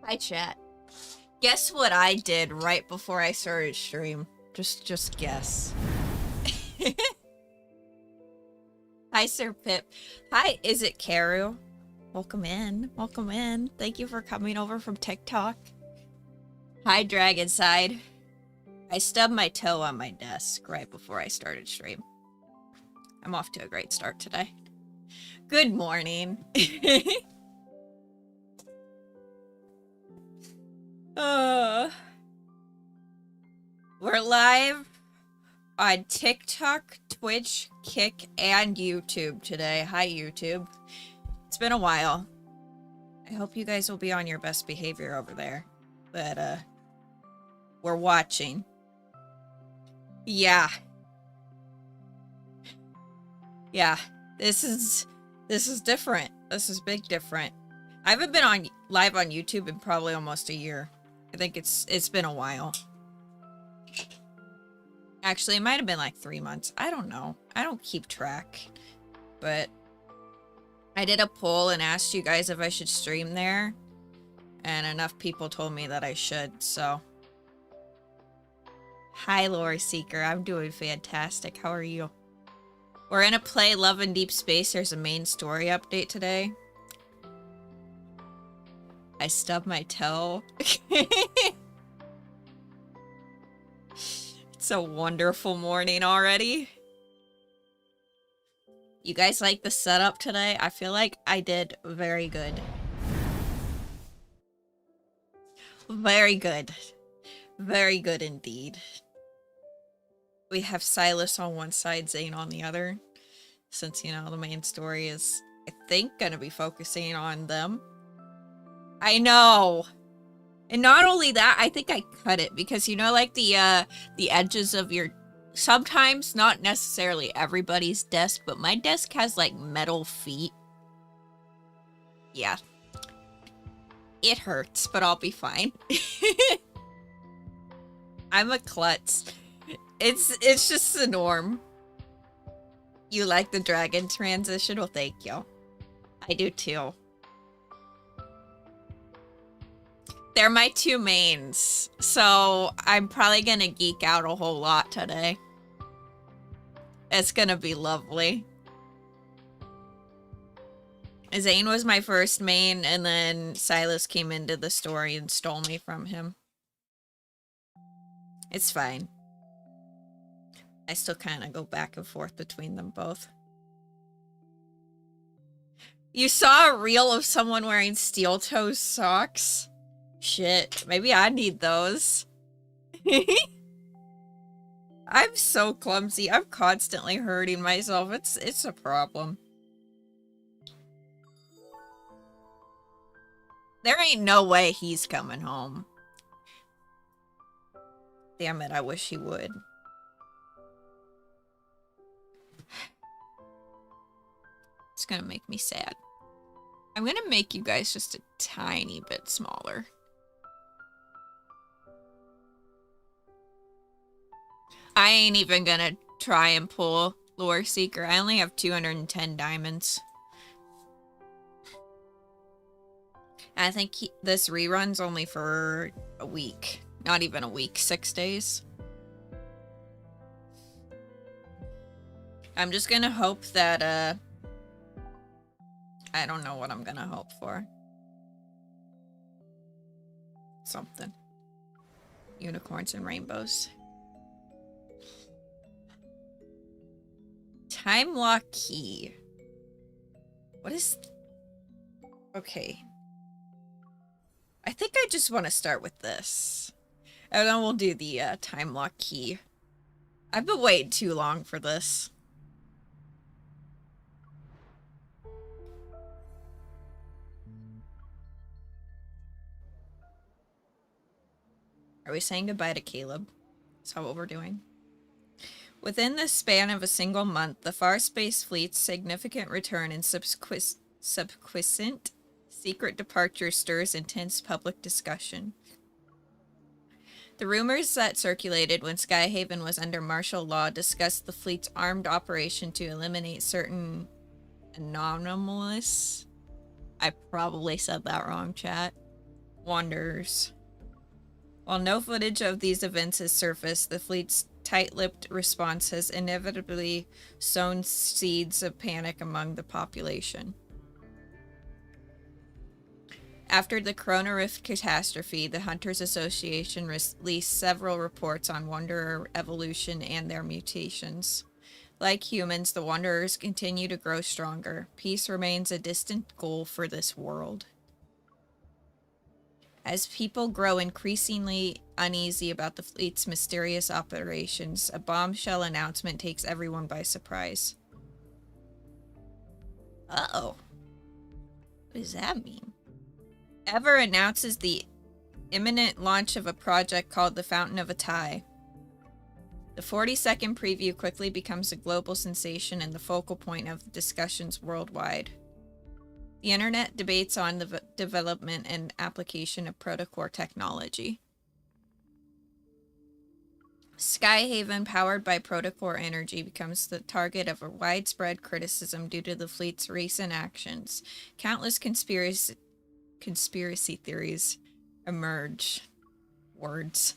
Hi, chat. Guess what I did right before I started stream? Just guess. Hi, Sir Pip. Hi, is it Karu? Welcome in. Welcome in. Thank you for coming over from TikTok. Hi, Dragonside. I stubbed my toe on my desk right before I started stream. I'm off to a great start today. Good morning. We're live on TikTok, Twitch, Kick, and YouTube today. Hi, YouTube. It's been a while. I hope you guys will be on your best behavior over there. But, we're watching. Yeah. Yeah. This is different. This is big different. I haven't been live on YouTube in probably almost a year. I think it's been a while. Actually, it might have been like 3 months. I don't know. I don't keep track. But I did a poll and asked you guys if I should stream there. And enough people told me that I should, so. Hi, Lore Seeker. I'm doing fantastic. How are you? We're gonna play Love and Deepspace. There's a main story update today. I stubbed my toe. It's a wonderful morning already. You guys like the setup today? I feel like I did very good. Very good. Very good indeed. We have Sylus on one side, Zayne on the other. Since, you know, the main story is, I think, gonna be focusing on them. I know! And not only that, I think I cut it because, you know, like the edges of your... Sometimes, not necessarily everybody's desk, but my desk has, like, metal feet. Yeah. It hurts, but I'll be fine. I'm a klutz. It's just the norm. You like the dragon transition? Well, thank you. I do too. They're my two mains, so I'm probably gonna geek out a whole lot today. It's gonna be lovely. Zayne was my first main, and then Sylus came into the story and stole me from him. It's fine. I still kind of go back and forth between them both. You saw a reel of someone wearing steel-toe socks? Shit, maybe I need those. I'm so clumsy. I'm constantly hurting myself. It's a problem. There ain't no way he's coming home. Damn it, I wish he would. It's gonna make me sad. I'm gonna make you guys just a tiny bit smaller. I ain't even gonna try and pull Lore Seeker. I only have 210 diamonds. And I think this rerun's only for a week. Not even a week, 6 days. I'm just gonna hope that, I don't know what I'm gonna hope for. Something. Unicorns and rainbows. Time lock key. What is... Okay. I think I just want to start with this. And then we'll do the time lock key. I've been waiting too long for this. Are we saying goodbye to Caleb? Is that what we're doing? Within the span of a single month, the Far Space Fleet's significant return and subsequent secret departure stirs intense public discussion. The rumors that circulated when Skyhaven was under martial law discussed the fleet's armed operation to eliminate certain anomalous... I probably said that wrong, chat. Wanderers. While no footage of these events has surfaced, the fleet's tight-lipped response has inevitably sown seeds of panic among the population. After the Corona Rift catastrophe, the Hunters Association released several reports on Wanderer evolution and their mutations. Like humans, the Wanderers continue to grow stronger. Peace remains a distant goal for this world. As people grow increasingly uneasy about the fleet's mysterious operations, a bombshell announcement takes everyone by surprise. Uh-oh. What does that mean? Ever announces the imminent launch of a project called the Fountain of Atai. The 40-second preview quickly becomes a global sensation and the focal point of discussions worldwide. The internet debates on the development and application of protocore technology. Skyhaven, powered by protocore energy, becomes the target of a widespread criticism due to the fleet's recent actions. Countless conspiracy theories emerge. Words.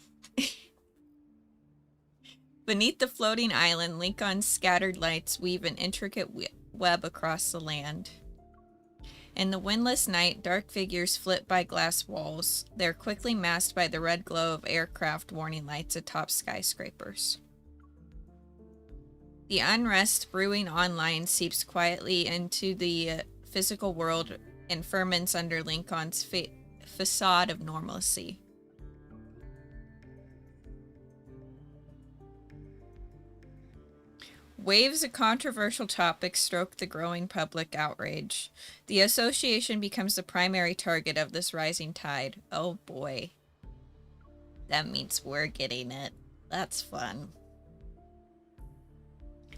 Beneath the floating island, Lincoln's scattered lights weave an intricate web across the land. In the windless night, dark figures flit by glass walls. They're quickly masked by the red glow of aircraft warning lights atop skyscrapers. The unrest brewing online seeps quietly into the physical world and ferments under Lincoln's facade of normalcy. Waves of controversial topics stroke the growing public outrage. The association becomes the primary target of this rising tide. Oh boy. That means we're getting it. That's fun.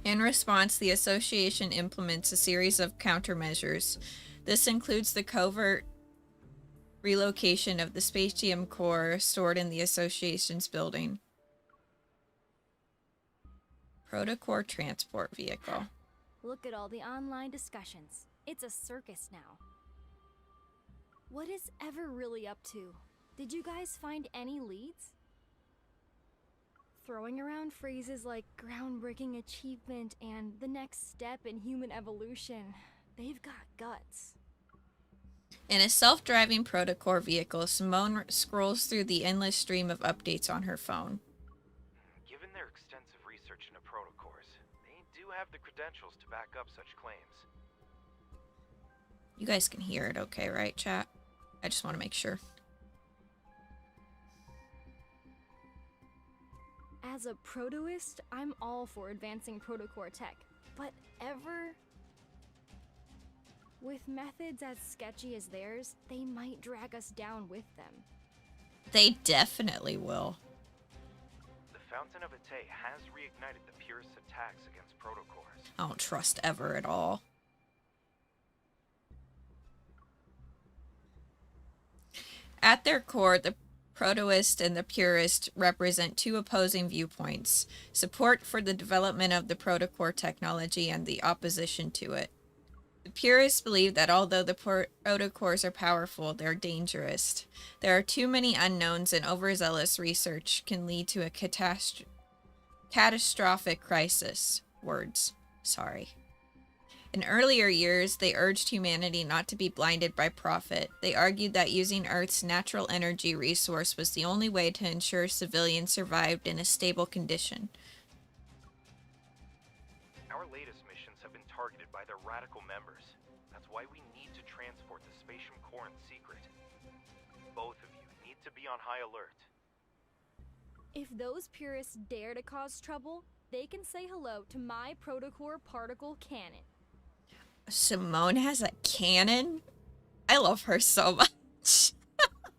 In response, the association implements a series of countermeasures. This includes the covert relocation of the spatium core stored in the association's building. Protocore transport vehicle. Look at all the online discussions. It's a circus now. What is Ever really up to? Did you guys find any leads? Throwing around phrases like groundbreaking achievement and the next step in human evolution. They've got guts. In a self-driving protocore vehicle, Simone scrolls through the endless stream of updates on her phone. Given their extensive research into protocores, they do have the credentials to back up such claims. You guys can hear it okay, right, chat? I just want to make sure. As a protoist, I'm all for advancing protocore tech, but Ever... with methods as sketchy as theirs, they might drag us down with them. They definitely will. The Fountain of Atai has reignited the purest attacks against protocores. I don't trust Ever at all. At their core, the protoist and the purist represent two opposing viewpoints: support for the development of the protocore technology and the opposition to it. The purists believe that although the protocores are powerful, they're dangerous. There are too many unknowns, and overzealous research can lead to a catastrophic crisis. Sorry. In earlier years, they urged humanity not to be blinded by profit. They argued that using Earth's natural energy resource was the only way to ensure civilians survived in a stable condition. Our latest missions have been targeted by their radical members. That's why we need to transport the spatium core in secret. Both of you need to be on high alert. If those purists dare to cause trouble, they can say hello to my protocore particle cannon. Simone has a cannon? I love her so much.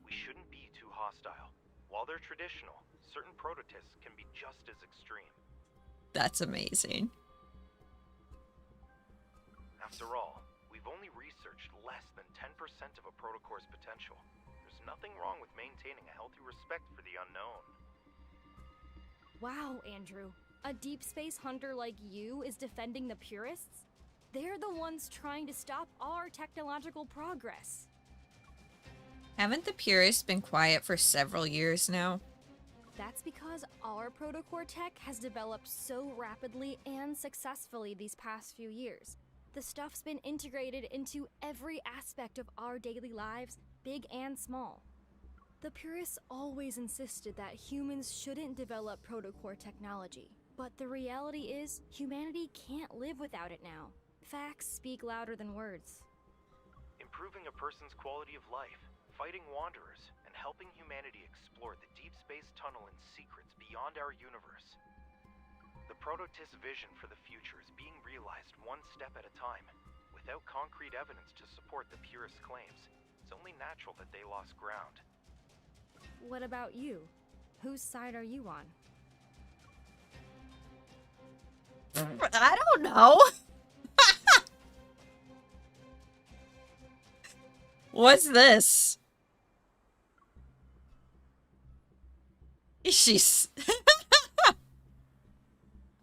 We shouldn't be too hostile. While they're traditional, certain prototypes can be just as extreme. That's amazing. After all, we've only researched less than 10% of a protocore's potential. There's nothing wrong with maintaining a healthy respect for the unknown. Wow, Andrew. A deep space hunter like you is defending the purists? They're the ones trying to stop our technological progress. Haven't the purists been quiet for several years now? That's because our protocore tech has developed so rapidly and successfully these past few years. The stuff's been integrated into every aspect of our daily lives, big and small. The purists always insisted that humans shouldn't develop protocore technology, but the reality is humanity can't live without it now. Facts speak louder than words. Improving a person's quality of life, fighting wanderers, and helping humanity explore the deep space tunnel and secrets beyond our universe. The Prototist's vision for the future is being realized one step at a time. Without concrete evidence to support the purist claims, it's only natural that they lost ground. What about you? Whose side are you on? I don't know. What's this? She's...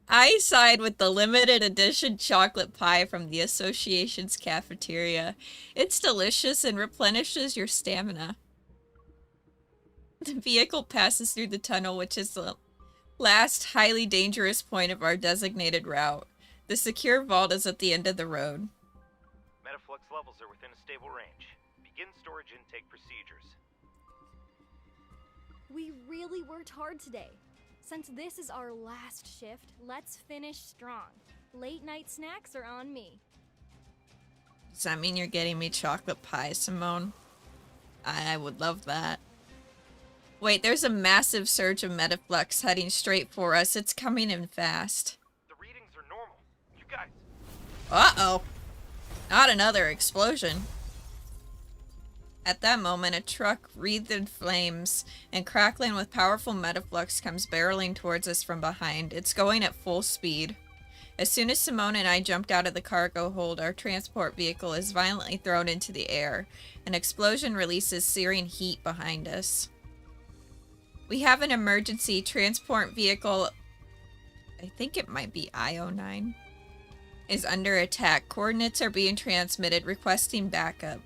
I side with the limited edition chocolate pie from the Association's cafeteria. It's delicious and replenishes your stamina. The vehicle passes through the tunnel, which is the last highly dangerous point of our designated route. The secure vault is at the end of the road. Metaflux levels are within a stable range. Begin storage intake procedures. We really worked hard today. Since this is our last shift, let's finish strong. Late night snacks are on me. Does that mean you're getting me chocolate pie, Simone? I would love that. Wait, there's a massive surge of metaflux heading straight for us. It's coming in fast. The readings are normal. You guys. Uh-oh. Not another explosion. At that moment, a truck wreathed in flames and crackling with powerful metaflux comes barreling towards us from behind. It's going at full speed. As soon as Simone and I jumped out of the cargo hold, our transport vehicle is violently thrown into the air. An explosion releases searing heat behind us. We have an emergency transport vehicle, I think it might be IO9, is under attack. Coordinates are being transmitted requesting backup.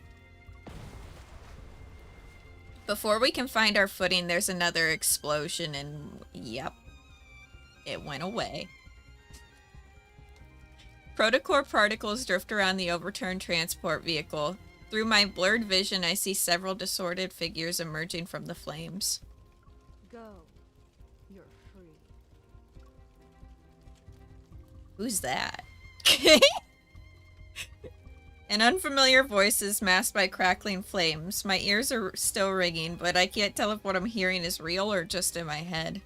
Before we can find our footing, there's another explosion and, yep, it went away. Protocore particles drift around the overturned transport vehicle. Through my blurred vision, I see several disordered figures emerging from the flames. Go. You're free. Who's that? An unfamiliar voice is masked by crackling flames. My ears are still ringing, but I can't tell if what I'm hearing is real or just in my head.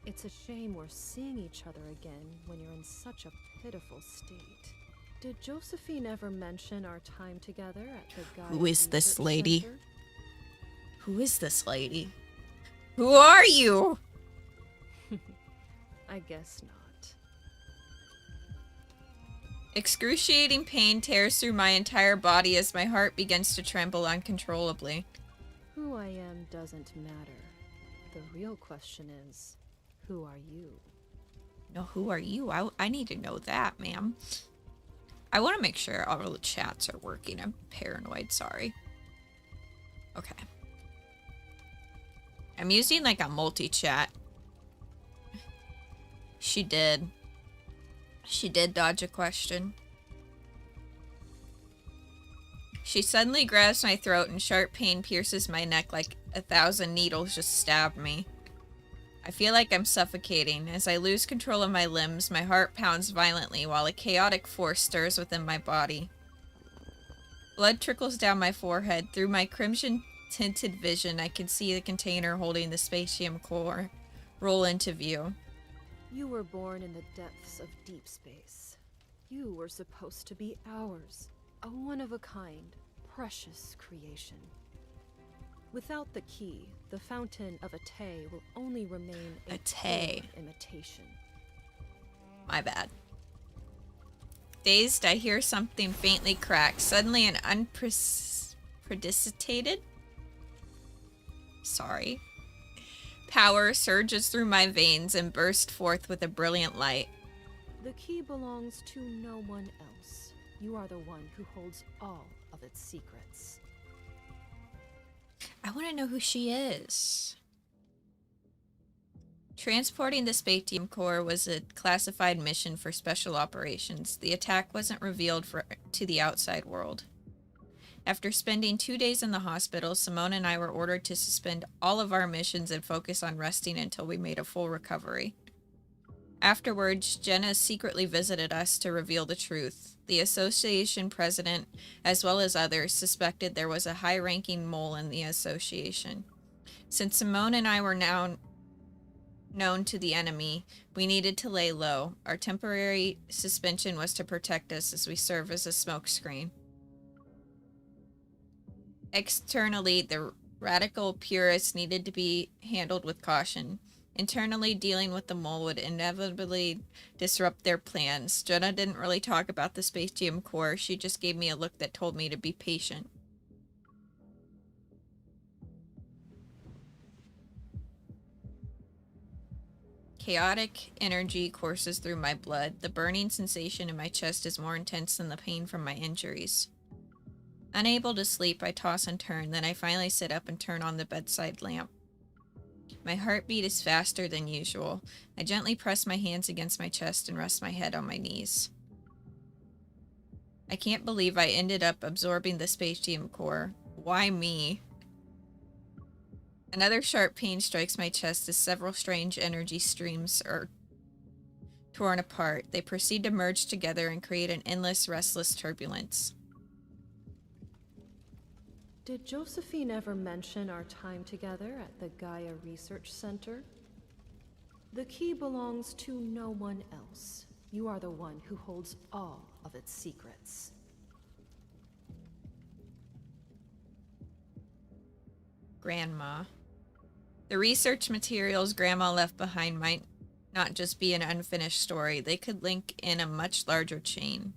It's a shame we're seeing each other again when you're in such a pitiful state. Did Josephine ever mention our time together at the Gaia Who is this Research lady? Center? Who is this lady? Who are you? I guess not. Excruciating pain tears through my entire body as my heart begins to tremble uncontrollably. Who I am doesn't matter. The real question is, who are you? No, who are you? I need to know that, ma'am. I want to make sure all the chats are working. I'm paranoid, sorry. Okay. I'm using like a multi-chat. She did. She did dodge a question. She suddenly grabs my throat and sharp pain pierces my neck like 1,000 needles just stabbed me. I feel like I'm suffocating. As I lose control of my limbs, my heart pounds violently while a chaotic force stirs within my body. Blood trickles down my forehead. Through my crimson-tinted vision, I can see the container holding the spatium core roll into view. You were born in the depths of deep space. You were supposed to be ours, a one-of-a-kind, precious creation. Without the key, the fountain of Ate will only remain a poor imitation. My bad. Dazed, I hear something faintly crack. Suddenly an unprecedented power surges through my veins and bursts forth with a brilliant light. The key belongs to no one else. You are the one who holds all of its secrets. I want to know who she is. Transporting the Spatium Core was a classified mission for special operations. The attack wasn't revealed to the outside world. After spending 2 days in the hospital, Simone and I were ordered to suspend all of our missions and focus on resting until we made a full recovery. Afterwards, Jenna secretly visited us to reveal the truth. The association president, as well as others, suspected there was a high-ranking mole in the association. Since Simone and I were now known to the enemy, we needed to lay low. Our temporary suspension was to protect us as we serve as a smokescreen. Externally, the radical purists needed to be handled with caution. Internally, dealing with the mole would inevitably disrupt their plans. Jenna didn't really talk about the Spatium Core. She just gave me a look that told me to be patient. Chaotic energy courses through my blood. The burning sensation in my chest is more intense than the pain from my injuries. Unable to sleep, I toss and turn, then I finally sit up and turn on the bedside lamp. My heartbeat is faster than usual. I gently press my hands against my chest and rest my head on my knees. I can't believe I ended up absorbing the Spatium Core. Why me? Another sharp pain strikes my chest as several strange energy streams are torn apart. They proceed to merge together and create an endless, restless turbulence. Did Josephine ever mention our time together at the Gaia Research Center? The key belongs to no one else. You are the one who holds all of its secrets. Grandma. The research materials Grandma left behind might not just be an unfinished story. They could link in a much larger chain.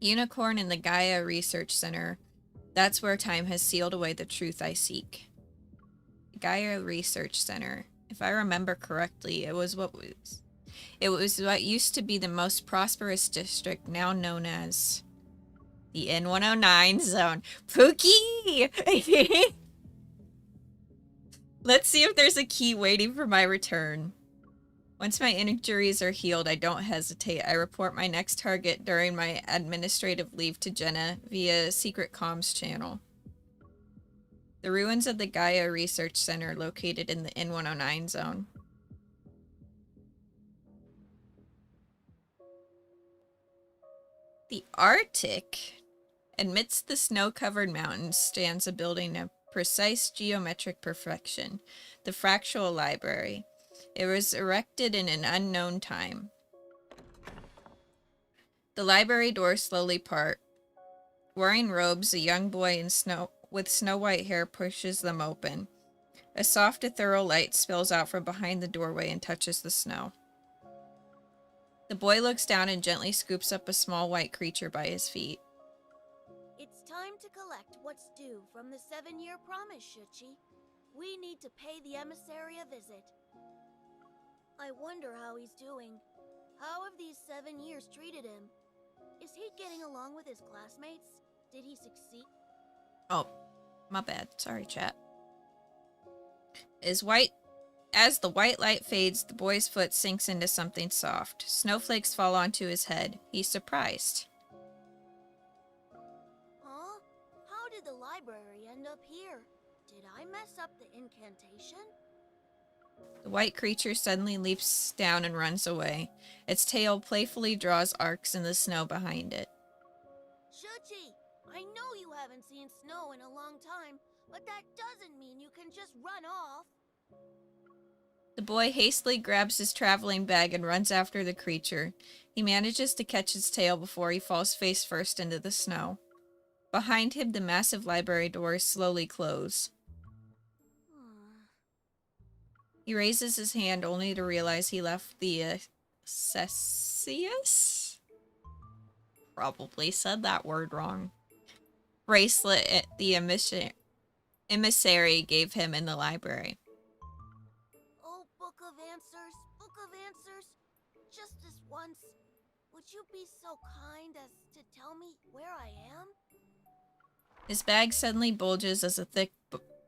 Unicorn in the Gaia Research Center. That's where time has sealed away the truth I seek. Gaia Research Center. If I remember correctly, it was what used to be the most prosperous district, now known as the N109 zone. Pookie! Let's see if there's a key waiting for my return. Once my injuries are healed, I don't hesitate. I report my next target during my administrative leave to Jenna via secret comms channel. The ruins of the Gaia Research Center located in the N109 zone. The Arctic. Amidst the snow-covered mountains stands a building of precise geometric perfection, the Fractal Library. It was erected in an unknown time. The library doors slowly part. Wearing robes, a young boy with snow-white hair pushes them open. A soft, ethereal light spills out from behind the doorway and touches the snow. The boy looks down and gently scoops up a small white creature by his feet. It's time to collect what's due from the 7-year promise, Shuchi. We need to pay the emissary a visit. I wonder how he's doing. How have these 7 years treated him? Is he getting along with his classmates? Did he succeed? Oh, my bad. Sorry, chat. As the white light fades, the boy's foot sinks into something soft. Snowflakes fall onto his head. He's surprised. Huh? How did the library end up here? Did I mess up the incantation? The white creature suddenly leaps down and runs away. Its tail playfully draws arcs in the snow behind it. Shuchi, I know you haven't seen snow in a long time, but that doesn't mean you can just run off. The boy hastily grabs his traveling bag and runs after the creature. He manages to catch its tail before he falls face first into the snow. Behind him, the massive library doors slowly close. He raises his hand only to realize he left the Cesius? Probably said that word wrong. Bracelet the emissary gave him in the library. Oh, Book of Answers, just this once, would you be so kind as to tell me where I am? His bag suddenly bulges as a thick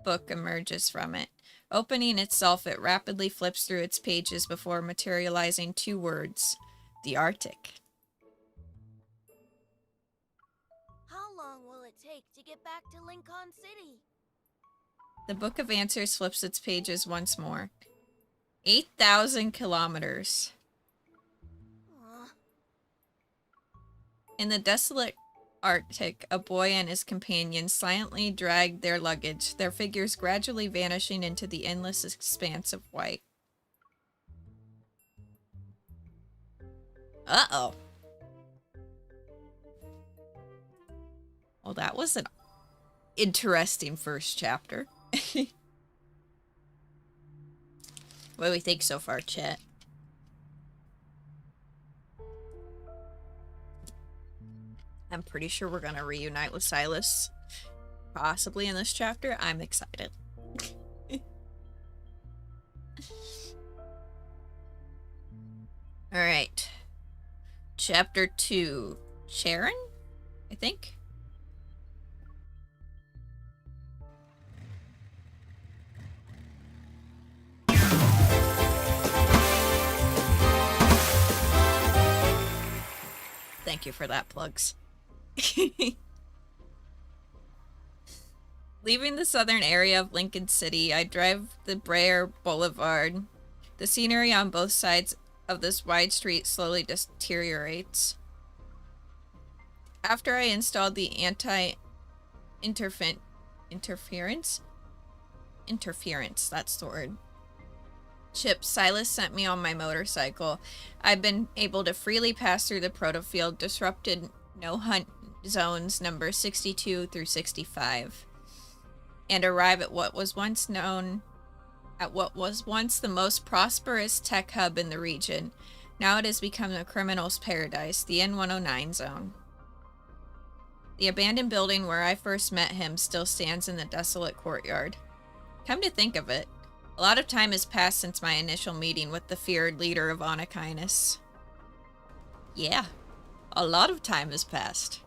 book emerges from it. Opening itself, it rapidly flips through its pages before materializing 2 words. The Arctic. How long will it take to get back to Lincoln City? The Book of Answers flips its pages once more. 8,000 kilometers. In the desolate Arctic, a boy and his companion silently drag their luggage, their figures gradually vanishing into the endless expanse of white. Uh-oh. Well, that was an interesting first chapter. What do we think so far, chat? I'm pretty sure we're gonna reunite with Silas. Possibly in this chapter. I'm excited. Alright. Chapter 2. Sharon? I think? Thank you for that, plugs. Leaving the southern area of Lincoln City, I drive the Brer Boulevard. The scenery on both sides of this wide street slowly deteriorates. After I installed the anti-interference, that's the word, chip Silas sent me on my motorcycle, I've been able to freely pass through the protofield disrupted no-hunt zones number 62 through 65, and arrive at what was once the most prosperous tech hub in the region. Now it has become a criminal's paradise, the N109 zone. The abandoned building where I first met him still stands in the desolate courtyard. Come to think of it, a lot of time has passed since my initial meeting with the feared leader of Anakinus. Yeah, a lot of time has passed.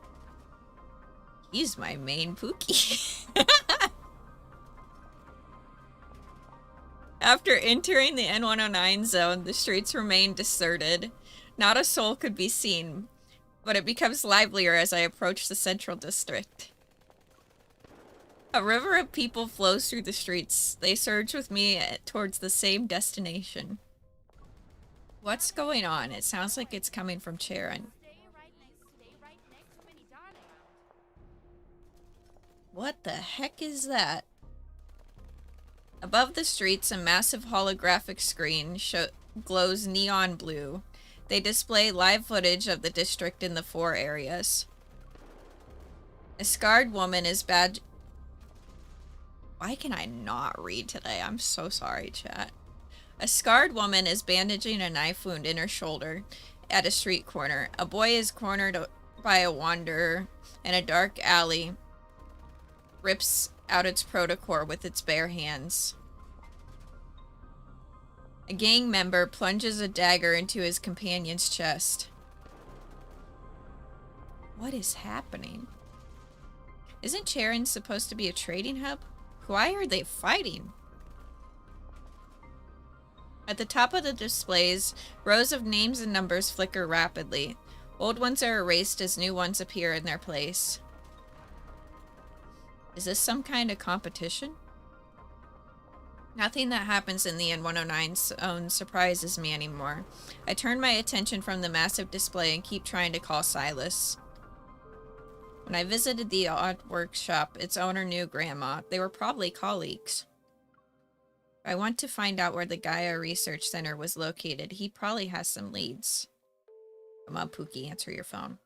He's my main Pookie. After entering the N109 zone, the streets remain deserted. Not a soul could be seen, but it becomes livelier as I approach the central district. A river of people flows through the streets. They surge with me towards the same destination. What's going on? It sounds like it's coming from Charon. What the heck is that? Above the streets, a massive holographic screen glows neon blue. They display live footage of the district in the 4 areas. A scarred woman is Why can I not read today? I'm so sorry, chat. A scarred woman is bandaging a knife wound in her shoulder at a street corner. A boy is cornered by a wanderer in a dark alley, rips out its protocore with its bare hands. A gang member plunges a dagger into his companion's chest. What is happening? Isn't Charon supposed to be a trading hub? Why are they fighting? At the top of the displays, rows of names and numbers flicker rapidly. Old ones are erased as new ones appear in their place. Is this some kind of competition? Nothing that happens in the N109 zone surprises me anymore. I turn my attention from the massive display and keep trying to call Silas. When I visited the odd workshop, its owner knew Grandma. They were probably colleagues. I want to find out where the Gaia Research Center was located. He probably has some leads. Come on, Pookie, answer your phone.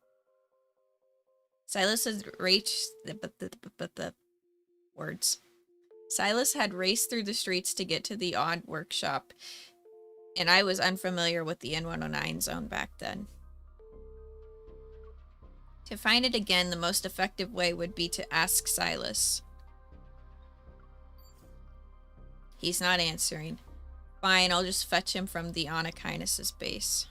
Silas had raced the words. Silas had raced through the streets to get to the odd workshop, and I was unfamiliar with the N109 zone back then. To find it again, the most effective way would be to ask Silas. He's not answering. Fine, I'll just fetch him from the Anakinus' base.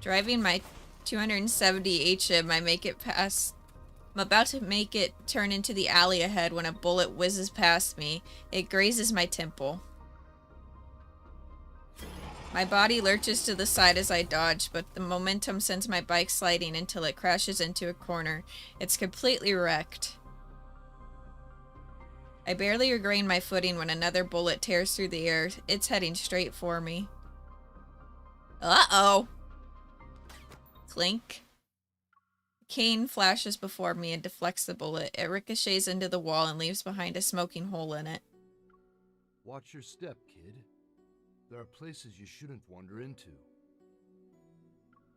Driving my 270 HM, I make it past I'm about to make it turn into the alley ahead when a bullet whizzes past me. It grazes my temple. My body lurches to the side as I dodge, but the momentum sends my bike sliding until it crashes into a corner. It's completely wrecked. I barely regain my footing when another bullet tears through the air. It's heading straight for me. Uh-oh! Clink. Cane flashes before me and deflects the bullet. It ricochets into the wall and leaves behind a smoking hole in it. Watch your step, kid. There are places you shouldn't wander into.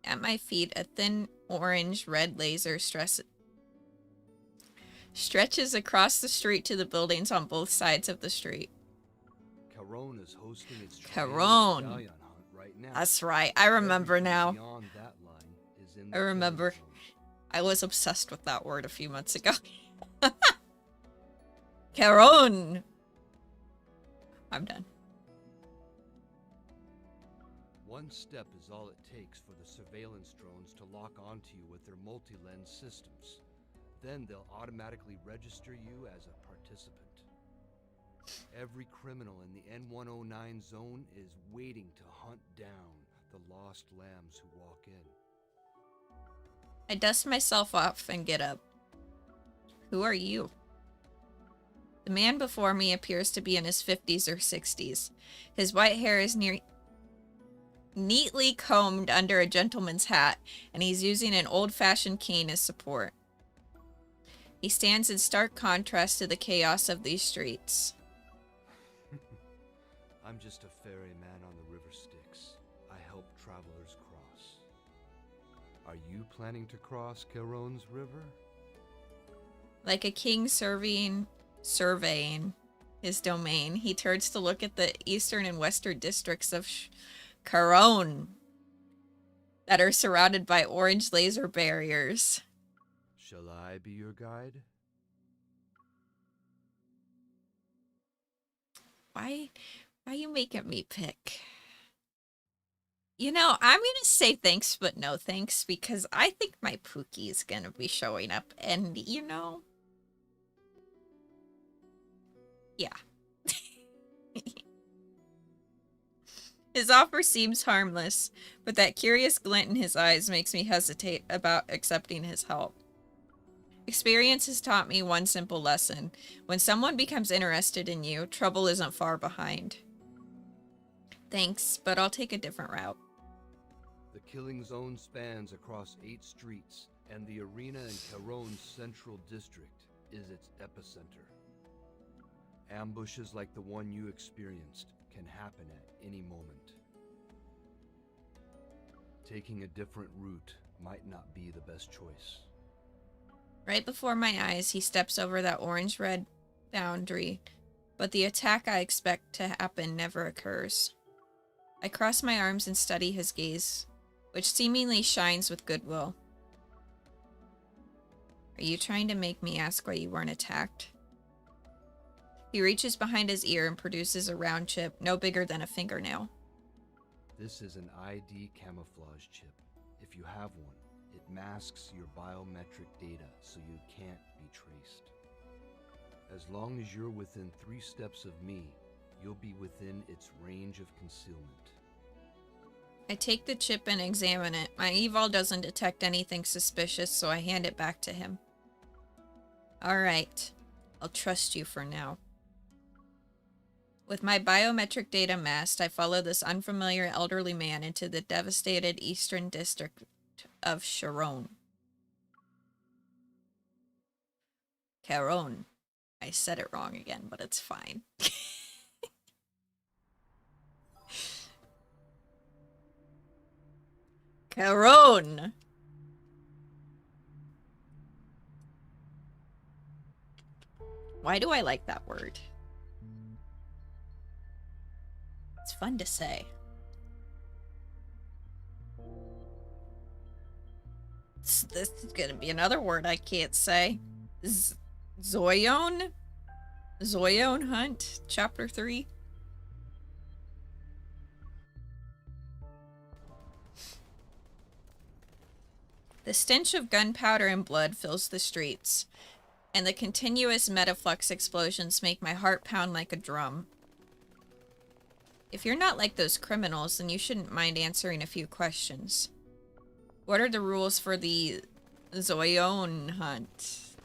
At my feet, a thin orange-red laser stretches across the street to the buildings on both sides of the street. Caron is hosting its Caron. medallion hunt right now. That's right. I remember now. Beyond that line is in the I remember. killing zone. I was obsessed with that word a few months ago. Caron! I'm done. One step is all it takes for the surveillance drones to lock onto you with their multi-lens systems. Then they'll automatically register you as a participant. Every criminal in the N109 zone is waiting to hunt down the lost lambs who walk in. I dust myself off and get up. Who are you? The man before me appears to be in his 50s or 60s. His white hair is neatly combed under a gentleman's hat, and he's using an old-fashioned cane as support. He stands in stark contrast to the chaos of these streets. I'm just a ferryman on the river Styx. I help travelers cross. Are you planning to cross Caron's river? Like a king surveying his domain, he turns to look at the eastern and western districts of Caron that are surrounded by orange laser barriers. Shall I be your guide? Why are you making me pick? You know, I'm gonna say thanks, but no thanks, because I think my Pookie is gonna be showing up, and you know, yeah. His offer seems harmless, but that curious glint in his eyes makes me hesitate about accepting his help. Experience has taught me one simple lesson. When someone becomes interested in you, trouble isn't far behind. Thanks, but I'll take a different route. The killing zone spans across 8 streets, and the arena in Caron's central district is its epicenter. Ambushes like the one you experienced can happen at any moment. Taking a different route might not be the best choice. Right before my eyes, he steps over that orange-red boundary, but the attack I expect to happen never occurs. I cross my arms and study his gaze, which seemingly shines with goodwill. Are you trying to make me ask why you weren't attacked? He reaches behind his ear and produces a round chip no bigger than a fingernail. This is an ID camouflage chip. If you have one, it masks your biometric data so you can't be traced. As long as you're within 3 steps of me, you'll be within its range of concealment. I take the chip and examine it. My eval doesn't detect anything suspicious, so I hand it back to him. Alright, I'll trust you for now. With my biometric data masked, I follow this unfamiliar elderly man into the devastated eastern district of Caron. Caron. I said it wrong again, but it's fine. Caron. Why do I like that word? It's fun to say. This is gonna be another word I can't say. Zoyon? Zoyon Hunt, Chapter 3. The stench of gunpowder and blood fills the streets, and the continuous metaflux explosions make my heart pound like a drum. If you're not like those criminals, then you shouldn't mind answering a few questions. What are the rules for the Zayne hunt?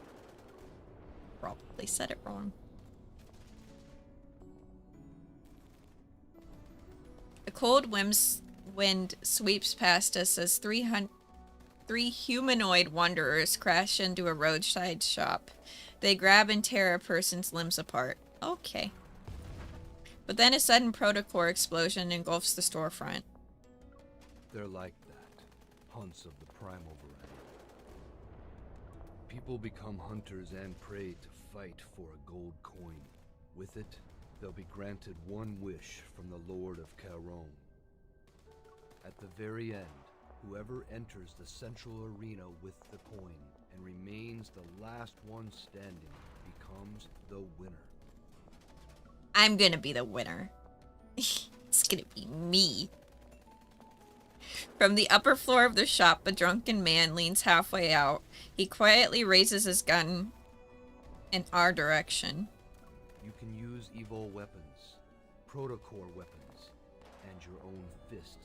Probably said it wrong. A cold wind sweeps past us as three humanoid wanderers crash into a roadside shop. They grab and tear a person's limbs apart. Okay. But then a sudden protocore explosion engulfs the storefront. They're like that. Hunts of the primal variety. People become hunters and prey to fight for a gold coin. With it, they'll be granted one wish from the Lord of Caron. At the very end, whoever enters the central arena with the coin and remains the last one standing becomes the winner. I'm gonna be the winner. It's gonna be me. From the upper floor of the shop, a drunken man leans halfway out. He quietly raises his gun in our direction. You can use evil weapons, protocore weapons, and your own fists.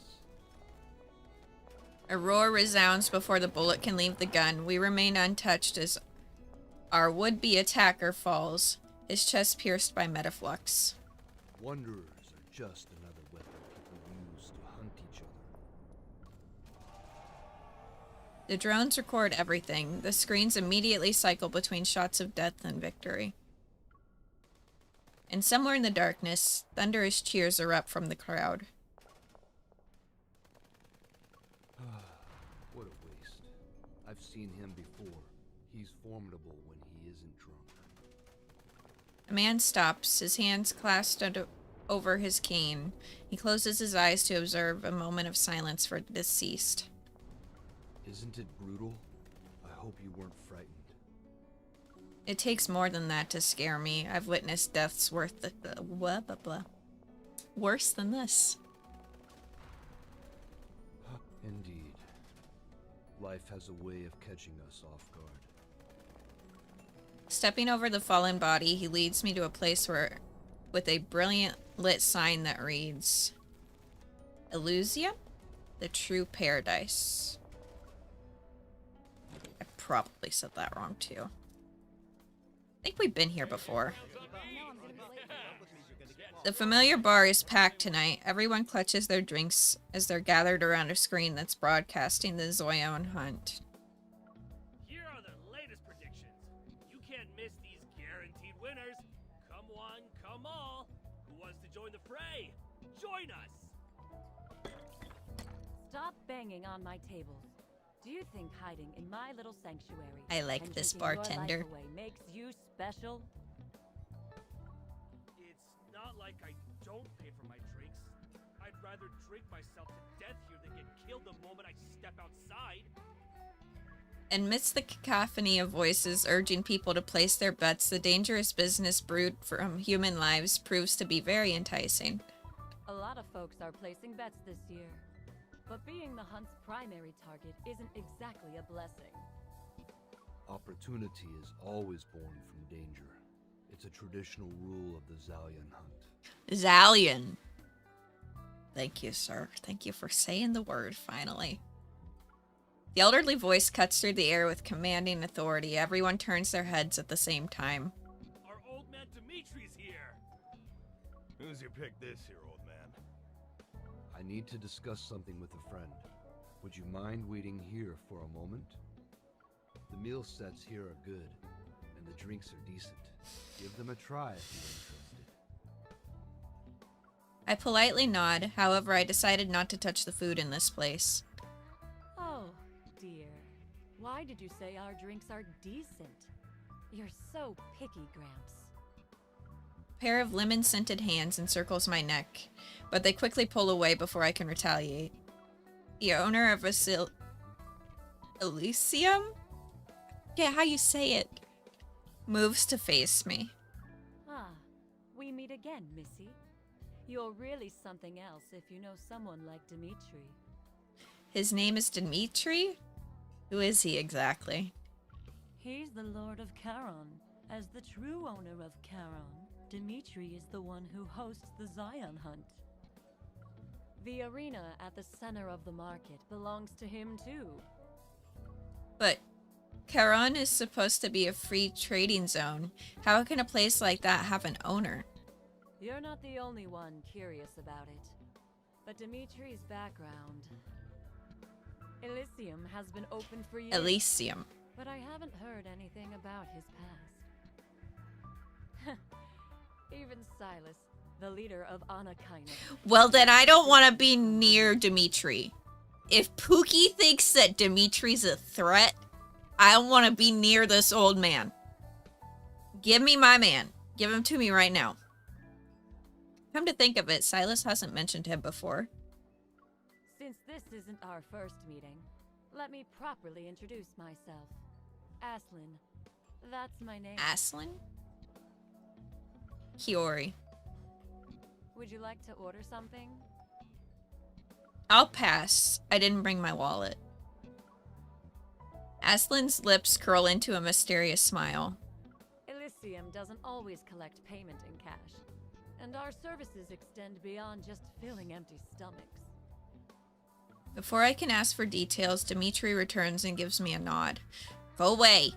A roar resounds before the bullet can leave the gun. We remain untouched as our would-be attacker falls, his chest pierced by metaflux. Wanderers are just another weapon people use to hunt each other. The drones record everything. The screens immediately cycle between shots of death and victory. And somewhere in the darkness, thunderous cheers erupt from the crowd. What a waste. I've seen him before. He's formidable when he isn't drunk. A man stops, his hands clasped over his cane. He closes his eyes to observe a moment of silence for the deceased. Isn't it brutal? I hope you weren't frightened. It takes more than that to scare me. I've witnessed deaths worse than this. Indeed. Life has a way of catching us off guard. Stepping over the fallen body, he leads me to a place with a brilliant lit sign that reads, Elysium? The True Paradise. I probably said that wrong too. I think we've been here before. The familiar bar is packed tonight. Everyone clutches their drinks as they're gathered around a screen that's broadcasting the Zayne hunt. Here are the latest predictions. You can't miss these guaranteed winners. Come one, come all. Who wants to join the fray? Join us! Stop banging on my tables. Do you think hiding in my little sanctuary I like and this drinking your bartender. life away makes you special? It's not like I don't pay for my drinks. I'd rather drink myself to death here than get killed the moment I step outside. Amidst the cacophony of voices urging people to place their bets, the dangerous business brewed from human lives proves to be very enticing. A lot of folks are placing bets this year. But being the hunt's primary target isn't exactly a blessing. Opportunity is always born from danger. It's a traditional rule of the Zalian hunt. Zalian. Thank you, sir. Thank you for saying the word, finally. The elderly voice cuts through the air with commanding authority. Everyone turns their heads at the same time. Our old man Dimitri's here. Who's your pick this year, old man? I need to discuss something with a friend. Would you mind waiting here for a moment? The meal sets here are good, and the drinks are decent. Give them a try if you're interested. I politely nod, however I decided not to touch the food in this place. Oh, dear. Why did you say our drinks are decent? You're so picky, Gramps. A pair of lemon-scented hands encircles my neck, but they quickly pull away before I can retaliate. The owner of Elysium? Yeah, how you say it? Moves to face me. Ah, we meet again, Missy. You're really something else if you know someone like Dimitri. His name is Dimitri? Who is he exactly? He's the Lord of Charon. As the true owner of Charon, Dimitri is the one who hosts the Zion Hunt. The arena at the center of the market belongs to him too. But Charon is supposed to be a free trading zone. How can a place like that have an owner? You're not the only one curious about it. But Dimitri's background... Elysium has been open for years. Elysium. But I haven't heard anything about his past. Even Silas, the leader of Anakina. Well, then I don't want to be near Dimitri. If Pookie thinks that Dimitri's a threat, I don't want to be near this old man. Give me my man. Give him to me right now. Come to think of it, Silas hasn't mentioned him before. Since this isn't our first meeting, let me properly introduce myself. Aslin. That's my name. Aslin? Kiori. Would you like to order something? I'll pass. I didn't bring my wallet. Aslin's lips curl into a mysterious smile. Elysium doesn't always collect payment in cash, and our services extend beyond just filling empty stomachs. Before I can ask for details, Dimitri returns and gives me a nod. Go away.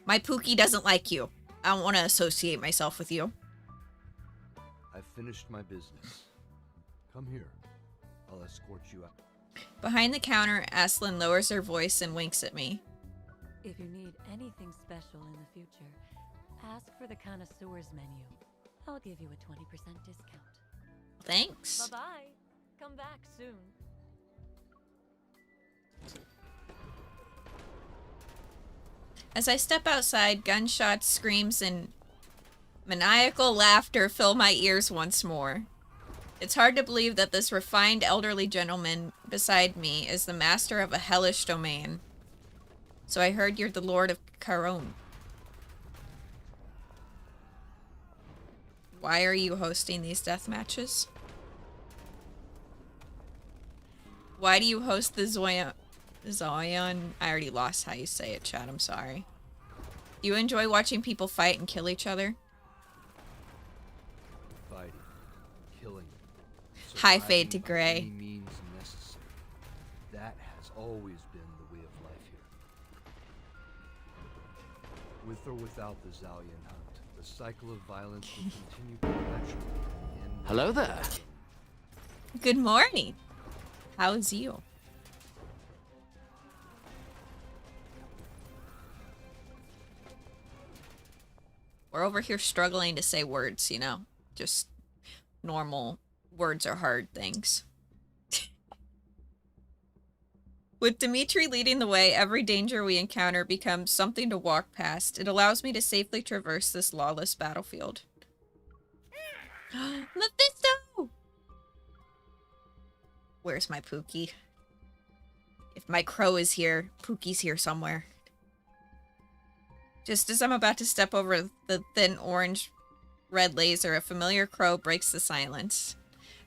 My Pookie doesn't like you. I don't want to associate myself with you. I've finished my business. Come here. I'll escort you out. Behind the counter, Aslin lowers her voice and winks at me. If you need anything special in the future, ask for the connoisseur's menu. I'll give you a 20% discount. Thanks. Bye-bye. Come back soon. As I step outside, gunshots, screams, and maniacal laughter fill my ears once more. It's hard to believe that this refined elderly gentleman beside me is the master of a hellish domain. So I heard you're the Lord of Charon. Why are you hosting these death matches? Why do you host the Zion? I already lost how you say it, Chad. I'm sorry. You enjoy watching people fight and kill each other? Fighting, killing. High fade to surviving by gray. any means necessary. That has always been the way of life here. With or without the Zalian hunt, the cycle of violence will continue perpetually. Hello there. Good morning. How's you? We're over here struggling to say words, you know? Just normal words are hard things. With Dimitri leading the way, every danger we encounter becomes something to walk past. It allows me to safely traverse this lawless battlefield. Mephisto! Where's my Pookie? If my crow is here, Pookie's here somewhere. Just as I'm about to step over the thin orange-red laser, a familiar crow breaks the silence.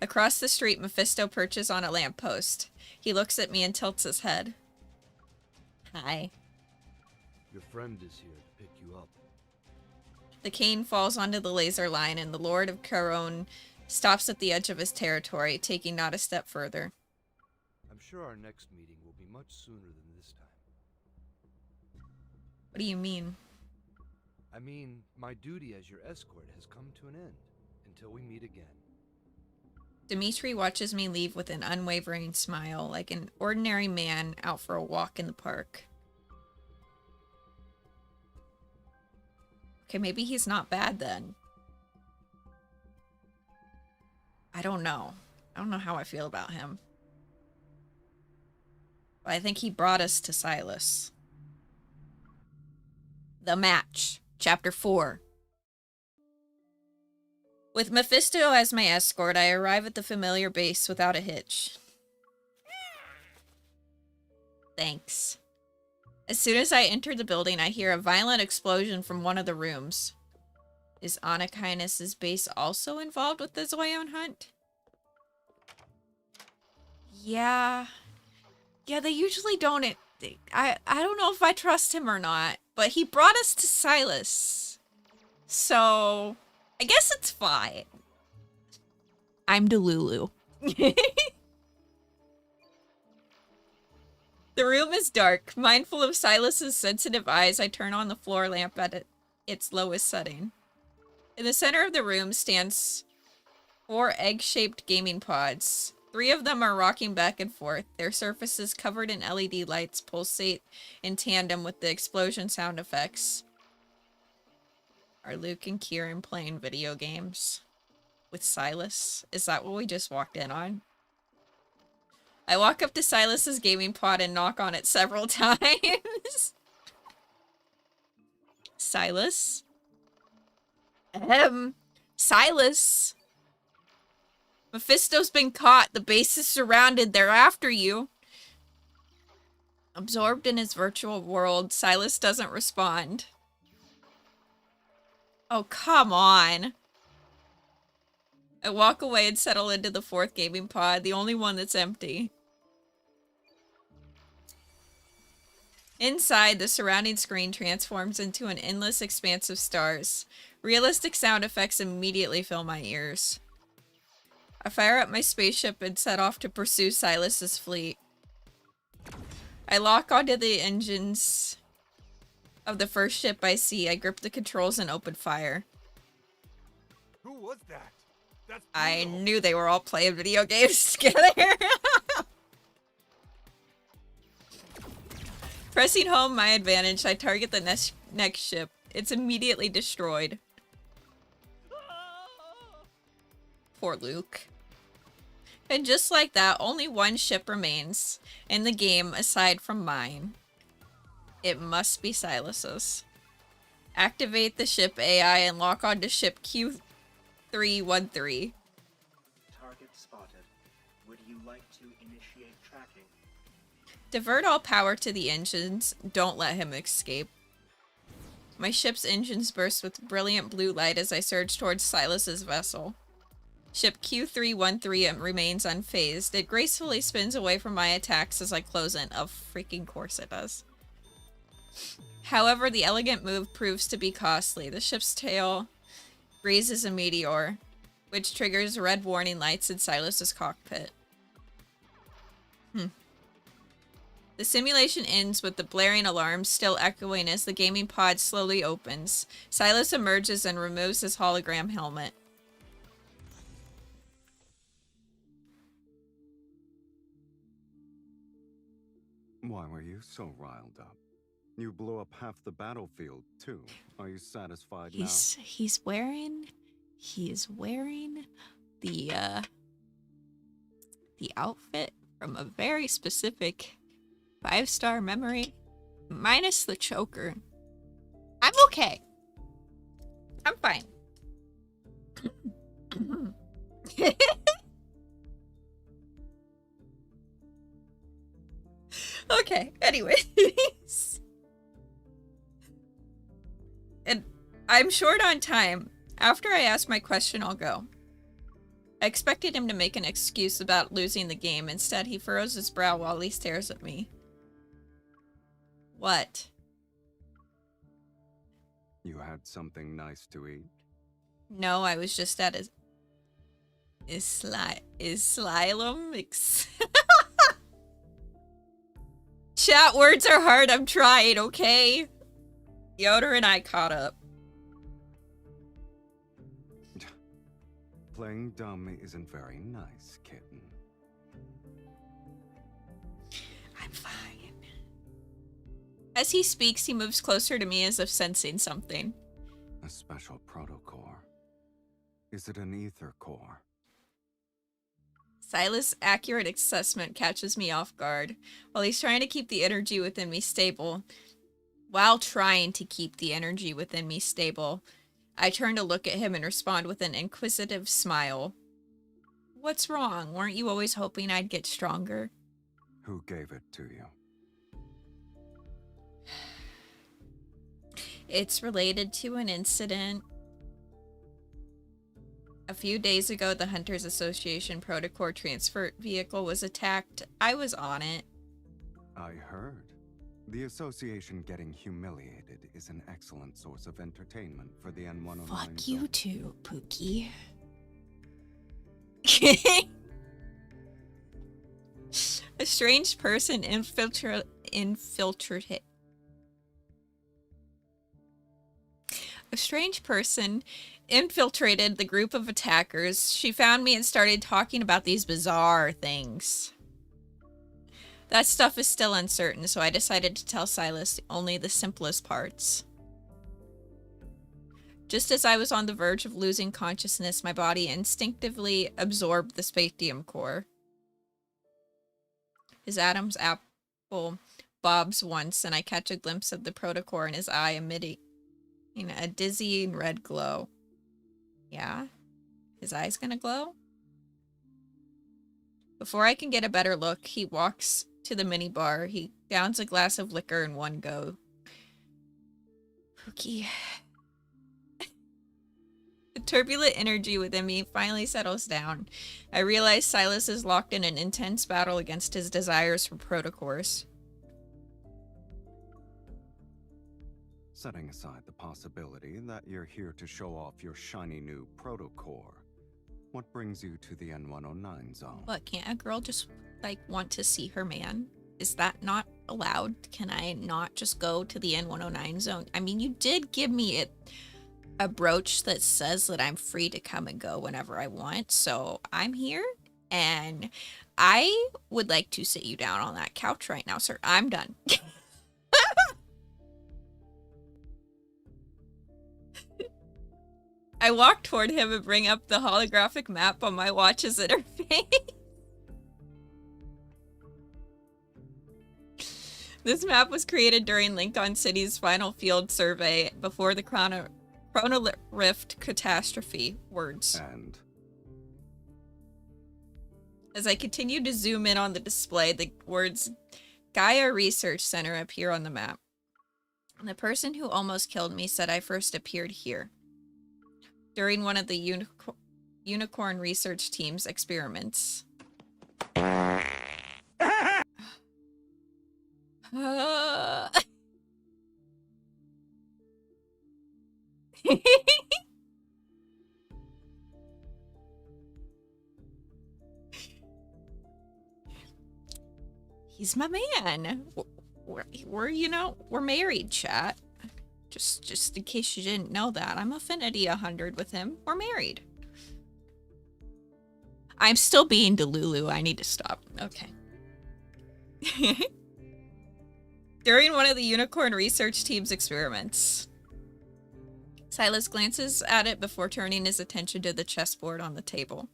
Across the street, Mephisto perches on a lamppost. He looks at me and tilts his head. Hi. Your friend is here to pick you up. The cane falls onto the laser line, and the Lord of Charon stops at the edge of his territory, taking not a step further. I'm sure our next meeting will be much sooner than this time. What do you mean? I mean, my duty as your escort has come to an end until we meet again. Dimitri watches me leave with an unwavering smile, like an ordinary man out for a walk in the park. Okay, maybe he's not bad then. I don't know. I don't know how I feel about him. But I think he brought us to Silas. The Match, Chapter 4. With Mephisto as my escort, I arrive at the familiar base without a hitch. Thanks. As soon as I enter the building, I hear a violent explosion from one of the rooms. Is Anakinas's base also involved with the Zion hunt? Yeah. Yeah, they usually don't I don't know if I trust him or not, but he brought us to Sylus. So, I guess it's fine. I'm Delulu. The room is dark. Mindful of Sylus's sensitive eyes, I turn on the floor lamp at its lowest setting. In the center of the room stands 4 egg-shaped gaming pods. 3 of them are rocking back and forth. Their surfaces covered in LED lights pulsate in tandem with the explosion sound effects. Are Luke and Kieran playing video games with Sylus? Is that what we just walked in on? I walk up to Sylus's gaming pod and knock on it several times. Sylus? Sylus? Mephisto's been caught. The base is surrounded. They're after you. Absorbed in his virtual world, Sylus doesn't respond. Oh, come on. I walk away and settle into the 4th gaming pod, the only one that's empty. Inside, the surrounding screen transforms into an endless expanse of stars. Realistic sound effects immediately fill my ears. I fire up my spaceship and set off to pursue Sylus's fleet. I lock onto the engines of the first ship I see. I grip the controls and open fire. Who was that? That's I brutal. knew they were all playing video games together. Pressing home my advantage, I target the next ship. It's immediately destroyed. Poor Luke. And just like that, only one ship remains in the game aside from mine. It must be Sylus's. Activate the ship AI and lock onto ship Q313. Target spotted. Would you like to initiate tracking? Divert all power to the engines. Don't let him escape. My ship's engines burst with brilliant blue light as I surge towards Sylus's vessel. Ship Q313 remains unfazed. It gracefully spins away from my attacks as I close in. Of freaking course it does. However, the elegant move proves to be costly. The ship's tail grazes a meteor, which triggers red warning lights in Sylus's cockpit. The simulation ends with the blaring alarms still echoing as the gaming pod slowly opens. Sylus emerges and removes his hologram helmet. Why were you so riled up? You blew up half the battlefield, too. Are you satisfied now? He's wearing the outfit from a very specific 5-star memory, minus the choker. I'm okay. I'm fine. Okay, anyways. And I'm short on time. After I ask my question, I'll go. I expected him to make an excuse about losing the game. Instead, he furrows his brow while he stares at me. What? You had something nice to eat? No, I was just at his... Asylum? Chat, words are hard. I'm trying, okay? Yoder and I caught up. Playing dumb isn't very nice, kitten. I'm fine. As he speaks, he moves closer to me as if sensing something. A special protocore. Is it an ether core? Sylus' accurate assessment catches me off guard. While trying to keep the energy within me stable, I turn to look at him and respond with an inquisitive smile. What's wrong? Weren't you always hoping I'd get stronger? Who gave it to you? It's related to an incident. A few days ago, the Hunters Association Protocore transfer vehicle was attacked. I was on it. I heard. The association getting humiliated is an excellent source of entertainment for the N109. Fuck you too, Pookie. A strange person infiltrated. A strange person infiltrated the group of attackers. She found me and started talking about these bizarre things. That stuff is still uncertain, so I decided to tell Silas only the simplest parts. Just as I was on the verge of losing consciousness, my body instinctively absorbed the spatium core. His Adam's apple bobs once, and I catch a glimpse of the protocore in his eye emitting a dizzying red glow. Yeah? His eye's gonna glow? Before I can get a better look, he walks to the minibar. He downs a glass of liquor in one go. Pookie. The turbulent energy within me finally settles down. I realize Silas is locked in an intense battle against his desires for protocores. Setting aside the possibility that you're here to show off your shiny new protocore, what brings you to the N109 zone? What, can't a girl just, like, want to see her man? Is that not allowed? Can I not just go to the N109 zone? I mean, you did give me a brooch that says that I'm free to come and go whenever I want, so I'm here, and I would like to sit you down on that couch right now, sir. I'm done. I walk toward him and bring up the holographic map on my watch's interface. This map was created during Lincoln City's final field survey before the Chrono Rift catastrophe. Words. And as I continue to zoom in on the display, the words Gaia Research Center appear on the map. The person who almost killed me said I first appeared here during one of the Unicorn Research Team's experiments. He's my man. We're married, chat. Just in case you didn't know that. I'm affinity 100 with him. We're married. I'm still being Delulu. I need to stop. Okay. During one of the Unicorn Research Team's experiments. Silas glances at it before turning his attention to the chessboard on the table.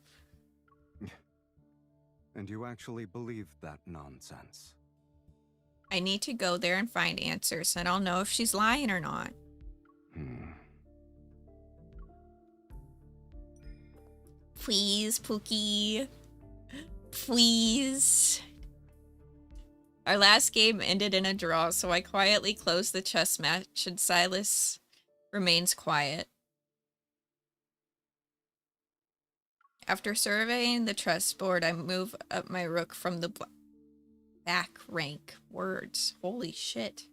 And you actually believe that nonsense? I need to go there and find answers, and I'll know if she's lying or not. Please, Pookie. Please. Our last game ended in a draw, so I quietly closed the chess match, and Silas remains quiet. After surveying the chessboard, I move up my rook from the back rank. Words. Holy shit.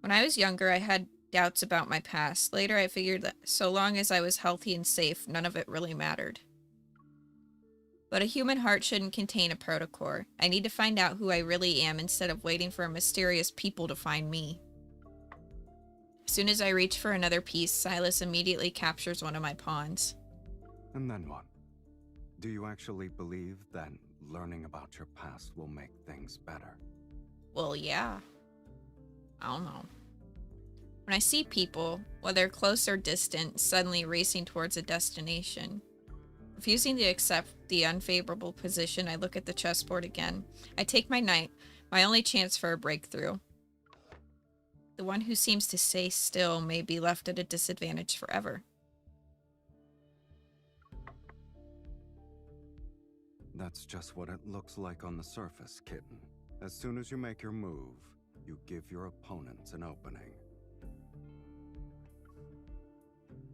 When I was younger, I had doubts about my past. Later, I figured that so long as I was healthy and safe, none of it really mattered. But a human heart shouldn't contain a protocore. I need to find out who I really am instead of waiting for mysterious people to find me. As soon as I reach for another piece, Silas immediately captures one of my pawns. And then what? Do you actually believe that learning about your past will make things better? Well, yeah. I don't know. When I see people, whether close or distant, suddenly racing towards a destination, refusing to accept the unfavorable position, I look at the chessboard again. I take my knight, my only chance for a breakthrough. The one who seems to stay still may be left at a disadvantage forever. That's just what it looks like on the surface, kitten. As soon as you make your move, you give your opponents an opening.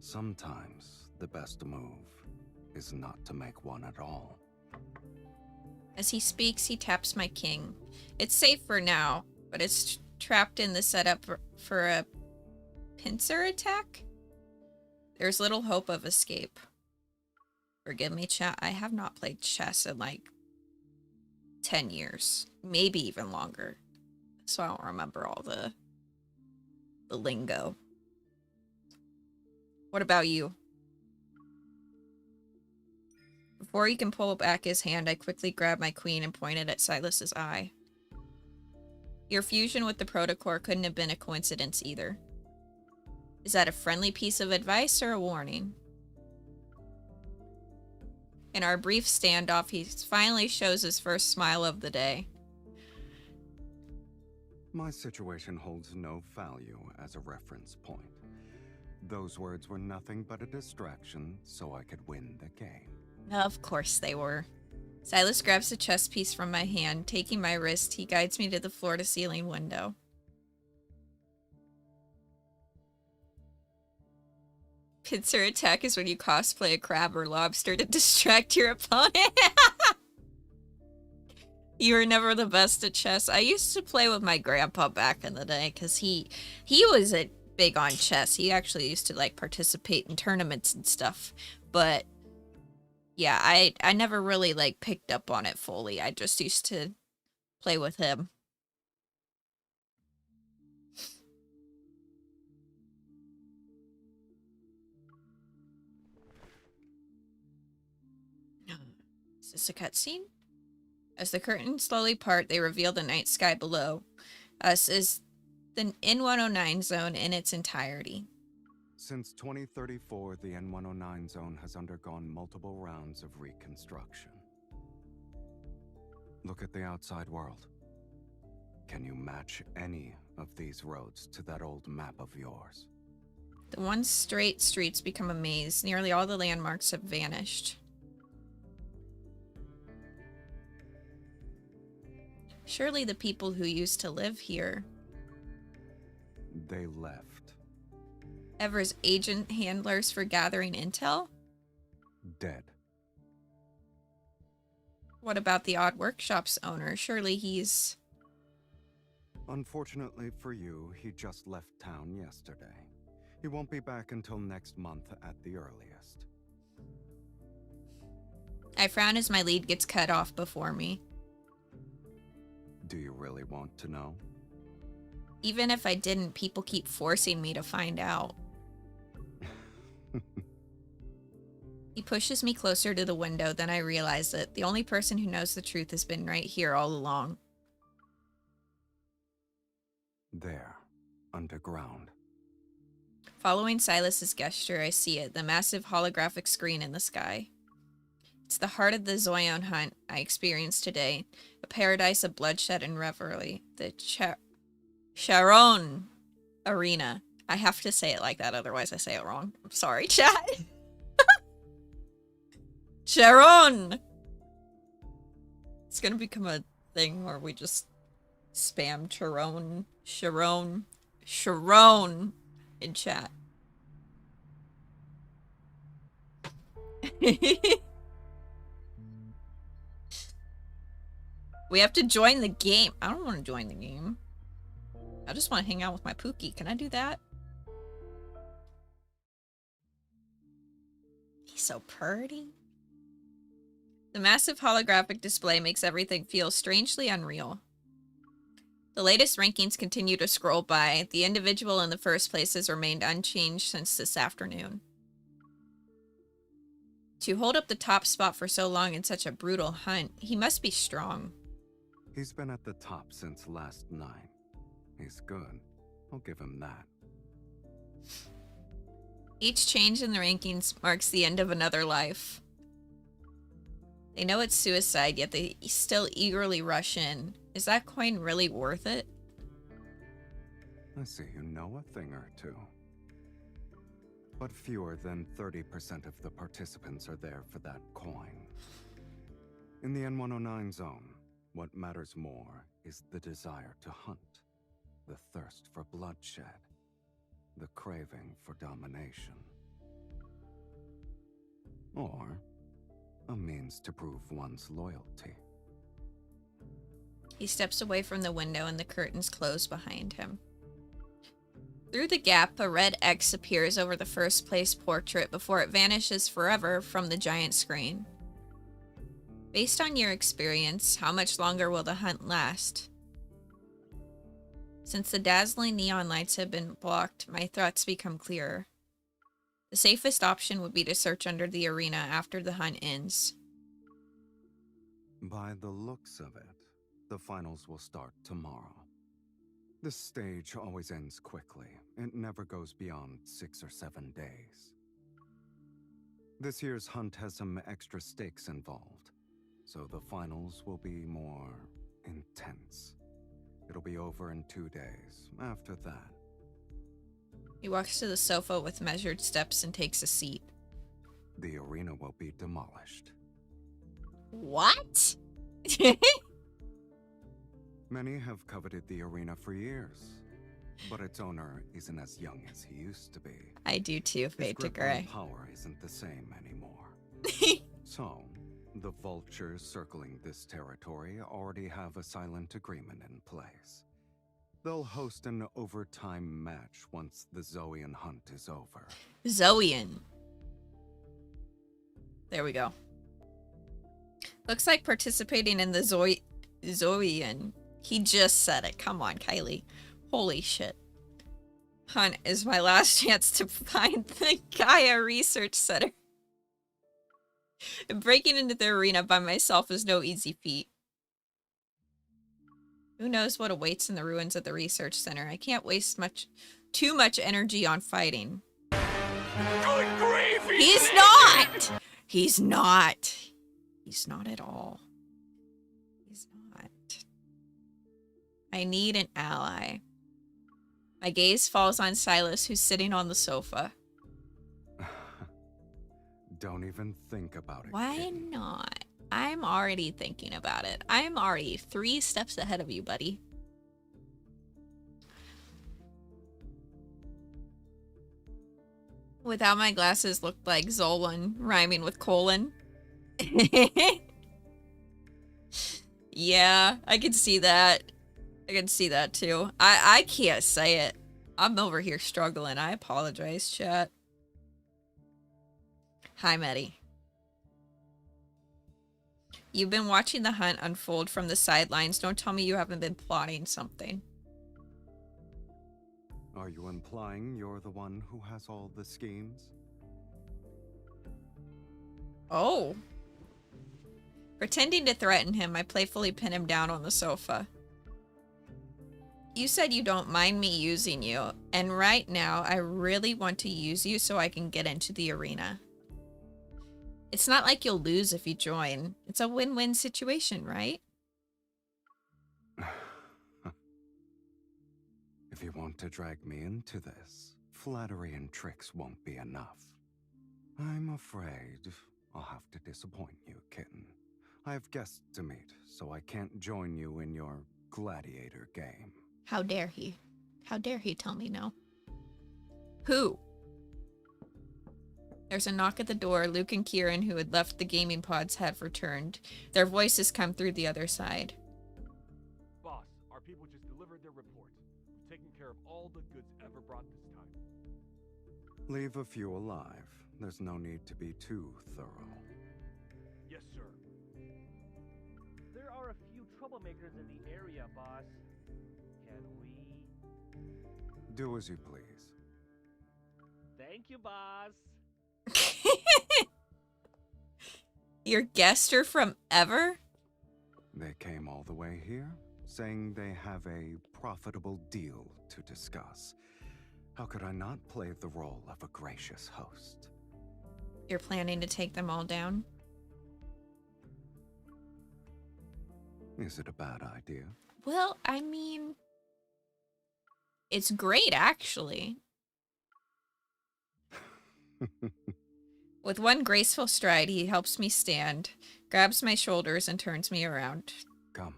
Sometimes the best move is not to make one at all. As he speaks, he taps my king. It's safe for now. but it's trapped in the setup for a pincer attack. There's little hope of escape. Forgive me, chat. I have not played chess in like 10 years, maybe even longer. So I don't remember all the lingo. What about you? Before he can pull back his hand, I quickly grabbed my queen and pointed at Silas's eye. Your fusion with the protocore couldn't have been a coincidence either. Is that a friendly piece of advice or a warning? In our brief standoff, he finally shows his first smile of the day. My situation holds no value as a reference point. Those words were nothing but a distraction so I could win the game. Of course they were. Silas grabs a chess piece from my hand. Taking my wrist, he guides me to the floor-to-ceiling window. Pincer attack is when you cosplay a crab or lobster to distract your opponent. You were never the best at chess. I used to play with my grandpa back in the day because he was big on chess. He actually used to like participate in tournaments and stuff. But yeah, I never really like picked up on it fully. I just used to play with him. Is this a cutscene? As the curtains slowly part, they reveal the night sky below us as the N109 zone in its entirety. Since 2034, the N109 zone has undergone multiple rounds of reconstruction. Look at the outside world. Can you match any of these roads to that old map of yours? The once straight streets become a maze. Nearly all the landmarks have vanished. Surely the people who used to live here. They left. Ever's agent handlers for gathering intel? Dead. What about the odd workshop's owner? Surely he's... Unfortunately for you, he just left town yesterday. He won't be back until next month at the earliest. I frown as my lead gets cut off before me. Do you really want to know? Even if I didn't, people keep forcing me to find out. He pushes me closer to the window, then I realize that the only person who knows the truth has been right here all along. There, underground. Following Silas's gesture, I see it, the massive holographic screen in the sky. It's the heart of the Zoyon hunt I experienced today, a paradise of bloodshed and revelry, the Sharon Arena. I have to say it like that, otherwise I say it wrong. I'm sorry, chat. Sharon! It's gonna become a thing where we just spam Sharon in chat. We have to join the game. I don't want to join the game. I just want to hang out with my Pookie. Can I do that? He's so pretty. The massive holographic display makes everything feel strangely unreal. The latest rankings continue to scroll by. The individual in the first place has remained unchanged since this afternoon. To hold up the top spot for so long in such a brutal hunt, he must be strong. He's been at the top since last night. He's good. I'll give him that. Each change in the rankings marks the end of another life. They know it's suicide, yet they still eagerly rush in. Is that coin really worth it? I see you know a thing or two. But fewer than 30% of the participants are there for that coin. In the N109 zone, what matters more is the desire to hunt, the thirst for bloodshed, the craving for domination. Or a means to prove one's loyalty. He steps away from the window and the curtains close behind him. Through the gap, a red X appears over the first place portrait before it vanishes forever from the giant screen. Based on your experience, how much longer will the hunt last? Since the dazzling neon lights have been blocked, my thoughts become clearer. The safest option would be to search under the arena after the hunt ends. By the looks of it, the finals will start tomorrow. This stage always ends quickly. It never goes beyond 6 or 7 days. This year's hunt has some extra stakes involved, so the finals will be more intense. It'll be over in 2 days. After that... He walks to the sofa with measured steps and takes a seat. The arena will be demolished. What? Many have coveted the arena for years, but its owner isn't as young as he used to be. I do too, Fade to Gray. Power isn't the same anymore. So, the vultures circling this territory already have a silent agreement in place. They'll host an overtime match once the Zoian hunt is over. Zoian. There we go. Looks like participating in the Zoian. He just said it. Come on, Kylie. Holy shit. Hunt is my last chance to find the Gaia Research Center. Breaking into the arena by myself is no easy feat. Who knows what awaits in the ruins of the research center? I can't waste too much energy on fighting. Good grief! He's not! He's not. He's not at all. He's not. I need an ally. My gaze falls on Silas, who's sitting on the sofa. Don't even think about it. Why kitten. not? I'm already thinking about it. I'm already 3 steps ahead of you, buddy. Without my glasses, looked like Zolan rhyming with colon. Yeah, I can see that. I can see that too. I can't say it. I'm over here struggling. I apologize, chat. Hi, Maddie. You've been watching the hunt unfold from the sidelines. Don't tell me you haven't been plotting something. Are you implying you're the one who has all the schemes? Oh. Pretending to threaten him, I playfully pin him down on the sofa. You said you don't mind me using you, and right now I really want to use you so I can get into the arena. It's not like you'll lose if you join. It's a win-win situation, right? If you want to drag me into this, flattery and tricks won't be enough. I'm afraid I'll have to disappoint you, kitten. I have guests to meet, so I can't join you in your gladiator game. How dare he? How dare he tell me no? Who? There's a knock at the door. Luke and Kieran, who had left the gaming pods, have returned. Their voices come through the other side. Boss, our people just delivered their report. We've taken care of all the goods ever brought this time. Leave a few alive. There's no need to be too thorough. Yes, sir. There are a few troublemakers in the area, boss. Can we... Do as you please. Thank you, boss. Your guests are from ever? They came all the way here, saying they have a profitable deal to discuss. How could I not play the role of a gracious host? You're planning to take them all down? Is it a bad idea? Well, I mean... It's great, actually. With one graceful stride, he helps me stand, grabs my shoulders, and turns me around. Come.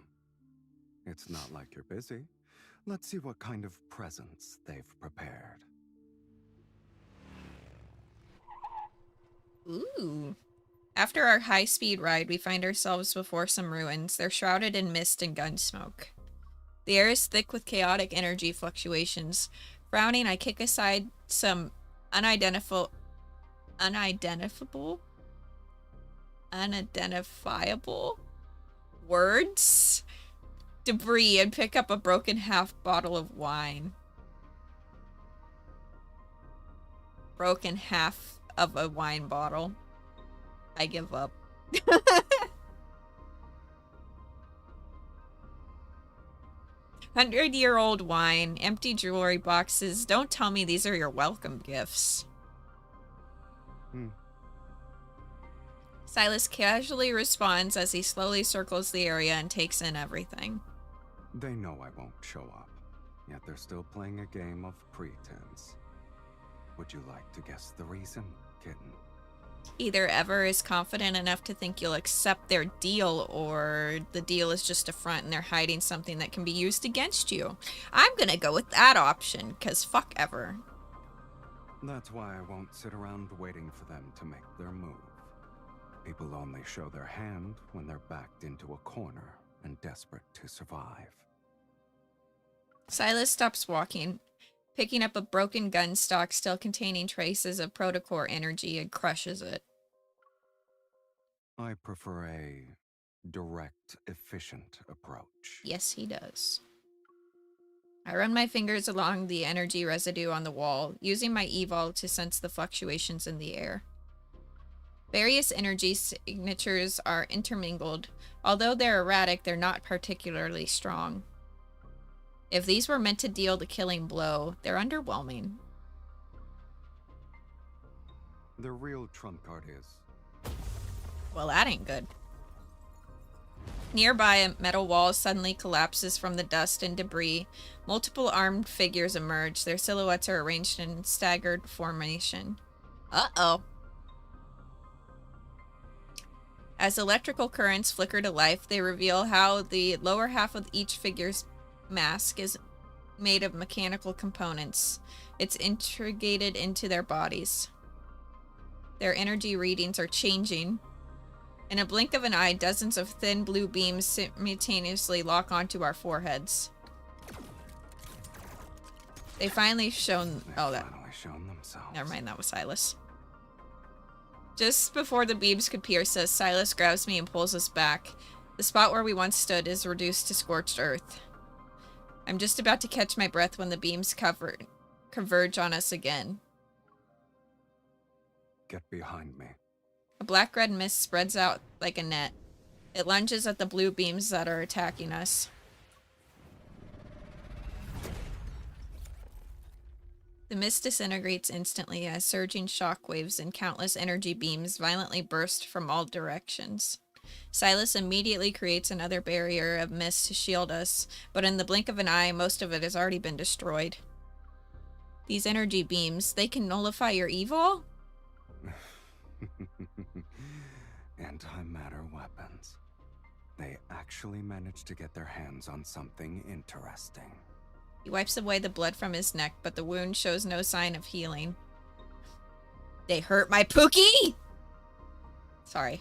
It's not like you're busy. Let's see what kind of presents they've prepared. Ooh. After our high-speed ride, we find ourselves before some ruins. They're shrouded in mist and gun smoke. The air is thick with chaotic energy fluctuations. Frowning, I kick aside some unidentifiable words, debris, and pick up a broken half bottle of wine. Broken half of a wine bottle. I give up. 100-year-old wine, empty jewelry boxes. Don't tell me these are your welcome gifts. Silas casually responds as he slowly circles the area and takes in everything. They know I won't show up, yet they're still playing a game of pretense. Would you like to guess the reason, kitten? Either Ever is confident enough to think you'll accept their deal, or the deal is just a front and they're hiding something that can be used against you. I'm gonna go with that option, because fuck Ever. That's why I won't sit around waiting for them to make their move. People only show their hand when they're backed into a corner and desperate to survive. Silas stops walking, picking up a broken gun stock still containing traces of protocore energy, and crushes it. I prefer a direct, efficient approach. Yes, he does. I run my fingers along the energy residue on the wall, using my evol to sense the fluctuations in the air. Various energy signatures are intermingled. Although they're erratic, they're not particularly strong. If these were meant to deal the killing blow, they're underwhelming. The real trump card is... Well, that ain't good. Nearby, a metal wall suddenly collapses from the dust and debris. Multiple armed figures emerge. Their silhouettes are arranged in staggered formation. Uh-oh. As electrical currents flicker to life, they reveal how the lower half of each figure's mask is made of mechanical components. It's integrated into their bodies. Their energy readings are changing. In a blink of an eye, dozens of thin blue beams simultaneously lock onto our foreheads. They finally shown... Oh, that... finally shown themselves. Never mind, that was Silas. Just before the beams could pierce us, Silas grabs me and pulls us back. The spot where we once stood is reduced to scorched earth. I'm just about to catch my breath when the beams converge on us again. Get behind me. A black-red mist spreads out like a net. It lunges at the blue beams that are attacking us. The mist disintegrates instantly as surging shockwaves and countless energy beams violently burst from all directions. Silas immediately creates another barrier of mist to shield us, but in the blink of an eye, most of it has already been destroyed. These energy beams, they can nullify your evil? Antimatter weapons. They actually managed to get their hands on something interesting. He wipes away the blood from his neck, but the wound shows no sign of healing. They hurt my Pookie! Sorry.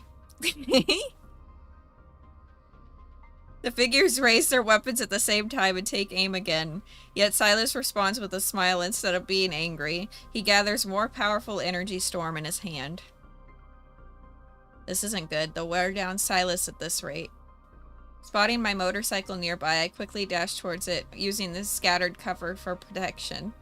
The figures raise their weapons at the same time and take aim again. Yet Silas responds with a smile instead of being angry. He gathers more powerful energy storm in his hand. This isn't good. They'll wear down Silas at this rate. Spotting my motorcycle nearby, I quickly dash towards it, using the scattered cover for protection.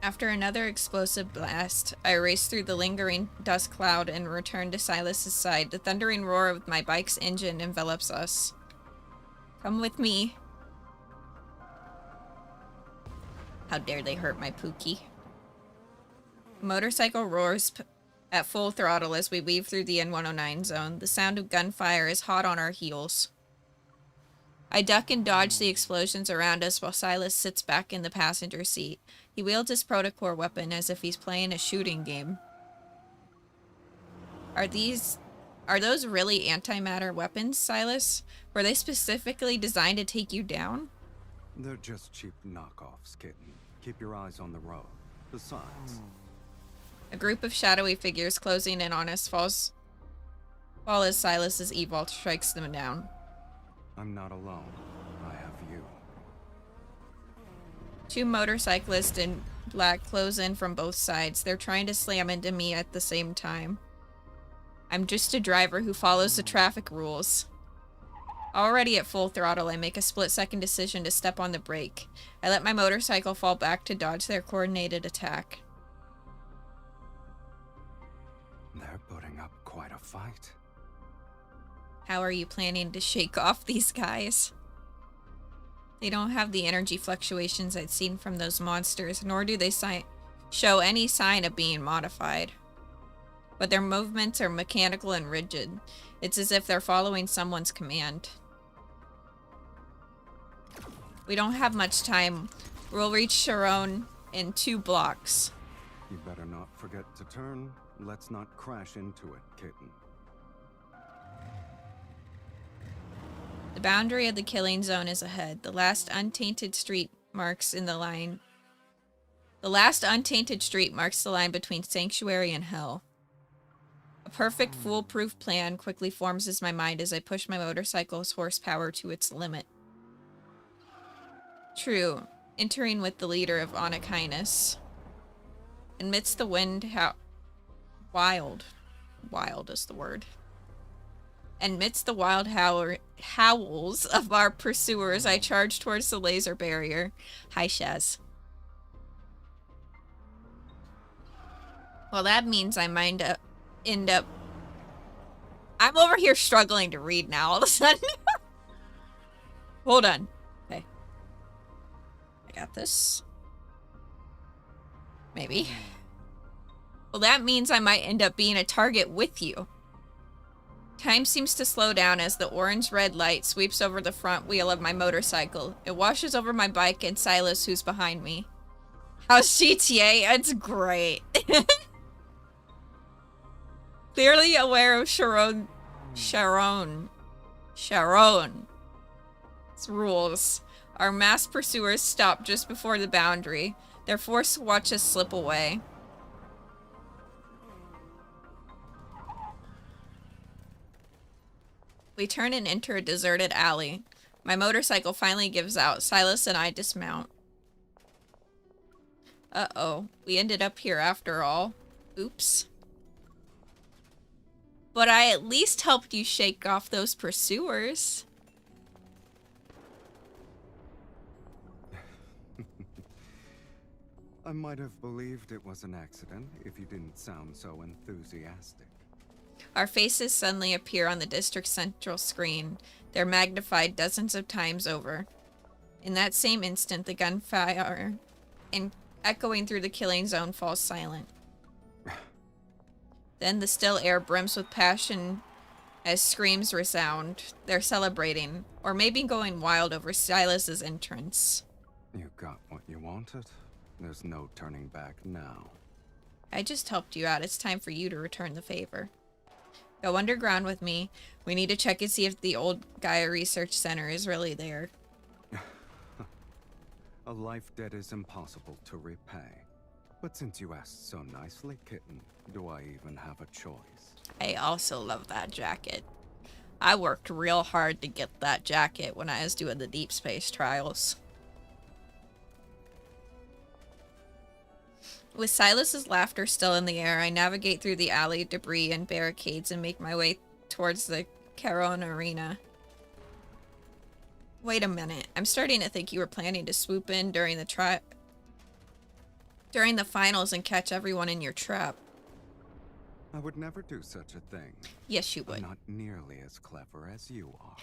After another explosive blast, I race through the lingering dust cloud and return to Silas's side. The thundering roar of my bike's engine envelops us. Come with me. How dare they hurt my Pookie. Motorcycle roars at full throttle as we weave through the N109 zone. The sound of gunfire is hot on our heels. I duck and dodge the explosions around us while Silas sits back in the passenger seat. He wields his protocore weapon as if he's playing a shooting game. Are those really antimatter weapons, Silas? Were they specifically designed to take you down? They're just cheap knockoffs, kitten. Keep your eyes on the road. Besides, A group of shadowy figures closing in on us fall as Silas's evault strikes them down. I'm not alone. I have you. Two motorcyclists in black close in from both sides. They're trying to slam into me at the same time. I'm just a driver who follows the traffic rules. Already at full throttle, I make a split-second decision to step on the brake. I let my motorcycle fall back to dodge their coordinated attack. They're putting up quite a fight. How are you planning to shake off these guys? They don't have the energy fluctuations I'd seen from those monsters, nor do they show any sign of being modified. But their movements are mechanical and rigid. It's as if they're following someone's command. We don't have much time. We'll reach Sharon in 2 blocks. You better not forget to turn. Let's not crash into it, kitten. The boundary of the killing zone is ahead. The last untainted street marks the line between Sanctuary and Hell. A perfect foolproof plan quickly forms in my mind as I push my motorcycle's horsepower to its limit. True, entering with the leader of Onychynus. Amidst the wind, wild is the word. Amidst the wild howls of our pursuers, I charge towards the laser barrier. Hi, Shaz. Well, that means I might end up... I'm over here struggling to read now all of a sudden. Hold on. Okay. I got this. Maybe. Well, that means I might end up being a target with you. Time seems to slow down as the orange-red light sweeps over the front wheel of my motorcycle. It washes over my bike and Silas, who's behind me. How's GTA? It's great. Clearly aware of Sharon's rules. Our masked pursuers stop just before the boundary. They're forced to watch us slip away. We turn and enter a deserted alley. My motorcycle finally gives out. Silas and I dismount. Uh-oh. We ended up here after all. Oops. But I at least helped you shake off those pursuers. I might have believed it was an accident if you didn't sound so enthusiastic. Our faces suddenly appear on the district central screen. They're magnified dozens of times over. In that same instant, the gunfire and echoing through the killing zone falls silent. Then the still air brims with passion as screams resound. They're celebrating, or maybe going wild over Silas's entrance. You got what you wanted. There's no turning back now. I just helped you out. It's time for you to return the favor. Go underground with me. We need to check and see if the old Gaia Research Center is really there. A life debt is impossible to repay. But since you asked so nicely, kitten, do I even have a choice? I also love that jacket. I worked real hard to get that jacket when I was doing the Deep Space trials. With Silas's laughter still in the air, I navigate through the alley, debris, and barricades and make my way towards the Charon Arena. Wait a minute. I'm starting to think you were planning to swoop in during the finals and catch everyone in your trap. I would never do such a thing. Yes, you would. I'm not nearly as clever as you are.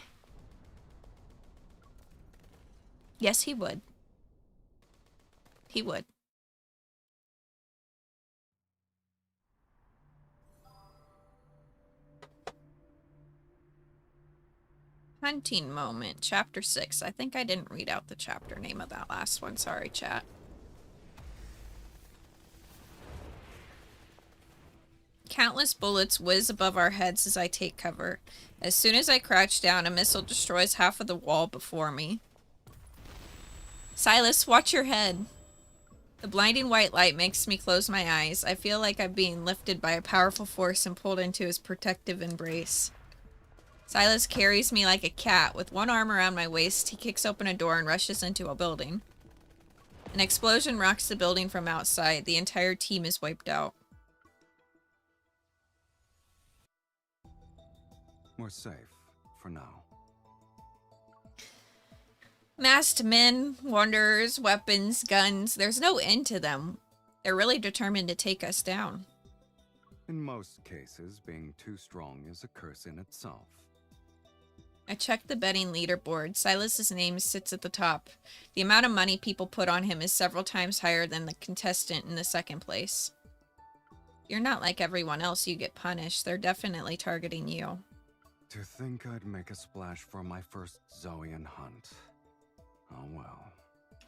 Yes, he would. He would. Hunting moment, chapter 6. I think I didn't read out the chapter name of that last one. Sorry, chat. Countless bullets whiz above our heads as I take cover. As soon as I crouch down, a missile destroys half of the wall before me. Silas, watch your head. The blinding white light makes me close my eyes. I feel like I'm being lifted by a powerful force and pulled into his protective embrace. Silas carries me like a cat. With one arm around my waist, he kicks open a door and rushes into a building. An explosion rocks the building from outside. The entire team is wiped out. We're safe for now. Masked men, wanderers, weapons, guns. There's no end to them. They're really determined to take us down. In most cases, being too strong is a curse in itself. I checked the betting leaderboard. Silas's name sits at the top. The amount of money people put on him is several times higher than the contestant in the second place. You're not like everyone else. You get punished. They're definitely targeting you. To think I'd make a splash for my first Zoyan hunt. Oh well.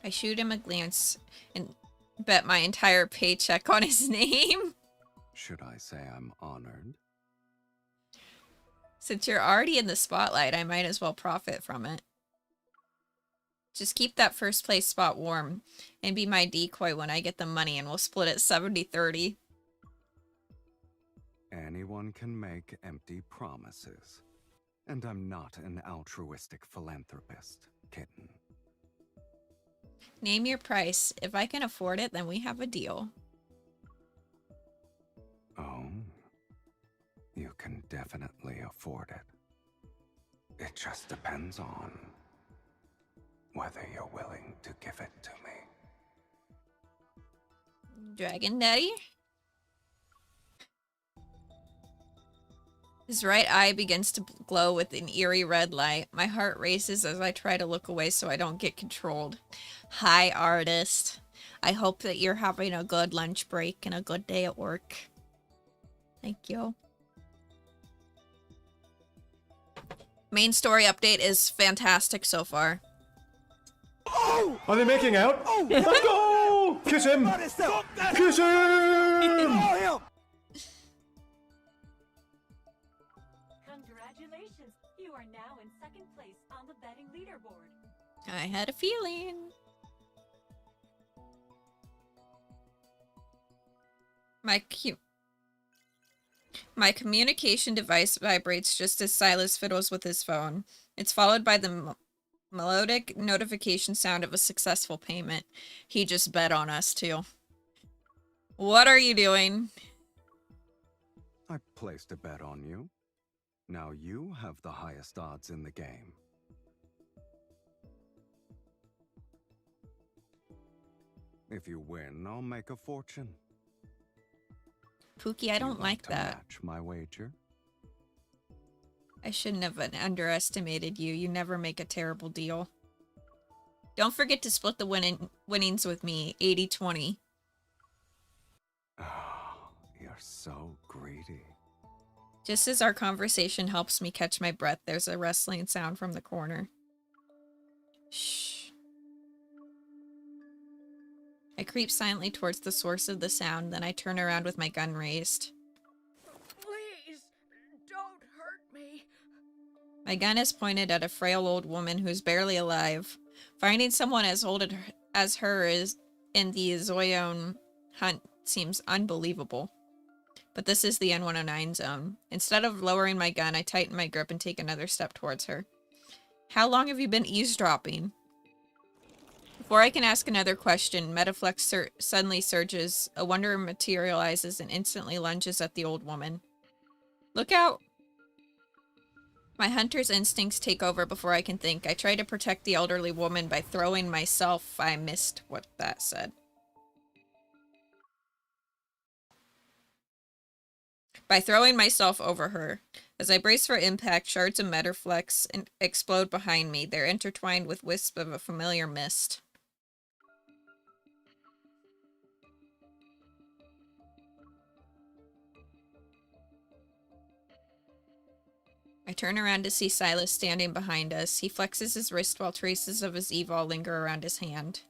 I shoot him a glance and bet my entire paycheck on his name. Should I say I'm honored? Since you're already in the spotlight, I might as well profit from it. Just keep that first place spot warm and be my decoy when I get the money, and we'll split it 70-30. Anyone can make empty promises. And I'm not an altruistic philanthropist, kitten. Name your price. If I can afford it, then we have a deal. Oh, you can definitely afford it. It just depends on whether you're willing to give it to me. Dragon Daddy? His right eye begins to glow with an eerie red light. My heart races as I try to look away so I don't get controlled. Hi, artist. I hope that you're having a good lunch break and a good day at work. Thank you. Main story update is fantastic so far. Oh! Are they making out? Oh! Let's go! Kiss him! Kiss him! Congratulations! You are now in second place on the betting leaderboard. I had a feeling. My communication device vibrates just as Silas fiddles with his phone. It's followed by the melodic notification sound of a successful payment. He just bet on us, too. What are you doing? I placed a bet on you. Now you have the highest odds in the game. If you win, I'll make a fortune. Pookie, I don't like that. Match my wager? I shouldn't have underestimated you. You never make a terrible deal. Don't forget to split the winnings with me, 80-20. Oh, you're so greedy. Just as our conversation helps me catch my breath, there's a rustling sound from the corner. Shh. I creep silently towards the source of the sound, then I turn around with my gun raised. Please, don't hurt me. My gun is pointed at a frail old woman who's barely alive. Finding someone as old as her is in the Zoyan hunt seems unbelievable. But this is the N109 zone. Instead of lowering my gun, I tighten my grip and take another step towards her. How long have you been eavesdropping? Before I can ask another question, Metaflex suddenly surges, a wanderer materializes and instantly lunges at the old woman. Look out! My hunter's instincts take over before I can think. I try to protect the elderly woman by throwing myself. I missed what that said. By throwing myself over her. As I brace for impact, shards of Metaflex explode behind me. They're intertwined with wisps of a familiar mist. I turn around to see Silas standing behind us. He flexes his wrist while traces of his evol linger around his hand.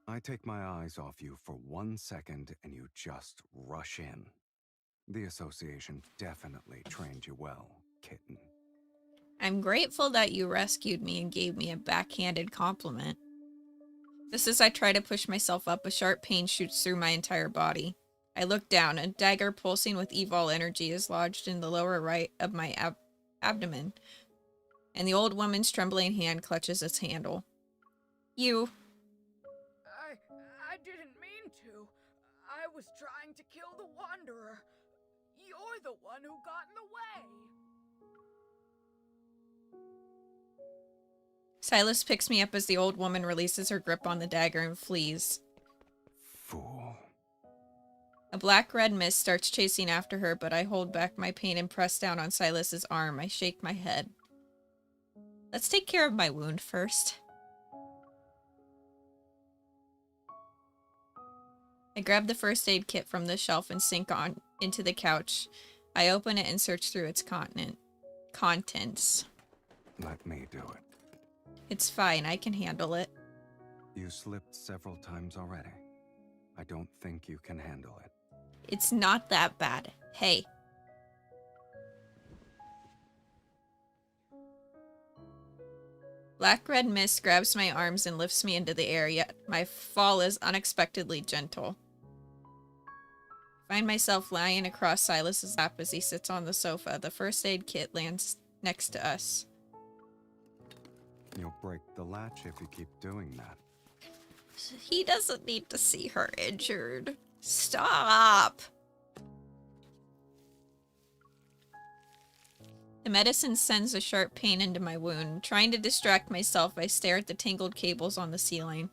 I take my eyes off you for 1 second and you just rush in. The association definitely trained you well, kitten. I'm grateful that you rescued me and gave me a backhanded compliment. Just as I try to push myself up, a sharp pain shoots through my entire body. I look down. A dagger pulsing with evil energy is lodged in the lower right of my abdomen, and the old woman's trembling hand clutches its handle. You. I didn't mean to. I was trying to kill the Wanderer. You're the one who got in the way. Silas picks me up as the old woman releases her grip on the dagger and flees. Fool. A black-red mist starts chasing after her, but I hold back my pain and press down on Silas's arm. I shake my head. Let's take care of my wound first. I grab the first aid kit from the shelf and sink on into the couch. I open it and search through its contents. Let me do it. It's fine, I can handle it. You slipped several times already. I don't think you can handle it. It's not that bad. Hey. Black-red mist grabs my arms and lifts me into the air, yet my fall is unexpectedly gentle. I find myself lying across Silas's lap as he sits on the sofa. The first aid kit lands next to us. You'll break the latch if you keep doing that. He doesn't need to see her injured. Stop! The medicine sends a sharp pain into my wound. Trying to distract myself, I stare at the tangled cables on the ceiling.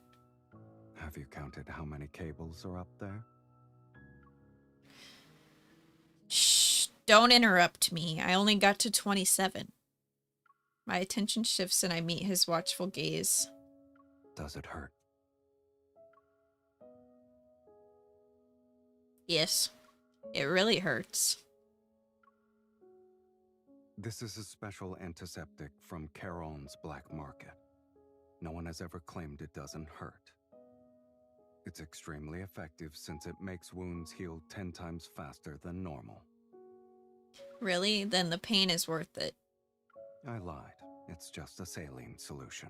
Have you counted how many cables are up there? Shh, don't interrupt me. I only got to 27. My attention shifts and I meet his watchful gaze. Does it hurt? Yes, it really hurts. This is a special antiseptic from Charon's black market. No one has ever claimed it doesn't hurt. It's extremely effective since it makes wounds heal 10 times faster than normal. Really? Then the pain is worth it. I lied. It's just a saline solution.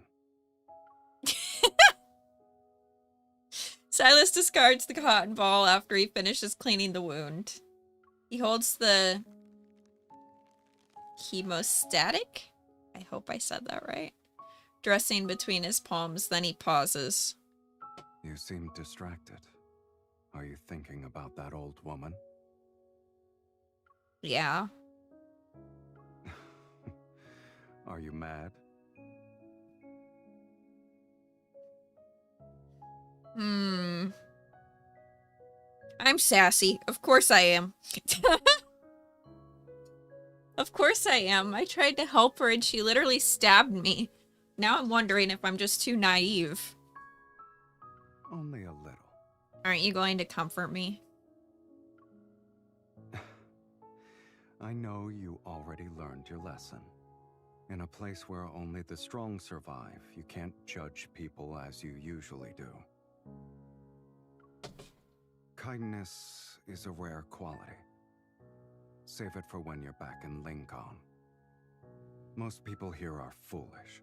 Silas discards the cotton ball after he finishes cleaning the wound. He holds the hemostatic? I hope I said that right. Dressing between his palms, then he pauses. You seem distracted. Are you thinking about that old woman? Yeah. Are you mad? I'm sassy. Of course I am. Of course I am. I tried to help her and she literally stabbed me. Now I'm wondering if I'm just too naive. Only a little. Aren't you going to comfort me? I know you already learned your lesson. In a place where only the strong survive, you can't judge people as you usually do. Kindness is a rare quality. Save it for when you're back in Lincoln. Most people here are foolish.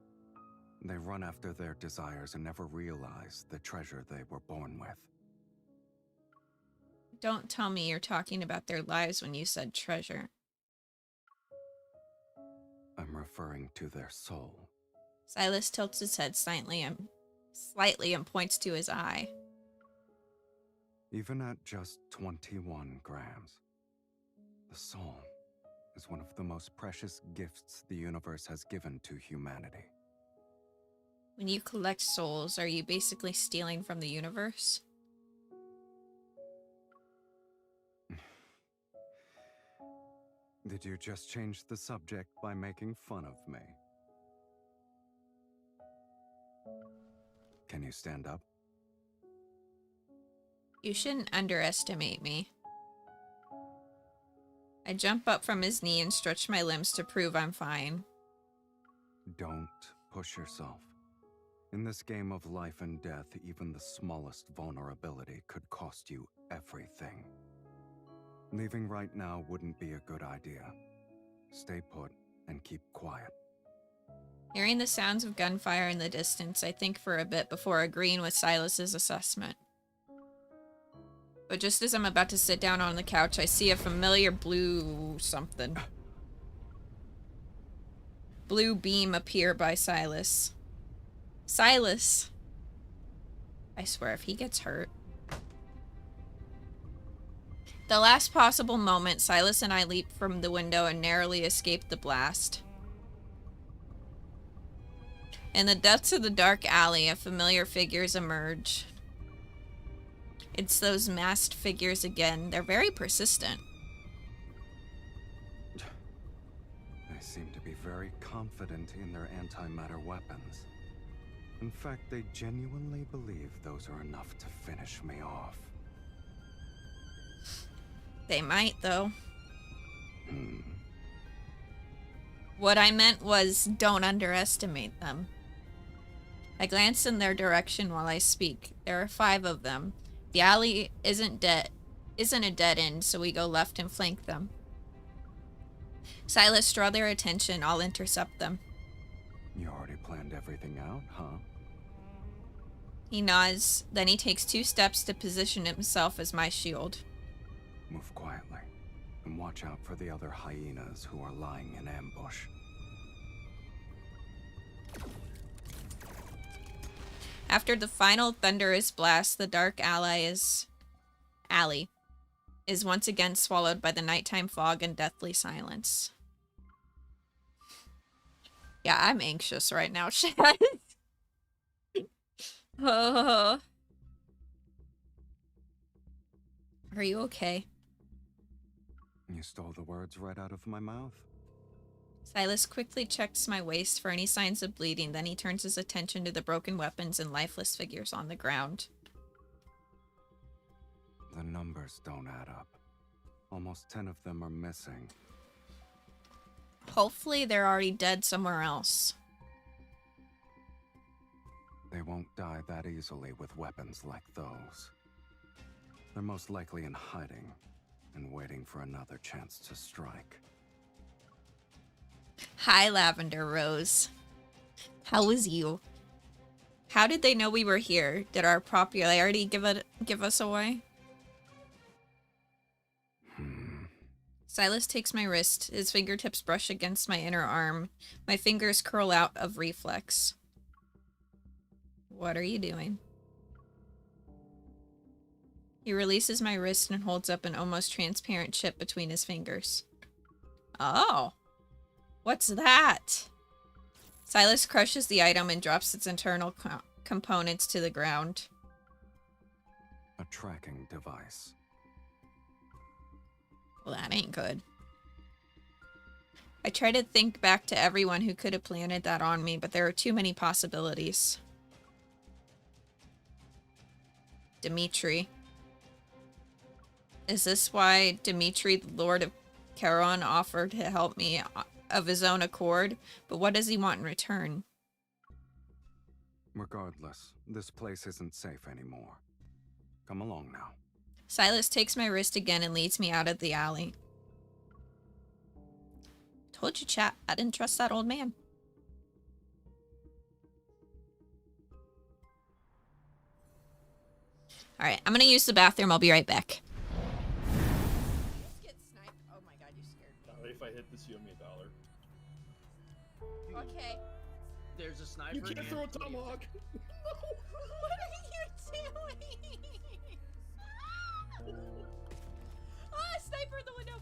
They run after their desires and never realize the treasure they were born with. Don't tell me you're talking about their lives when you said treasure. I'm referring to their soul. Silas tilts his head slightly and points to his eye. Even at just 21 grams, the soul is one of the most precious gifts the universe has given to humanity. When you collect souls, are you basically stealing from the universe? Did you just change the subject by making fun of me? Can you stand up? You shouldn't underestimate me. I jump up from his knee and stretch my limbs to prove I'm fine. Don't push yourself. In this game of life and death, even the smallest vulnerability could cost you everything. Leaving right now wouldn't be a good idea. Stay put and keep quiet. Hearing the sounds of gunfire in the distance, I think for a bit before agreeing with Silas's assessment. But just as I'm about to sit down on the couch, I see a familiar blue something. Blue beam appear by Silas. Silas! I swear, if he gets hurt. The last possible moment, Silas and I leap from the window and narrowly escape the blast. In the depths of the dark alley, a familiar figures emerge. It's those masked figures again. They're very persistent. They seem to be very confident in their antimatter weapons. In fact, they genuinely believe those are enough to finish me off. They might, though. What I meant was, don't underestimate them. I glance in their direction while I speak. There are 5 of them. The alley isn't a dead end, so we go left and flank them. Silas, draw their attention. I'll intercept them. You already planned everything out, huh? He nods, then he takes 2 steps to position himself as my shield. Move quietly, and watch out for the other hyenas who are lying in ambush. After the final thunderous blast, the dark alley is once again swallowed by the nighttime fog and deathly silence. Yeah, I'm anxious right now, Chad. Are you okay? You stole the words right out of my mouth. Silas quickly checks my waist for any signs of bleeding, then he turns his attention to the broken weapons and lifeless figures on the ground. The numbers don't add up. Almost 10 of them are missing. Hopefully they're already dead somewhere else. They won't die that easily with weapons like those. They're most likely in hiding and waiting for another chance to strike. Hi, Lavender Rose. How was you? How did they know we were here? Did our popularity give us away? Silas takes my wrist. His fingertips brush against my inner arm. My fingers curl out of reflex. What are you doing? He releases my wrist and holds up an almost transparent chip between his fingers. Oh. What's that? Silas crushes the item and drops its internal components to the ground. A tracking device. Well, that ain't good. I try to think back to everyone who could have planted that on me, but there are too many possibilities. Dimitri. Is this why Dimitri, the Lord of Charon, offered to help me of his own accord? But what does he want in return? Regardless, this place isn't safe anymore. Come along now. Silas takes my wrist again and leads me out of the alley. Told you, chat, I didn't trust that old man. Alright, I'm gonna use the bathroom. I'll be right back. Get sniped. Oh my god, you scared me. If I hit this, you owe me $1. Okay. There's a sniper. You can't throw a tomahawk. What are you doing? Ah, sniper in the window.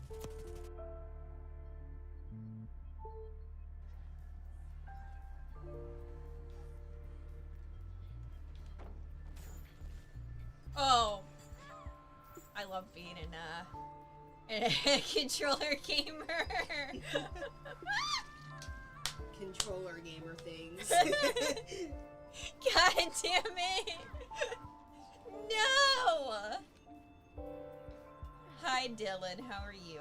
Oh, I love being a controller gamer. Controller gamer things. God damn it! No! Hi, Dylan. How are you?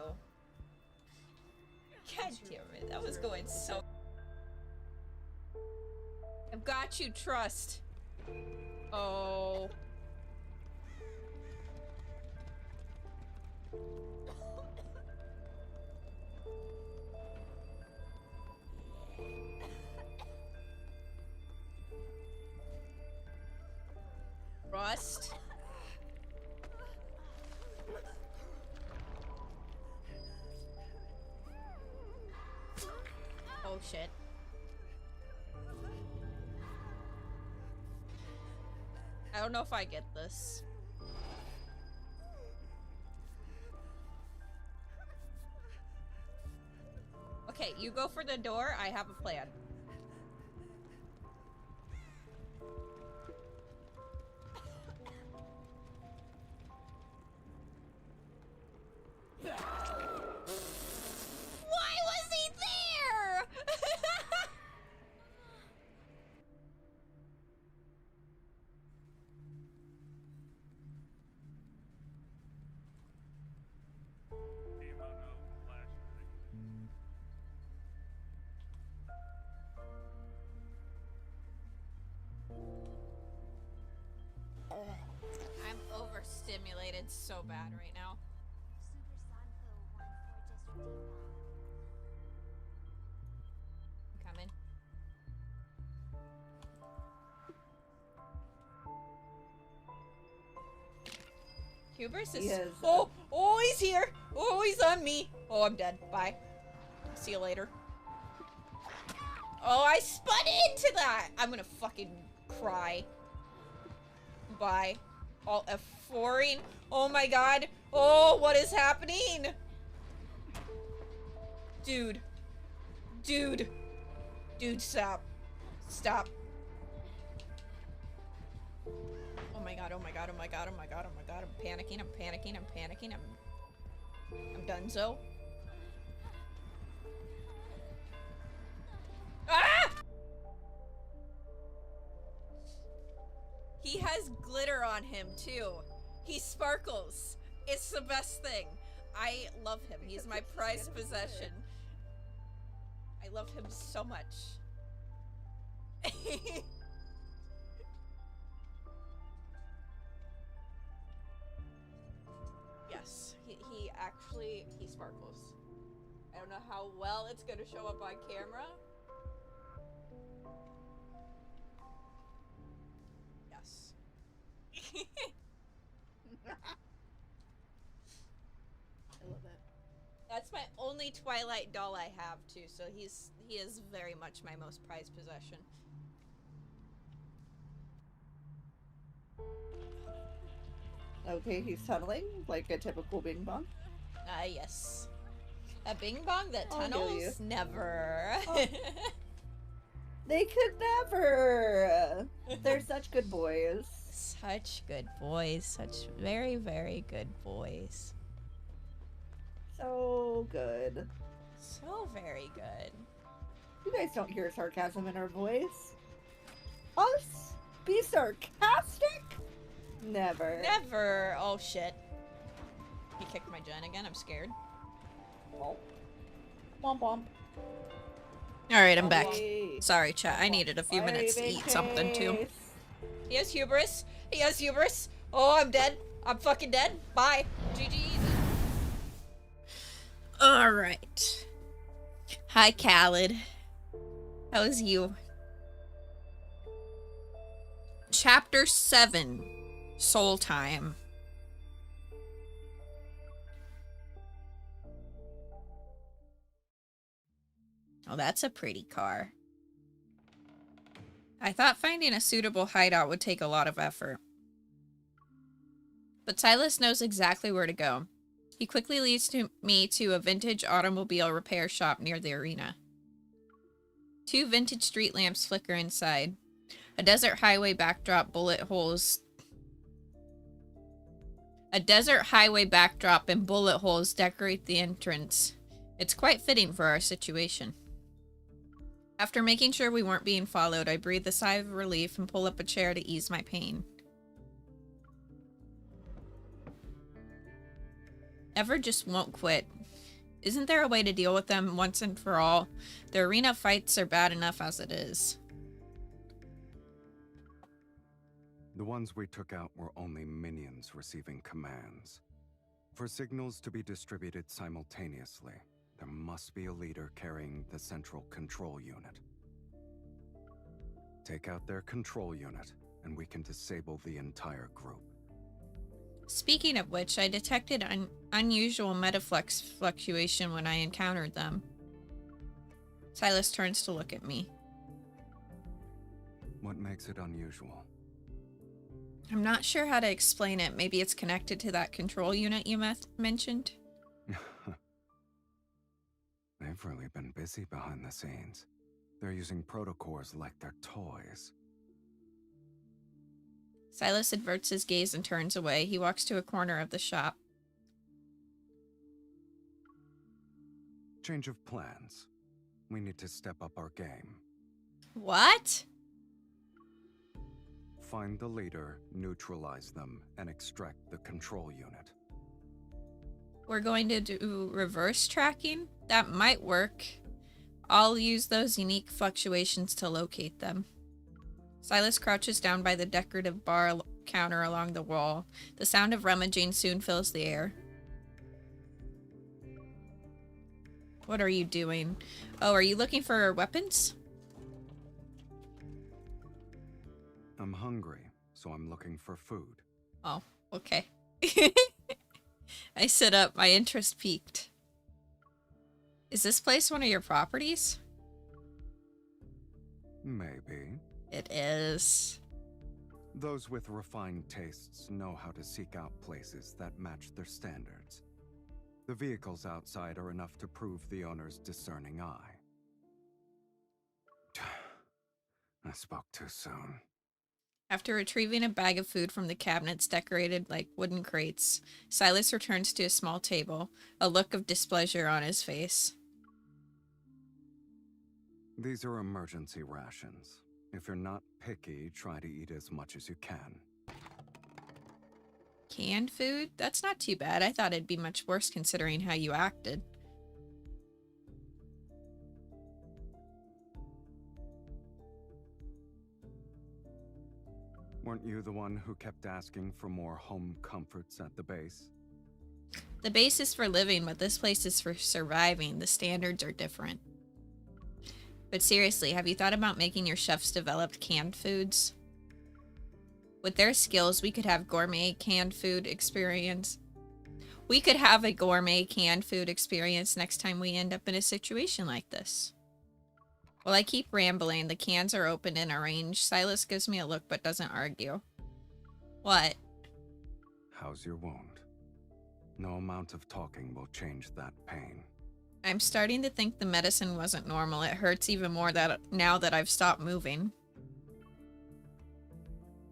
God damn it. That was going so... I've got you, trust. Oh. chest. Oh shit. I don't know if I get this. Okay, you go for the door. I have a plan. Why was he there? I'm overstimulated so bad right now. I'm coming. Hubris is. Yes. Oh, oh, he's here. Oh, he's on me. Oh, I'm dead. Bye. See you later. Oh, I spun into that. I'm gonna fucking cry. Bye. All F4ing. Oh my god. Oh, what is happening? Dude. Dude. Dude, stop. Stop. Oh my god, oh my god, oh my god, oh my god, oh my god. I'm panicking, I'm panicking, I'm panicking, I'm donezo. Ah! He has glitter on him too. He sparkles. It's the best thing. I love him. He's my prized possession. I love him so much. Yes, he actually, he sparkles. I don't know how well it's gonna show up on camera. Yes. I love that. That's my only Twilight doll I have too, so he is very much my most prized possession. Okay, he's tunneling like a typical Bing Bong. Yes. A Bing Bong that I'll kill you. tunnels? Never. Oh. They could never. They're such good boys. Such good boys. Such very, very good boys. So good. So very good. You guys don't hear sarcasm in our voice. Us? Be sarcastic? Never. Never. Oh shit. He kicked my gen again. I'm scared. Womp womp. Alright, I'm back. Wait. Sorry, chat. I needed a few minutes to eat something too. He has hubris. He has hubris. Oh, I'm dead. I'm fucking dead. Bye. GG. Alright. Hi, Khaled. How's you? Chapter 7. Soul Time. Oh, that's a pretty car. I thought finding a suitable hideout would take a lot of effort. But Silas knows exactly where to go. He quickly leads me to a vintage automobile repair shop near the arena. 2 vintage street lamps flicker inside. A desert highway backdrop and bullet holes decorate the entrance. It's quite fitting for our situation. After making sure we weren't being followed, I breathe a sigh of relief and pull up a chair to ease my pain. Ever just won't quit. Isn't there a way to deal with them once and for all? The arena fights are bad enough as it is. The ones we took out were only minions receiving commands. For signals to be distributed simultaneously, there must be a leader carrying the central control unit. Take out their control unit, and we can disable the entire group. Speaking of which, I detected an unusual metaflux fluctuation when I encountered them. Silas turns to look at me. What makes it unusual? I'm not sure how to explain it. Maybe it's connected to that control unit you mentioned? They've really been busy behind the scenes. They're using protocores like they're toys. Silas averts his gaze and turns away. He walks to a corner of the shop. Change of plans. We need to step up our game. What? Find the leader, neutralize them, and extract the control unit. We're going to do reverse tracking? That might work. I'll use those unique fluctuations to locate them. Silas crouches down by the decorative bar counter along the wall. The sound of rummaging soon fills the air. What are you doing? Oh, are you looking for weapons? I'm hungry, so I'm looking for food. Oh, okay. I sit up, my interest piqued. Is this place one of your properties? Maybe. It is. Those with refined tastes know how to seek out places that match their standards. The vehicles outside are enough to prove the owner's discerning eye. I spoke too soon. After retrieving a bag of food from the cabinets decorated like wooden crates, Silas returns to a small table, a look of displeasure on his face. These are emergency rations. If you're not picky, try to eat as much as you can. Canned food? That's not too bad. I thought it'd be much worse considering how you acted. Weren't you the one who kept asking for more home comforts at the base? The base is for living, but this place is for surviving. The standards are different. But seriously, have you thought about making your chefs develop canned foods? With their skills, we could have gourmet canned food experience. We could have a gourmet canned food experience next time we end up in a situation like this. While I keep rambling, the cans are opened and arranged. Silas gives me a look but doesn't argue. What? How's your wound? No amount of talking will change that pain. I'm starting to think the medicine wasn't normal. It hurts even more now that I've stopped moving.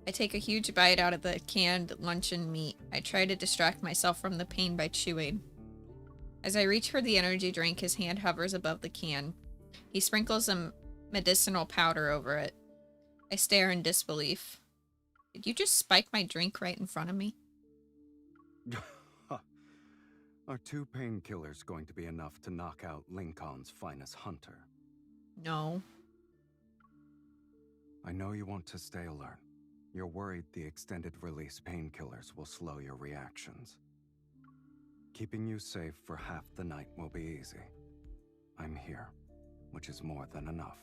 I take a huge bite out of the canned luncheon meat. I try to distract myself from the pain by chewing. As I reach for the energy drink, his hand hovers above the can. He sprinkles some medicinal powder over it. I stare in disbelief. Did you just spike my drink right in front of me? Are 2 painkillers going to be enough to knock out Lincoln's finest hunter? No. I know you want to stay alert. You're worried the extended release painkillers will slow your reactions. Keeping you safe for half the night will be easy. I'm here, which is more than enough.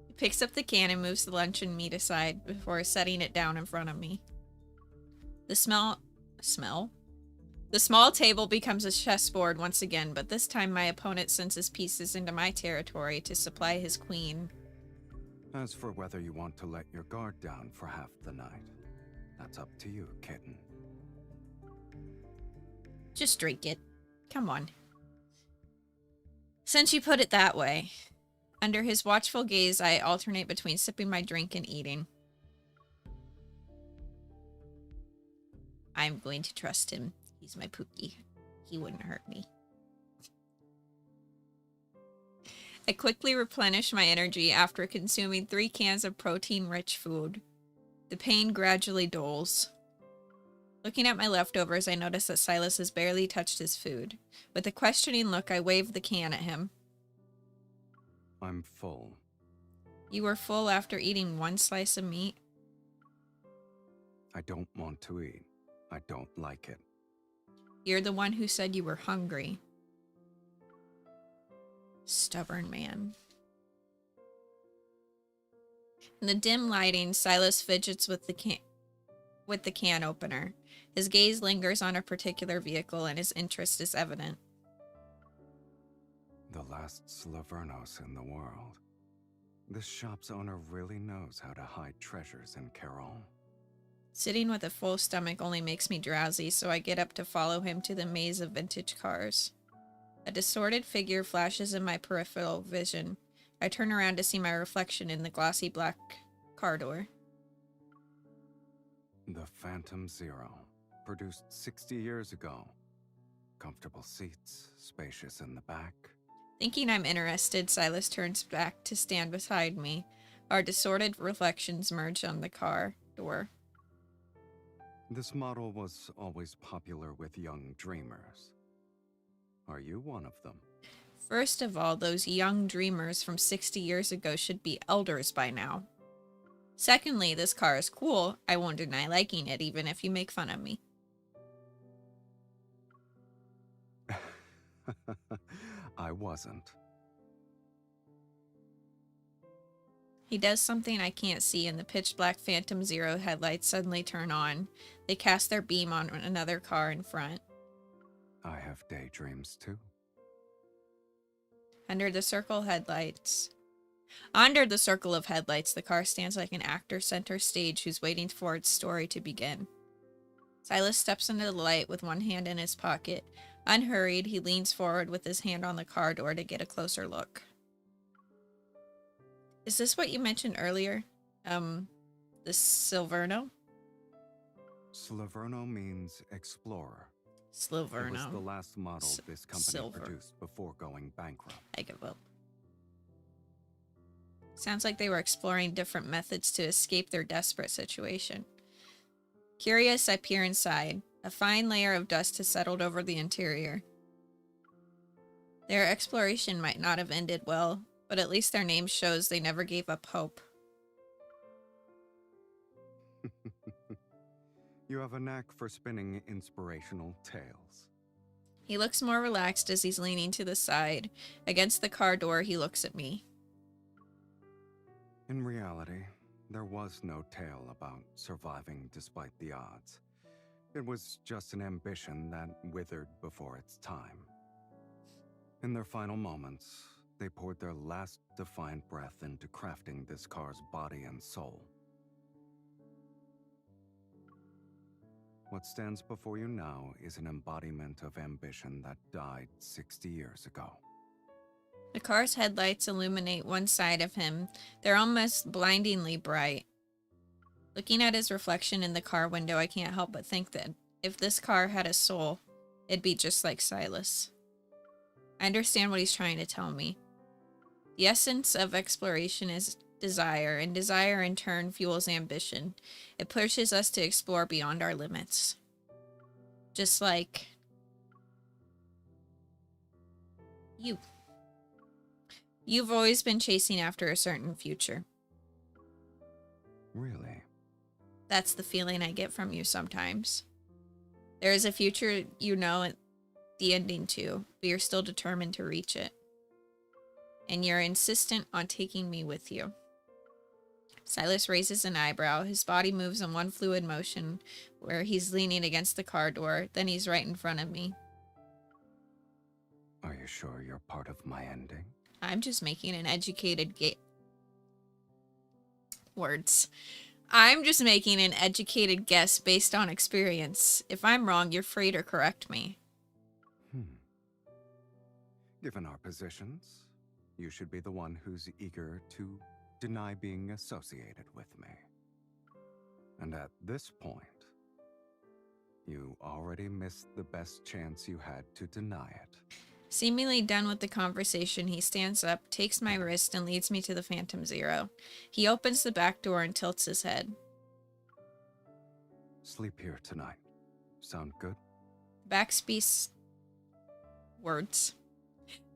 He picks up the can and moves the luncheon meat aside before setting it down in front of me. The small table becomes a chessboard once again, but this time my opponent sends his pieces into my territory to supply his queen. As for whether you want to let your guard down for half the night, that's up to you, kitten. Just drink it. Come on. Since you put it that way. Under his watchful gaze, I alternate between sipping my drink and eating. I'm going to trust him. He's my Pookie. He wouldn't hurt me. I quickly replenish my energy after consuming 3 cans of protein-rich food. The pain gradually dulls. Looking at my leftovers, I notice that Silas has barely touched his food. With a questioning look, I wave the can at him. I'm full. You were full after eating 1 slice of meat? I don't want to eat. I don't like it. You're the one who said you were hungry. Stubborn man. In the dim lighting, Silas fidgets with the can opener. His gaze lingers on a particular vehicle and his interest is evident. The last Slavernos in the world. This shop's owner really knows how to hide treasures in Carol. Sitting with a full stomach only makes me drowsy, so I get up to follow him to the maze of vintage cars. A distorted figure flashes in my peripheral vision. I turn around to see my reflection in the glossy black car door. The Phantom Zero, produced 60 years ago. Comfortable seats, spacious in the back. Thinking I'm interested, Silas turns back to stand beside me. Our distorted reflections merge on the car door. This model was always popular with young dreamers. Are you one of them? First of all, those young dreamers from 60 years ago should be elders by now. Secondly, this car is cool. I won't deny liking it, even if you make fun of me. I wasn't. He does something I can't see, and the pitch-black Phantom Zero headlights suddenly turn on. They cast their beam on another car in front. I have daydreams too. Under the circle of headlights, the car stands like an actor center stage who's waiting for its story to begin. Silas steps into the light with one hand in his pocket. Unhurried, he leans forward with his hand on the car door to get a closer look. Is this what you mentioned earlier? The Silverno? Slaverno means explorer. Silverno. It was the last model this company produced before going bankrupt. I give up. Sounds like they were exploring different methods to escape their desperate situation. Curious, I peer inside. A fine layer of dust has settled over the interior. Their exploration might not have ended well, but at least their name shows they never gave up hope. You have a knack for spinning inspirational tales. He looks more relaxed as he's leaning to the side. Against the car door, he looks at me. In reality, there was no tale about surviving despite the odds. It was just an ambition that withered before its time. In their final moments, they poured their last defiant breath into crafting this car's body and soul. What stands before you now is an embodiment of ambition that died 60 years ago. The car's headlights illuminate one side of him. They're almost blindingly bright. Looking at his reflection in the car window, I can't help but think that if this car had a soul, it'd be just like Silas. I understand what he's trying to tell me. The essence of exploration is desire, and desire in turn fuels ambition. It pushes us to explore beyond our limits. Just like you. You've always been chasing after a certain future. Really? That's the feeling I get from you sometimes. There is a future you know the ending to, but you're still determined to reach it. And you're insistent on taking me with you. Silas raises an eyebrow. His body moves in one fluid motion where he's leaning against the car door. Then he's right in front of me. Are you sure you're part of my ending? I'm just making an educated I'm just making an educated guess based on experience. If I'm wrong, you're free to correct me. Given our positions, you should be the one who's eager to deny being associated with me. And at this point, you already missed the best chance you had to deny it. Seemingly done with the conversation, he stands up, takes my wrist, and leads me to the Phantom Zero. He opens the back door and tilts his head. Sleep here tonight. Sound good?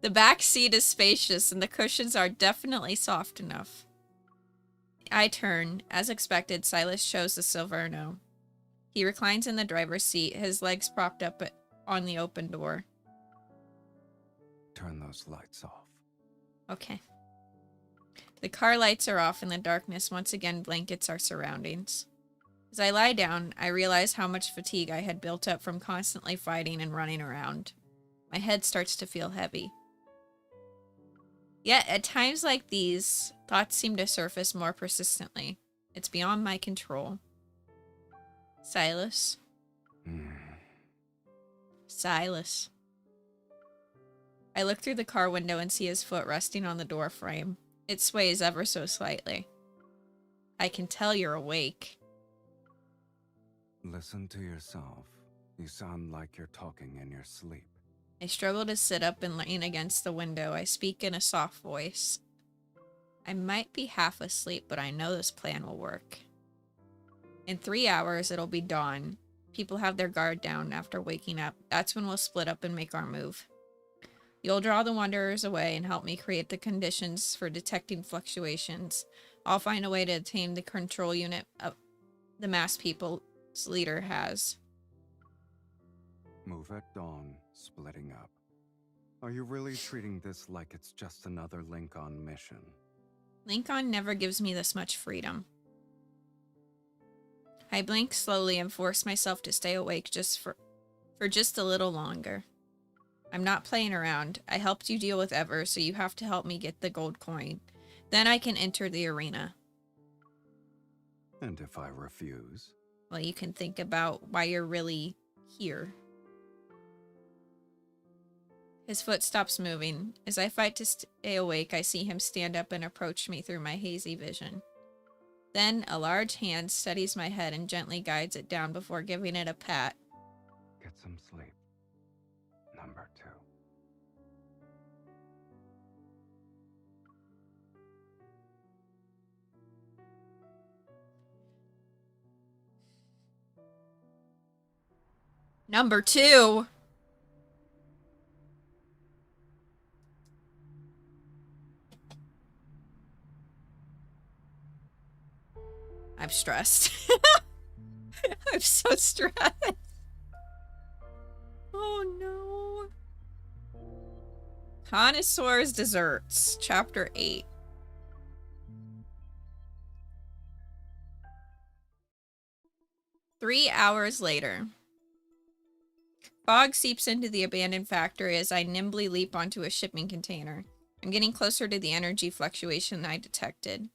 The back seat is spacious, and the cushions are definitely soft enough. I turn. As expected, Silas shows the Silverno. He reclines in the driver's seat, his legs propped up on the open door. Turn those lights off. Okay. The car lights are off and the darkness once again blankets our surroundings. As I lie down, I realize how much fatigue I had built up from constantly fighting and running around. My head starts to feel heavy. Yet, at times like these, thoughts seem to surface more persistently. It's beyond my control. Silas. Silas. I look through the car window and see his foot resting on the door frame. It sways ever so slightly. I can tell you're awake. Listen to yourself. You sound like you're talking in your sleep. I struggle to sit up and lean against the window. I speak in a soft voice. I might be half asleep, but I know this plan will work. In 3 hours, it'll be dawn. People have their guard down after waking up. That's when we'll split up and make our move. You'll draw the Wanderers away and help me create the conditions for detecting fluctuations. I'll find a way to attain the control unit of the mass people's leader has. Move at dawn, splitting up. Are you really treating this like it's just another Lincoln mission? Lincoln never gives me this much freedom. I blink slowly and force myself to stay awake for just a little longer. I'm not playing around. I helped you deal with Ever, so you have to help me get the gold coin. Then I can enter the arena. And if I refuse? Well, you can think about why you're really here. His foot stops moving. As I fight to stay awake, I see him stand up and approach me through my hazy vision. Then, a large hand steadies my head and gently guides it down before giving it a pat. Get some sleep. Number 2. Number 2! I'm stressed. I'm so stressed. Oh no. Connoisseur's Desserts, Chapter 8. Three hours later. Fog seeps into the abandoned factory as I nimbly leap onto a shipping container. I'm getting closer to the energy fluctuation I detected.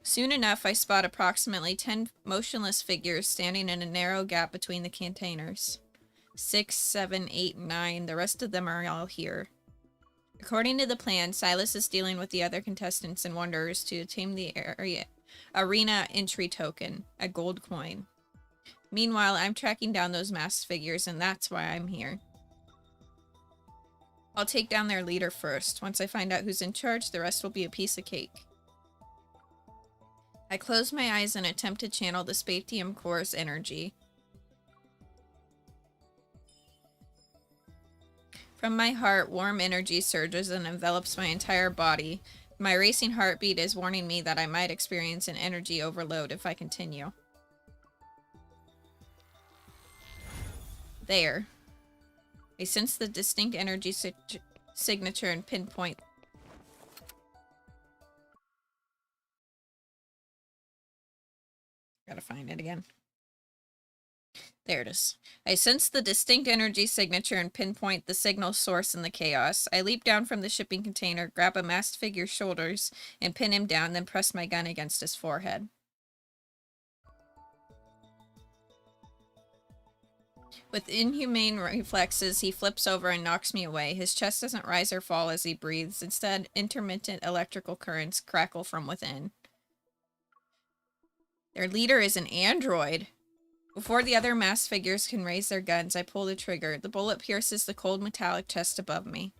Soon enough, I spot approximately 10 motionless figures standing in a narrow gap between the containers. 6, 7, 8, 9, the rest of them are all here. According to the plan, Silas is dealing with the other contestants and Wanderers to obtain the arena entry token, a gold coin. Meanwhile, I'm tracking down those masked figures, and that's why I'm here. I'll take down their leader first. Once I find out who's in charge, the rest will be a piece of cake. I close my eyes and attempt to channel the Spatium Core's energy. From my heart, warm energy surges and envelops my entire body. My racing heartbeat is warning me that I might experience an energy overload if I continue. There. I sense the distinct energy signature and pinpoint. Gotta find it again. There it is. I sense the distinct energy signature and pinpoint the signal source in the chaos. I leap down from the shipping container, grab a masked figure's shoulders, and pin him down, then press my gun against his forehead. With inhumane reflexes, he flips over and knocks me away. His chest doesn't rise or fall as he breathes. Instead, intermittent electrical currents crackle from within. Their leader is an android. Before the other masked figures can raise their guns, I pull the trigger. The bullet pierces the cold metallic chest above me.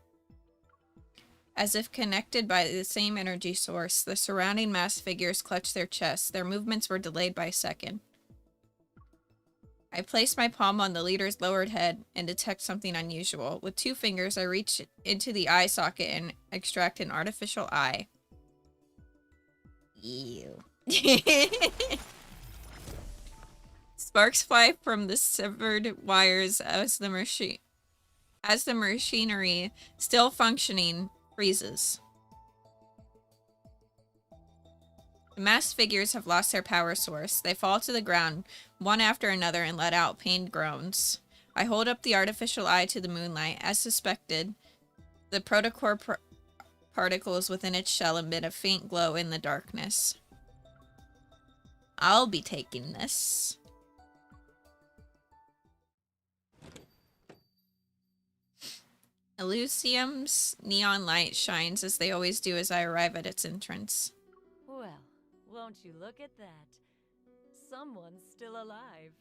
As if connected by the same energy source, the surrounding masked figures clutch their chests. Their movements were delayed by a second. I place my palm on the leader's lowered head and detect something unusual. With 2 fingers, I reach into the eye socket and extract an artificial eye. Ew. Sparks fly from the severed wires as As the machinery, still functioning, freezes. The masked figures have lost their power source. They fall to the ground, one after another, and let out pained groans. I hold up the artificial eye to the moonlight. As suspected, the protocore particles within its shell emit a faint glow in the darkness. I'll be taking this. Elysium's neon light shines as they always do as I arrive at its entrance. Well, won't you look at that? Someone's still alive.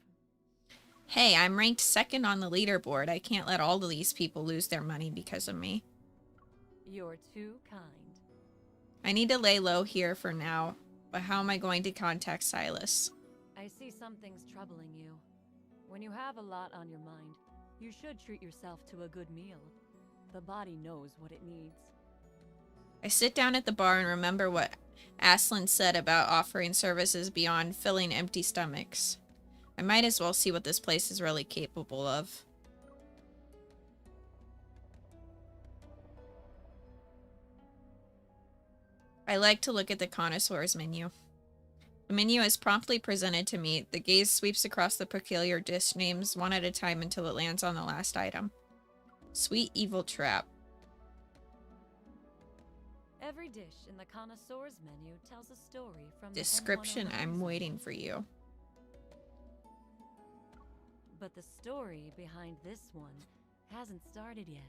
Hey, I'm ranked second on the leaderboard. I can't let all of these people lose their money because of me. You're too kind. I need to lay low here for now, but how am I going to contact Silas? I see something's troubling you. When you have a lot on your mind, you should treat yourself to a good meal. The body knows what it needs. I sit down at the bar and remember what Aslan said about offering services beyond filling empty stomachs. I might as well see what this place is really capable of. I like to look at the connoisseur's menu. The menu is promptly presented to me. The gaze sweeps across the peculiar dish names one at a time until it lands on the last item. Sweet Evil Trap. Every dish in the connoisseur's menu tells a story from Description, I'm waiting for you. But the story behind this one hasn't started yet.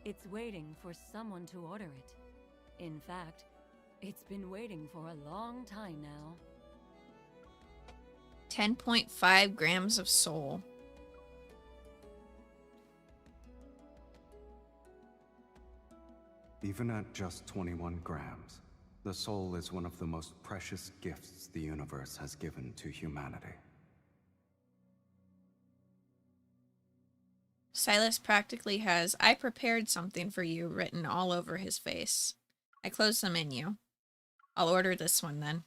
It's waiting for someone to order it. In fact, it's been waiting for a long time now. 10.5 grams of soul. Even at just 21 grams, the soul is one of the most precious gifts the universe has given to humanity. Silas practically has, "I prepared something for you," written all over his face. I close the menu. I'll order this one then.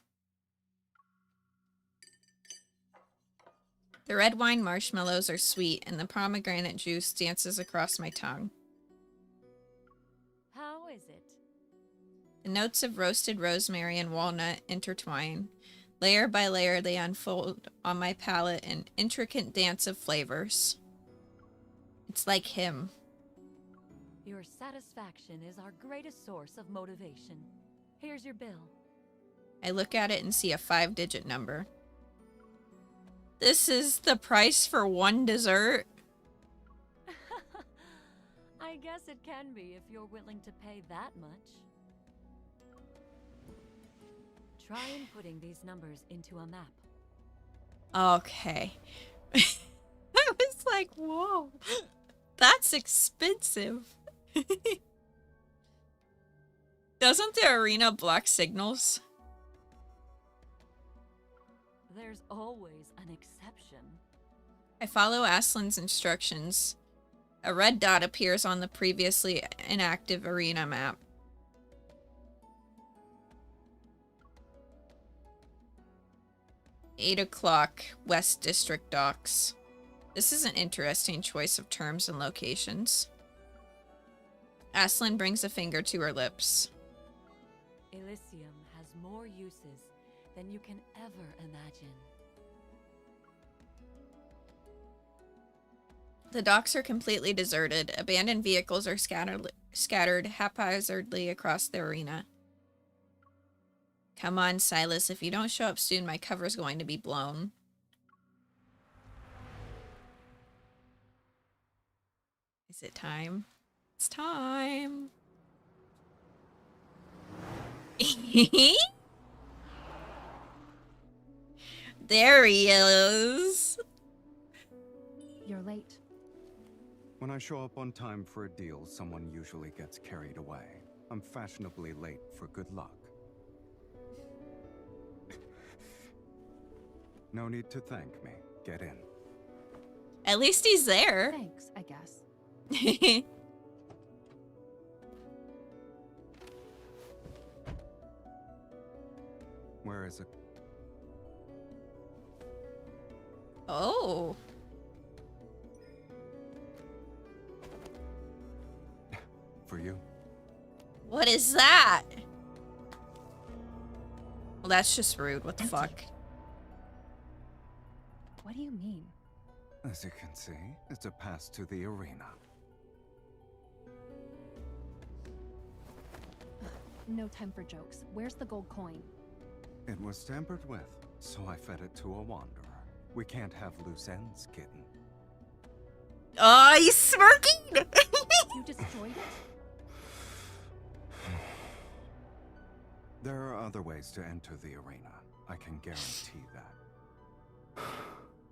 The red wine marshmallows are sweet, and the pomegranate juice dances across my tongue. How is it? The notes of roasted rosemary and walnut intertwine. Layer by layer, they unfold on my palate in intricate dance of flavors. It's like him. Your satisfaction is our greatest source of motivation. Here's your bill. I look at it and see a 5-digit number. This is the price for one dessert? I guess it can be if you're willing to pay that much. Try putting these numbers into a map. Okay. I was like, whoa, that's expensive. Doesn't the arena block signals? There's always an exception. I follow Aslan's instructions. A red dot appears on the previously inactive arena map. "8 o'clock, West District Docks." This is an interesting choice of terms and locations. Aslan brings a finger to her lips. Elysium has more uses than you can ever imagine. The docks are completely deserted. Abandoned vehicles are scattered haphazardly across the arena. Come on, Silas. If you don't show up soon, my cover's going to be blown. Is it time? It's time. There he is. You're late. When I show up on time for a deal, someone usually gets carried away. I'm fashionably late for good luck. No need to thank me. Get in. At least he's there. Thanks, I guess. Where is it? Oh. for you. What is that? Well, that's just rude. What the fuck? What do you mean? As you can see, it's a pass to the arena. No time for jokes. Where's the gold coin? It was tampered with, so I fed it to a wanderer. We can't have loose ends, kitten. Oh, he's smirking! You destroyed it? There are other ways to enter the arena. I can guarantee that.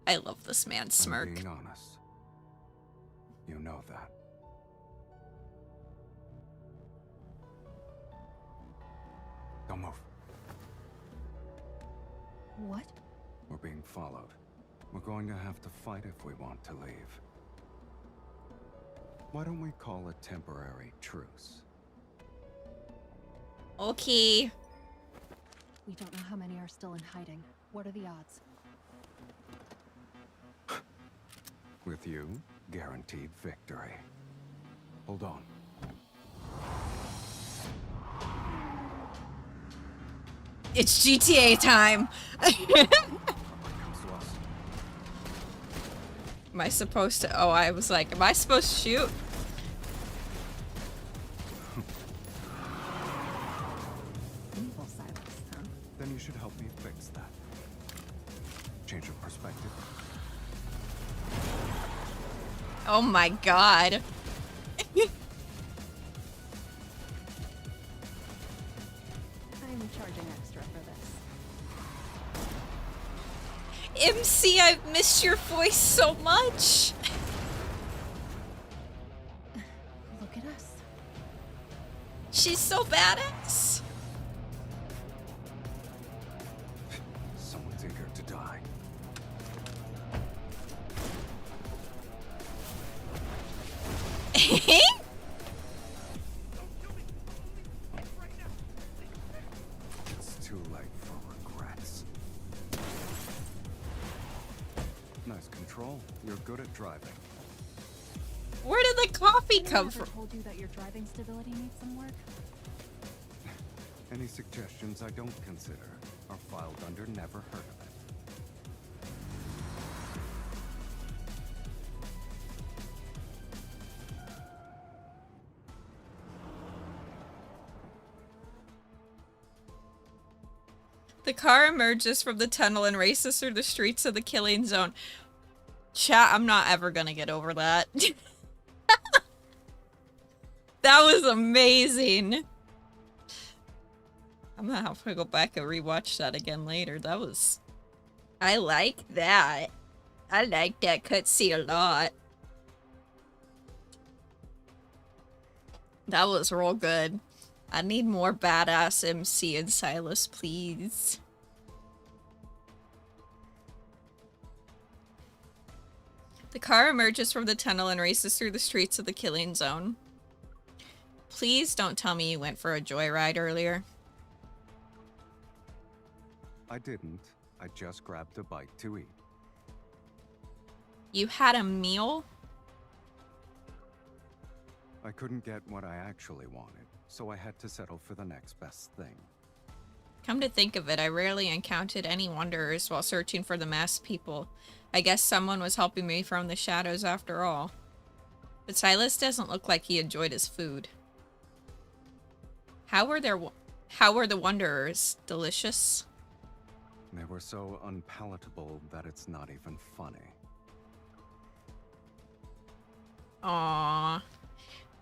I love this man's smirk. I'm being honest. You know that. Don't move. What? We're being followed. We're going to have to fight if we want to leave. Why don't we call a temporary truce? Okay. We don't know how many are still in hiding. What are the odds? With you, guaranteed victory. Hold on. It's GTA time. Am I supposed to? Oh, I was like, am I supposed to shoot? Evil Sylus, huh? Then you should help me fix that. Change of perspective. Oh my god. I'm charging extra for this. MC, I've missed your voice so much. Look at us. She's so badass. Someone's eager to die. It's too late for regrets. Nice control. You're good at driving. Where did the coffee come Never from? told you that your driving stability needs some work? Any suggestions I don't consider are filed under never heard of it. The car emerges from the tunnel and races through the streets of the killing zone. Chat, I'm not ever gonna get over that. That was amazing. I'm gonna have to go back and rewatch that again later. That was... I like that. I like that cutscene a lot. That was real good. I need more badass MC and Sylus, please. The car emerges from the tunnel and races through the streets of the killing zone. Please don't tell me you went for a joyride earlier. I didn't. I just grabbed a bite to eat. You had a meal? I couldn't get what I actually wanted, so I had to settle for the next best thing. Come to think of it, I rarely encountered any wanderers while searching for the masked people. I guess someone was helping me from the shadows after all. But Sylus doesn't look like he enjoyed his food. How were the wanderers? Delicious? They were so unpalatable that it's not even funny. Aww.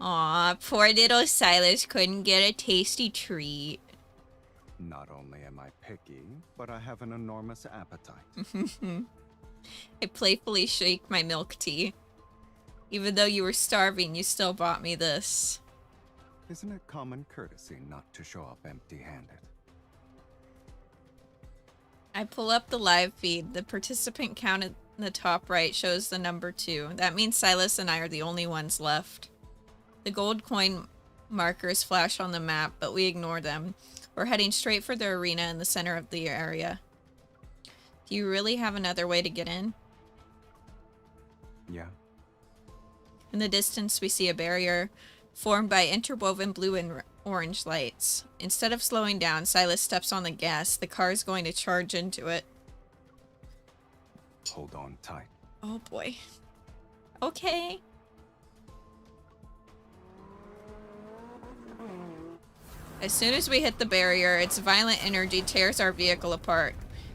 Aw, poor little Sylus couldn't get a tasty treat. Not only am I picky, but I have an enormous appetite. I playfully shake my milk tea. Even though you were starving, you still bought me this. Isn't it common courtesy not to show up empty-handed? I pull up the live feed. The participant count in the top right shows the number 2. That means Sylus and I are the only ones left. The gold coin markers flash on the map, but we ignore them. We're heading straight for the arena in the center of the area. Do you really have another way to get in? Yeah. In the distance, we see a barrier. formed by interwoven blue and orange lights. Instead of slowing down, Silas steps on the gas. The car is going to charge into it. Hold on tight. Oh boy. Okay. As soon as we hit the barrier, its violent energy tears our vehicle apart.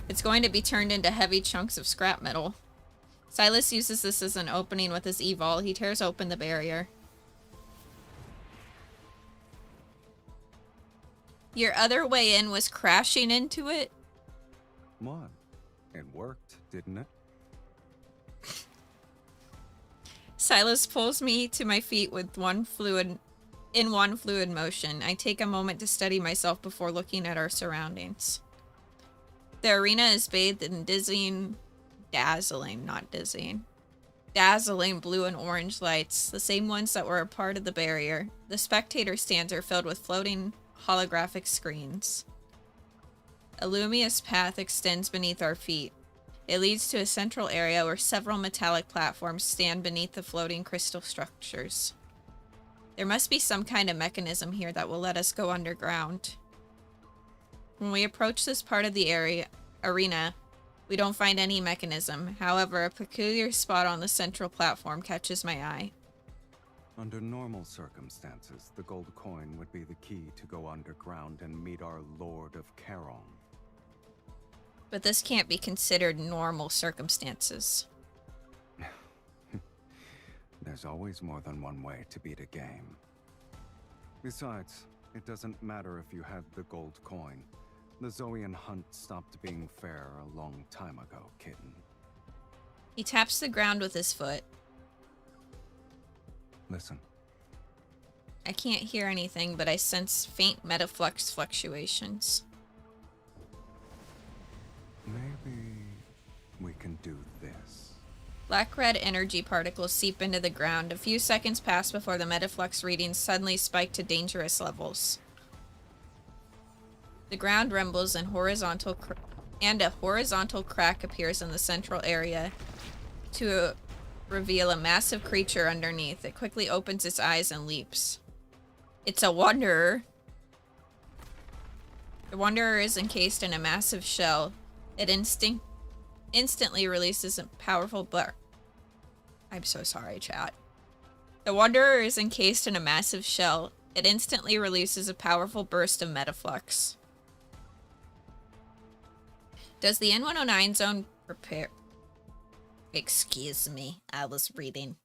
It's going to be turned into heavy chunks of scrap metal. Silas uses this as an opening with his evol. He tears open the barrier. Your other way in was crashing into it? What? It worked, didn't it? Silas pulls me to my feet with one fluid motion. I take a moment to steady myself before looking at our surroundings. The arena is bathed in dazzling blue and orange lights, the same ones that were a part of the barrier. The spectator stands are filled with floating holographic screens. A luminous path extends beneath our feet. It leads to a central area where several metallic platforms stand beneath the floating crystal structures. There must be some kind of mechanism here that will let us go underground. When we approach this part of the arena, we don't find any mechanism. However, a peculiar spot on the central platform catches my eye. Under normal circumstances, the gold coin would be the key to go underground and meet our Lord of Charon. But this can't be considered normal circumstances. There's always more than one way to beat a game. Besides, it doesn't matter if you had the gold coin. The Zoian hunt stopped being fair a long time ago, kitten. He taps the ground with his foot. Listen. I can't hear anything, but I sense faint metaflux fluctuations. Maybe we can do this. Black-red energy particles seep into the ground. A few seconds pass before the metaflux readings suddenly spike to dangerous levels. The ground rumbles and a horizontal crack appears in the central area to reveal a massive creature underneath. It quickly opens its eyes and leaps. It's a wanderer. The wanderer is encased in a massive shell. It instantly releases a powerful I'm so sorry, chat. The wanderer is encased in a massive shell. It instantly releases a powerful burst of metaflux. Does the N109 zone prepare... Excuse me, I was reading.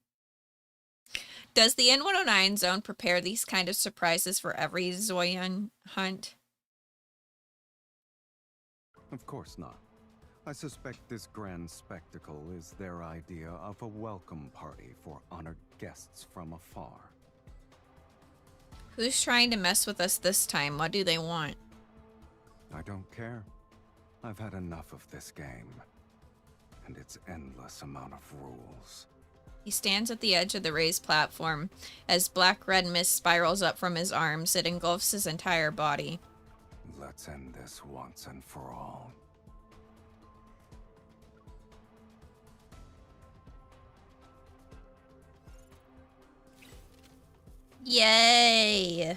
Does the N109 zone prepare these kind of surprises for every Zoian hunt? Of course not. I suspect this grand spectacle is their idea of a welcome party for honored guests from afar. Who's trying to mess with us this time? What do they want? I don't care. I've had enough of this game. And its endless amount of rules. He stands at the edge of the raised platform. As black-red mist spirals up from his arms, it engulfs his entire body. Let's end this once and for all. Yay!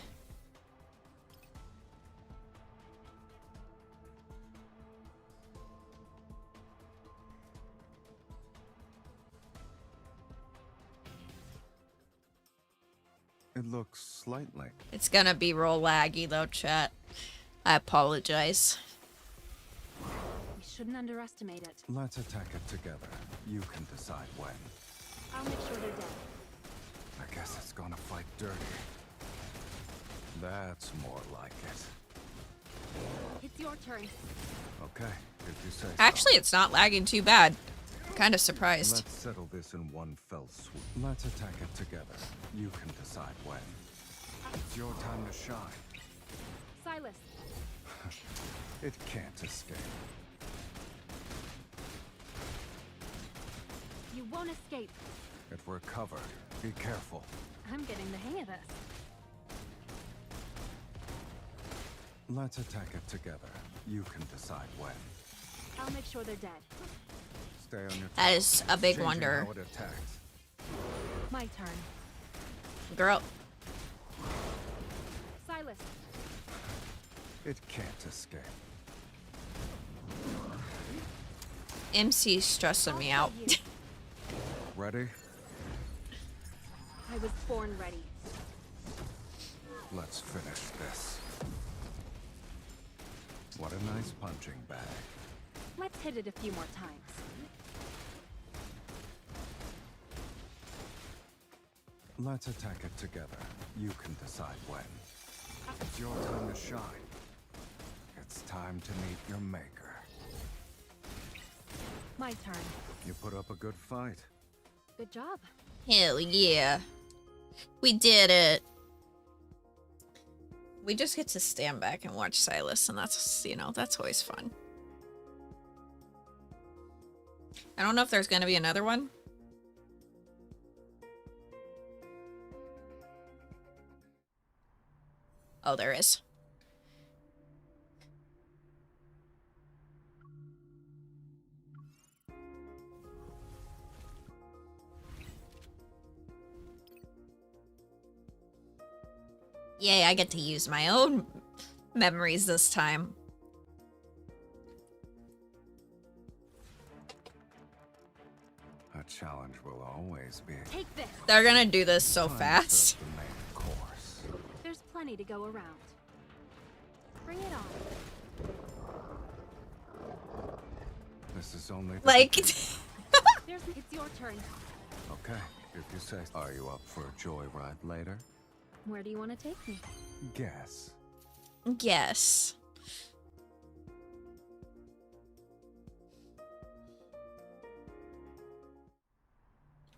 It looks slightly. It's gonna be real laggy though, chat. I apologize. We shouldn't underestimate it. Let's attack it together. You can decide when. I'll make sure they're dead. I guess it's gonna fight dirty. That's more like it. It's your turn. Okay, if you say so. Actually, it's not lagging too bad. I'm kind of surprised. Let's settle this in one fell swoop. Let's attack it together. You can decide when. It's your time to shine. Silas. It can't escape. You won't escape. If we're covered, be careful. I'm getting the hang of this. Let's attack it together. You can decide when. I'll make sure they're dead. Stay on your toes. That is a big Changing wonder. how it attacks. My turn. Girl. Sylus. It can't escape. MC's stressing me out. Ready? I was born ready. Let's finish this. What a nice punching bag. Let's hit it a few more times. Let's attack it together. You can decide when. It's your time to shine. It's time to meet your maker. My turn. You put up a good fight. Good job. Hell yeah. We did it. We just get to stand back and watch Sylus, and that's, you know, that's always fun. I don't know if there's gonna be another one. Oh, there is. Yay, I get to use my own memories this time. A challenge will always be. Take this. They're gonna do this so Time fast. to the main course. There's plenty to go around. Bring it on. This is only the Like, It's your turn. Okay, if you say. Are you up for a joyride later? Where do you want to take me? Guess. yes.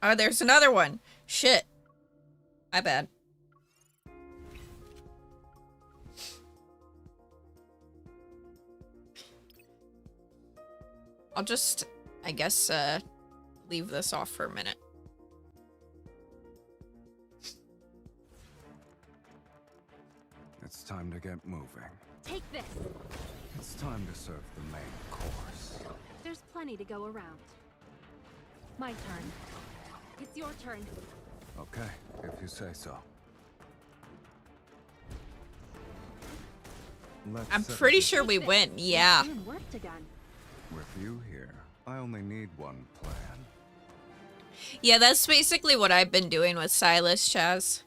Oh, there's another one. Shit. My bad. I'll just, I guess, leave this off for a minute. It's time to get moving. Take this. It's time to serve the main course. There's plenty to go around. My turn. It's your turn. Okay, if you say so. Let's I'm set pretty up- sure we win. Yeah. And worked again. With you here, I only need one plan. Yeah, that's basically what I've been doing with Sylus, Chaz.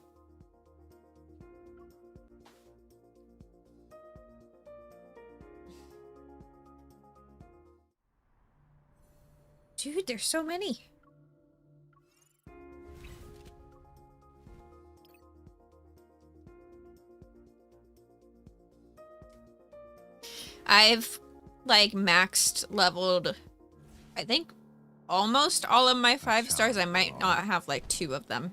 Dude, there's so many. I've, like, maxed leveled, I think, almost all of my 5 stars. I might not have, like, 2 of them.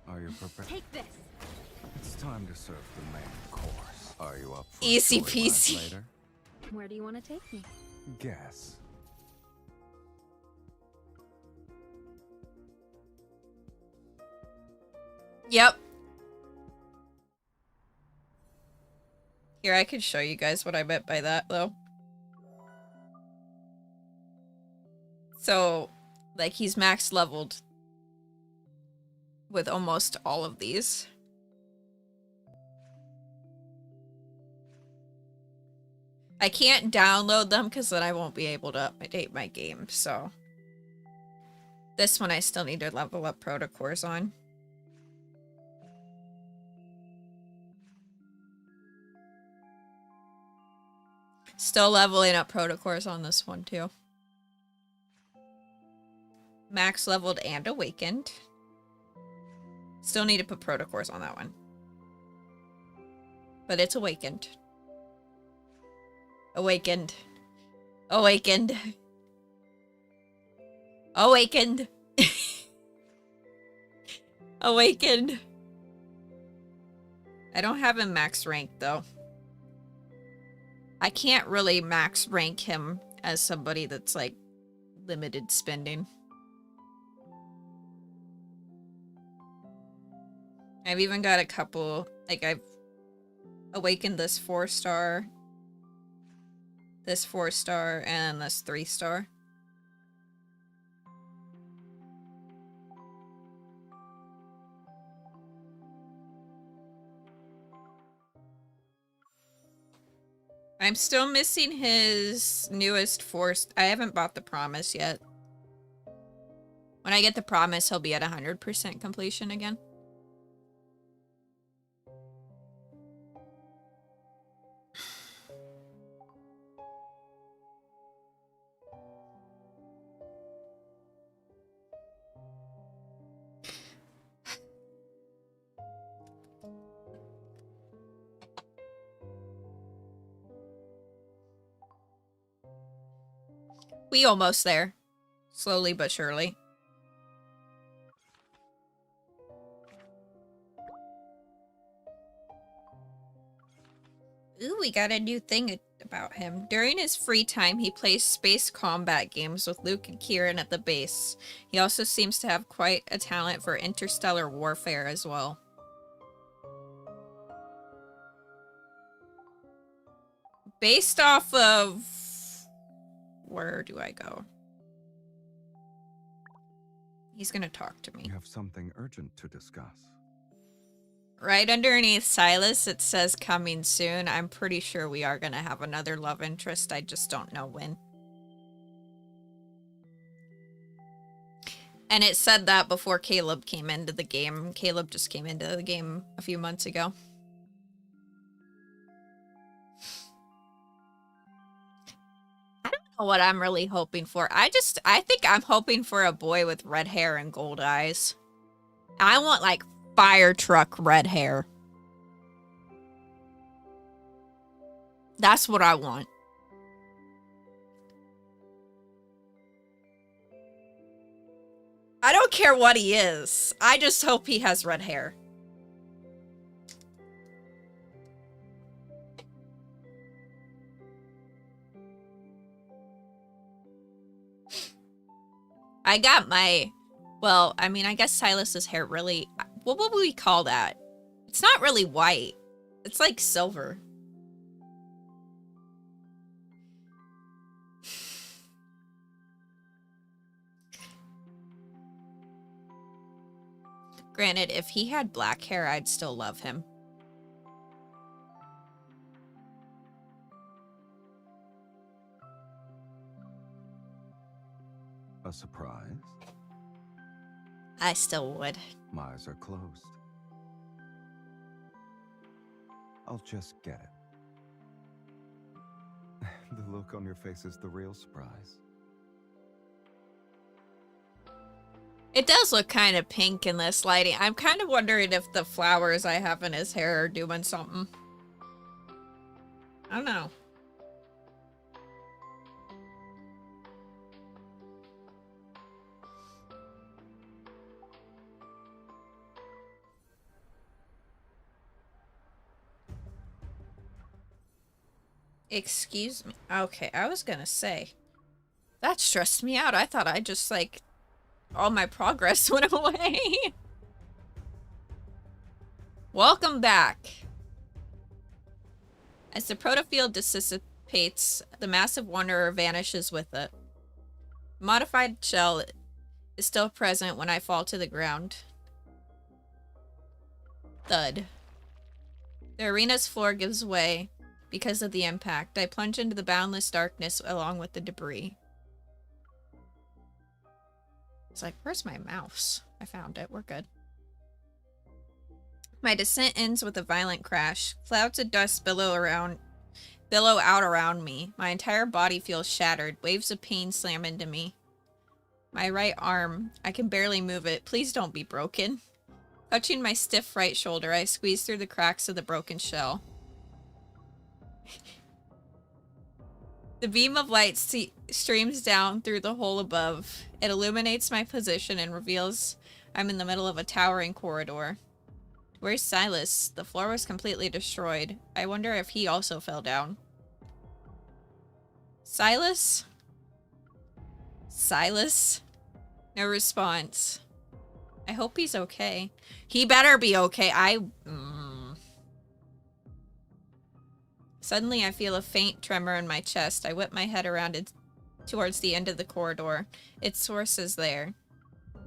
Are you prepared? Take this. It's time to serve the main course. Are you up for Easy a joyride peasy. later? Where do you want to take me? Guess. Yep. Here, I could show you guys what I meant by that, though. So, like, he's max leveled with almost all of these. I can't download them because then I won't be able to update my game, so. This one I still need to level up protocores on. Still leveling up protocores on this one too. Max leveled and awakened. Still need to put protocores on that one. But it's awakened. Awakened. Awakened. Awakened. Awakened. I don't have him max rank though. I can't really max rank him as somebody that's like limited spending. I've even got a couple, like I've awakened this 4-star, this 4-star, and this 3-star. I'm still missing his newest force. I haven't bought the promise yet. When I get the promise, he'll be at 100% completion again. We almost there. Slowly but surely. Ooh, we got a new thing about him. During his free time, he plays space combat games with Luke and Kieran at the base. He also seems to have quite a talent for interstellar warfare as well. Based off of... Where do I go? He's gonna talk to me. You have something urgent to discuss. Right underneath Silas, it says coming soon. I'm pretty sure we are gonna have another love interest. I just don't know when. And it said that before Caleb came into the game. Caleb just came into the game a few months ago. I don't know what I'm really hoping for. I think I'm hoping for a boy with red hair and gold eyes. I want like fire truck red hair. That's what I want. I don't care what he is. I just hope he has red hair. I got my... Well, I mean, I guess Silas's hair really... What would we call that? It's not really white. It's like silver. Granted, if he had black hair, I'd still love him. A surprise? I still would. My eyes are closed. I'll just get it. The look on your face is the real surprise. It does look kind of pink in this lighting. I'm kind of wondering if the flowers I have in his hair are doing something. I don't know. Excuse me. Okay, I was gonna say. That stressed me out. I thought I just, like, all my progress went away. Welcome back. As the protofield dissipates, the massive wanderer vanishes with it. Modified shell is still present when I fall to the ground. Thud. The arena's floor gives way because of the impact. I plunge into the boundless darkness along with the debris. It's like, where's my mouse? I found it. We're good. My descent ends with a violent crash. Clouds of dust billow out around me. My entire body feels shattered. Waves of pain slam into me. My right arm, I can barely move it. Please don't be broken. Touching my stiff right shoulder, I squeeze through the cracks of the broken shell. The beam of light streams down through the hole above. It illuminates my position and reveals I'm in the middle of a towering corridor. Where's Silas? The floor was completely destroyed. I wonder if he also fell down. Silas? Silas? No response. I hope he's okay. He better be okay. Suddenly, I feel a faint tremor in my chest. I whip my head around towards the end of the corridor. Its source is there.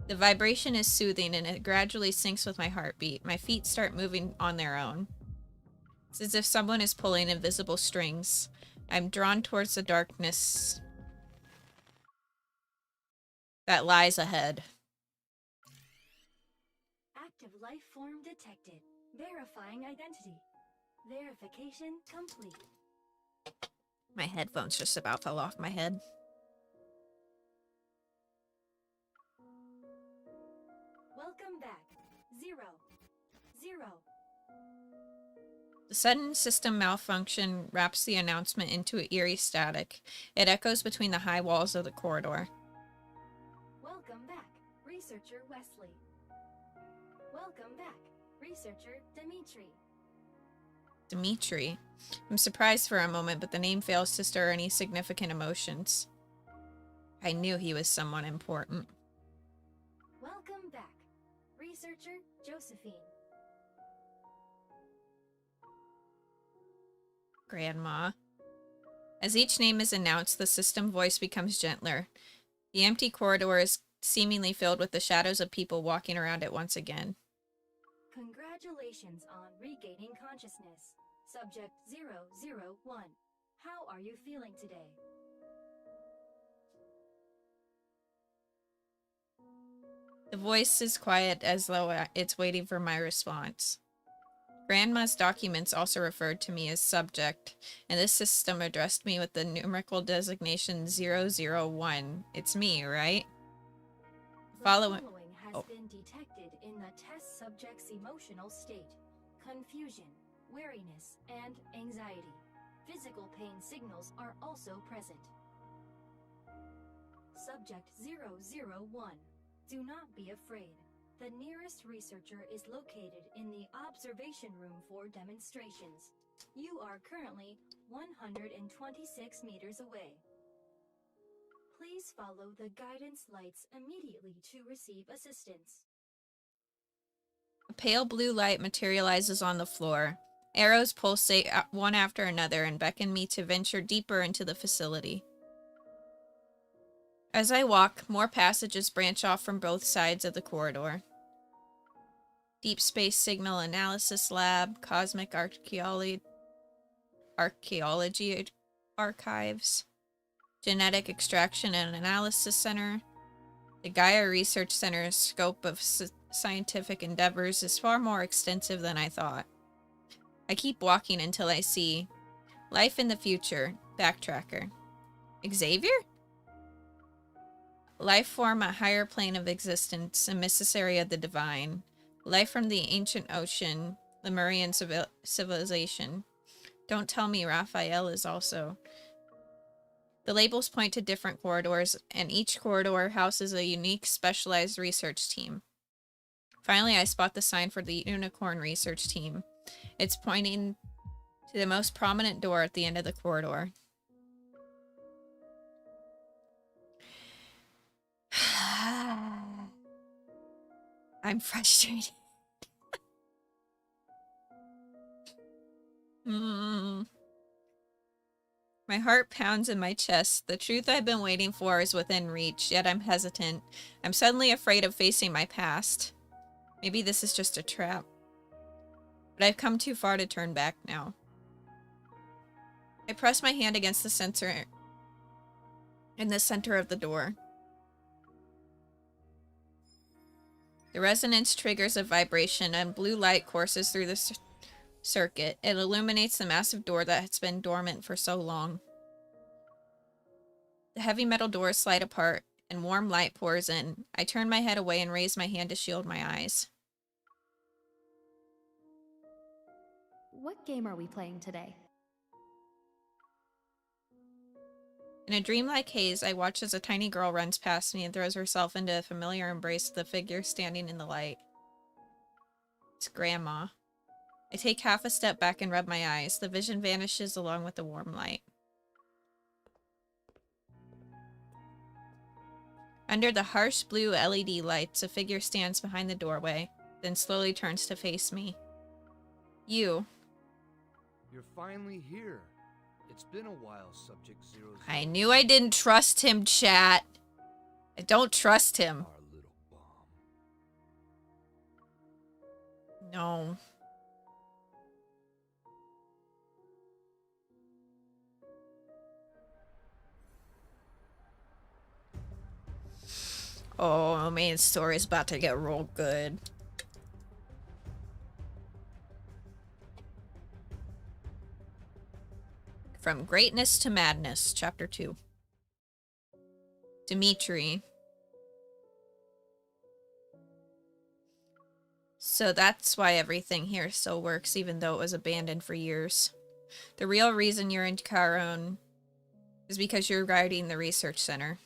The vibration is soothing, and it gradually syncs with my heartbeat. My feet start moving on their own. It's as if someone is pulling invisible strings. I'm drawn towards the darkness that lies ahead. Active life form detected. Verifying identity. Verification complete. My headphones just about fell off my head. Welcome back. 0. 0. The sudden system malfunction wraps the announcement into eerie static. It echoes between the high walls of the corridor. Welcome back, Researcher Wesley. Welcome back, Researcher Dimitri. Dimitri. I'm surprised for a moment, but the name fails to stir any significant emotions. I knew he was someone important. Welcome back, Researcher Josephine. Grandma. As each name is announced, the system voice becomes gentler. The empty corridor is seemingly filled with the shadows of people walking around it once again. Congratulations on regaining consciousness. Subject 001. How are you feeling today? The voice is quiet as though it's waiting for my response. Grandma's documents also referred to me as subject, and this system addressed me with the numerical designation 001. It's me, right? The following has been detected in the test subject's emotional state. Confusion, weariness, and anxiety. Physical pain signals are also present. Subject 001. Do not be afraid. The nearest researcher is located in the observation room for demonstrations. You are currently 126 meters away. Please follow the guidance lights immediately to receive assistance. A pale blue light materializes on the floor. Arrows pulsate one after another and beckon me to venture deeper into the facility. As I walk, more passages branch off from both sides of the corridor. Deep Space Signal Analysis Lab, Cosmic Archaeology Archives, Genetic Extraction and Analysis Center. The Gaia Research Center's scope of scientific endeavors is far more extensive than I thought. I keep walking until I see Life in the Future, Backtracker. Xavier? Life form a higher plane of existence, emissary of the divine. Life from the ancient ocean, Lemurian civilization. Don't tell me Raphael is also. The labels point to different corridors, and each corridor houses a unique, specialized research team. Finally, I spot the sign for the Unicorn Research Team. It's pointing to the most prominent door at the end of the corridor. I'm frustrated. My heart pounds in my chest. The truth I've been waiting for is within reach, yet I'm hesitant. I'm suddenly afraid of facing my past. Maybe this is just a trap. But I've come too far to turn back now. I press my hand against the sensor in the center of the door. The resonance triggers a vibration, and blue light courses through the circuit. It illuminates the massive door that has been dormant for so long. The heavy metal doors slide apart, and warm light pours in. I turn my head away and raise my hand to shield my eyes. What game are we playing today? In a dreamlike haze, I watch as a tiny girl runs past me and throws herself into a familiar embrace of the figure standing in the light. It's Grandma. I take half a step back and rub my eyes. The vision vanishes along with the warm light. Under the harsh blue LED lights, a figure stands behind the doorway, then slowly turns to face me. You. You're finally here. It's been a while, Subject 00. I knew I didn't trust him, chat. I don't trust him. Our little bomb. No. Oh, main story's about to get real good. From Greatness to Madness, Chapter 2. Dimitri. So that's why everything here still works, even though it was abandoned for years. The real reason you're in Caron is because you're guarding the research center.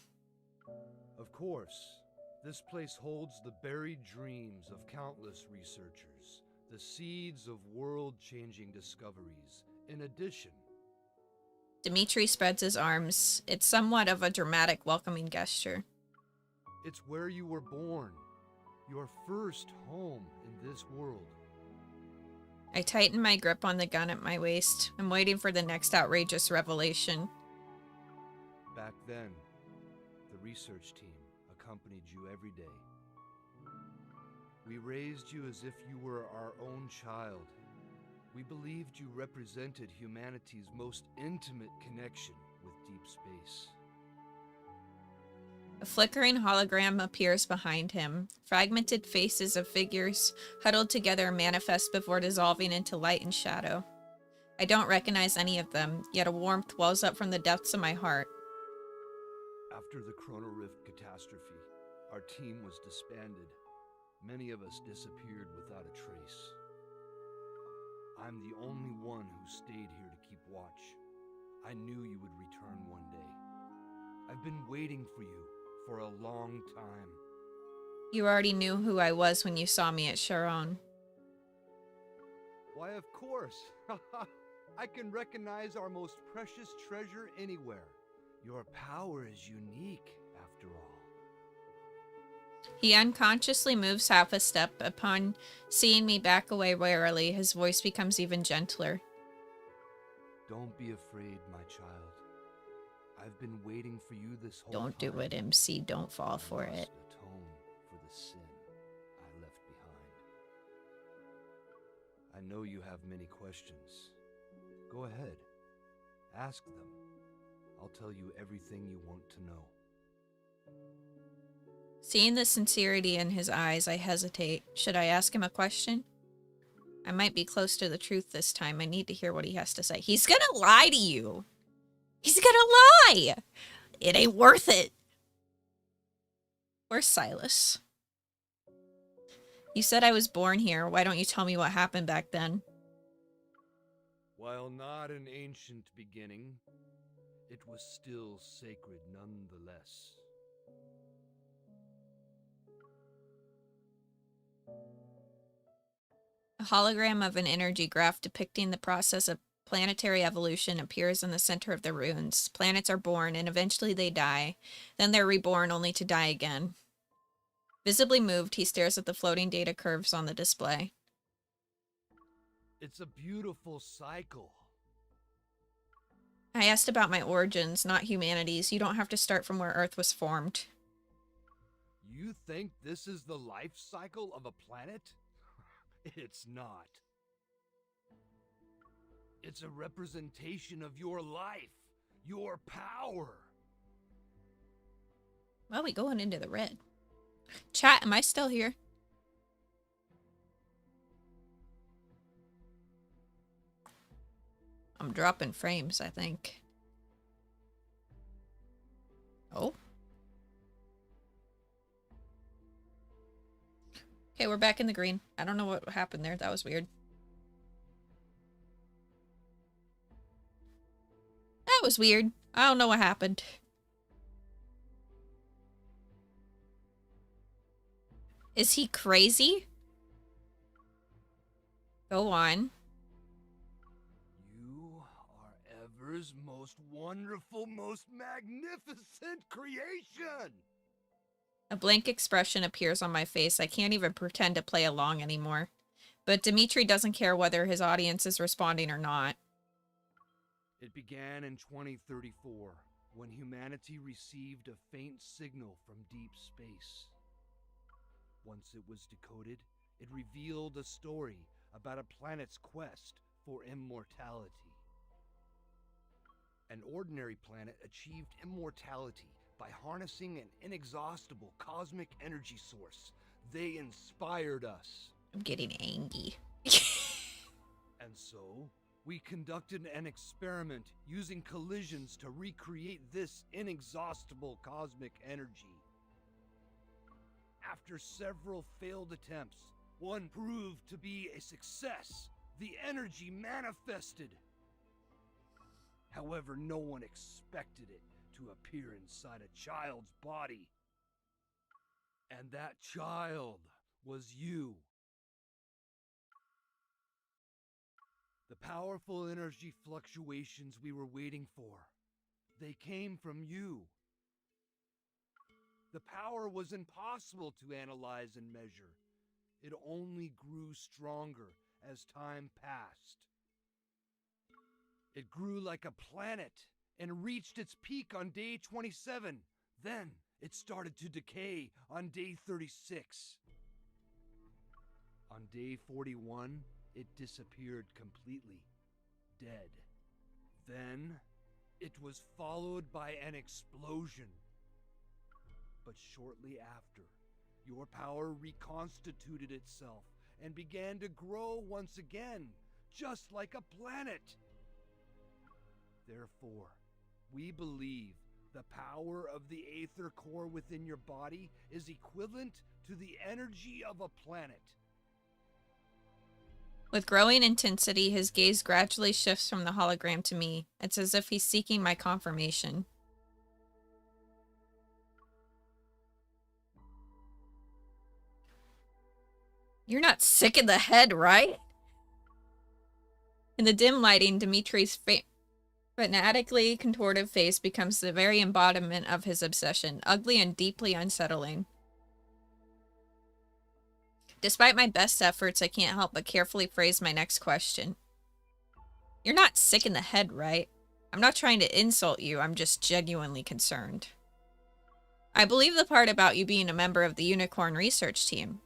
Of course. This place holds the buried dreams of countless researchers, the seeds of world-changing discoveries. In addition, Dimitri spreads his arms. It's somewhat of a dramatic, welcoming gesture. it's where you were born, your first home in this world. I tighten my grip on the gun at my waist. I'm waiting for the next outrageous revelation. Back then, the research team accompanied you every day. We raised you as if you were our own child. We believed you represented humanity's most intimate connection with deep space. A flickering hologram appears behind him. Fragmented faces of figures huddled together manifest before dissolving into light and shadow. I don't recognize any of them, yet a warmth wells up from the depths of my heart. After the Chrono Rift catastrophe, our team was disbanded. Many of us disappeared without a trace. I'm the only one who stayed here to keep watch. I knew you would return one day. I've been waiting for you for a long time. You already knew who I was when you saw me at Charon. Why, of course. I can recognize our most precious treasure anywhere. Your power is unique, after all. He unconsciously moves half a step. Upon seeing me back away warily, his voice becomes even gentler. Don't be afraid, my child. I've been waiting for you this whole Don't time. do it, MC. Don't fall for I it. must atone for the sin I left behind. I know you have many questions. Go ahead. Ask them. I'll tell you everything you want to know. Seeing the sincerity in his eyes, I hesitate. Should I ask him a question? I might be close to the truth this time. I need to hear what he has to say. He's gonna lie to you. He's gonna lie. It ain't worth it. Where's Silas? You said I was born here. Why don't you tell me what happened back then? While not an ancient beginning, it was still sacred nonetheless. A hologram of an energy graph depicting the process of planetary evolution appears in the center of the ruins. Planets are born, and eventually they die. Then they're reborn, only to die again. Visibly moved, he stares at the floating data curves on the display. It's a beautiful cycle. I asked about my origins, not humanity's. You don't have to start from where Earth was formed. You think this is the life cycle of a planet? It's not. It's a representation of your life, your power. Well, we going into the red. Chat, am I still here? I'm dropping frames, I think. Oh. Okay, we're back in the green. I don't know what happened there. That was weird. That was weird. I don't know what happened. Is he crazy? Go on. You are Ever's most wonderful, most magnificent creation! A blank expression appears on my face. I can't even pretend to play along anymore. But Dimitri doesn't care whether his audience is responding or not. It began in 2034, when humanity received a faint signal from deep space. Once it was decoded, it revealed a story about a planet's quest for immortality. An ordinary planet achieved immortality by by harnessing an inexhaustible cosmic energy source. They inspired us. I'm getting angry. And so, we conducted an experiment using collisions to recreate this inexhaustible cosmic energy. After several failed attempts, one proved to be a success. The energy manifested. However, no one expected it to appear inside a child's body. And that child was you. The powerful energy fluctuations we were waiting for, they came from you. The power was impossible to analyze and measure. It only grew stronger as time passed. It grew like a planet and reached its peak on day 27. Then it started to decay on day 36. On day 41, it disappeared completely, dead. Then, it was followed by an explosion. But shortly after, your power reconstituted itself and began to grow once again, just like a planet. Therefore, we believe the power of the Aether core within your body is equivalent to the energy of a planet. With growing intensity, his gaze gradually shifts from the hologram to me. It's as if he's seeking my confirmation. You're not sick in the head, right? In the dim lighting, Dimitri's fanatically contorted face becomes the very embodiment of his obsession, ugly and deeply unsettling. Despite my best efforts, I can't help but carefully phrase my next question. You're not sick in the head, right? I'm not trying to insult you, I'm just genuinely concerned. I believe the part about you being a member of the Unicorn research team.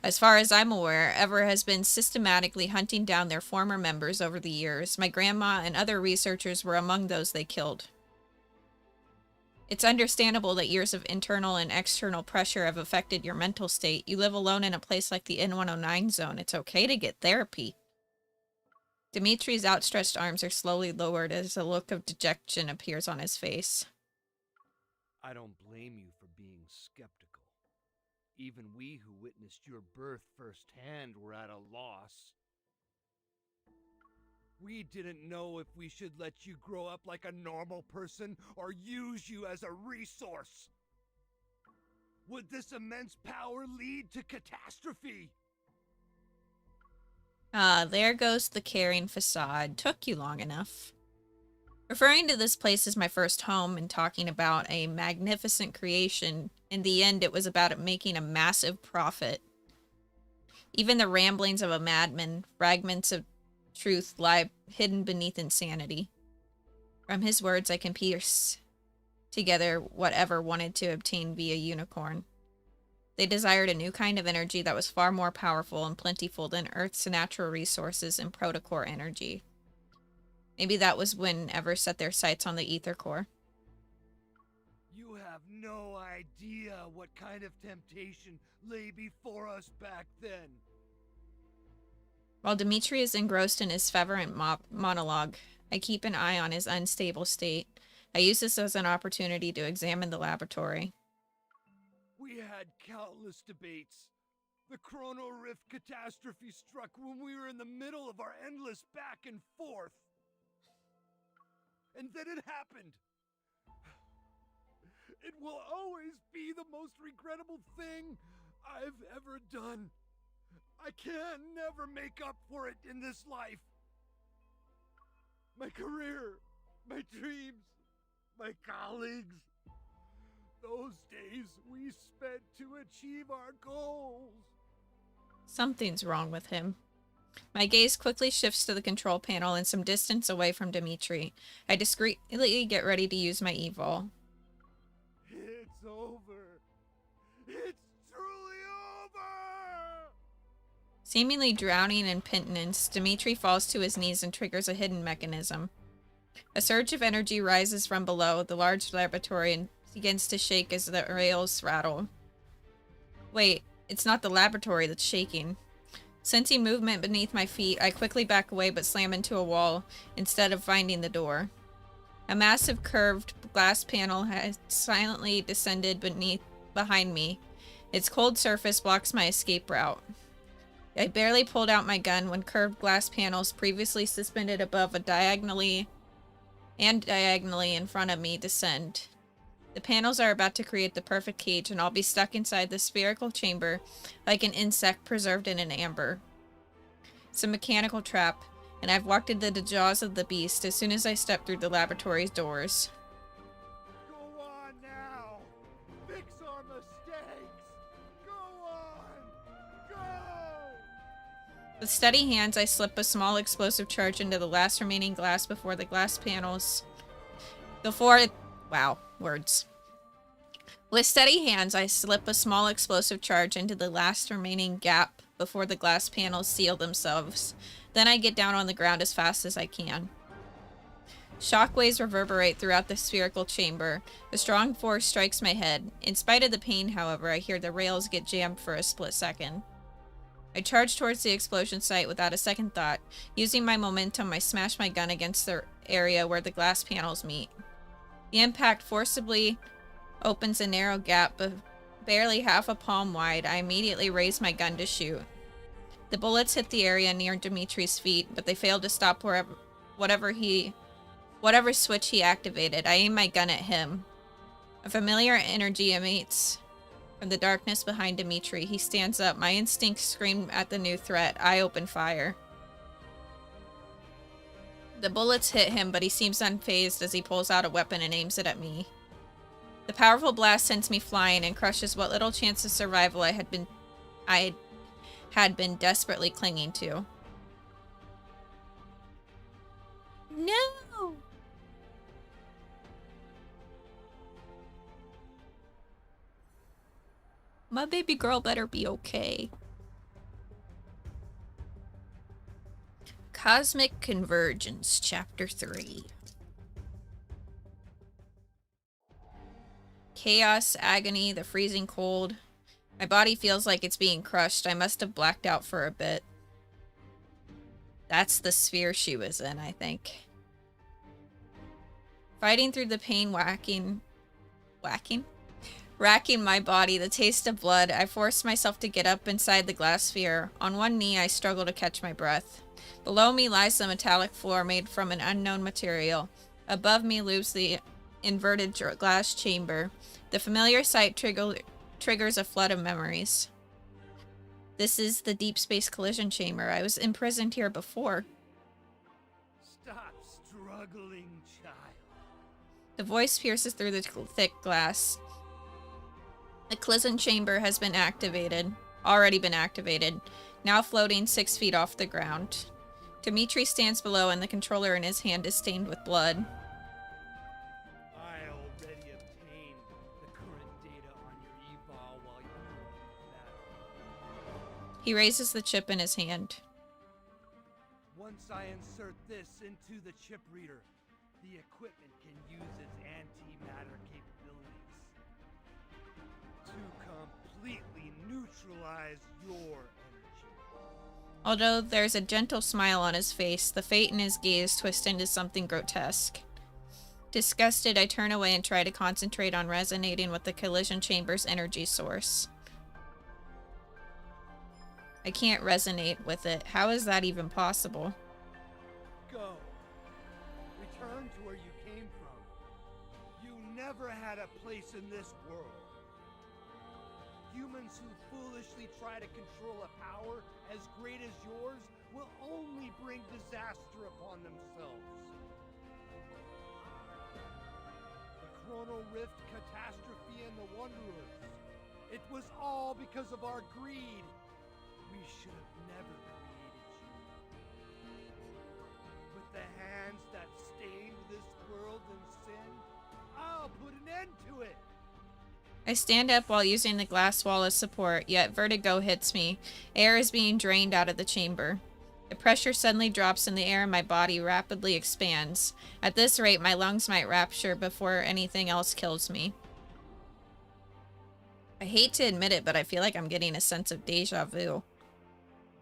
As far as I'm aware, Ever has been systematically hunting down their former members over the years. My grandma and other researchers were among those they killed. It's understandable that years of internal and external pressure have affected your mental state. You live alone in a place like the N109 zone. It's okay to get therapy. Dimitri's outstretched arms are slowly lowered as a look of dejection appears on his face. I don't blame you for being skeptical. Even we who witnessed your birth firsthand were at a loss. We didn't know if we should let you grow up like a normal person or use you as a resource. Would this immense power lead to catastrophe? Ah, there goes the caring facade. Took you long enough. Referring to this place as my first home and talking about a magnificent creation, in the end it was about making a massive profit. Even the ramblings of a madman, fragments of truth lie hidden beneath insanity. From his words I can piece together whatever wanted to obtain via Unicorn. They desired a new kind of energy that was far more powerful and plentiful than Earth's natural resources and protocore energy. Maybe that was when Ever set their sights on the Ether core. You have no idea what kind of temptation lay before us back then. While Dimitri is engrossed in his fervent monologue, I keep an eye on his unstable state. I use this as an opportunity to examine the laboratory. We had countless debates. The Chrono Rift catastrophe struck when we were in the middle of our endless back and forth. And then it happened. It will always be the most regrettable thing I've ever done. I can never make up for it in this life. My career, my dreams, my colleagues. Those days we spent to achieve our goals. Something's wrong with him. My gaze quickly shifts to the control panel and some distance away from Dimitri. I discreetly get ready to use my evol. It's over. It's truly over! Seemingly drowning in penitence, Dimitri falls to his knees and triggers a hidden mechanism. A surge of energy rises from below the large laboratory and begins to shake as the rails rattle. Wait, it's not the laboratory that's shaking. Sensing movement beneath my feet, I quickly back away but slam into a wall instead of finding the door. A massive curved glass panel has silently descended behind me. Its cold surface blocks my escape route. I barely pulled out my gun when curved glass panels previously suspended above diagonally in front of me descend. The panels are about to create the perfect cage, and I'll be stuck inside the spherical chamber like an insect preserved in an amber. It's a mechanical trap, and I've walked into the jaws of the beast as soon as I step through the laboratory's doors. Go on now! Fix our mistakes! Go on! Go! With steady hands, I slip a small explosive charge into the last remaining glass before the glass panels. Wow, words. With steady hands, I slip a small explosive charge into the last remaining gap before the glass panels seal themselves. Then I get down on the ground as fast as I can. Shockwaves reverberate throughout the spherical chamber. A strong force strikes my head. In spite of the pain, however, I hear the rails get jammed for a split second. I charge towards the explosion site without a second thought. Using my momentum, I smash my gun against the area where the glass panels meet. The impact forcibly opens a narrow gap, barely half a palm wide. I immediately raise my gun to shoot. The bullets hit the area near Dimitri's feet, but they failed to stop whatever switch he activated. I aim my gun at him. A familiar energy emanates from the darkness behind Dimitri. He stands up. My instincts scream at the new threat. I open fire. The bullets hit him, but he seems unfazed as he pulls out a weapon and aims it at me. The powerful blast sends me flying and crushes what little chance of survival I had been desperately clinging to. No! My baby girl better be okay. Cosmic Convergence, Chapter 3. Chaos, agony, the freezing cold. My body feels like it's being crushed. I must have blacked out for a bit. That's the sphere she was in, I think. Fighting through the pain, racking my body, the taste of blood. I forced myself to get up inside the glass sphere. On one knee, I struggle to catch my breath. Below me lies the metallic floor made from an unknown material. Above me looms the inverted glass chamber. The familiar sight triggers a flood of memories. This is the deep space collision chamber. I was imprisoned here before. Stop struggling, child. The voice pierces through the thick glass. The collision chamber has been already been activated, now floating 6 feet off the ground. Dimitri stands below and the controller in his hand is stained with blood. I already obtained the current data on your eval while you were in battle. He raises the chip in his hand. Once I insert this into the chip reader, the equipment can use its antimatter capabilities to completely neutralize your energy. Although there's a gentle smile on his face, the fate in his gaze twists into something grotesque. Disgusted, I turn away and try to concentrate on resonating with the collision chamber's energy source. I can't resonate with it. How is that even possible? Go. Return to where you came from. You never had a place in this world. Humans who foolishly try to control a power as great as yours will only bring disaster upon themselves. The Chronal Rift catastrophe and the Wanderers. It was all because of our greed. We should have never created you. With the hands that stained this world in sin, I'll put an end to it. I stand up while using the glass wall as support, yet vertigo hits me. Air is being drained out of the chamber. The pressure suddenly drops in the air and my body rapidly expands. At this rate, my lungs might rupture before anything else kills me. I hate to admit it, but I feel like I'm getting a sense of deja vu.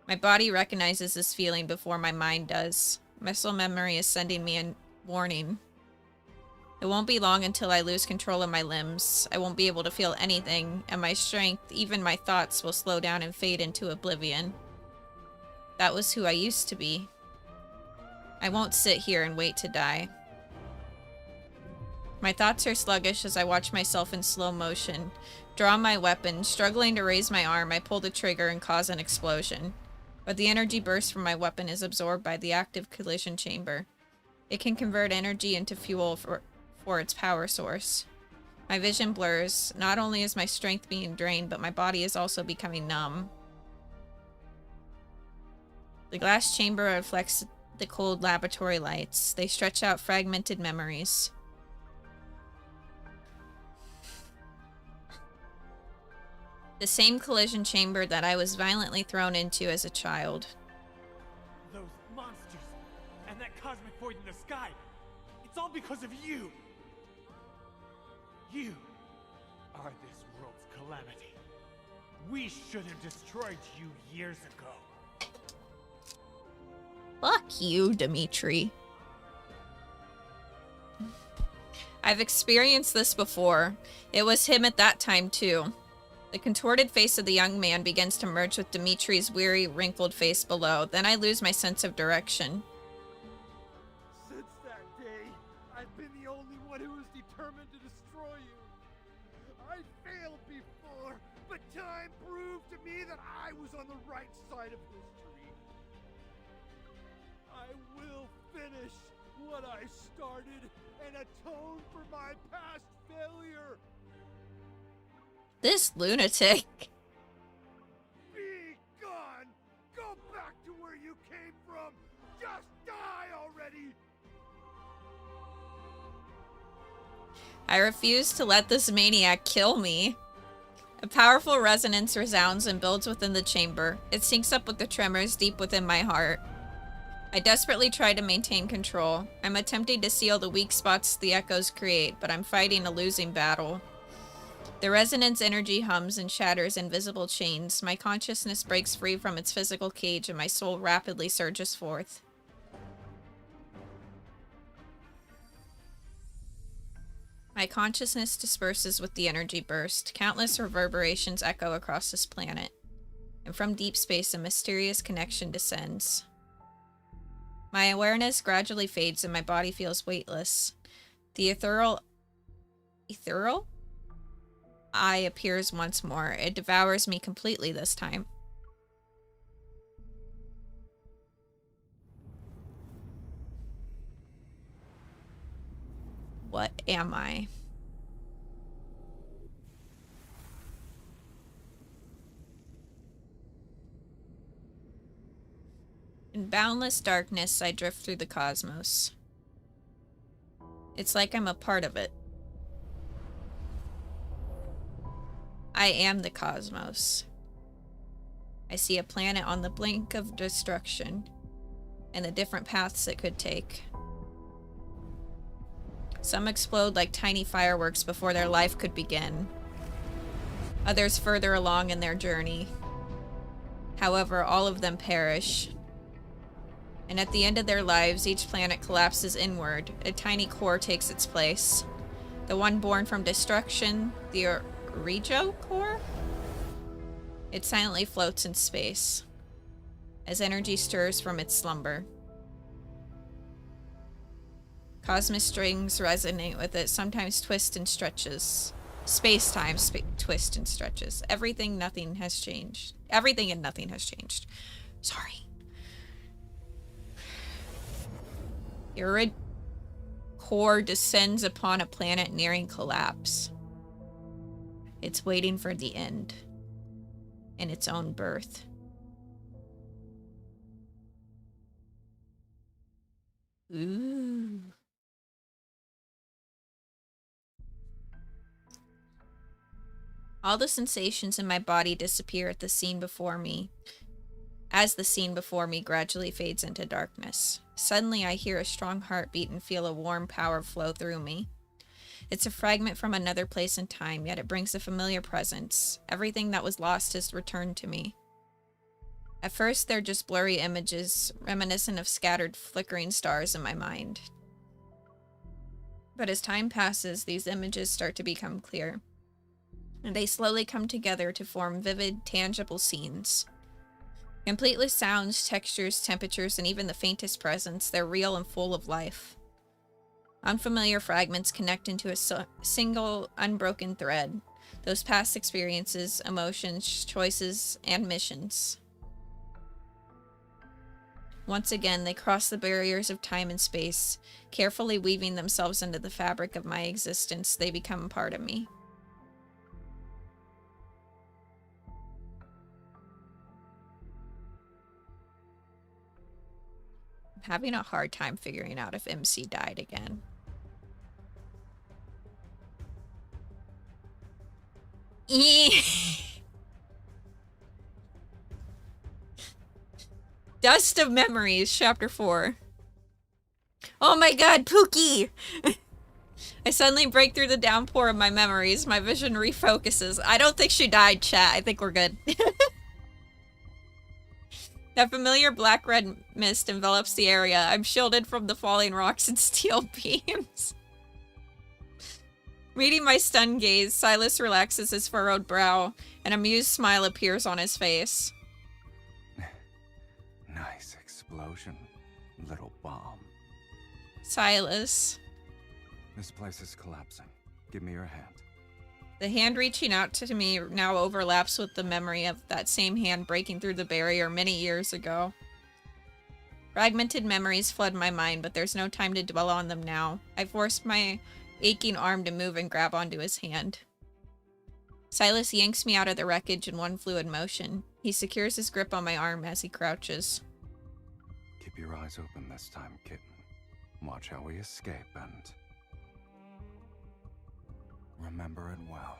My body recognizes this feeling before my mind does. Muscle memory is sending me a warning. It won't be long until I lose control of my limbs. I won't be able to feel anything, and my strength, even my thoughts, will slow down and fade into oblivion. That was who I used to be. I won't sit here and wait to die. My thoughts are sluggish as I watch myself in slow motion. Draw my weapon. Struggling to raise my arm, I pull the trigger and cause an explosion. But the energy burst from my weapon is absorbed by the active collision chamber. It can convert energy into fuel for its power source. My vision blurs. Not only is my strength being drained, but my body is also becoming numb. The glass chamber reflects the cold laboratory lights. They stretch out fragmented memories. The same collision chamber that I was violently thrown into as a child. Those monsters and that cosmic void in the sky. It's all because of you. You are this world's calamity. We should have destroyed you years ago. Fuck you, Dimitri. I've experienced this before. It was him at that time, too. The contorted face of the young man begins to merge with Dimitri's weary, wrinkled face below. Then I lose my sense of direction. Since that day, I've been the only one who was determined to destroy you. I failed before, but time proved to me that I was on the right side of history. I will finish what I started and atone for my past failure. This lunatic. Be gone! Go back to where you came from! Just die already! I refuse to let this maniac kill me. A powerful resonance resounds and builds within the chamber. It syncs up with the tremors deep within my heart. I desperately try to maintain control. I'm attempting to seal the weak spots the echoes create, but I'm fighting a losing battle. The resonance energy hums and shatters invisible chains. My consciousness breaks free from its physical cage and my soul rapidly surges forth. My consciousness disperses with the energy burst. Countless reverberations echo across this planet. And from deep space, a mysterious connection descends. My awareness gradually fades and my body feels weightless. The ethereal eye appears once more. It devours me completely this time. What am I? In boundless darkness, I drift through the cosmos. It's like I'm a part of it. I am the cosmos. I see a planet on the brink of destruction and the different paths it could take. Some explode like tiny fireworks before their life could begin. Others further along in their journey. However, all of them perish. And at the end of their lives, each planet collapses inward. A tiny core takes its place. The one born from destruction, the Regio core? It silently floats in space, as energy stirs from its slumber. Cosmic strings resonate with it, sometimes twist and stretches. Space-time twist and stretches. Everything, nothing has changed. Everything and nothing has changed. Sorry. Irid core descends upon a planet nearing collapse. It's waiting for the end and its own birth. Ooh. All the sensations in my body disappear at the scene before me, as the scene before me gradually fades into darkness. Suddenly I hear a strong heartbeat and feel a warm power flow through me. It's a fragment from another place and time, yet it brings a familiar presence. Everything that was lost has returned to me. At first, they're just blurry images, reminiscent of scattered, flickering stars in my mind. But as time passes, these images start to become clear. And they slowly come together to form vivid, tangible scenes. Complete with sounds, textures, temperatures, and even the faintest presence, they're real and full of life. Unfamiliar fragments connect into a single, unbroken thread. Those past experiences, emotions, choices, and missions. Once again, they cross the barriers of time and space, carefully weaving themselves into the fabric of my existence. They become a part of me. I'm having a hard time figuring out if MC died again. Dust of Memories, Chapter 4. Oh my god, Pookie! I suddenly break through the downpour of my memories. My vision refocuses. I don't think she died, chat. I think we're good. That familiar black-red mist envelops the area. I'm shielded from the falling rocks and steel beams. Reading my stunned gaze, Silas relaxes his furrowed brow. An amused smile appears on his face. Nice explosion, little bomb. Silas. This place is collapsing. Give me your hand. The hand reaching out to me now overlaps with the memory of that same hand breaking through the barrier many years ago. Fragmented memories flood my mind, but there's no time to dwell on them now. I force my aching arm to move and grab onto his hand. Silas yanks me out of the wreckage in one fluid motion. He secures his grip on my arm as he crouches. Keep your eyes open this time, kitten. Watch how we escape and remember it well.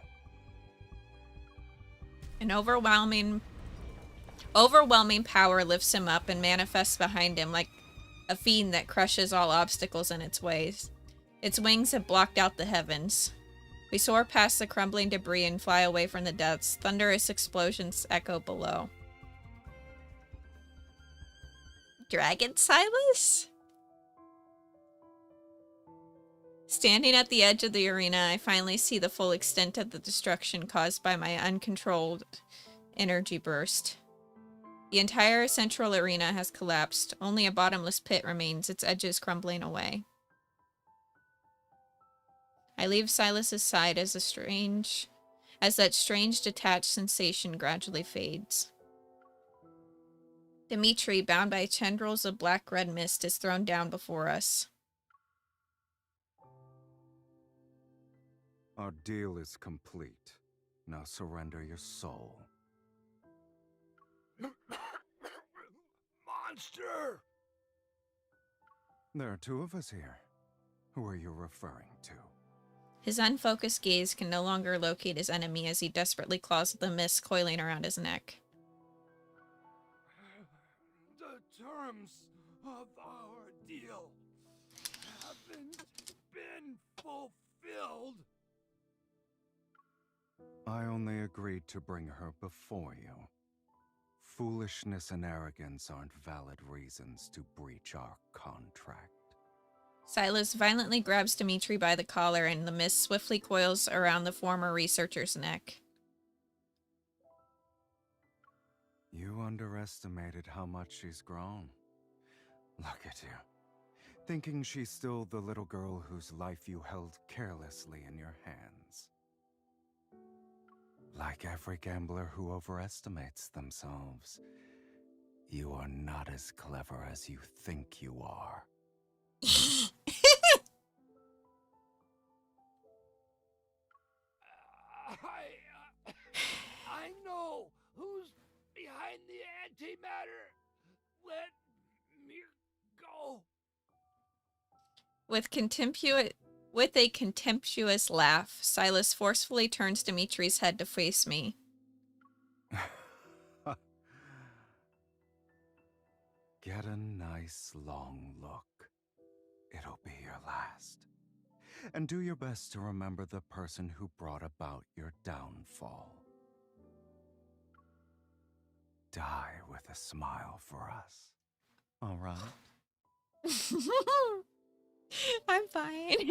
An overwhelming power lifts him up and manifests behind him like a fiend that crushes all obstacles in its ways. Its wings have blocked out the heavens. We soar past the crumbling debris and fly away from the depths. Thunderous explosions echo below. Dragon Silas? Standing at the edge of the arena, I finally see the full extent of the destruction caused by my uncontrolled energy burst. The entire central arena has collapsed. Only a bottomless pit remains, its edges crumbling away. I leave Silas's side as that strange detached sensation gradually fades. Dimitri, bound by tendrils of black-red mist, is thrown down before us. Our deal is complete. Now surrender your soul. Monster! There are two of us here. Who are you referring to? His unfocused gaze can no longer locate his enemy as he desperately claws at the mist coiling around his neck. The terms of our deal haven't been fulfilled. I only agreed to bring her before you. Foolishness and arrogance aren't valid reasons to breach our contract. Silas violently grabs Dimitri by the collar and the mist swiftly coils around the former researcher's neck. You underestimated how much she's grown. Look at you. Thinking she's still the little girl whose life you held carelessly in your hands. Like every gambler who overestimates themselves, you are not as clever as you think you are. I know who's behind the antimatter. Let me go. With a contemptuous laugh, Silas forcefully turns Dimitri's head to face me. Get a nice long look. It'll be your last. And do your best to remember the person who brought about your downfall. Die with a smile for us. All right? I'm fine.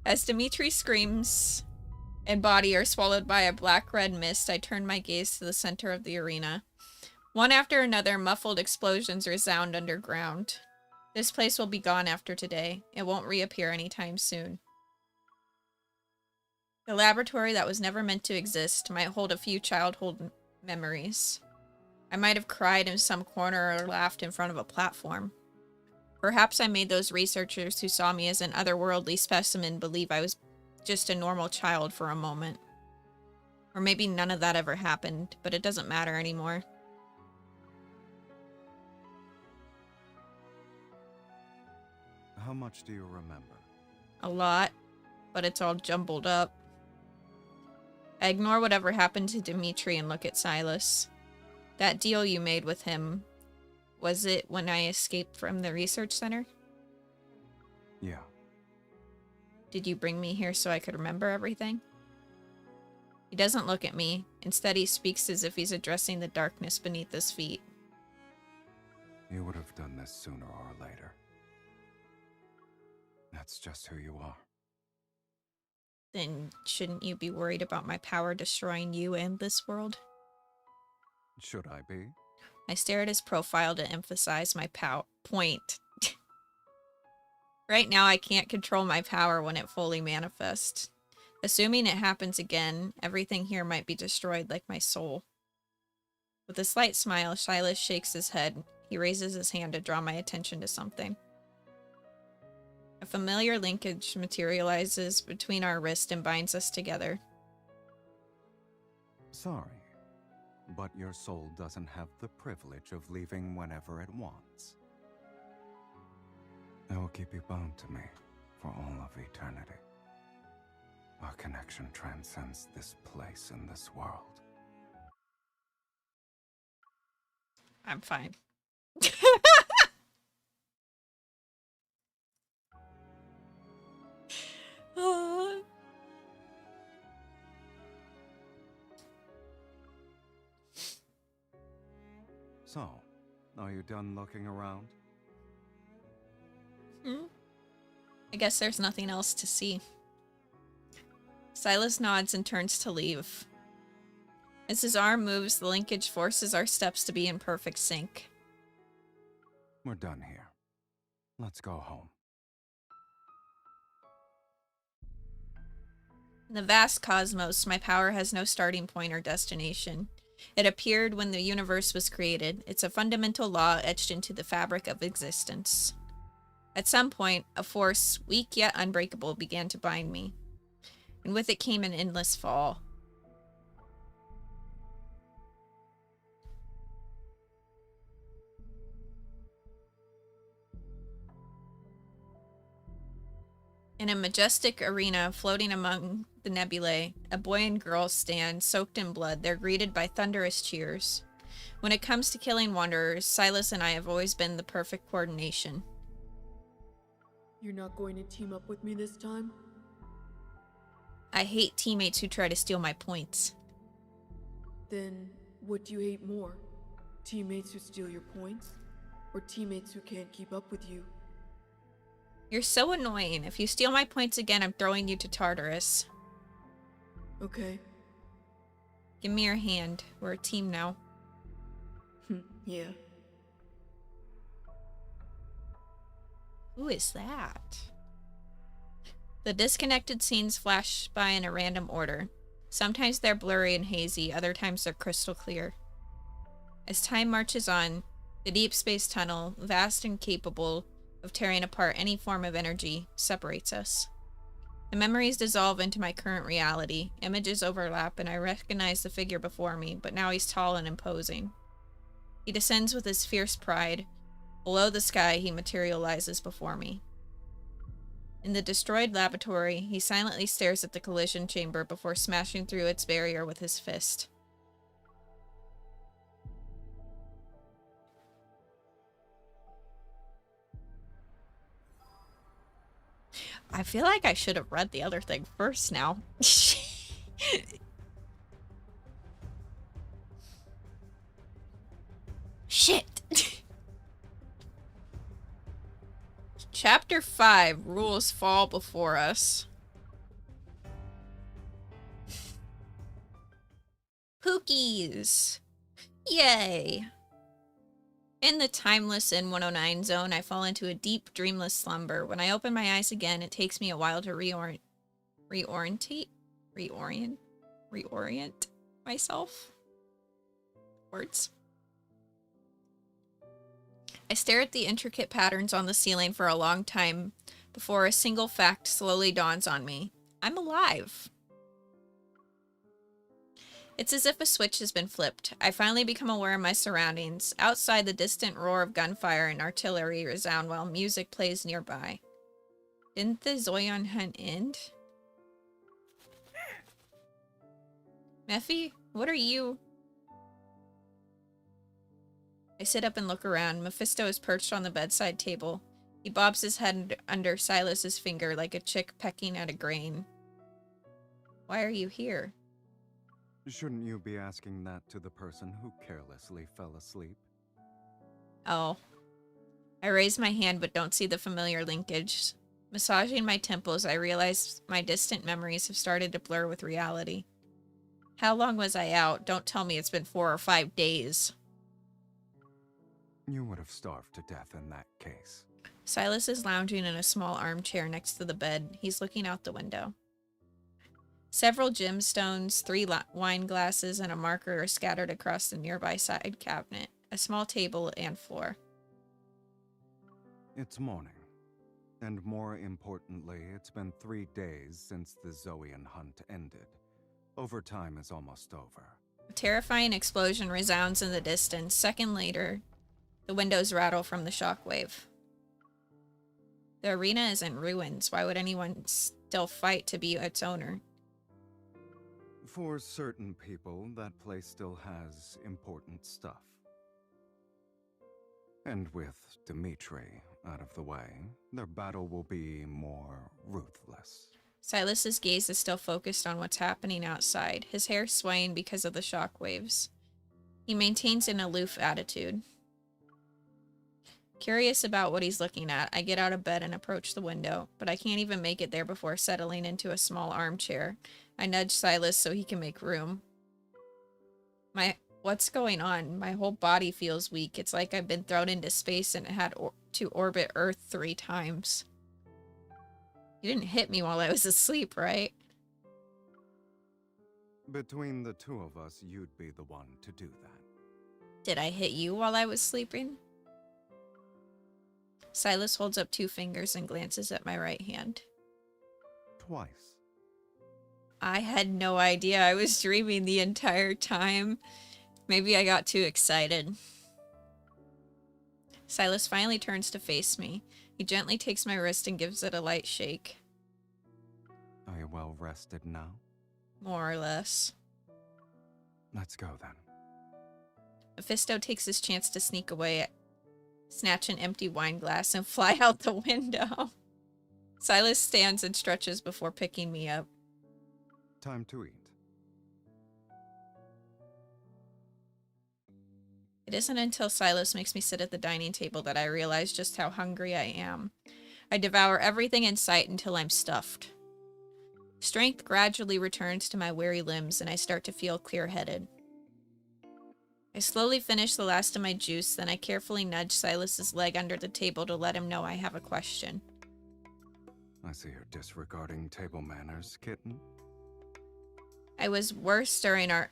As Dimitri screams and body are swallowed by a black-red mist, I turn my gaze to the center of the arena. One after another, muffled explosions resound underground. This place will be gone after today. It won't reappear anytime soon. The laboratory that was never meant to exist might hold a few childhood memories. I might have cried in some corner or laughed in front of a platform. Perhaps I made those researchers who saw me as an otherworldly specimen believe I was just a normal child for a moment. Or maybe none of that ever happened, but it doesn't matter anymore. How much do you remember? A lot, but it's all jumbled up. I ignore whatever happened to Dimitri and look at Silas. That deal you made with him, was it when I escaped from the research center? Yeah. Did you bring me here so I could remember everything? He doesn't look at me. Instead, he speaks as if he's addressing the darkness beneath his feet. You would have done this sooner or later. That's just who you are. Then shouldn't you be worried about my power destroying you and this world? Should I be? I stare at his profile to emphasize my point. Right now, I can't control my power when it fully manifests. Assuming it happens again, everything here might be destroyed like my soul. With a slight smile, Silas shakes his head. He raises his hand to draw my attention to something. A familiar linkage materializes between our wrists and binds us together. Sorry, but your soul doesn't have the privilege of leaving whenever it wants. I will keep you bound to me for all of eternity. Our connection transcends this place and this world. I'm fine. So, are you done looking around? I guess there's nothing else to see. Silas nods and turns to leave. As his arm moves, the linkage forces our steps to be in perfect sync. We're done here. Let's go home. In the vast cosmos, my power has no starting point or destination. It appeared when the universe was created. It's a fundamental law etched into the fabric of existence. At some point, a force, weak yet unbreakable, began to bind me. And with it came an endless fall. In a majestic arena floating among the nebulae, a boy and girl stand, soaked in blood. They're greeted by thunderous cheers. When it comes to killing wanderers, Silas and I have always been the perfect coordination. You're not going to team up with me this time? I hate teammates who try to steal my points. Then, what do you hate more? Teammates who steal your points? Or teammates who can't keep up with you? You're so annoying. If you steal my points again, I'm throwing you to Tartarus. Okay. Give me your hand. We're a team now. Yeah. Who is that? The disconnected scenes flash by in a random order. Sometimes they're blurry and hazy, other times they're crystal clear. As time marches on, the deep space tunnel, vast and capable of tearing apart any form of energy, separates us. The memories dissolve into my current reality. Images overlap, and I recognize the figure before me, but now he's tall and imposing. He descends with his fierce pride. Below the sky, he materializes before me. In the destroyed laboratory, he silently stares at the collision chamber before smashing through its barrier with his fist. I feel like I should have read the other thing first now. Shit. Chapter 5, Rules Fall Before Us. Pookies! Yay! In the timeless in 109 zone, I fall into a deep, dreamless slumber. When I open my eyes again, it takes me a while to reorient myself. Words. I stare at the intricate patterns on the ceiling for a long time before a single fact slowly dawns on me. I'm alive. It's as if a switch has been flipped. I finally become aware of my surroundings. Outside, the distant roar of gunfire and artillery resound while music plays nearby. Didn't the Zoyan hunt end? Mephi, what are you? I sit up and look around. Mephisto is perched on the bedside table. He bobs his head under Silas's finger like a chick pecking at a grain. Why are you here? Shouldn't you be asking that to the person who carelessly fell asleep? Oh. I raise my hand but don't see the familiar linkage. Massaging my temples, I realize my distant memories have started to blur with reality. How long was I out? Don't tell me it's been 4 or 5 days. You would have starved to death in that case. Silas is lounging in a small armchair next to the bed. He's looking out the window. Several gemstones, 3 wine glasses, and a marker are scattered across the nearby side cabinet, a small table, and floor. It's morning. And more importantly, it's been 3 days since the Zoyan hunt ended. Overtime is almost over. A terrifying explosion resounds in the distance. Second later, the windows rattle from the shockwave. The arena is in ruins. Why would anyone still fight to be its owner? For certain people, that place still has important stuff. And with Dimitri out of the way, their battle will be more ruthless. Silas's gaze is still focused on what's happening outside, his hair swaying because of the shockwaves. He maintains an aloof attitude. Curious about what he's looking at, I get out of bed and approach the window, but I can't even make it there before settling into a small armchair. I nudge Silas so he can make room. What's going on? My whole body feels weak. It's like I've been thrown into space and had to orbit Earth 3 times. You didn't hit me while I was asleep, right? Between the two of us, you'd be the one to do that. Did I hit you while I was sleeping? Silas holds up 2 fingers and glances at my right hand. Twice. I had no idea I was dreaming the entire time. Maybe I got too excited. Silas finally turns to face me. He gently takes my wrist and gives it a light shake. Are you well rested now? More or less. Let's go then. Mephisto takes his chance to sneak away, snatch an empty wine glass, and fly out the window. Silas stands and stretches before picking me up. Time to eat. It isn't until Silas makes me sit at the dining table that I realize just how hungry I am. I devour everything in sight until I'm stuffed. Strength gradually returns to my weary limbs and I start to feel clear-headed. I slowly finish the last of my juice, then I carefully nudge Silas's leg under the table to let him know I have a question. I see you're disregarding table manners, kitten. I was worse during our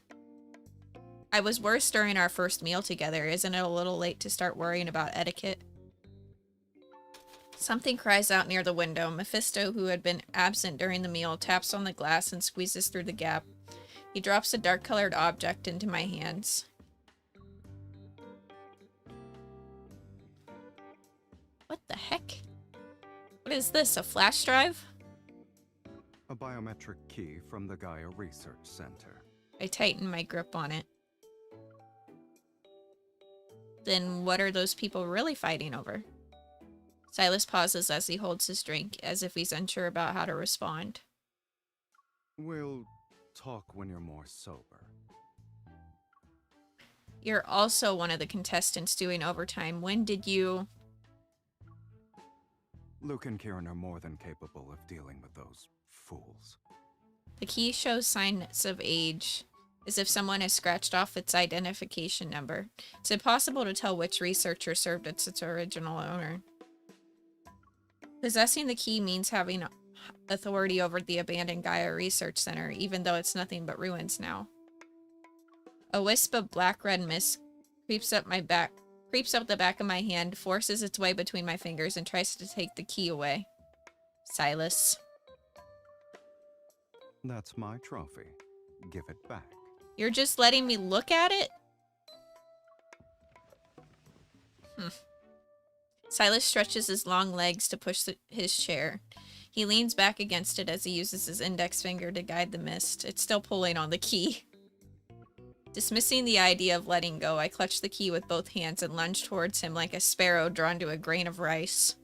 first meal together. Isn't it a little late to start worrying about etiquette? Something cries out near the window. Mephisto, who had been absent during the meal, taps on the glass and squeezes through the gap. He drops a dark-colored object into my hands. What the heck? What is this, a flash drive? A biometric key from the Gaia Research Center. I tighten my grip on it. Then what are those people really fighting over? Silas pauses as he holds his drink, as if he's unsure about how to respond. We'll talk when you're more sober. You're also one of the contestants doing overtime. When did you... Luke and Kieran are more than capable of dealing with those fools. The key shows signs of age, as if someone has scratched off its identification number. It's impossible to tell which researcher served as its original owner. Possessing the key means having authority over the abandoned Gaia Research Center, even though it's nothing but ruins now. A wisp of black-red mist creeps up the back of my hand, forces its way between my fingers, and tries to take the key away. Silas. That's my trophy. Give it back. You're just letting me look at it? Silas stretches his long legs to push his chair. He leans back against it as he uses his index finger to guide the mist. It's still pulling on the key. Dismissing the idea of letting go, I clutch the key with both hands and lunge towards him like a sparrow drawn to a grain of rice.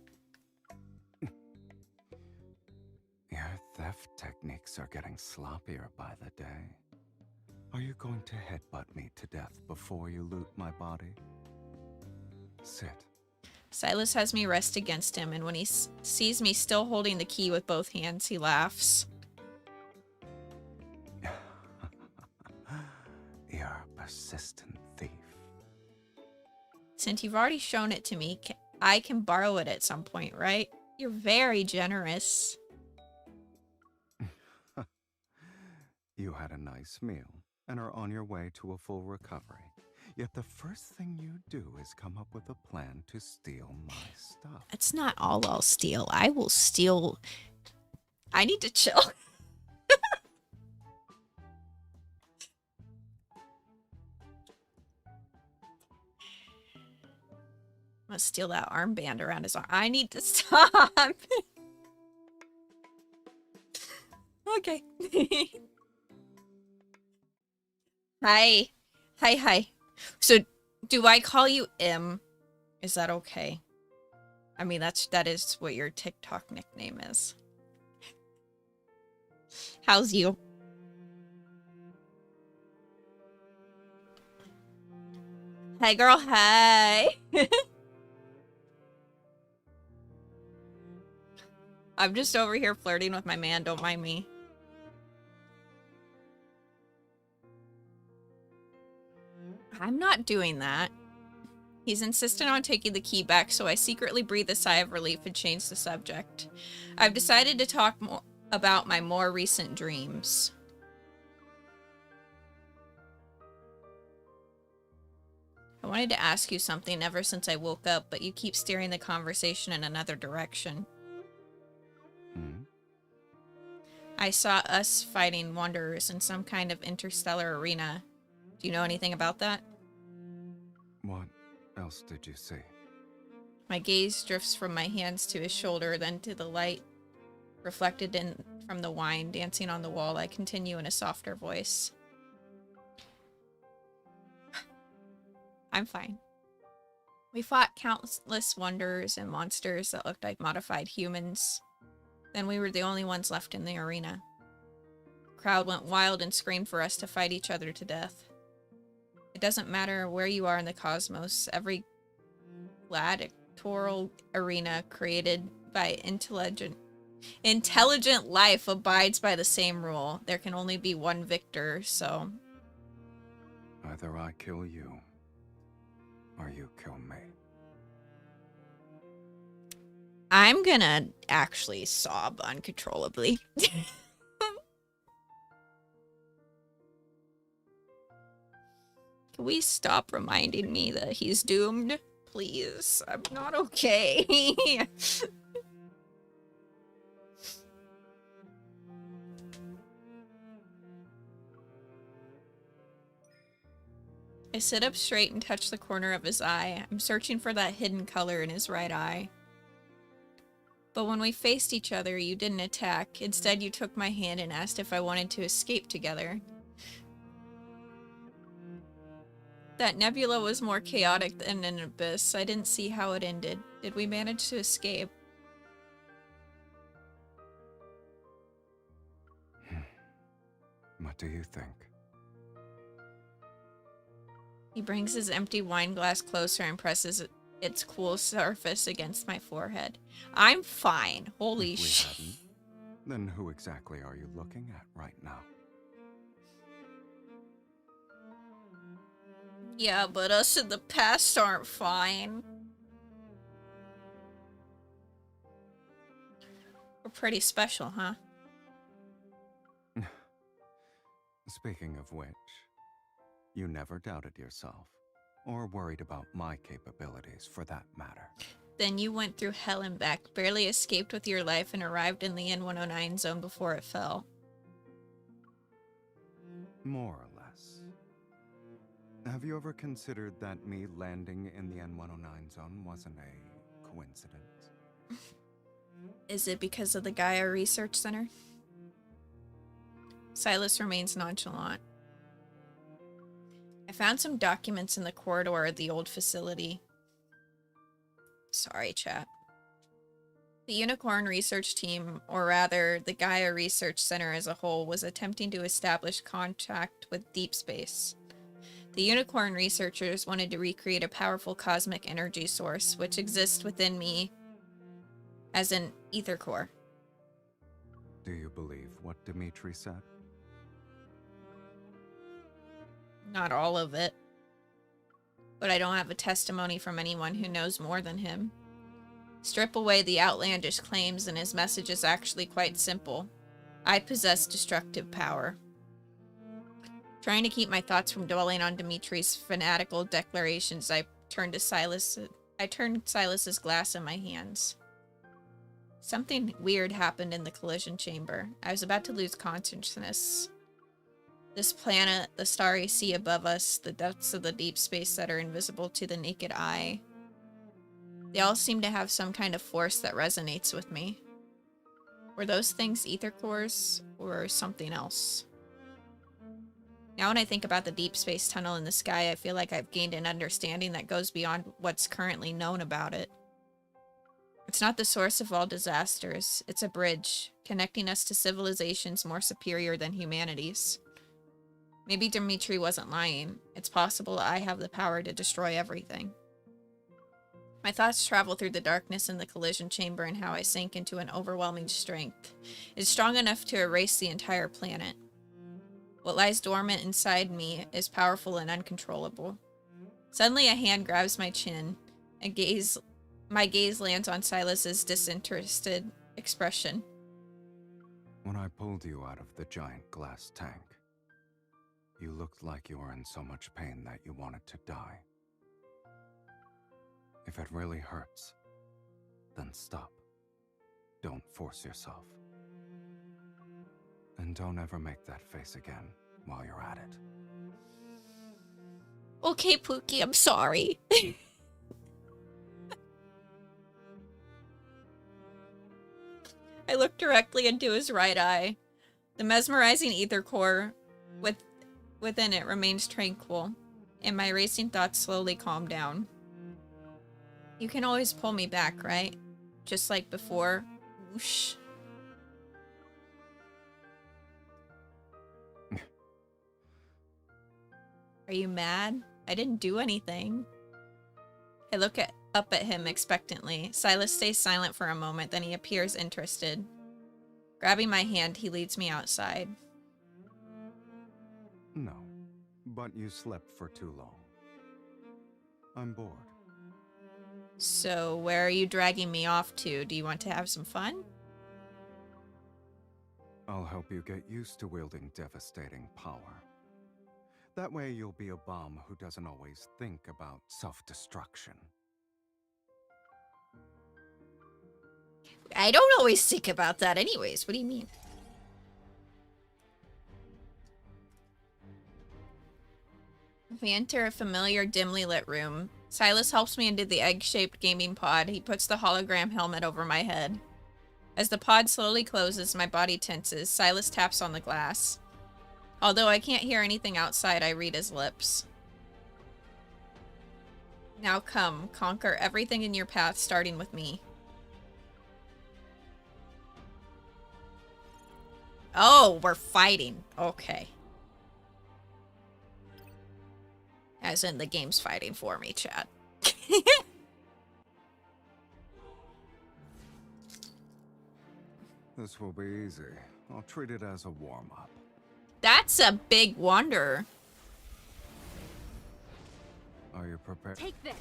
Your theft techniques are getting sloppier by the day. Are you going to headbutt me to death before you loot my body? Sit. Silas has me rest against him, and when he sees me still holding the key with both hands, he laughs. You're a persistent thief. Since you've already shown it to me, I can borrow it at some point, right? You're very generous. You had a nice meal and are on your way to a full recovery. Yet the first thing you do is come up with a plan to steal my stuff. That's not all I'll steal. I will steal... I need to chill. I'm gonna steal that armband around his arm. I need to stop. Okay. Hi. Hi. So, do I call you M? Is that okay? I mean, that is what your TikTok nickname is. How's you? Hey, girl. Hi. I'm just over here flirting with my man. Don't mind me. I'm not doing that. He's insistent on taking the key back, so I secretly breathe a sigh of relief and change the subject. I've decided to talk more about my more recent dreams. I wanted to ask you something ever since I woke up, but you keep steering the conversation in another direction. I saw us fighting wanderers in some kind of interstellar arena. Do you know anything about that? What else did you see? My gaze drifts from my hands to his shoulder, then to the light reflected from the wine dancing on the wall. I continue in a softer voice. I'm fine. We fought countless wanderers and monsters that looked like modified humans. Then we were the only ones left in the arena. The crowd went wild and screamed for us to fight each other to death. It doesn't matter where you are in the cosmos, every gladiatorial arena created by intelligent life abides by the same rule. There can only be one victor, so... Either I kill you, or you kill me. I'm gonna actually sob uncontrollably. Can we stop reminding me that he's doomed? Please. I'm not okay. I sit up straight and touch the corner of his eye. I'm searching for that hidden color in his right eye. But when we faced each other, you didn't attack. Instead, you took my hand and asked if I wanted to escape together. That nebula was more chaotic than an abyss. I didn't see how it ended. Did we manage to escape? What do you think? He brings his empty wine glass closer and presses its cool surface against my forehead. I'm fine. Holy shit. Then who exactly are you looking at right now? Yeah, but us in the past aren't fine. We're pretty special, huh? Speaking of which, you never doubted yourself, or worried about my capabilities for that matter. Then you went through hell and back, barely escaped with your life, and arrived in the N109 zone before it fell. More or less. Have you ever considered that me landing in the N109 zone wasn't a coincidence? Is it because of the Gaia Research Center? Silas remains nonchalant. I found some documents in the corridor of the old facility. Sorry, chat. The Unicorn Research Team, or rather, the Gaia Research Center as a whole, was attempting to establish contact with Deep Space. The Unicorn researchers wanted to recreate a powerful cosmic energy source, which exists within me as an ether core. Do you believe what Dimitri said? Not all of it. But I don't have a testimony from anyone who knows more than him. Strip away the outlandish claims and his message is actually quite simple. I possess destructive power. Trying to keep my thoughts from dwelling on Dimitri's fanatical declarations, I turned Silas's glass in my hands. Something weird happened in the collision chamber. I was about to lose consciousness. This planet, the starry sea above us, the depths of the deep space that are invisible to the naked eye. They all seem to have some kind of force that resonates with me. Were those things ether cores or something else? Now when I think about the deep space tunnel in the sky, I feel like I've gained an understanding that goes beyond what's currently known about it. It's not the source of all disasters. It's a bridge, connecting us to civilizations more superior than humanity's. Maybe Dimitri wasn't lying. It's possible I have the power to destroy everything. My thoughts travel through the darkness in the collision chamber and how I sink into an overwhelming strength. It's strong enough to erase the entire planet. What lies dormant inside me is powerful and uncontrollable. Suddenly a hand grabs my chin. My gaze lands on Silas's disinterested expression. When I pulled you out of the giant glass tank, you looked like you were in so much pain that you wanted to die. If it really hurts, then stop. Don't force yourself. And don't ever make that face again while you're at it. Okay, Pookie, I'm sorry. I looked directly into his right eye. The mesmerizing ether core within it remains tranquil, and my racing thoughts slowly calm down. You can always pull me back, right? Just like before. Whoosh. Are you mad? I didn't do anything. I look up at him expectantly. Silas stays silent for a moment, then he appears interested. Grabbing my hand, he leads me outside. No, but you slept for too long. I'm bored. So, where are you dragging me off to? Do you want to have some fun? I'll help you get used to wielding devastating power. That way you'll be a bomb who doesn't always think about self-destruction. I don't always think about that anyways. What do you mean? We enter a familiar, dimly lit room. Silas helps me into the egg-shaped gaming pod. He puts the hologram helmet over my head. As the pod slowly closes, my body tenses. Silas taps on the glass. Although I can't hear anything outside, I read his lips. Now come, conquer everything in your path, starting with me. Oh, we're fighting. Okay. As in the game's fighting for me, chat. This will be easy. I'll treat it as a warm-up. That's a big wonder. Are you prepared? Take this.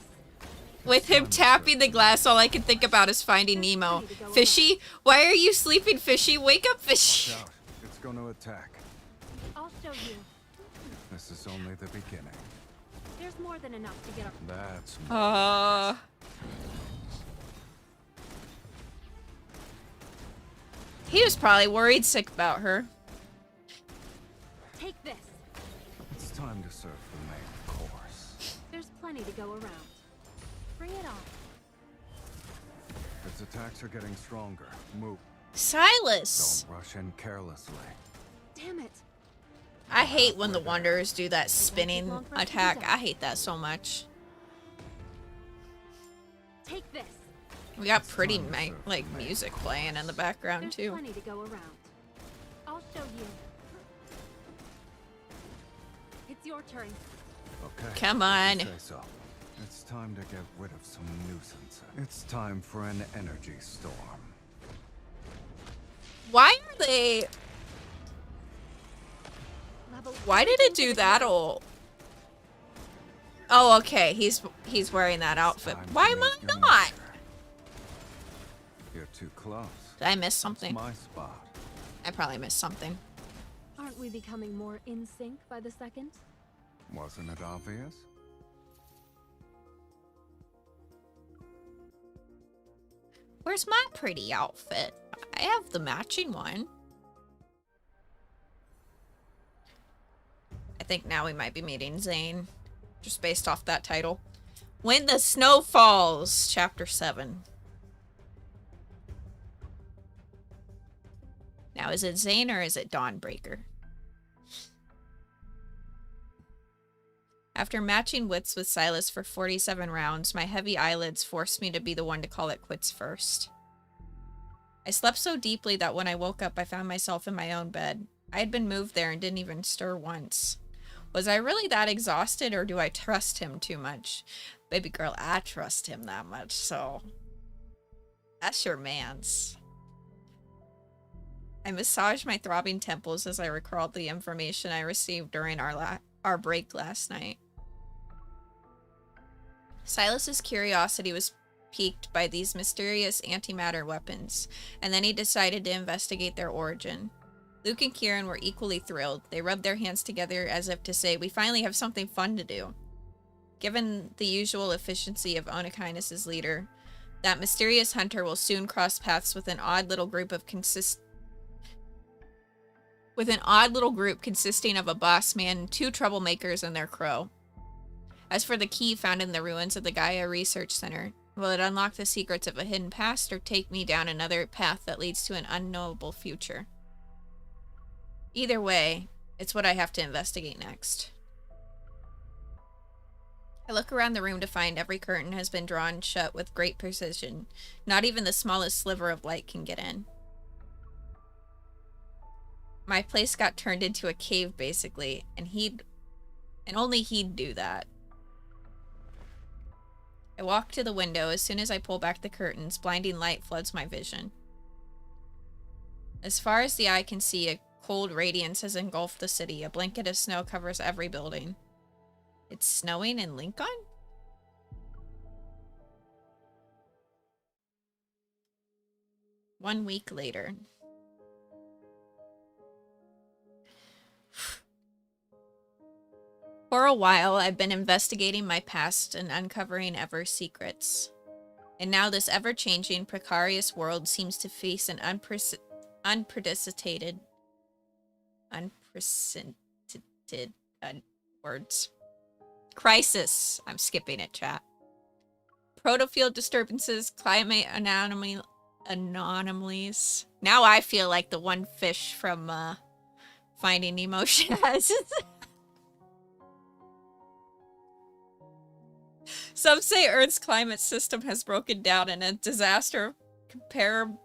With him tapping the glass, all I can think about is Finding Nemo. Fishy? Why are you sleeping, Fishy? Wake up, Fishy! Watch out. It's going to attack. I'll show you. This is only the beginning. There's more than enough to get up. That's He was probably worried sick about her. Take this. It's time to serve the main course. There's plenty to go around. Bring it on. Its attacks are getting stronger. Move. Silas! Don't rush in carelessly. Damn it. I hate when the Wanderers do that spinning attack. I hate that so much. Take this. We got pretty like music playing in the background There's too. plenty to go around. I'll show you. It's your turn. Okay. Come on. Say so. It's time to get rid of some nuisance. It's time for an energy storm. Why are they... Why did it do that all? Oh, okay. He's wearing that outfit. Why am I not? You're too close. Did I miss something? It's my spot. I probably missed something. Aren't we becoming more in sync by the second? Wasn't it obvious? Where's my pretty outfit? I have the matching one. I think now we might be meeting Zayne, just based off that title. When the Snow Falls, Chapter 7. Now, is it Zayne or is it Dawnbreaker? After matching wits with Silas for 47 rounds, my heavy eyelids forced me to be the one to call it quits first. I slept so deeply that when I woke up, I found myself in my own bed. I had been moved there and didn't even stir once. Was I really that exhausted, or do I trust him too much? Baby girl, I trust him that much, so... That's your man's. I massaged my throbbing temples as I recalled the information I received during our break last night. Silas's curiosity was piqued by these mysterious antimatter weapons, and then he decided to investigate their origin. Luke and Kieran were equally thrilled. They rubbed their hands together as if to say, we finally have something fun to do. Given the usual efficiency of Onakindness's leader, that mysterious hunter will soon cross paths with an odd little group consisting of a boss man, 2 troublemakers, and their crow. As for the key found in the ruins of the Gaia Research Center, will it unlock the secrets of a hidden past or take me down another path that leads to an unknowable future? Either way, it's what I have to investigate next. I look around the room to find every curtain has been drawn shut with great precision. Not even the smallest sliver of light can get in. My place got turned into a cave, basically, and only he'd do that. I walk to the window. As soon as I pull back the curtains, blinding light floods my vision. As far as the eye can see, a cold radiance has engulfed the city. A blanket of snow covers every building. It's snowing in Lincoln? One week later. For a while, I've been investigating my past and uncovering ever secrets. And now this ever-changing, precarious world seems to face an unprecedented words. Crisis. I'm skipping it, chat. Protofield disturbances, climate anomalies. Now I feel like the one fish from Finding Nemo has. Some say Earth's climate system has broken down and a disaster comparable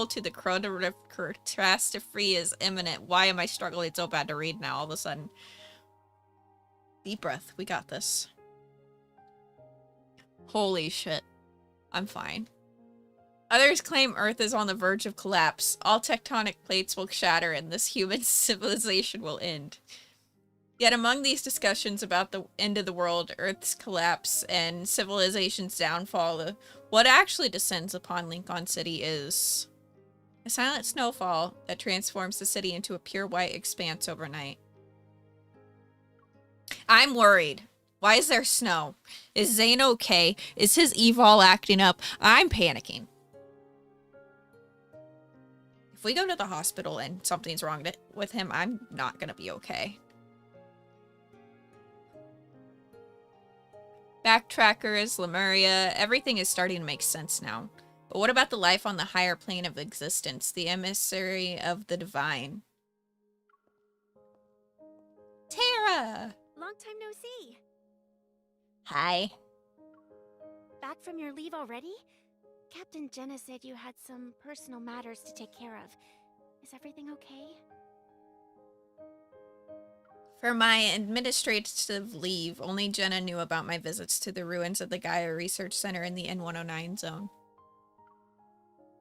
to the Corona catastrophe is imminent. Why am I struggling so bad to read now all of a sudden? Deep breath. We got this. Holy shit. I'm fine. Others claim Earth is on the verge of collapse. All tectonic plates will shatter and this human civilization will end. Yet among these discussions about the end of the world, Earth's collapse, and civilization's downfall, what actually descends upon Lincoln City is a silent snowfall that transforms the city into a pure white expanse overnight. I'm worried. Why is there snow? Is Zayne okay? Is his evol acting up? I'm panicking. If we go to the hospital and something's wrong with him, I'm not gonna be okay. Backtrackers, Lemuria, everything is starting to make sense now. But what about the life on the higher plane of existence, the emissary of the divine? Tara! Long time no see. Hi. Back from your leave already? Captain Jenna said you had some personal matters to take care of. Is everything okay? For my administrative leave, only Jenna knew about my visits to the ruins of the Gaia Research Center in the N109 zone.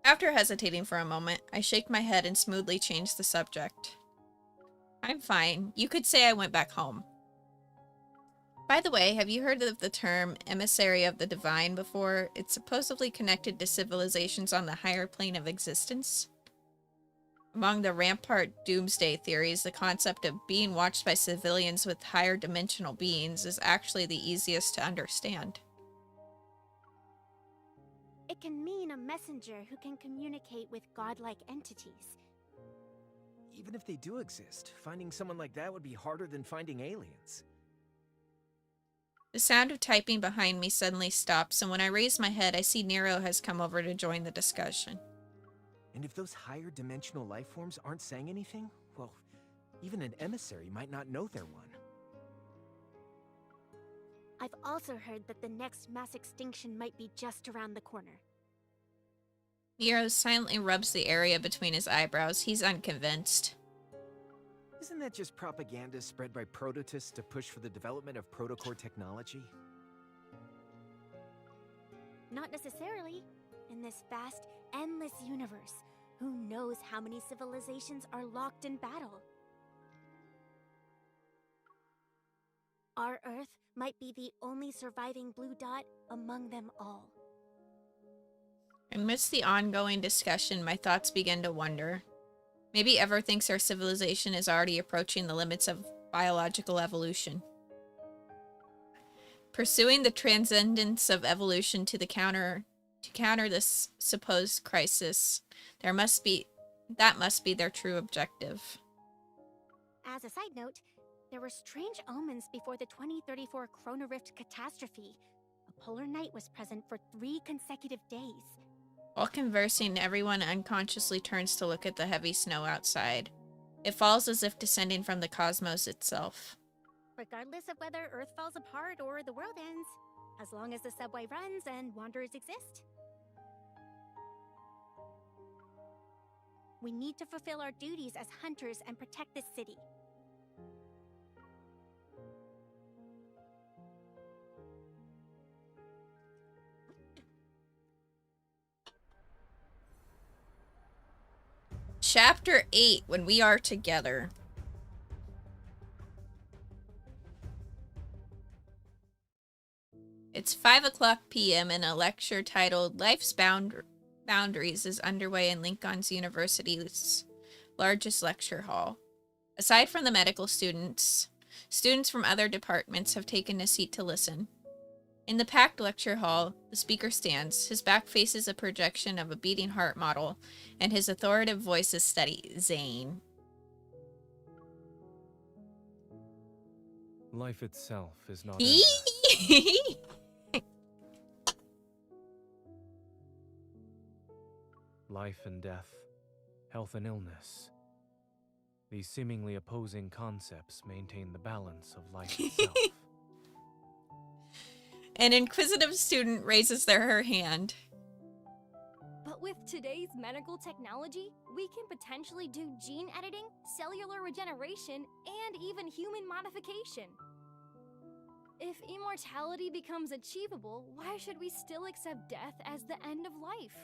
After hesitating for a moment, I shake my head and smoothly change the subject. I'm fine. You could say I went back home. By the way, have you heard of the term emissary of the divine before? It's supposedly connected to civilizations on the higher plane of existence. Among the rampart doomsday theories, the concept of being watched by civilians with higher dimensional beings is actually the easiest to understand. It can mean a messenger who can communicate with godlike entities. Even if they do exist, finding someone like that would be harder than finding aliens. The sound of typing behind me suddenly stops, and when I raise my head, I see Nero has come over to join the discussion. And if those higher dimensional life forms aren't saying anything, well, even an emissary might not know they're one. I've also heard that the next mass extinction might be just around the corner. Nero silently rubs the area between his eyebrows. He's unconvinced. Isn't that just propaganda spread by prototists to push for the development of protocore technology? Not necessarily. In this vast, endless universe, who knows how many civilizations are locked in battle? Our Earth might be the only surviving blue dot among them all. Amidst the ongoing discussion, my thoughts begin to wander. Maybe Ever thinks our civilization is already approaching the limits of biological evolution. Pursuing the transcendence of evolution to counter this supposed crisis, that must be their true objective. As a side note, there were strange omens before the 2034 Chrono Rift catastrophe. A polar night was present for 3 consecutive days. While conversing, everyone unconsciously turns to look at the heavy snow outside. It falls as if descending from the cosmos itself. Regardless of whether Earth falls apart or the world ends, as long as the subway runs and wanderers exist. We need to fulfill our duties as hunters and protect this city. Chapter 8, When We Are Together. It's 5:00 p.m. and a lecture titled Life's Boundaries is underway in Lincoln's University's largest lecture hall. Aside from the medical students from other departments have taken a seat to listen. In the packed lecture hall, the speaker stands. His back faces a projection of a beating heart model, and his authoritative voice is steady. Zayne. Life itself is not life and death, health and illness. These seemingly opposing concepts maintain the balance of life itself. An inquisitive student raises her hand. But with today's medical technology, we can potentially do gene editing, cellular regeneration, and even human modification. If immortality becomes achievable, why should we still accept death as the end of life?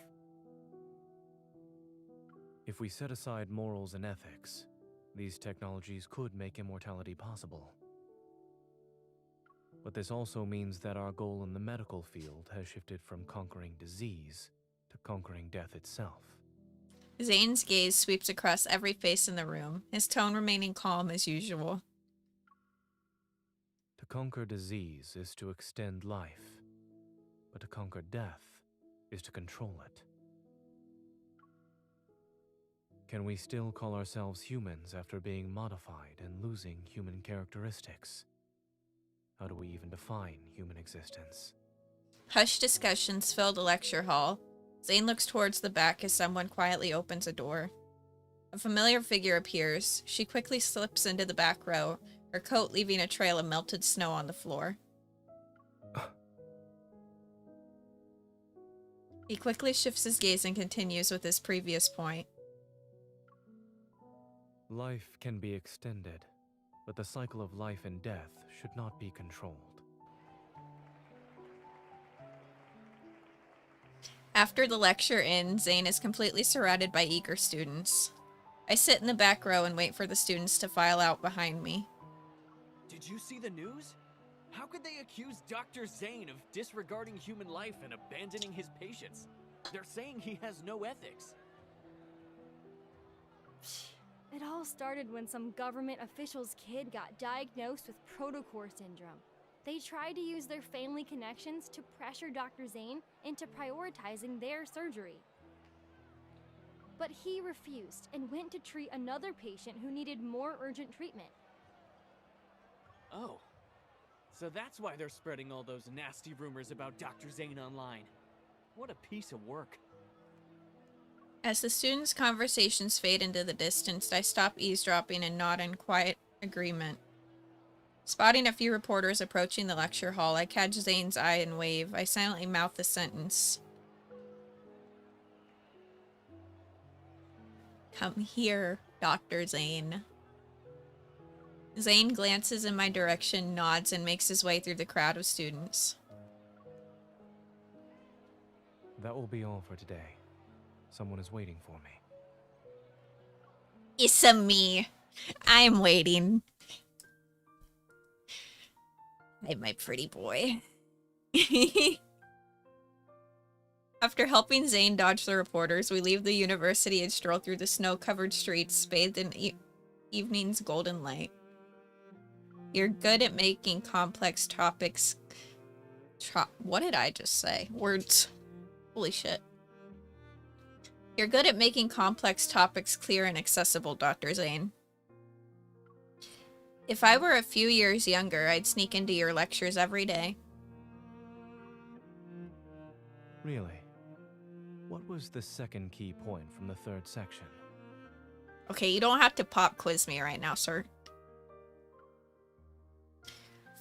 If we set aside morals and ethics, these technologies could make immortality possible. But this also means that our goal in the medical field has shifted from conquering disease to conquering death itself. Zayne's gaze sweeps across every face in the room, his tone remaining calm as usual. To conquer disease is to extend life, but to conquer death is to control it. Can we still call ourselves humans after being modified and losing human characteristics? How do we even define human existence? Hushed discussions fill the lecture hall. Zayne looks towards the back as someone quietly opens a door. A familiar figure appears. She quickly slips into the back row, her coat leaving a trail of melted snow on the floor. He quickly shifts his gaze and continues with his previous point. Life can be extended, but the cycle of life and death should not be controlled. After the lecture ends, Zayne is completely surrounded by eager students. I sit in the back row and wait for the students to file out behind me. Did you see the news? How could they accuse Dr. Zayne of disregarding human life and abandoning his patients? They're saying he has no ethics. It all started when some government official's kid got diagnosed with protocore syndrome. They tried to use their family connections to pressure Dr. Zayne into prioritizing their surgery. But he refused and went to treat another patient who needed more urgent treatment. Oh, so that's why they're spreading all those nasty rumors about Dr. Zayne online. What a piece of work. As the students' conversations fade into the distance, I stop eavesdropping and nod in quiet agreement. Spotting a few reporters approaching the lecture hall, I catch Zayne's eye and wave. I silently mouth the sentence. Come here, Dr. Zayne. Zayne glances in my direction, nods, and makes his way through the crowd of students. That will be all for today. Someone is waiting for me. It's a me. I'm waiting. Hey, my pretty boy. After helping Zayne dodge the reporters, we leave the university and stroll through the snow-covered streets, bathed in evening's golden light. You're good at making complex topics... what did I just say? Words. Holy shit. You're good at making complex topics clear and accessible, Dr. Zayne. If I were a few years younger, I'd sneak into your lectures every day. Really? What was the second key point from the third section? Okay, you don't have to pop quiz me right now, sir.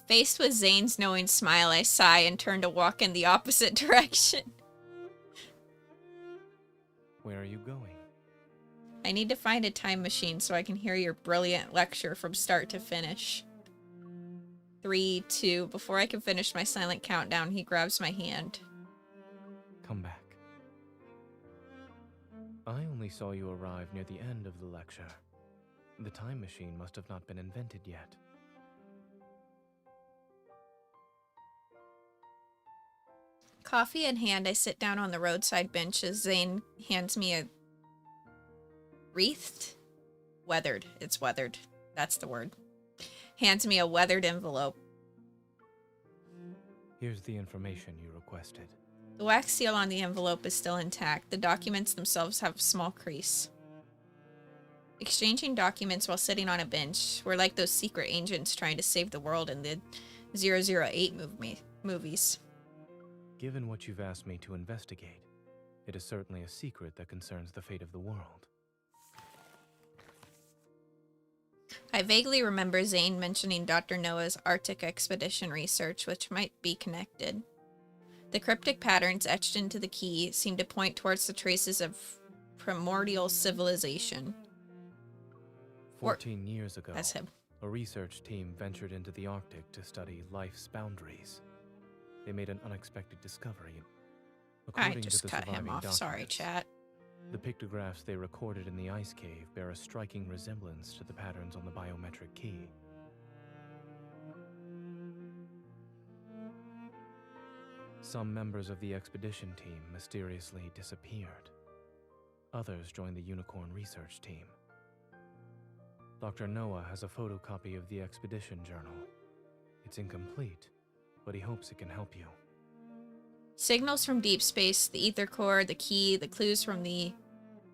Faced with Zayne's knowing smile, I sigh and turn to walk in the opposite direction. Where are you going? I need to find a time machine so I can hear your brilliant lecture from start to finish. 3, 2, before I can finish my silent countdown, he grabs my hand. Come back. I only saw you arrive near the end of the lecture. The time machine must have not been invented yet. Coffee in hand, I sit down on the roadside bench as Zayne hands me a wreathed? Weathered. It's weathered. That's the word. Hands me a weathered envelope. Here's the information you requested. The wax seal on the envelope is still intact. The documents themselves have a small crease. Exchanging documents while sitting on a bench, we're like those secret agents trying to save the world in the 008 movies. Given what you've asked me to investigate, it is certainly a secret that concerns the fate of the world. I I vaguely remember Zayne mentioning Dr. Noah's Arctic expedition research, which might be connected. The cryptic patterns etched into the key seem to point towards the traces of primordial civilization. 14 years ago, That's him. a research team ventured into the Arctic to study life's boundaries. They made an unexpected discovery. I just cut him off. Sorry, chat. The pictographs they recorded in the ice cave bear a striking resemblance to the patterns on the biometric key. Some members of the expedition team mysteriously disappeared. Others joined the Unicorn research team. Dr. Noah has a photocopy of the expedition journal. It's incomplete, but he hopes it can help you. Signals from deep space, the ether core, the key, the clues from the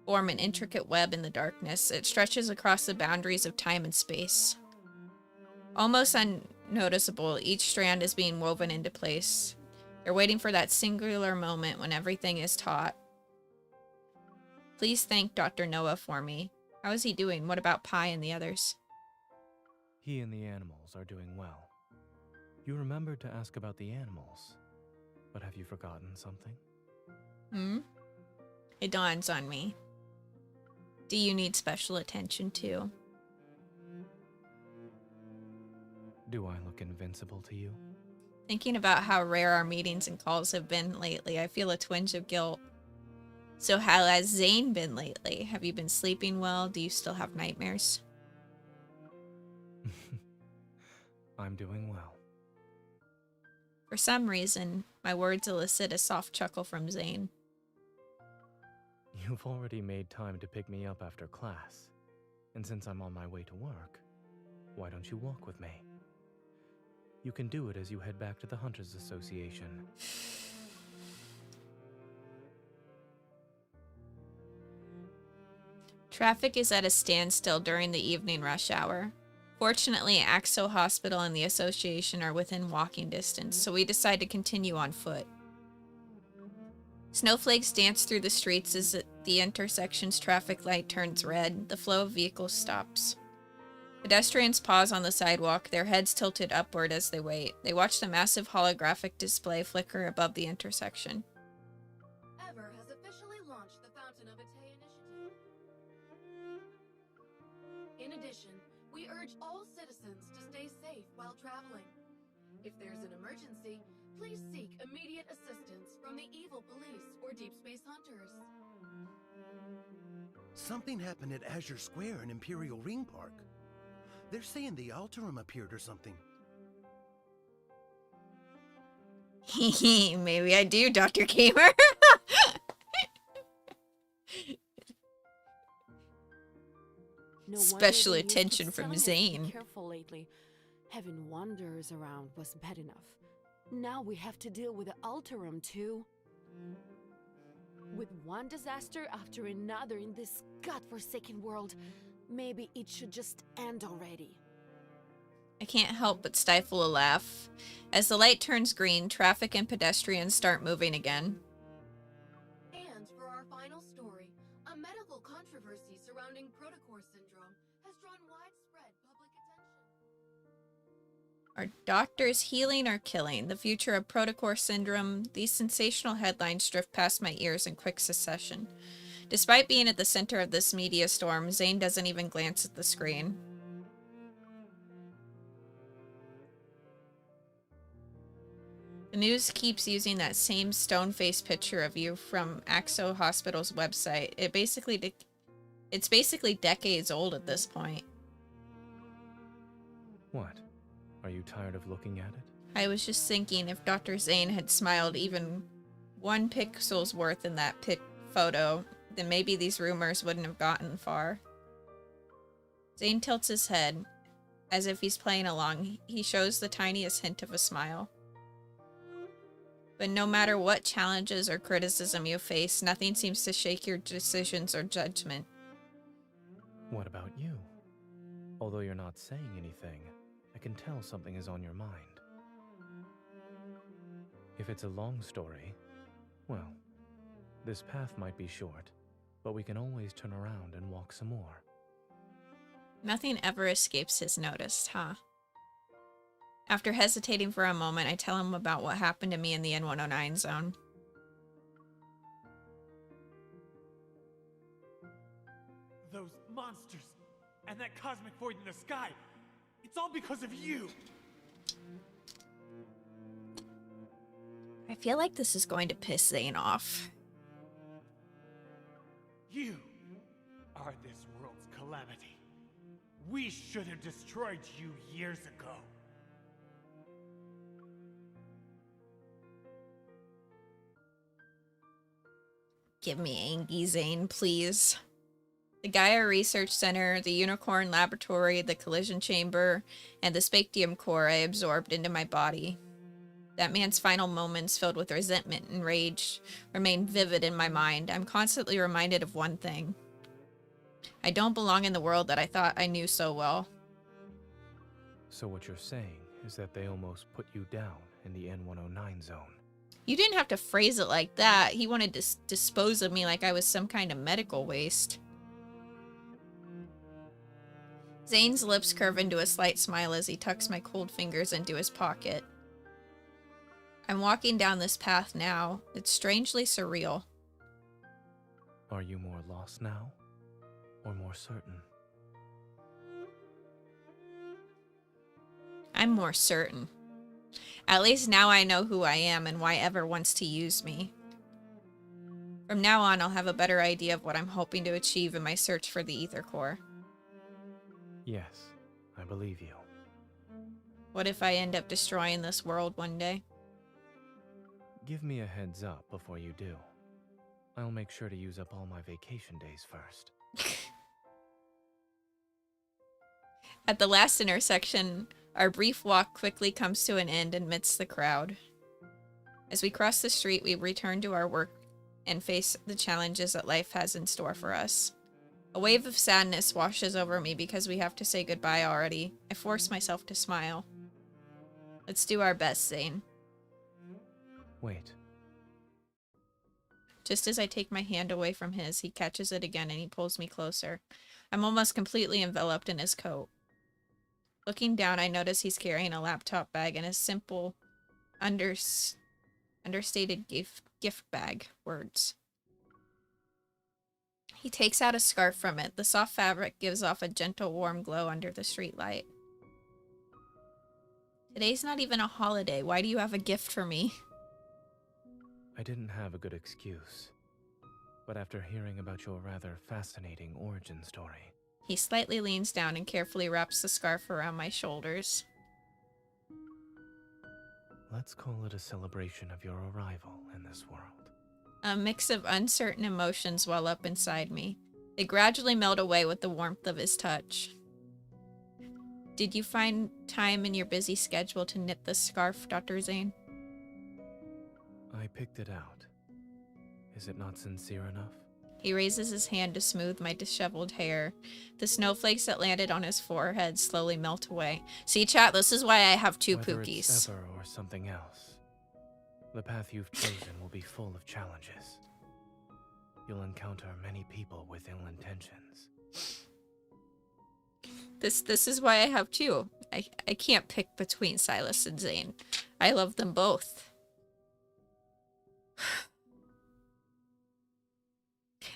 form an intricate web in the darkness. It stretches across the boundaries of time and space. Almost unnoticeable, each strand is being woven into place. They're waiting for that singular moment when everything is taut. Please thank Dr. Noah for me. How is he doing? What about Pi and the others? He and the animals are doing well. You remembered to ask about the animals, but have you forgotten something? It dawns on me. Do you need special attention too? Do I look invincible to you? Thinking about how rare our meetings and calls have been lately, I feel a twinge of guilt. So how has Zayne been lately? Have you been sleeping well? Do you still have nightmares? I'm doing well. For some reason, my words elicit a soft chuckle from Zayne. You've already made time to pick me up after class. And since I'm on my way to work, why don't you walk with me? You can do it as you head back to the Hunters Association. Traffic is at a standstill during the evening rush hour. Fortunately, AXO Hospital and the Association are within walking distance, so we decide to continue on foot. Snowflakes dance through the streets as the intersection's traffic light turns red. The flow of vehicles stops. Pedestrians pause on the sidewalk, their heads tilted upward as they wait. They watch the massive holographic display flicker above the intersection. Ever has officially launched the Fountain of Ate initiative. In addition, we urge all citizens to stay safe while traveling. If there's an emergency, please seek immediate assistance from the evil police or Deep Space Hunters. Something happened at Azure Square in Imperial Ring Park. They're saying the Alterum appeared or something. Maybe I do, Dr. Gamer. No Special wonder they used attention to from tell us to Zayne. Be careful lately. Having wanderers around wasn't bad enough. Now we have to deal with the Alterum too. With one disaster after another in this godforsaken world, maybe it should just end already. I can't help but stifle a laugh. As the light turns green, traffic and pedestrians start moving again. And for our final story, a medical controversy surrounding protocore syndrome has drawn widespread public attention. Are doctors healing or killing? The future of protocore syndrome. These sensational headlines drift past my ears in quick succession. Despite being at the center of this media storm, Zayne doesn't even glance at the screen. The news keeps using that same stone-faced picture of you from AXO Hospital's website. It's basically decades old at this point. What? Are you tired of looking at it? I was just thinking if Dr. Zayne had smiled even 1 pixel's worth in that photo, then maybe these rumors wouldn't have gotten far. Zayne tilts his head, as if he's playing along. He shows the tiniest hint of a smile. But no matter what challenges or criticism you face, nothing seems to shake your decisions or judgment. What about you? Although you're not saying anything, I can tell something is on your mind. If it's a long story, well, this path might be short, but we can always turn around and walk some more. Nothing ever escapes his notice, huh? After hesitating for a moment, I tell him about what happened to me in the N109 zone. Those monsters and that cosmic void in the sky. It's all because of you. I feel like this is going to piss Zayne off. You are this world's calamity. We should have destroyed you years ago. Give me Angie, Zayne, please. The Gaia Research Center, the Unicorn Laboratory, the Collision Chamber, and the Spectium Core I absorbed into my body. That man's final moments, filled with resentment and rage, remain vivid in my mind. I'm constantly reminded of one thing. I don't belong in the world that I thought I knew so well. So what you're saying is that they almost put you down in the N109 zone. You didn't have to phrase it like that. He wanted to dispose of me like I was some kind of medical waste. Zayne's lips curve into a slight smile as he tucks my cold fingers into his pocket. I'm walking down this path now. It's strangely surreal. Are you more lost now, or more certain? I'm more certain. At least now I know who I am and why Ever wants to use me. From now on, I'll have a better idea of what I'm hoping to achieve in my search for the Ether Core. Yes, I believe you. What if I end up destroying this world one day? Give me a heads up before you do. I'll make sure to use up all my vacation days first. At the last intersection, our brief walk quickly comes to an end amidst the crowd. As we cross the street, we return to our work and face the challenges that life has in store for us. A wave of sadness washes over me because we have to say goodbye already. I force myself to smile. Let's do our best, Zayne. Wait. Just as I take my hand away from his, he catches it again and he pulls me closer. I'm almost completely enveloped in his coat. Looking down, I notice he's carrying a laptop bag and a simple, understated gift bag. Words. He takes out a scarf from it. The soft fabric gives off a gentle, warm glow under the streetlight. Today's not even a holiday. Why do you have a gift for me? I didn't have a good excuse. But after hearing about your rather fascinating origin story... He slightly leans down and carefully wraps the scarf around my shoulders. Let's call it a celebration of your arrival in this world. A mix of uncertain emotions well up inside me. They gradually melt away with the warmth of his touch. Did you find time in your busy schedule to knit this scarf, Dr. Zayne? I picked it out. Is it not sincere enough? He raises his hand to smooth my disheveled hair. The snowflakes that landed on his forehead slowly melt away. See, chat, this is why I have two Whether pookies. It's Ever or something else, the path you've chosen will be full of challenges. You'll encounter many people with ill intentions. This is why I have two. I can't pick between Sylus and Zayne. I love them both.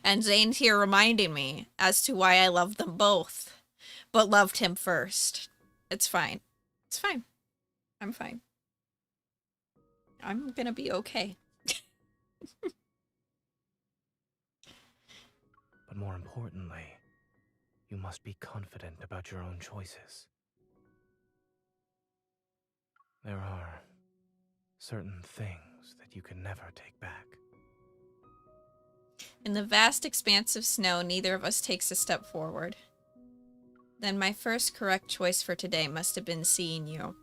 And Zayne's here reminding me as to why I love them both, but loved him first. It's fine. It's fine. I'm fine. I'm gonna be okay. But more importantly, you must be confident about your own choices. There are certain things that you can never take back. In the vast expanse of snow, neither of us takes a step forward. Then my first correct choice for today must have been seeing you.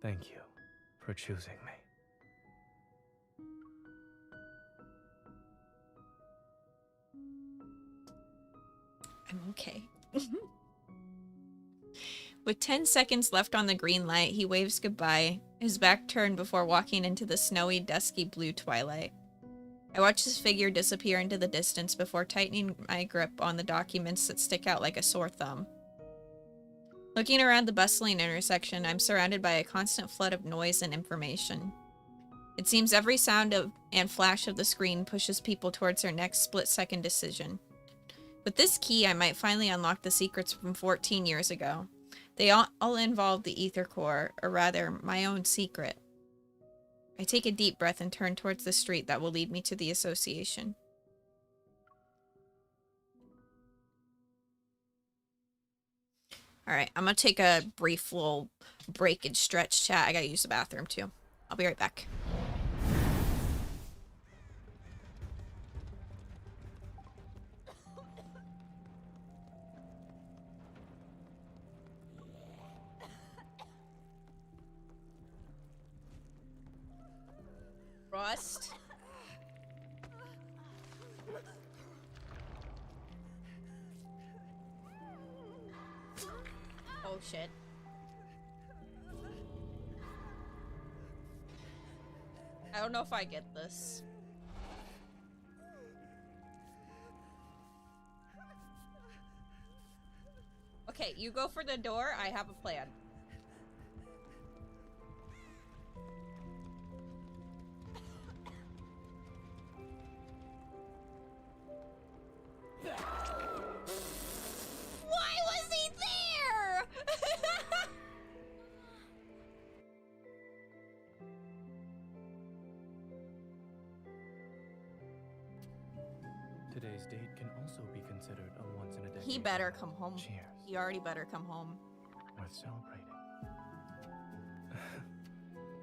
Thank you for choosing me. I'm okay. With 10 seconds left on the green light, he waves goodbye, his back turned before walking into the snowy, dusky blue twilight. I watch his figure disappear into the distance before tightening my grip on the documents that stick out like a sore thumb. Looking around the bustling intersection, I'm surrounded by a constant flood of noise and information. It seems every sound and flash of the screen pushes people towards their next split-second decision. With this key, I might finally unlock the secrets from 14 years ago. They all involve the ether core, or rather, my own secret. I take a deep breath and turn towards the street that will lead me to the association. Alright, I'm gonna take a brief little break and stretch chat. I gotta use the bathroom too. I'll be right back. Rust. Oh shit. I don't know if I get this. Okay, you go for the door. I have a plan. Why was he there? Today's date can also be considered a once-in-a-decade. He better come home. Cheers. He already better come home. Worth celebrating.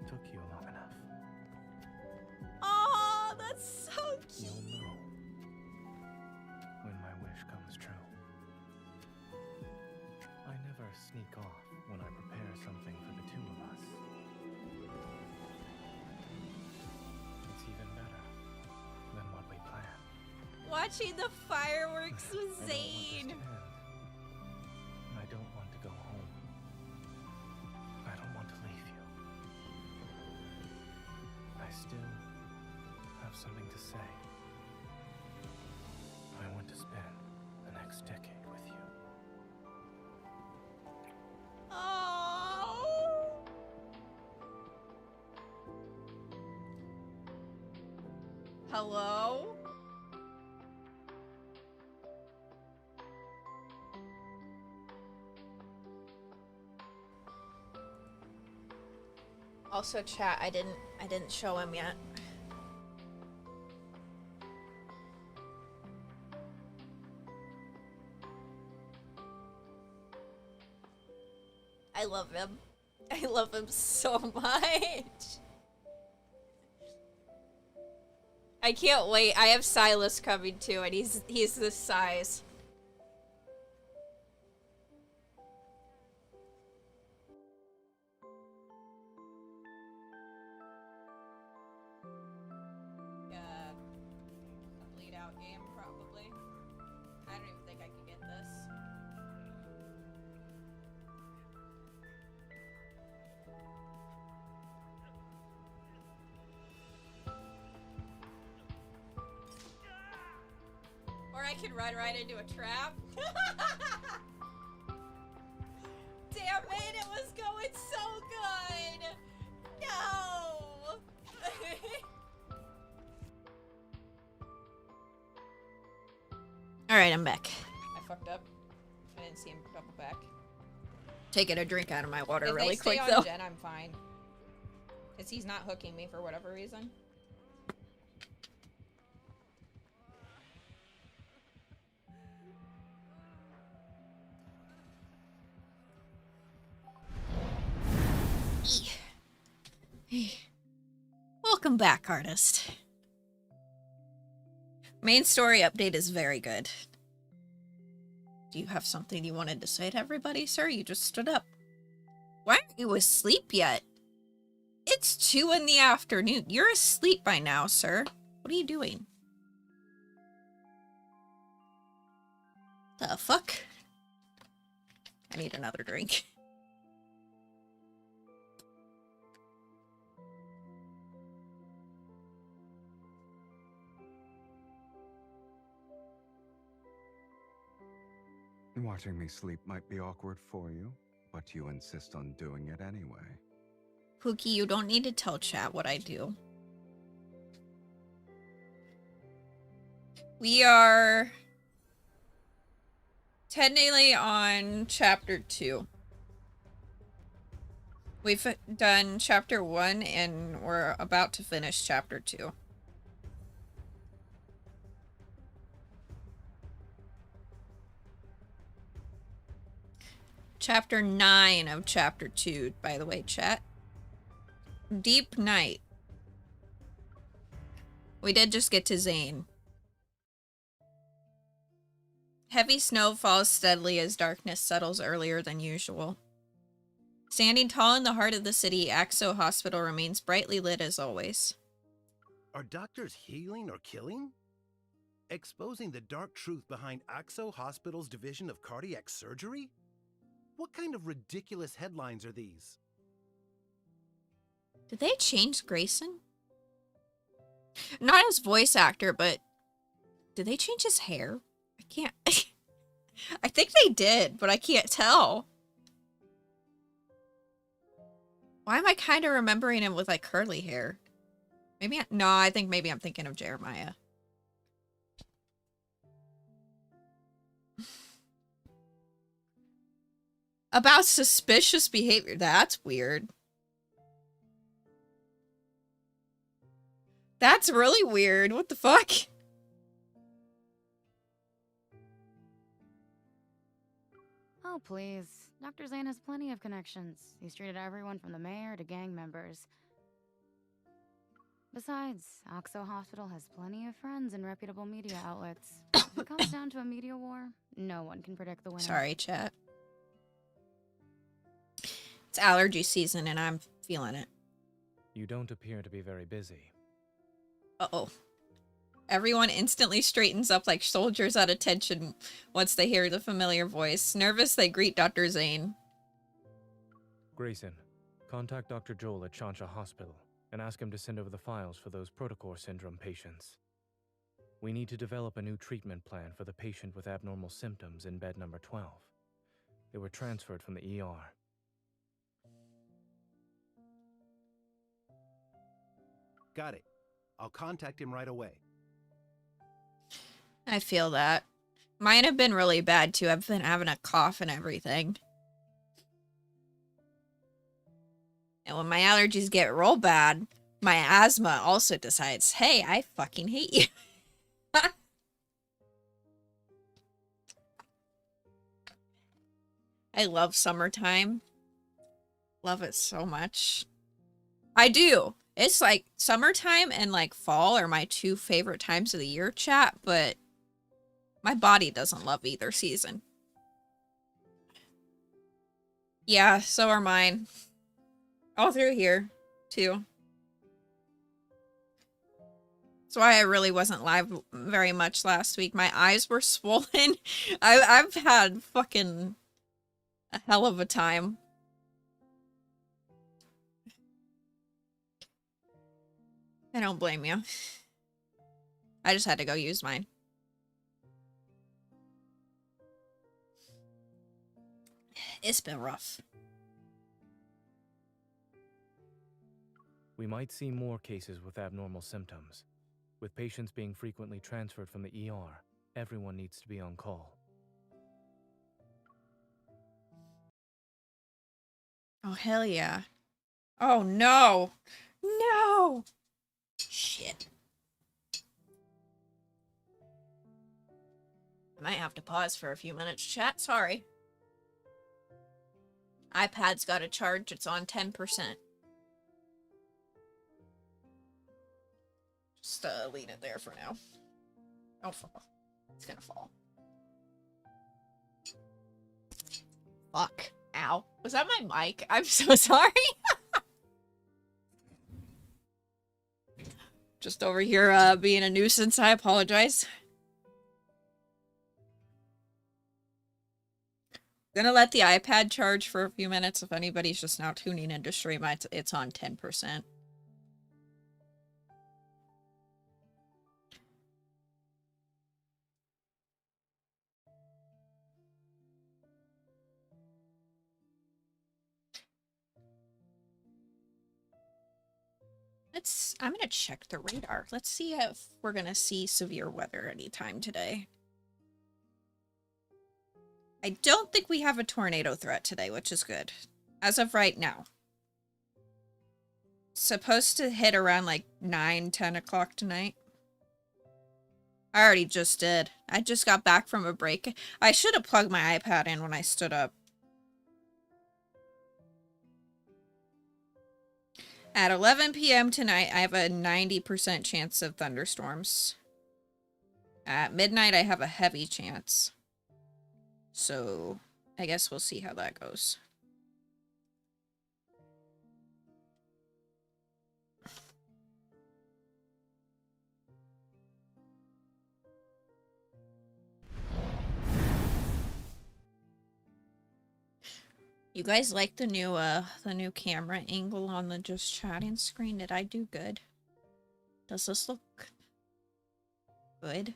Took you long enough. Oh, that's so cute. You'll know when my wish comes true. I never sneak off when I prepare something for the two of us. It's even better than what we planned. Watching the fireworks with Zayne. I don't want to go home. I don't want to leave you. I still have something to say. I want to spend the next decade with you. Oh. Hello? Also, chat, I didn't show him yet. I love him. I love him so much. I can't wait. I have Sylus coming too, and he's this size. A bleed out game, probably. I don't even think I can get this. Or I could run right into a trap. Damn it, it was going so good. No. Alright, I'm back. I fucked up. I didn't see him double back. Taking a drink out of my water really quick though. If they stay on Jen, I'm fine. Because he's not hooking me for whatever reason. Welcome back, artist. Main story update is very good. Do you have something you wanted to say to everybody, sir? You just stood up. Why aren't you asleep yet? It's 2 in the afternoon. You're asleep by now, sir. What are you doing? The fuck? I need another drink. Watching me sleep might be awkward for you, but you insist on doing it anyway. Pookie, you don't need to tell chat what I do. We are technically on chapter 2. We've done chapter 1 and we're about to finish chapter 2. Chapter 9 of chapter 2, by the way, chat. Deep Night. We did just get to Zayne. Heavy snow falls steadily as darkness settles earlier than usual. Standing tall in the heart of the city, Axo Hospital remains brightly lit as always. Are doctors healing or killing? Exposing the dark truth behind Axo Hospital's division of cardiac surgery? What kind of ridiculous headlines are these? Did they change Grayson? Not as voice actor, but did they change his hair? I can't... I think they did, but I can't tell. Why am I kind of remembering him with, like, curly hair? Maybe no, I think maybe I'm thinking of Jeremiah. About suspicious behavior. That's weird. That's really weird. What the fuck? Oh, please. Dr. Zayne has plenty of connections. He's treated everyone from the mayor to gang members. Besides, Axo Hospital has plenty of friends in reputable media outlets. If it comes down to a media war, no one can predict the winner. Sorry, chat. It's allergy season and I'm feeling it. You don't appear to be very busy. Uh-oh. Everyone instantly straightens up like soldiers at attention once they hear the familiar voice. Nervous, they greet Dr. Zayne. Grayson, contact Dr. Joel at Chansha Hospital and ask him to send over the files for those Protocore syndrome patients. We need to develop a new treatment plan for the patient with abnormal symptoms in bed number 12. They were transferred from the ER. Got it. I'll contact him right away. I feel that. Mine have been really bad too. I've been having a cough and everything. And when my allergies get real bad, my asthma also decides, hey, I fucking hate you. I love summertime. Love it so much. I do. It's like summertime and like fall are my two favorite times of the year, chat, but my body doesn't love either season. Yeah, so are mine. All through here, too. That's why I really wasn't live very much last week. My eyes were swollen. I've had fucking a hell of a time. I don't blame you. I just had to go use mine. It's been rough. We might see more cases with abnormal symptoms. With patients being frequently transferred from the ER, everyone needs to be on call. Oh, hell yeah. Oh, no. No. Shit. I might have to pause for a few minutes, chat. Sorry. iPad's got a charge. It's on 10%. Just leave it there for now. Don't fall. It's gonna fall. Fuck. Ow. Was that my mic? I'm so sorry. Just over here being a nuisance. I apologize. Gonna let the iPad charge for a few minutes. If anybody's just now tuning into stream, it's on 10%. I'm gonna check the radar. Let's see if we're gonna see severe weather anytime today. I don't think we have a tornado threat today, which is good. As of right now. Supposed to hit around like 9, 10 o'clock tonight. I already just did. I just got back from a break. I should have plugged my iPad in when I stood up. At 11 p.m. tonight, I have a 90% chance of thunderstorms. At midnight, I have a heavy chance. So, I guess we'll see how that goes. You guys like the new camera angle on the just chatting screen? Did I do good? Does this look good?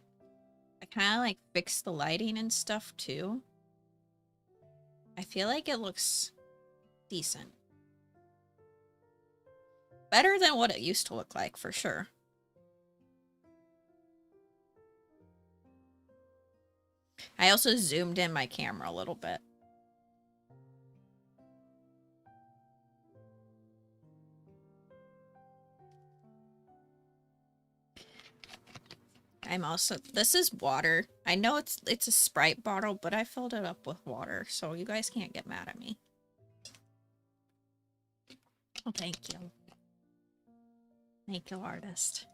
I kind of like fixed the lighting and stuff too. I feel like it looks decent. Better than what it used to look like, for sure. I also zoomed in my camera a little bit. I'm also, this is water. I know it's a Sprite bottle, but I filled it up with water, so you guys can't get mad at me. Oh, thank you. Thank you, artist.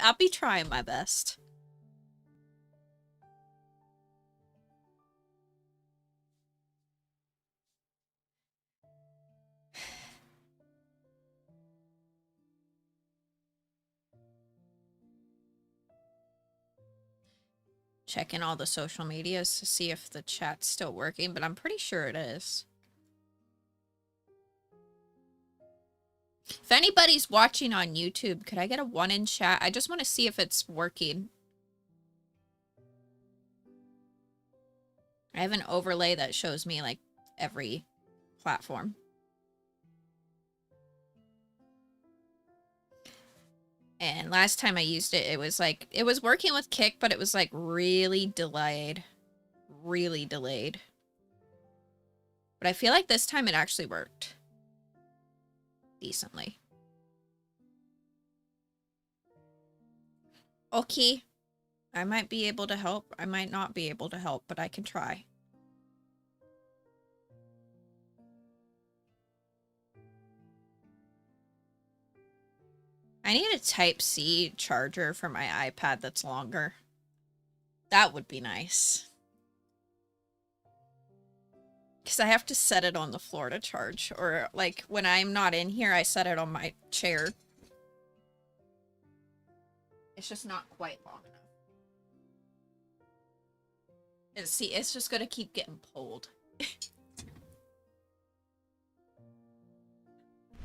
I'll be trying my best. Checking all the social medias to see if the chat's still working, but I'm pretty sure it is. If anybody's watching on YouTube, could I get a 1 in chat? I just want to see if it's working. I have an overlay that shows me like every platform. And last time I used it, it was like, it was working with Kick, but it was like really delayed. Really delayed. But I feel like this time it actually worked decently. Okay. I might be able to help. I might not be able to help, but I can try. I need a Type-C charger for my iPad that's longer. That would be nice. Because I have to set it on the floor to charge. Or, like, when I'm not in here, I set it on my chair. It's just not quite long enough. And see, it's just gonna keep getting pulled.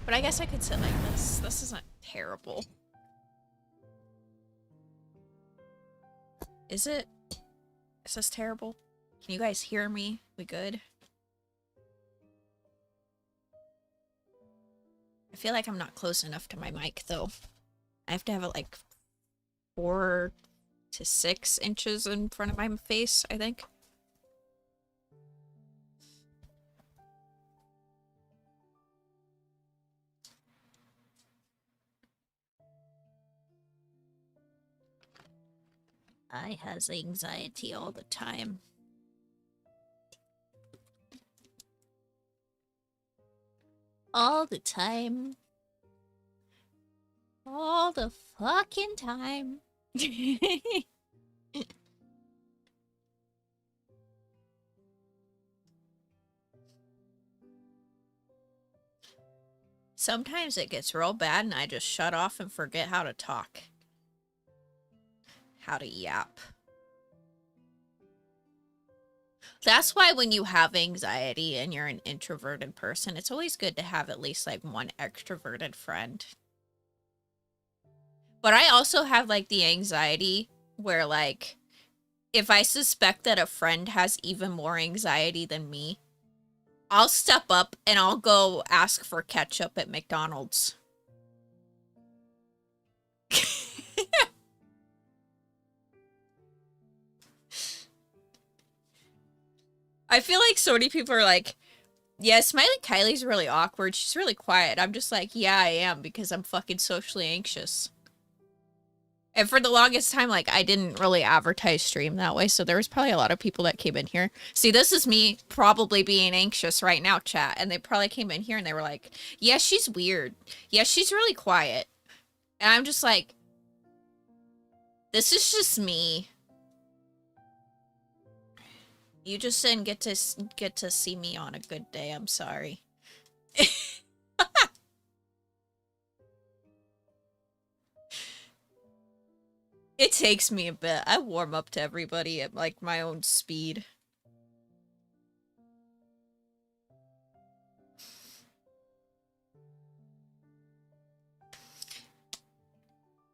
But I guess I could sit like this. This isn't terrible. Is it? Is this terrible? Can you guys hear me? We good? I feel like I'm not close enough to my mic, though. I have to have it like 4 to 6 inches in front of my face, I think. I has anxiety all the time. All the time. All the fucking time. Sometimes it gets real bad and I just shut off and forget how to talk. How to yap. That's why when you have anxiety and you're an introverted person, it's always good to have at least like one extroverted friend. But I also have like the anxiety where like, if I suspect that a friend has even more anxiety than me, I'll step up and I'll go ask for ketchup at McDonald's. I feel like so many people are like, yeah, SmileeyKylie's really awkward. She's really quiet. I'm just like, yeah, I am, because I'm fucking socially anxious. And for the longest time, like, I didn't really advertise stream that way, so there was probably a lot of people that came in here. See, this is me probably being anxious right now, chat, and they probably came in here and they were like, yeah, she's weird. Yeah, she's really quiet. And I'm just like, this is just me. You just didn't get to see me on a good day. I'm sorry. It takes me a bit. I warm up to everybody at, like, my own speed.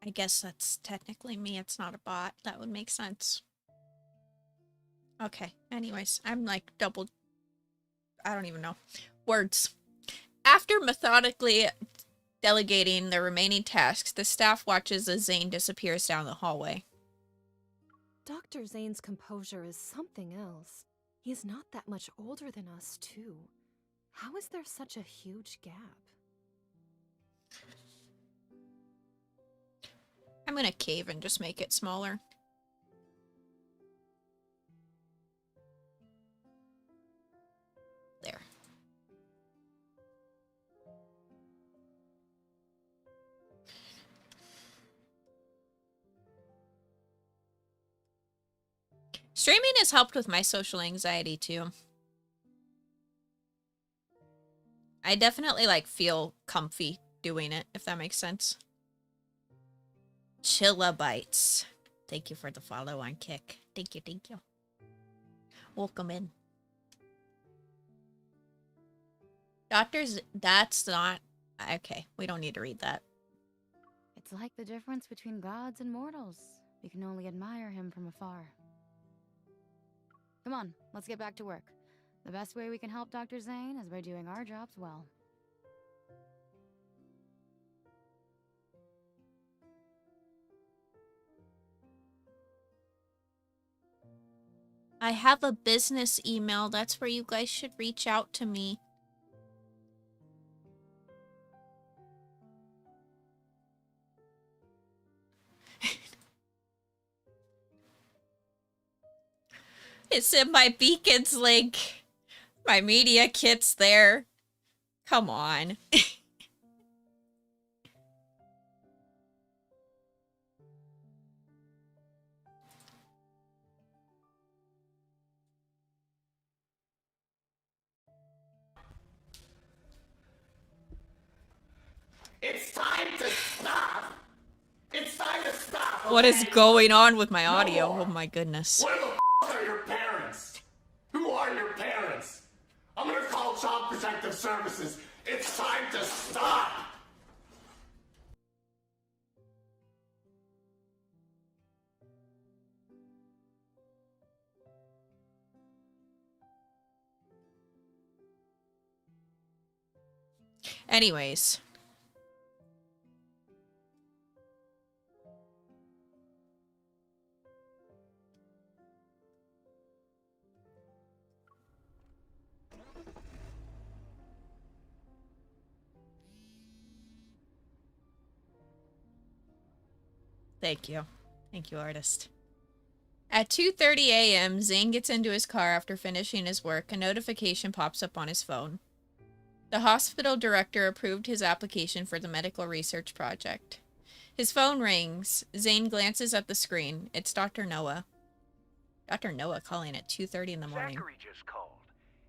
I guess that's technically me. It's not a bot. That would make sense. Okay. Anyways, I'm, like, double... I don't even know. Words. After methodically delegating the remaining tasks, the staff watches as Zayne disappears down the hallway. Dr. Zayne's composure is something else. He's not that much older than us, too. How is there such a huge gap? I'm gonna cave and just make it smaller. There. Streaming has helped with my social anxiety too. I definitely like feel comfy doing it, if that makes sense. Chillabytes. Thank you for the follow on Kick. Thank you, thank you. Welcome in. Doctors, that's not... Okay, we don't need to read that. It's like the difference between gods and mortals. We can only admire him from afar. Come on, let's get back to work. The best way we can help Dr. Zayne is by doing our jobs well. I have a business email. That's where you guys should reach out to me. It's in my Beacons link. My media kit's there. Come on. It's time to stop! It's time to stop! What is going on with my audio? Oh my goodness. Where the f are your parents? Who are your parents? I'm gonna call Child Protective Services. It's time to stop! Anyways. Thank you. Thank you, artist. At 2:30 a.m., Zayne gets into his car after finishing his work. A notification pops up on his phone. The hospital director approved his application for the medical research project. His phone rings. Zayne glances at the screen. It's Dr. Noah. Dr. Noah calling at 2:30 in the morning. Zachary just called.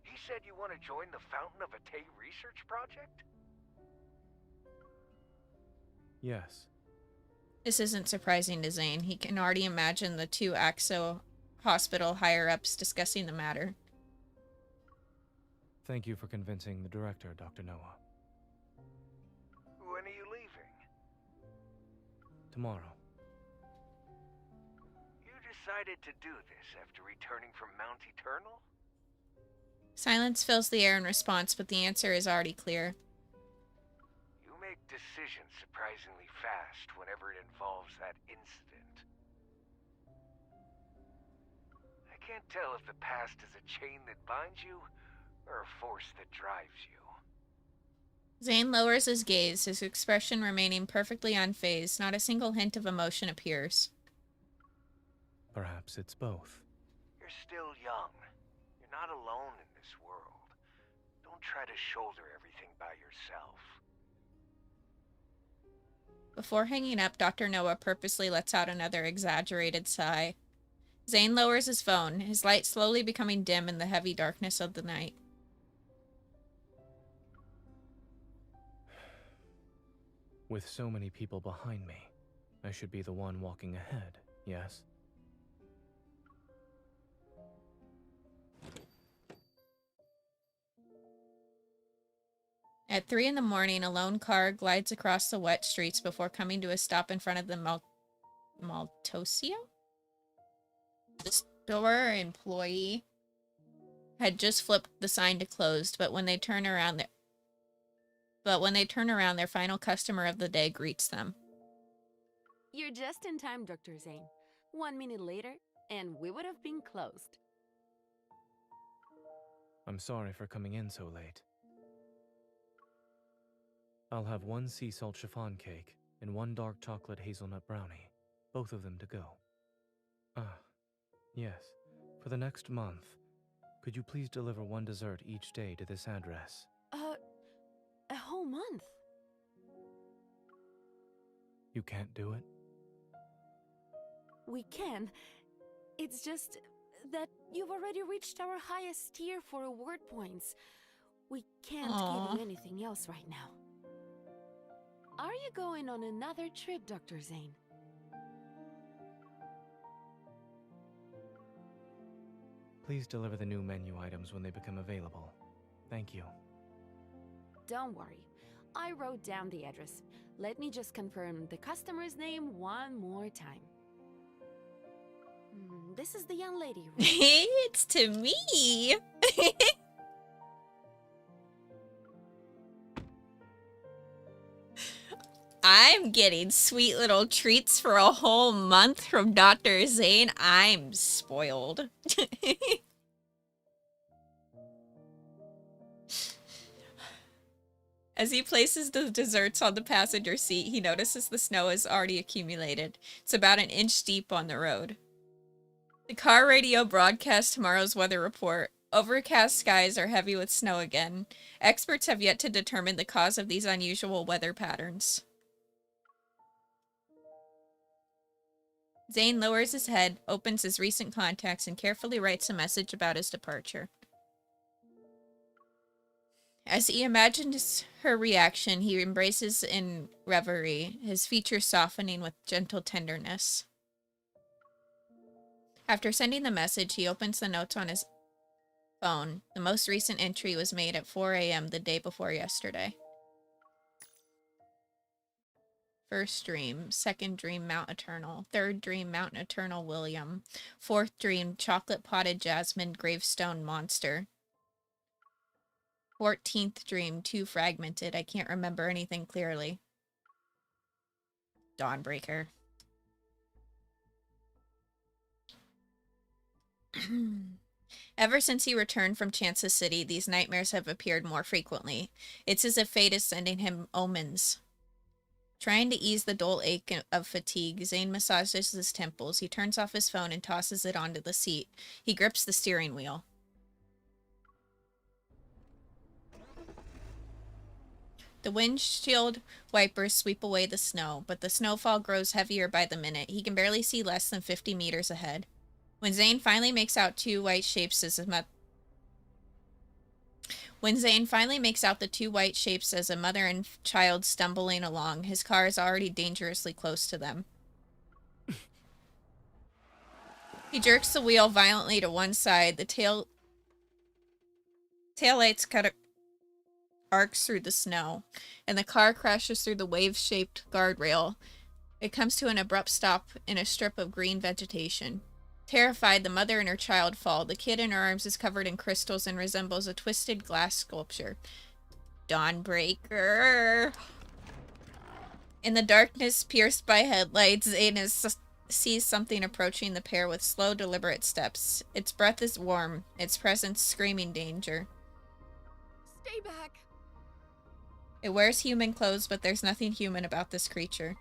He said you want to join the Fountain of Atay research project? Yes. This isn't surprising to Zayne. He can already imagine the two AXO hospital higher-ups discussing the matter. Thank you for convincing the director, Dr. Noah. When are you leaving? Tomorrow. You decided to do this after returning from Mount Eternal? Silence fills the air in response, but the answer is already clear. You make decisions surprisingly fast whenever it involves that incident. I Can't tell if the past is a chain that binds you, or a force that drives you. Zayne lowers his gaze, his expression remaining perfectly unfazed. Not a single hint of emotion appears. Perhaps it's both. You're still young. You're not alone in this world. Don't try to shoulder everything by yourself. Before hanging up, Dr. Noah purposely lets out another exaggerated sigh. Zayne lowers his phone, his light slowly becoming dim in the heavy darkness of the night. With so many people behind me, I should be the one walking ahead, yes? At 3 in the morning, a lone car glides across the wet streets before coming to a stop in front of the Maltosio? The store employee had just flipped the sign to closed, but when they turn around, their final customer of the day greets them. You're just in time, Dr. Zayne. 1 minute later, and we would have been closed. I'm sorry for coming in so late. I'll have 1 sea salt chiffon cake and 1 dark chocolate hazelnut brownie, both of them to go. Ah, yes, for the next month, could you please deliver 1 dessert each day to this address? A whole month? You can't do it? We can. It's just that you've already reached our highest tier for award points. We can't give you anything else right now. Are you going on another trip, Dr. Zayne? Please deliver the new menu items when they become available. Thank you. Don't worry. I wrote down the address. Let me just confirm the customer's name one more time. This is the young lady, right? It's to me! I'm getting sweet little treats for a whole month from Dr. Zayne. I'm spoiled. As he places the desserts on the passenger seat, he notices the snow has already accumulated. It's about an inch deep on the road. The car radio broadcasts tomorrow's weather report. Overcast skies are heavy with snow again. Experts have yet to determine the cause of these unusual weather patterns. Zayne lowers his head, opens his recent contacts, and carefully writes a message about his departure. As he imagines her reaction, he embraces in reverie, his features softening with gentle tenderness. After sending the message, he opens the notes on his phone. The most recent entry was made at 4 a.m. the day before yesterday. First dream, second dream, Mount Eternal. Third dream, Mount Eternal, William. Fourth dream, chocolate potted jasmine, gravestone monster. 14th dream, too fragmented. I can't remember anything clearly. Dawnbreaker. Ever since he returned from Chance's City, these nightmares have appeared more frequently. It's as if fate is sending him omens. Trying to ease the dull ache of fatigue, Zayne massages his temples. He turns off his phone and tosses it onto the seat. He grips the steering wheel. The windshield wipers sweep away the snow, but the snowfall grows heavier by the minute. He can barely see less than 50 meters ahead. When Zayne finally makes out the two white shapes as a mother and child stumbling along, his car is already dangerously close to them. He jerks the wheel violently to one side. The taillights cut arcs through the snow, and the car crashes through the wave-shaped guardrail. It comes to an abrupt stop in a strip of green vegetation. Terrified, the mother and her child fall. The kid in her arms is covered in crystals and resembles a twisted glass sculpture. Dawnbreaker. In the darkness pierced by headlights, Zayne is sees something approaching the pair with slow, deliberate steps. Its breath is warm, its presence screaming danger. Stay back! It wears human clothes, but there's nothing human about this creature.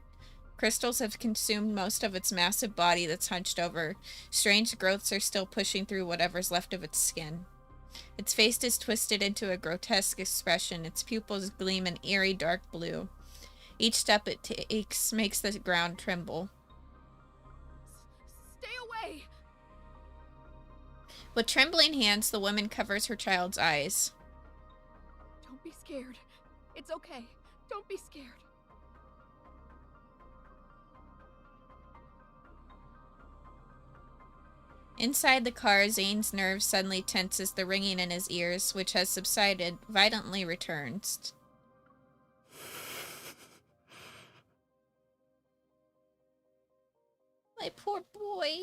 Crystals have consumed most of its massive body that's hunched over. Strange growths are still pushing through whatever's left of its skin. Its face is twisted into a grotesque expression. Its pupils gleam an eerie dark blue. Each step it takes makes the ground tremble. Stay away! With trembling hands, the woman covers her child's eyes. Don't be scared. It's okay. Don't be scared. Inside the car, Zayne's nerves suddenly tense as the ringing in his ears, which has subsided, violently returns. My poor boy.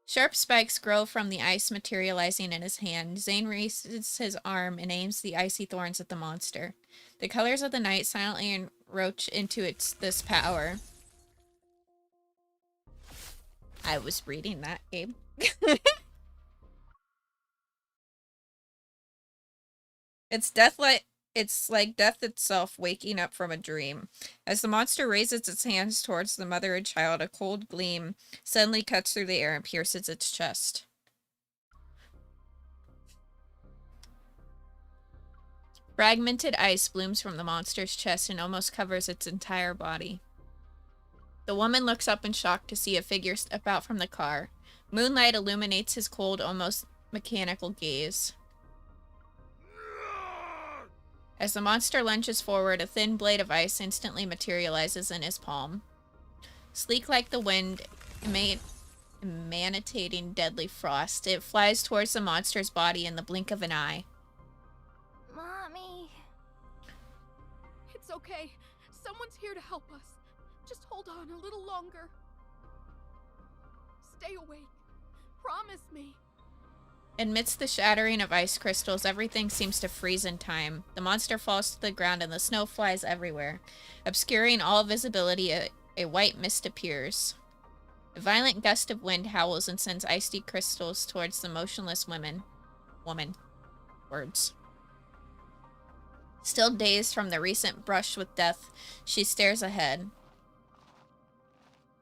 Sharp spikes grow from the ice materializing in his hand. Zayne raises his arm and aims the icy thorns at the monster. The colors of the night silently encroach into this power. I was reading that, Gabe. It's like death itself waking up from a dream. As the monster raises its hands towards the mother and child, a cold gleam suddenly cuts through the air and pierces its chest. Fragmented ice blooms from the monster's chest and almost covers its entire body. The woman looks up in shock to see a figure step out from the car. Moonlight illuminates his cold, almost mechanical gaze. As the monster lunges forward, a thin blade of ice instantly materializes in his palm. Sleek like the wind, emanating deadly frost, it flies towards the monster's body in the blink of an eye. Mommy. It's okay. Someone's here to help us. Just hold on a little longer. Stay awake. Promise me. Amidst the shattering of ice crystals, everything seems to freeze in time. The monster falls to the ground and the snow flies everywhere. Obscuring all visibility, a white mist appears. A violent gust of wind howls and sends icy crystals towards the motionless woman. Words. Still dazed from the recent brush with death, she stares ahead.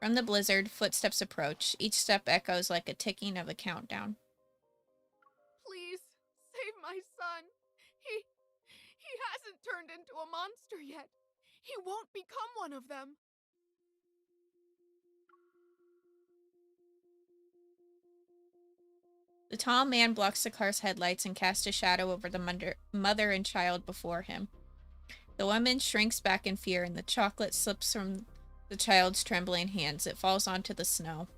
From the blizzard, footsteps approach. Each step echoes like a ticking of a countdown. Please, save my son. He hasn't turned into a monster yet. He won't become one of them. The tall man blocks the car's headlights and casts a shadow over the mother and child before him. The woman shrinks back in fear, and the chocolate slips from the child's trembling hands. It falls onto the snow.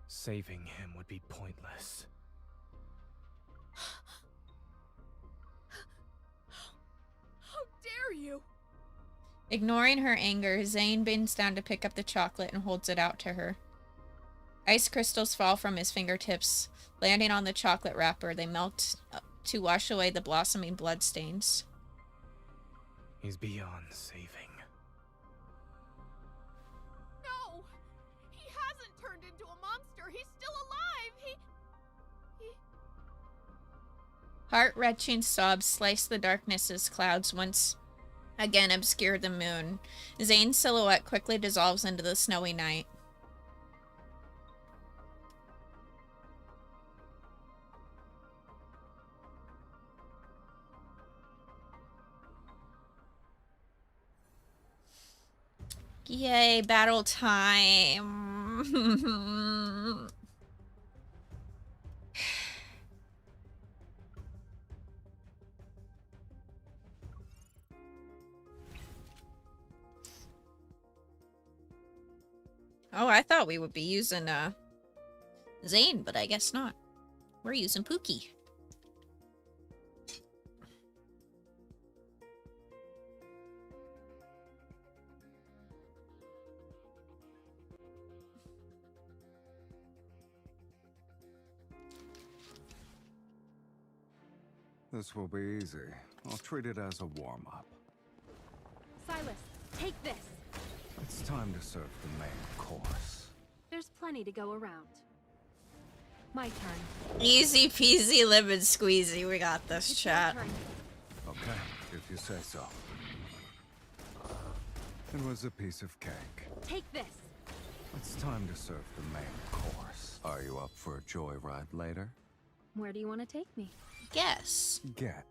Saving him would be pointless. How dare you! Ignoring her anger, Zayne bends down to pick up the chocolate and holds it out to her. Ice crystals fall from his fingertips, landing on the chocolate wrapper. They melt to wash away the blossoming bloodstains. He's beyond saving. No! He hasn't turned into a monster! He's still alive! He... Heart-wrenching sobs slice the darkness as clouds once again obscure the moon. Zayne's silhouette quickly dissolves into the snowy night. Yay, battle time. Oh, I thought we would be using Zayne, but I guess not. We're using Pookie. This will be easy. I'll treat it as a warm-up. Sylus, take this. It's time to serve the main course. There's plenty to go around. My turn. Easy peasy lemon squeezy. We got this, It's chat. your turn. Okay, if you say so. It was a piece of cake. Take this. It's time to serve the main course. Are you up for a joyride later? Where do you want to take me? Guess. Get.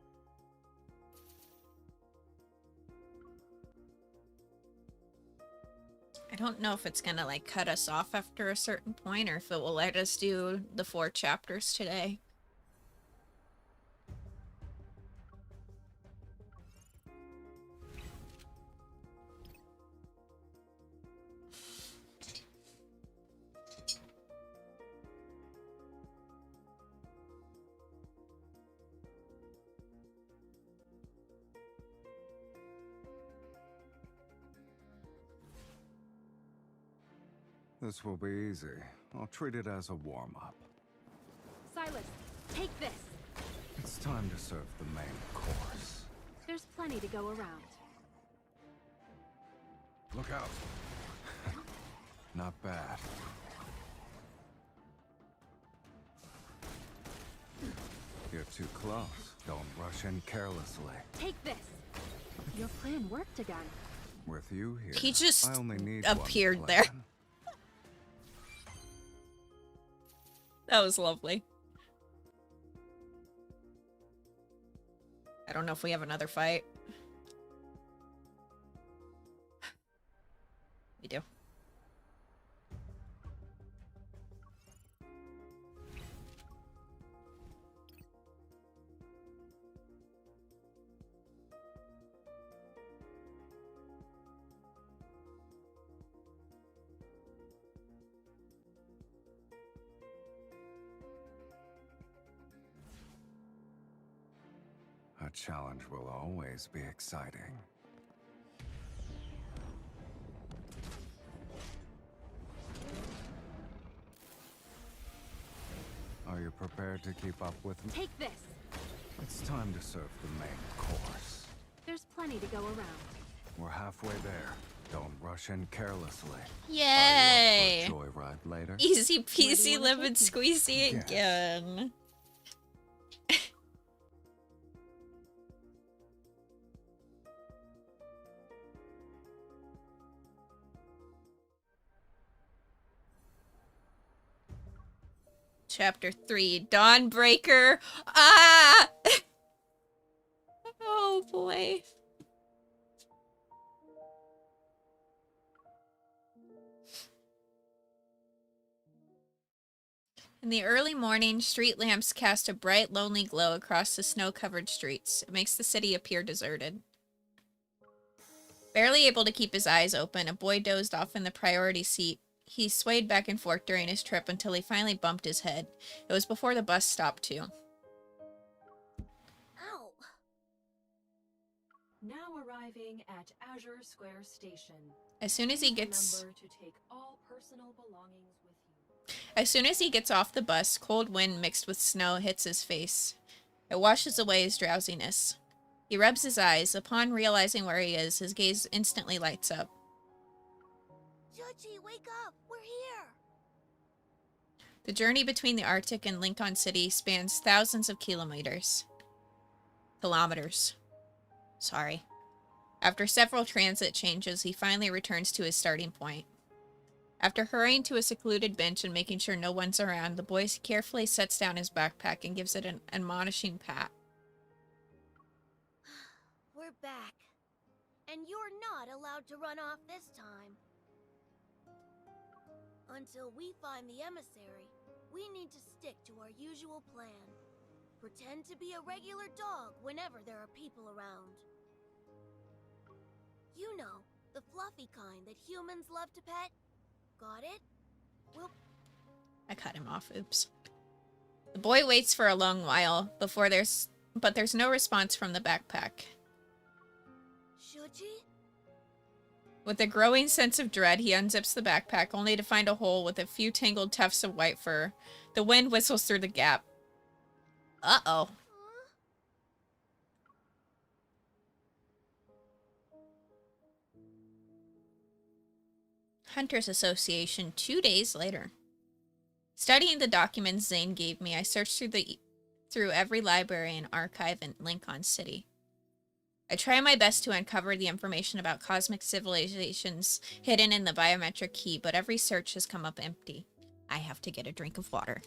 I don't know if it's gonna like cut us off after a certain point or if it will let us do the 4 chapters today. This will be easy. I'll treat it as a warm-up. Silas, take this. It's time to serve the main course. There's plenty to go around. Look out. Not bad. You're too close. Don't rush in carelessly. Take this. Your plan worked again. With you here, He just I only need appeared one there. plan. That was lovely. I don't know if we have another fight. We do. A challenge will always be exciting. Are you prepared to keep up with me? Take this. It's time to serve the main course. There's plenty to go around. We're halfway there. Don't rush in carelessly. Yay! Are you up for a joyride later? Easy peasy lemon squeezy Yes. again. Chapter 3, Dawnbreaker. Ah! Oh boy. In the early morning, street lamps cast a bright, lonely glow across the snow-covered streets. It makes the city appear deserted. Barely able to keep his eyes open, a boy dozed off in the priority seat. He swayed back and forth during his trip until he finally bumped his head. It was before the bus stopped, too. Ow! Now arriving at Azure Square Station. As soon as he gets... Remember to take all personal belongings with you. As soon as he gets off the bus, cold wind mixed with snow hits his face. It washes away his drowsiness. He rubs his eyes. Upon realizing where he is, his gaze instantly lights up. Judgy, wake up! We're here! The journey between the Arctic and Lincoln City spans thousands of kilometers. Sorry. After several transit changes, he finally returns to his starting point. After hurrying to a secluded bench and making sure no one's around, the boy carefully sets down his backpack and gives it an admonishing pat. We're back. And you're not allowed to run off this time. Until we find the emissary, we need to stick to our usual plan. Pretend to be a regular dog whenever there are people around. You know, the fluffy kind that humans love to pet. Got it? I cut him off, oops. The boy waits for a long while but there's no response from the backpack. Should he? With a growing sense of dread, he unzips the backpack, only to find a hole with a few tangled tufts of white fur. The wind whistles through the gap. Uh-oh. Hunters Association 2 days later. Studying the documents Zayne gave me, I searched through every library and archive in Lincoln City. I try my best to uncover the information about cosmic civilizations hidden in the biometric key, but every search has come up empty. I have to get a drink of water.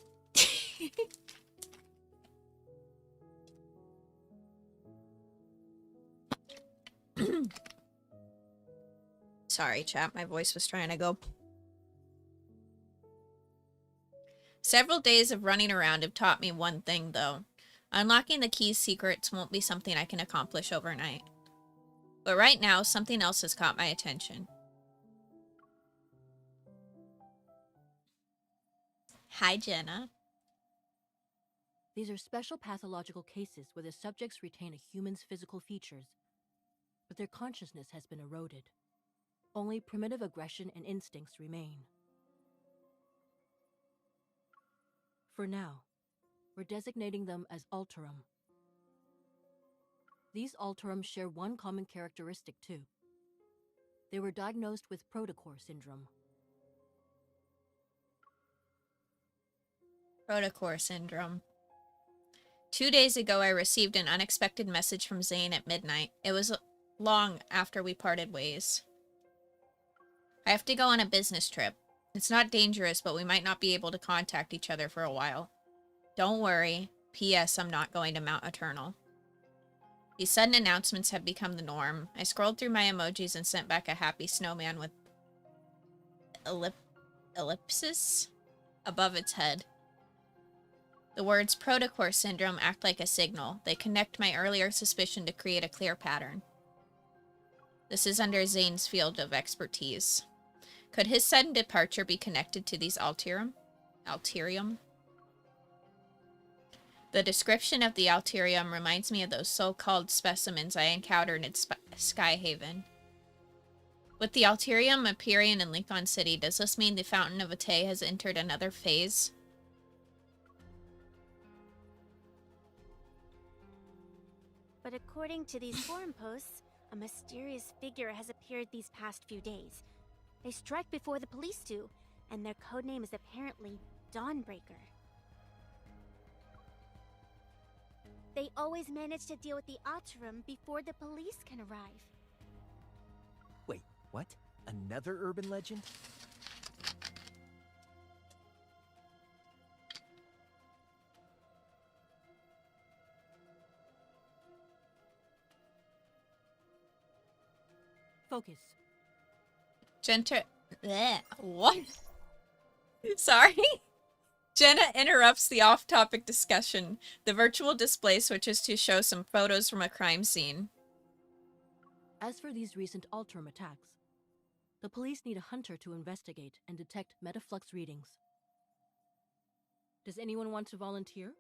Sorry, chat. My voice was trying to go. Several days of running around have taught me one thing, though. Unlocking the key's secrets won't be something I can accomplish overnight. But right now, something else has caught my attention. Hi, Jenna. These are special pathological cases where the subjects retain a human's physical features, but their consciousness has been eroded. Only primitive aggression and instincts remain. For now, we're designating them as Alterum. These Alterum share one common characteristic too. They were diagnosed with protocore syndrome. Protocore syndrome. 2 days ago, I received an unexpected message from Zayne at midnight. It was long after we parted ways. I have to go on a business trip. It's not dangerous, but we might not be able to contact each other for a while. Don't worry. P.S. I'm not going to Mount Eternal. These sudden announcements have become the norm. I scrolled through my emojis and sent back a happy snowman with ellipsis above its head. The words protocore syndrome act like a signal. They connect my earlier suspicion to create a clear pattern. This is under Zayne's field of expertise. Could his sudden departure be connected to these Alterium? The description of the Alterium reminds me of those so-called specimens I encountered in Skyhaven. With the Alterium appearing in Lincoln City, does this mean the Fountain of Atay has entered another phase? But according to these forum posts, a mysterious figure has appeared these past few days. They strike before the police do, and their codename is apparently Dawnbreaker. They always manage to deal with the Alterum before the police can arrive. Wait, what? Another urban legend? Focus. What? Sorry? Jenna interrupts the off-topic discussion. The virtual display switches to show some photos from a crime scene. As for these recent Alterum attacks, the police need a hunter to investigate and detect metaflux readings. Does anyone want to volunteer?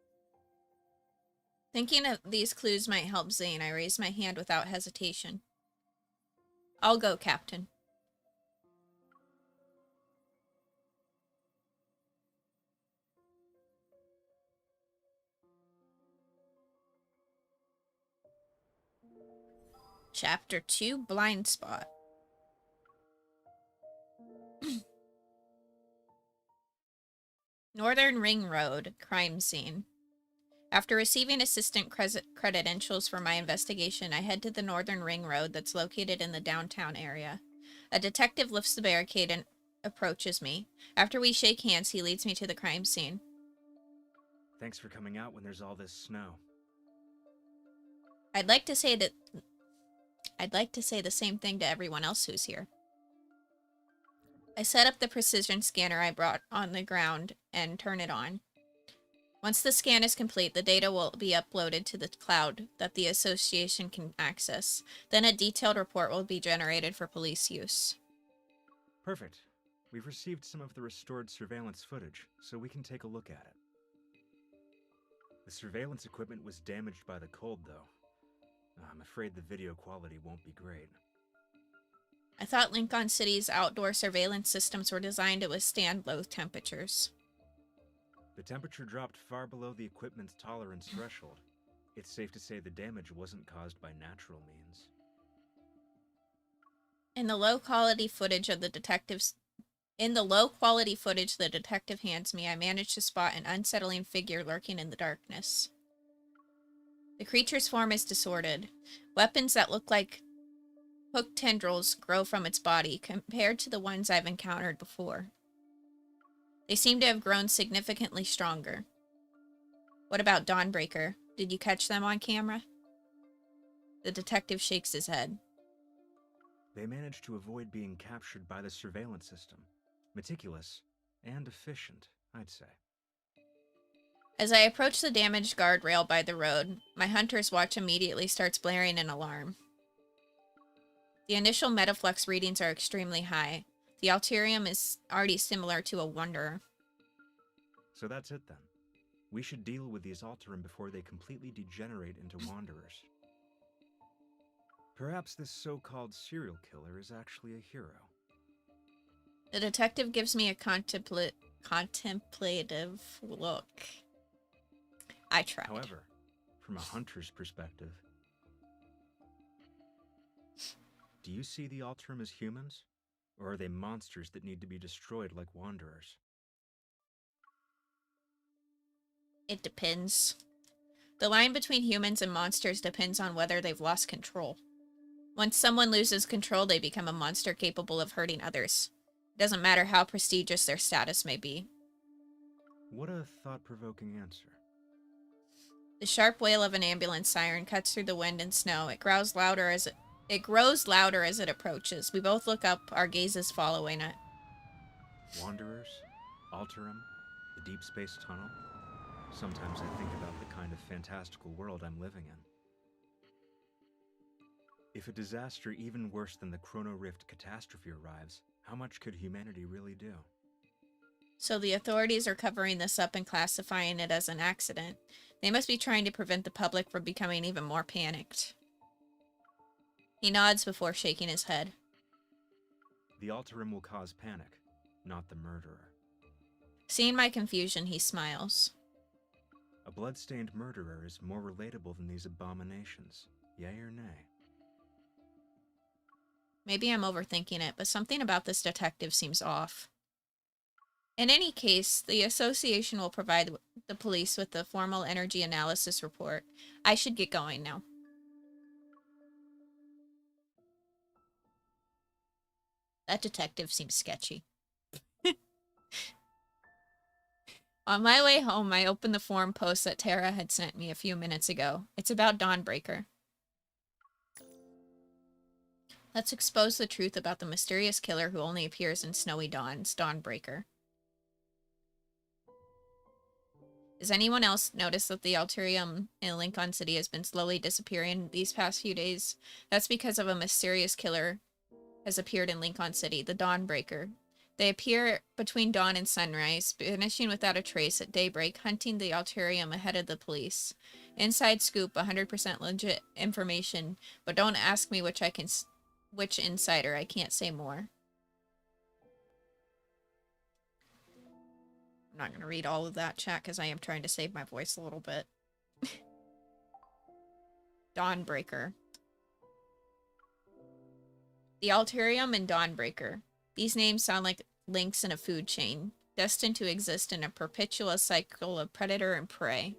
Thinking of these clues might help Zayne, I raise my hand without hesitation. I'll go, Captain. Chapter 2, Blind Spot. Northern Ring Road, crime scene. After receiving assistant credentials for my investigation, I head to the Northern Ring Road that's located in the downtown area. A detective lifts the barricade and approaches me. After we shake hands, he leads me to the crime scene. Thanks for coming out when there's all this snow. I'd like to say the same thing to everyone else who's here. I set up the precision scanner I brought on the ground and turn it on. Once the scan is complete, the data will be uploaded to the cloud that the association can access. Then a detailed report will be generated for police use. Perfect. We've received some of the restored surveillance footage, so we can take a look at it. The surveillance equipment was damaged by the cold, though. I'm afraid the video quality won't be great. I thought Lincoln City's outdoor surveillance systems were designed to withstand low temperatures. The temperature dropped far below the equipment's tolerance threshold. It's safe to say the damage wasn't caused by natural means. In the low-quality footage of the detectives In the low-quality footage the detective hands me, I manage to spot an unsettling figure lurking in the darkness. The creature's form is disordered. Weapons that look like hooked tendrils grow from its body, compared to the ones I've encountered before. They seem to have grown significantly stronger. What about Dawnbreaker? Did you catch them on camera? The detective shakes his head. They managed to avoid being captured by the surveillance system. Meticulous and efficient, I'd say. As I approach the damaged guardrail by the road, my hunter's watch immediately starts blaring an alarm. The initial Metaflux readings are extremely high. The Alterium is already similar to a Wanderer. So that's it then. We should deal with these Alterum before they completely degenerate into Wanderers. Perhaps this so-called serial killer is actually a hero. The detective gives me a contemplative look. I tried. However, from a hunter's perspective, do you see the Alterum as humans? Or are they monsters that need to be destroyed like Wanderers? It depends. The line between humans and monsters depends on whether they've lost control. Once someone loses control, they become a monster capable of hurting others. It doesn't matter how prestigious their status may be. What a thought-provoking answer. The sharp wail of an ambulance siren cuts through the wind and snow. It grows louder as it approaches. We both look up, our gazes following it. Wanderers? Alterum? The Deep Space Tunnel? Sometimes I think about the kind of fantastical world I'm living in. If a disaster even worse than the Chrono Rift catastrophe arrives, how much could humanity really do? So the authorities are covering this up and classifying it as an accident. They must be trying to prevent the public from becoming even more panicked. He nods before shaking his head. The Alterum will cause panic, not the murderer. Seeing my confusion, he smiles. A blood-stained murderer is more relatable than these abominations, yay or nay? Maybe I'm overthinking it, but something about this detective seems off. In any case, the association will provide the police with the formal energy analysis report. I should get going now. That detective seems sketchy. On my way home, I opened the forum post that Tara had sent me a few minutes ago. It's about Dawnbreaker. Let's expose the truth about the mysterious killer who only appears in snowy dawns, Dawnbreaker. Has anyone else noticed that the Alterium in Lincoln City has been slowly disappearing these past few days? That's because of a mysterious killer has appeared in Lincoln City, the Dawnbreaker. They appear between dawn and sunrise, vanishing without a trace at daybreak, hunting the Alterium ahead of the police. Inside scoop, 100% legit information, but don't ask me which insider, I can't say more. I'm not going to read all of that chat because I am trying to save my voice a little bit. Dawnbreaker. The Alterium and Dawnbreaker. These names sound like links in a food chain, destined to exist in a perpetual cycle of predator and prey.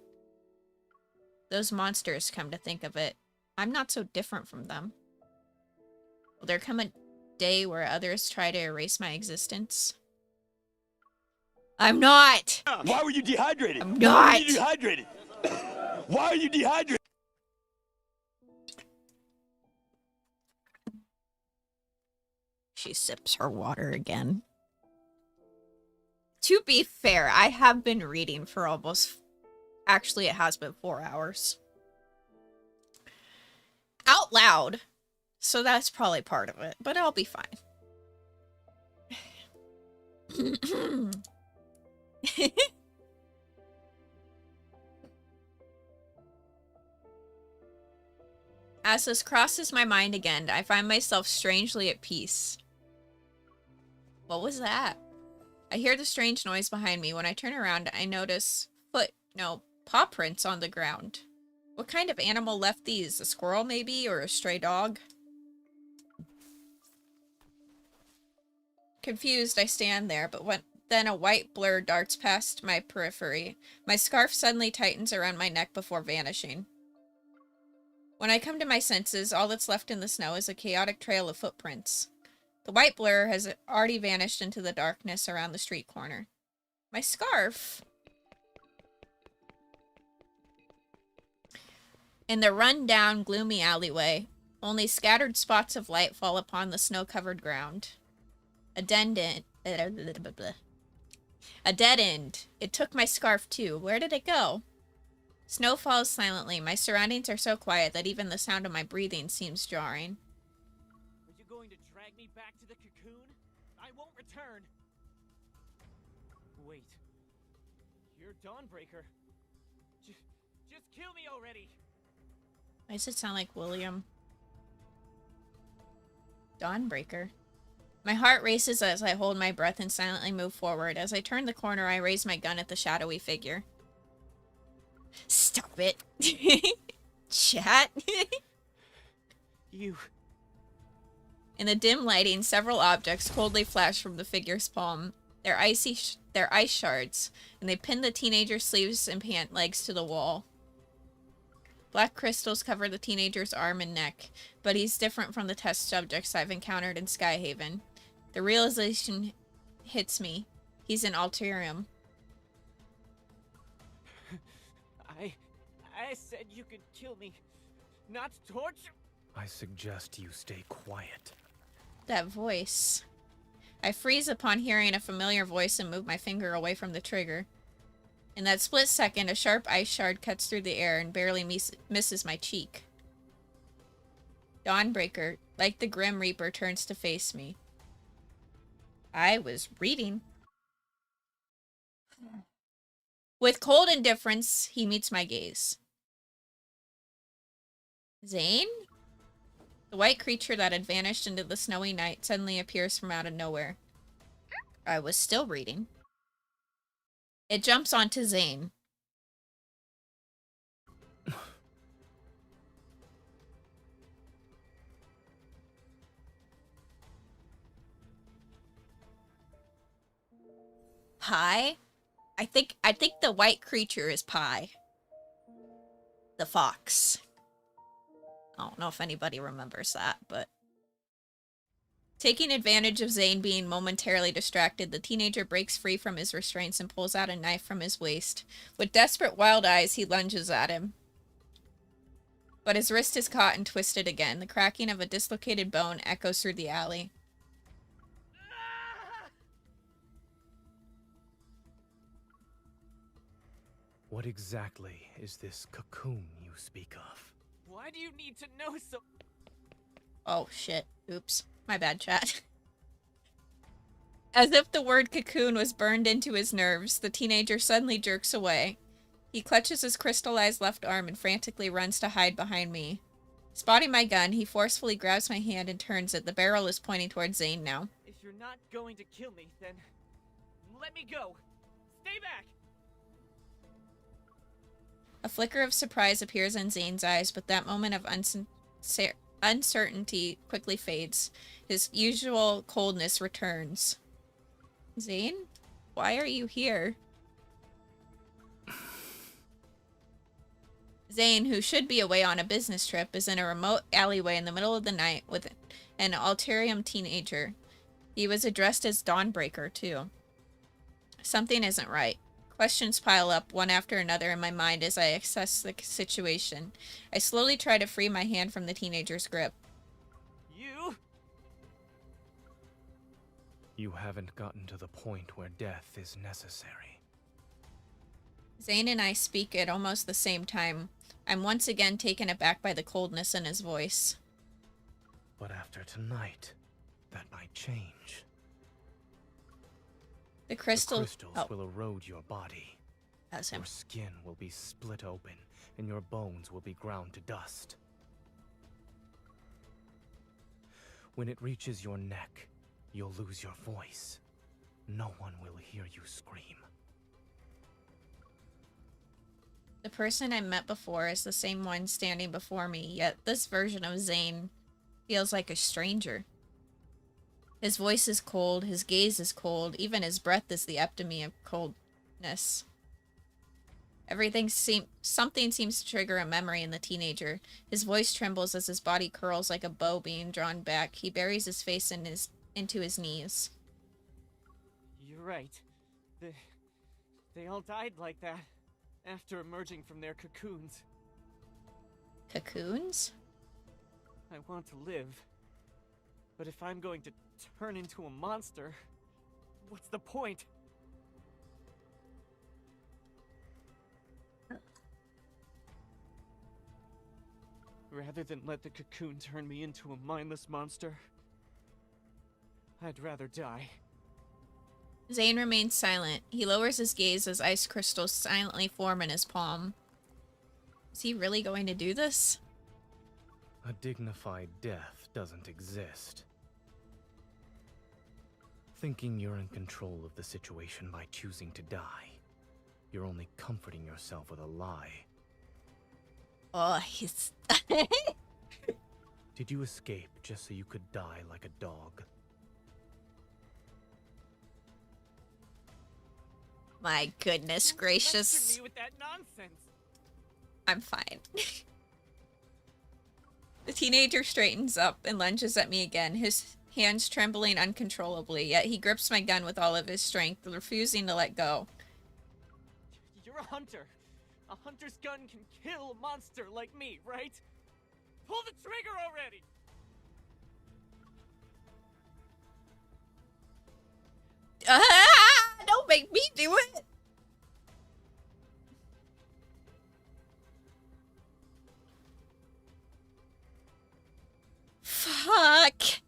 Those monsters, come to think of it. I'm not so different from them. Will there come a day where others try to erase my existence? I'm not! Why were you dehydrated? I'm not! Why were you dehydrated? Why are you dehydrated? She sips her water again. To be fair, I have been reading for almost... Actually, it has been 4 hours. Out loud. So that's probably part of it, but I'll be fine. As this crosses my mind again, I find myself strangely at peace. What was that? I hear the strange noise behind me. When I turn around, I notice paw prints on the ground. What kind of animal left these? A squirrel maybe, or a stray dog? Confused, I stand there, but then a white blur darts past my periphery. My scarf suddenly tightens around my neck before vanishing. When I come to my senses, all that's left in the snow is a chaotic trail of footprints. The white blur has already vanished into the darkness around the street corner. My scarf! In the run-down, gloomy alleyway, only scattered spots of light fall upon the snow-covered ground. A dead end. A dead end. It took my scarf, too. Where did it go? Snow falls silently. My surroundings are so quiet that even the sound of my breathing seems jarring. Are you going to drag me back to the cocoon? I won't return. Wait. You're Dawnbreaker. Just kill me already. Why does it sound like William? Dawnbreaker. My heart races as I hold my breath and silently move forward. As I turn the corner, I raise my gun at the shadowy figure. Stop it. Chat. You. In the dim lighting, several objects coldly flash from the figure's palm. They're ice shards, and they pin the teenager's sleeves and pant legs to the wall. Black crystals cover the teenager's arm and neck, but he's different from the test subjects I've encountered in Skyhaven. The realization hits me. He's an Alterium. I said you could kill me, not torture. I suggest you stay quiet. That voice. I freeze upon hearing a familiar voice and move my finger away from the trigger. In that split second, a sharp ice shard cuts through the air and barely misses my cheek. Dawnbreaker, like the Grim Reaper, turns to face me. I was reading. With cold indifference, he meets my gaze. Zayne? The white creature that had vanished into the snowy night suddenly appears from out of nowhere. I was still reading. It jumps onto Zayne. Pie? I think the white creature is Pie. The fox. I don't know if anybody remembers that, but... Taking advantage of Zayne being momentarily distracted, the teenager breaks free from his restraints and pulls out a knife from his waist. With desperate wild eyes, he lunges at him. But his wrist is caught and twisted again. The cracking of a dislocated bone echoes through the alley. What exactly is this cocoon you speak of? Why do you need to know so? Oh, shit. Oops. My bad, chat. As if the word cocoon was burned into his nerves, the teenager suddenly jerks away. He clutches his crystallized left arm and frantically runs to hide behind me. Spotting my gun, he forcefully grabs my hand and turns it. The barrel is pointing towards Zayne now. If you're not going to kill me, then let me go. Stay back. A flicker of surprise appears in Zayne's eyes, but that moment of uncertainty quickly fades. His usual coldness returns. Zayne? Why are you here? Zayne, who should be away on a business trip, is in a remote alleyway in the middle of the night with an Alterium teenager. He was addressed as Dawnbreaker, too. Something isn't right. Questions pile up one after another in my mind as I assess the situation. I slowly try to free my hand from the teenager's grip. You haven't gotten to the point where death is necessary. Zayne and I speak at almost the same time. I'm once again taken aback by the coldness in his voice. But after tonight, that might change. The crystals will erode your body. That's him. Your skin will be split open, and your bones will be ground to dust. When it reaches your neck, you'll lose your voice. No one will hear you scream. The person I met before is the same one standing before me, yet this version of Zayne feels like a stranger. His voice is cold, his gaze is cold, even his breath is the epitome of coldness. Something seems to trigger a memory in the teenager. His voice trembles as his body curls like a bow being drawn back. He buries his face into his knees. You're right. They all died like that after emerging from their cocoons. Cocoons? I want to live. But if I'm going to turn into a monster, what's the point? Rather than let the cocoon turn me into a mindless monster, I'd rather die. Zayne remains silent. He lowers his gaze as ice crystals silently form in his palm. Is he really going to do this? A dignified death doesn't exist. Thinking you're in control of the situation by choosing to die, you're only comforting yourself with a lie. Oh, he's... Did you escape just so you could die like a dog? My goodness gracious. Me with that nonsense. I'm fine. The teenager straightens up and lunges at me again, his hands trembling uncontrollably, yet he grips my gun with all of his strength, refusing to let go. You're a hunter. A hunter's gun can kill a monster like me, right? Pull the trigger already! Don't make me do it! Fuck!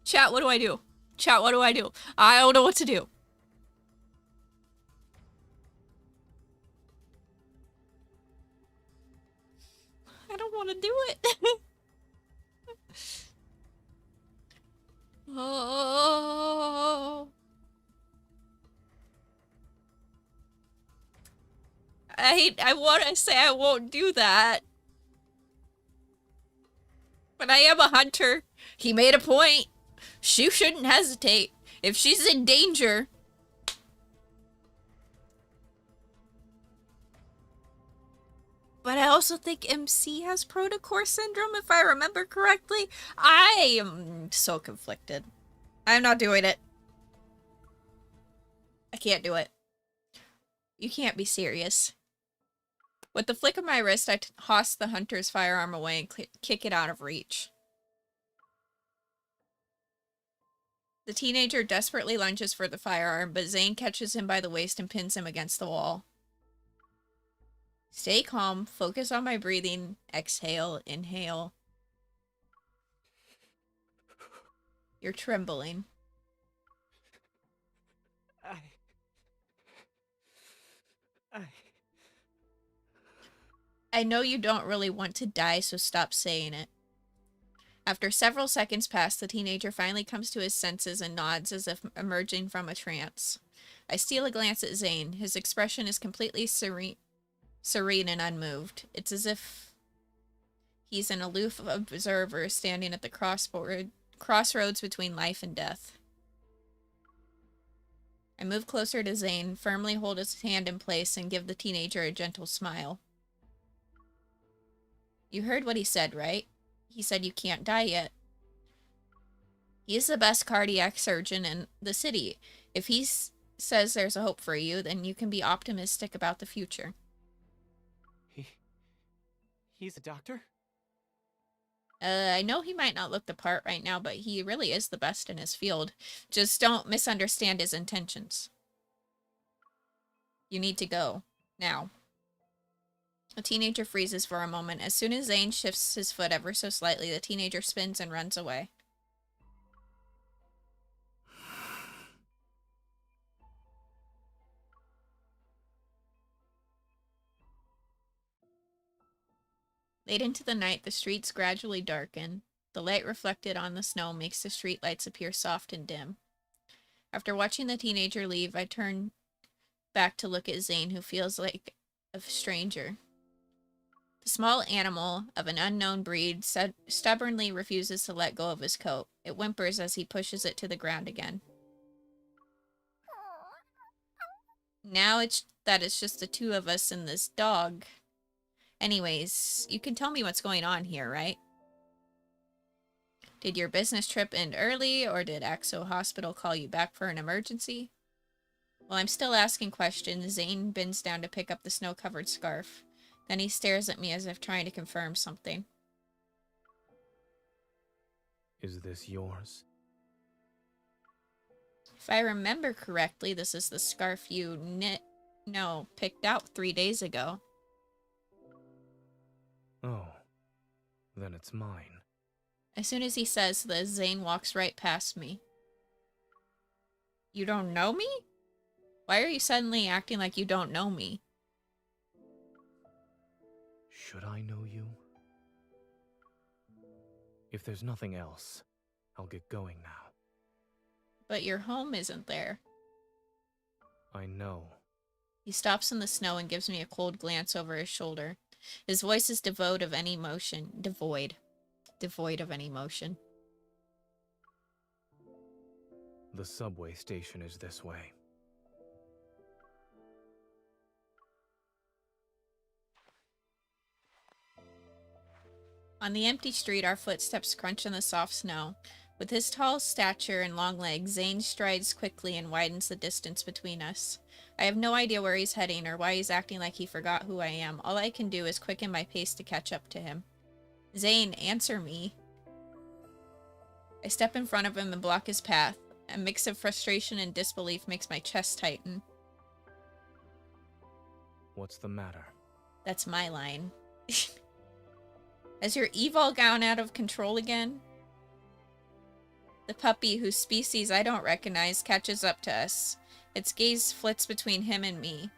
Chat, what do I do? Chat, what do I do? I don't know what to do. I don't want to do it. Oh. I want to say I won't do that. But I am a hunter. He made a point. She shouldn't hesitate. If she's in danger. But I also think MC has protocore syndrome, if I remember correctly. I am so conflicted. I'm not doing it. I can't do it. You can't be serious. With the flick of my wrist, I toss the hunter's firearm away and kick it out of reach. The teenager desperately lunges for the firearm, but Zayne catches him by the waist and pins him against the wall. Stay calm, focus on my breathing, exhale, inhale. You're trembling. I know you don't really want to die, so stop saying it. After several seconds pass, the teenager finally comes to his senses and nods as if emerging from a trance. I steal a glance at Zayne. His expression is completely serene and unmoved. It's as if he's an aloof observer standing at the crossroads between life and death. I move closer to Zayne, firmly hold his hand in place, and give the teenager a gentle smile. You heard what he said, right? He said you can't die yet. He's the best cardiac surgeon in the city. If he says there's a hope for you, then you can be optimistic about the future. He's a doctor? I know he might not look the part right now, but he really is the best in his field. Just don't misunderstand his intentions. You need to go. Now. The teenager freezes for a moment. As soon as Zayne shifts his foot ever so slightly, the teenager spins and runs away. Late into the night, the streets gradually darken. The light reflected on the snow makes the streetlights appear soft and dim. After watching the teenager leave, I turn back to look at Zayne, who feels like a stranger. The small animal of an unknown breed stubbornly refuses to let go of his coat. It whimpers as he pushes it to the ground again. Now it's just the two of us and this dog. Anyways, you can tell me what's going on here, right? Did your business trip end early, or did AXO Hospital call you back for an emergency? While I'm still asking questions, Zayne bends down to pick up the snow-covered scarf. Then he stares at me as if trying to confirm something. Is this yours? If I remember correctly, this is the scarf you picked out 3 days ago. Oh, then it's mine. As soon as he says this, Zayne walks right past me. You don't know me? Why are you suddenly acting like you don't know me? Should I know you? If there's nothing else, I'll get going now. But your home isn't there. I know. He stops in the snow and gives me a cold glance over his shoulder. His voice is devoid of any emotion. Devoid of any emotion. The subway station is this way. On the empty street, our footsteps crunch in the soft snow. With his tall stature and long legs, Zayne strides quickly and widens the distance between us. I have no idea where he's heading or why he's acting like he forgot who I am. All I can do is quicken my pace to catch up to him. Zayne, answer me. I step in front of him and block his path. A mix of frustration and disbelief makes my chest tighten. What's the matter? That's my line. Has your evil gone out of control again? The puppy, whose species I don't recognize, catches up to us. Its gaze flits between him and me.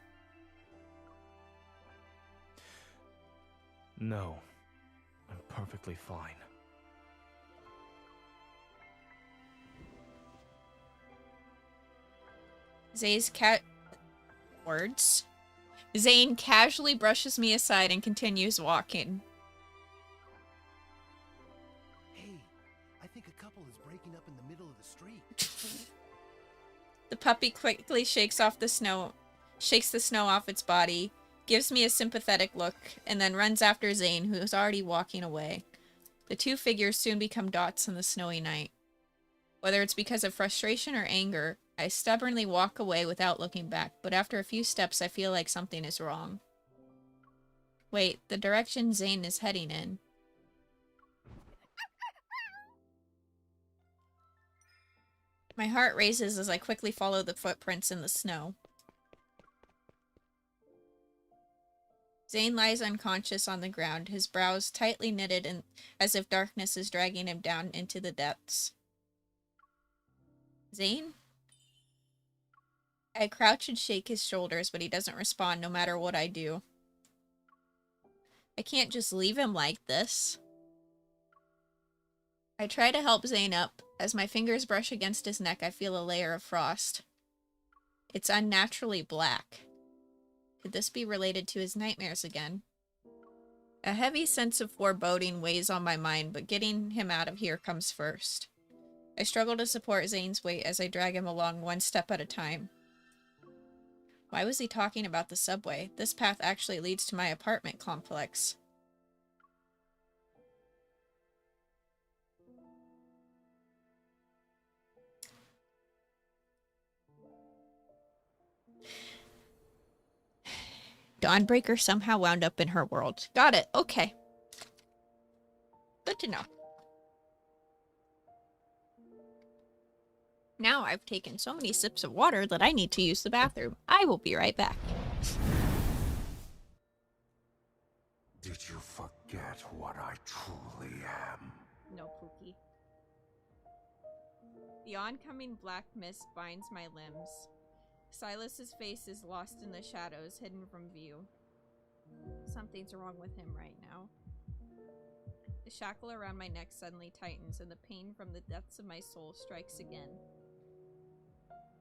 No, I'm perfectly fine. Zayne casually brushes me aside and continues walking. I think a couple is breaking up in the middle of the street. The puppy quickly shakes the snow off its body, gives me a sympathetic look, and then runs after Zayne, who is already walking away. The two figures soon become dots in the snowy night. Whether it's because of frustration or anger, I stubbornly walk away without looking back, but after a few steps I feel like something is wrong. Wait, the direction Zayne is heading in. My heart races as I quickly follow the footprints in the snow. Zayne lies unconscious on the ground, his brows tightly knitted and as if darkness is dragging him down into the depths. Zayne? I crouch and shake his shoulders, but he doesn't respond no matter what I do. I can't just leave him like this. I try to help Zayne up. As my fingers brush against his neck, I feel a layer of frost. It's unnaturally black. Could this be related to his nightmares again? A heavy sense of foreboding weighs on my mind, but getting him out of here comes first. I struggle to support Zayne's weight as I drag him along one step at a time. Why was he talking about the subway? This path actually leads to my apartment complex. Dawnbreaker somehow wound up in her world. Got it. Okay. Good to know. Now I've taken so many sips of water that I need to use the bathroom. I will be right back. Did you forget what I truly am? No, Pookie. The oncoming black mist binds my limbs. Silas's face is lost in the shadows, hidden from view. Something's wrong with him right now. The shackle around my neck suddenly tightens, and the pain from the depths of my soul strikes again.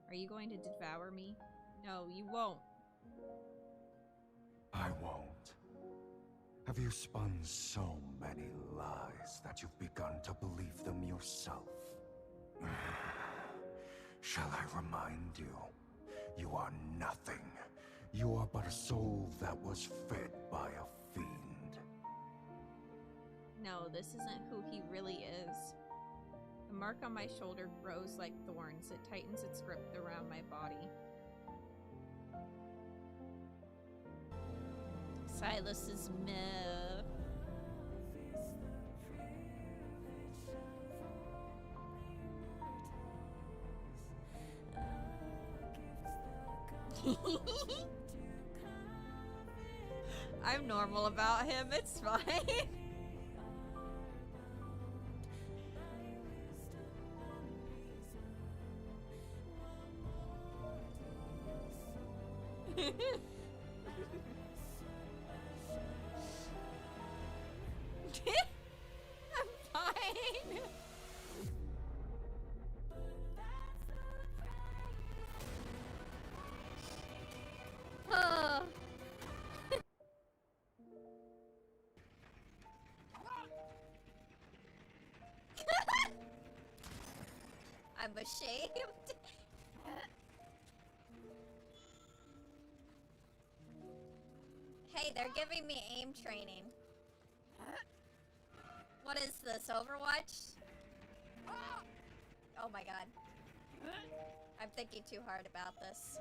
Are you going to devour me? No, you won't. I won't. Have you spun so many lies that you've begun to believe them yourself? Shall I remind you? You are nothing. You are but a soul that was fed by a fiend. No, this isn't who he really is. The mark on my shoulder grows like thorns. It tightens its grip around my body. Silas's myth. I'm normal about him, it's fine. I'm fine. I'm ashamed. Hey, they're giving me aim training. What is this, Overwatch? Oh my god. I'm thinking too hard about this.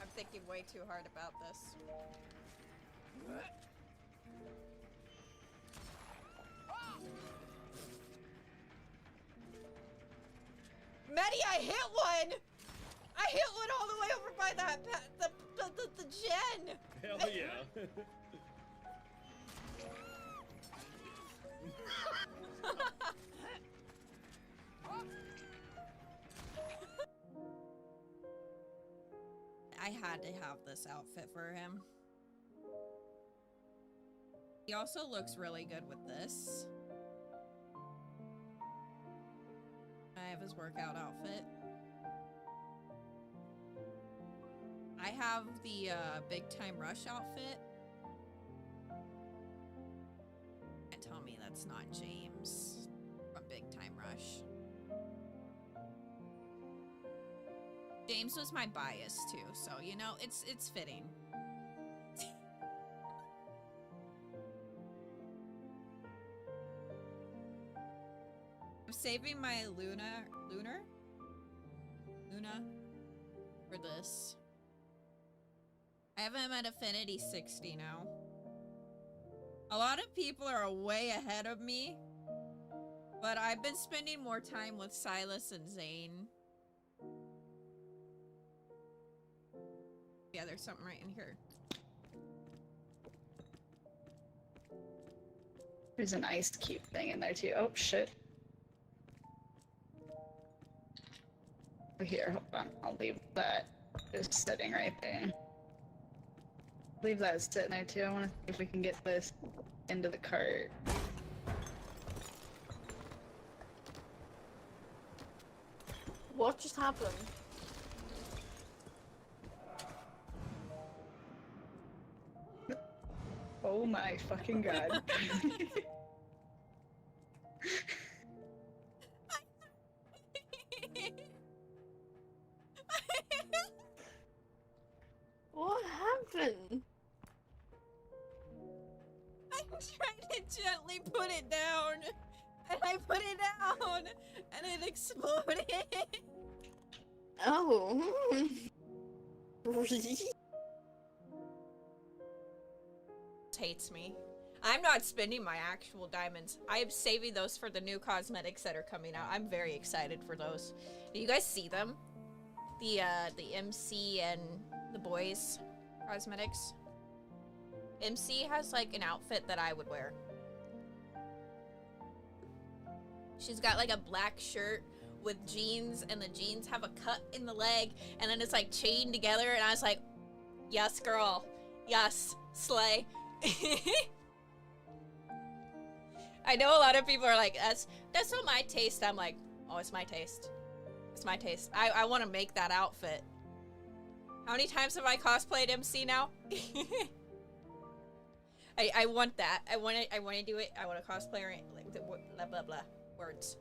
I'm thinking way too hard about this. Maddie, I hit one! I hit one all the way over by that the gen! Hell yeah. I had to have this outfit for him. He also looks really good with this. I have his workout outfit. I have the Big Time Rush outfit. Can't tell me that's not James from Big Time Rush. James was my bias too, so you know, it's fitting. I'm saving my Luna for this. I have him at Affinity 60 now. A lot of people are way ahead of me, but I've been spending more time with Sylus and Zayne. Yeah, there's something right in here. There's an ice cube thing in there too. Oh shit. Here, hold on. I'll leave that just sitting right there. Leave that sitting there too. I want to see if we can get this into the cart. What just happened? Oh my fucking god. What happened? I'm trying to gently put it down, and I put it down, and it exploded. Oh. Hates me. I'm not spending my actual diamonds. I am saving those for the new cosmetics that are coming out. I'm very excited for those. Do you guys see them? The MC and the boys cosmetics. MC has like an outfit that I would wear. She's got like a black shirt with jeans, and the jeans have a cut in the leg, and then it's like chained together, and I was like, yes girl, yes, slay. I know a lot of people are like, that's not my taste. I'm like, oh, it's my taste. It's my taste. I want to make that outfit. How many times have I cosplayed MC now? I want that. I want to do it. I want to cosplay or like, blah blah blah words.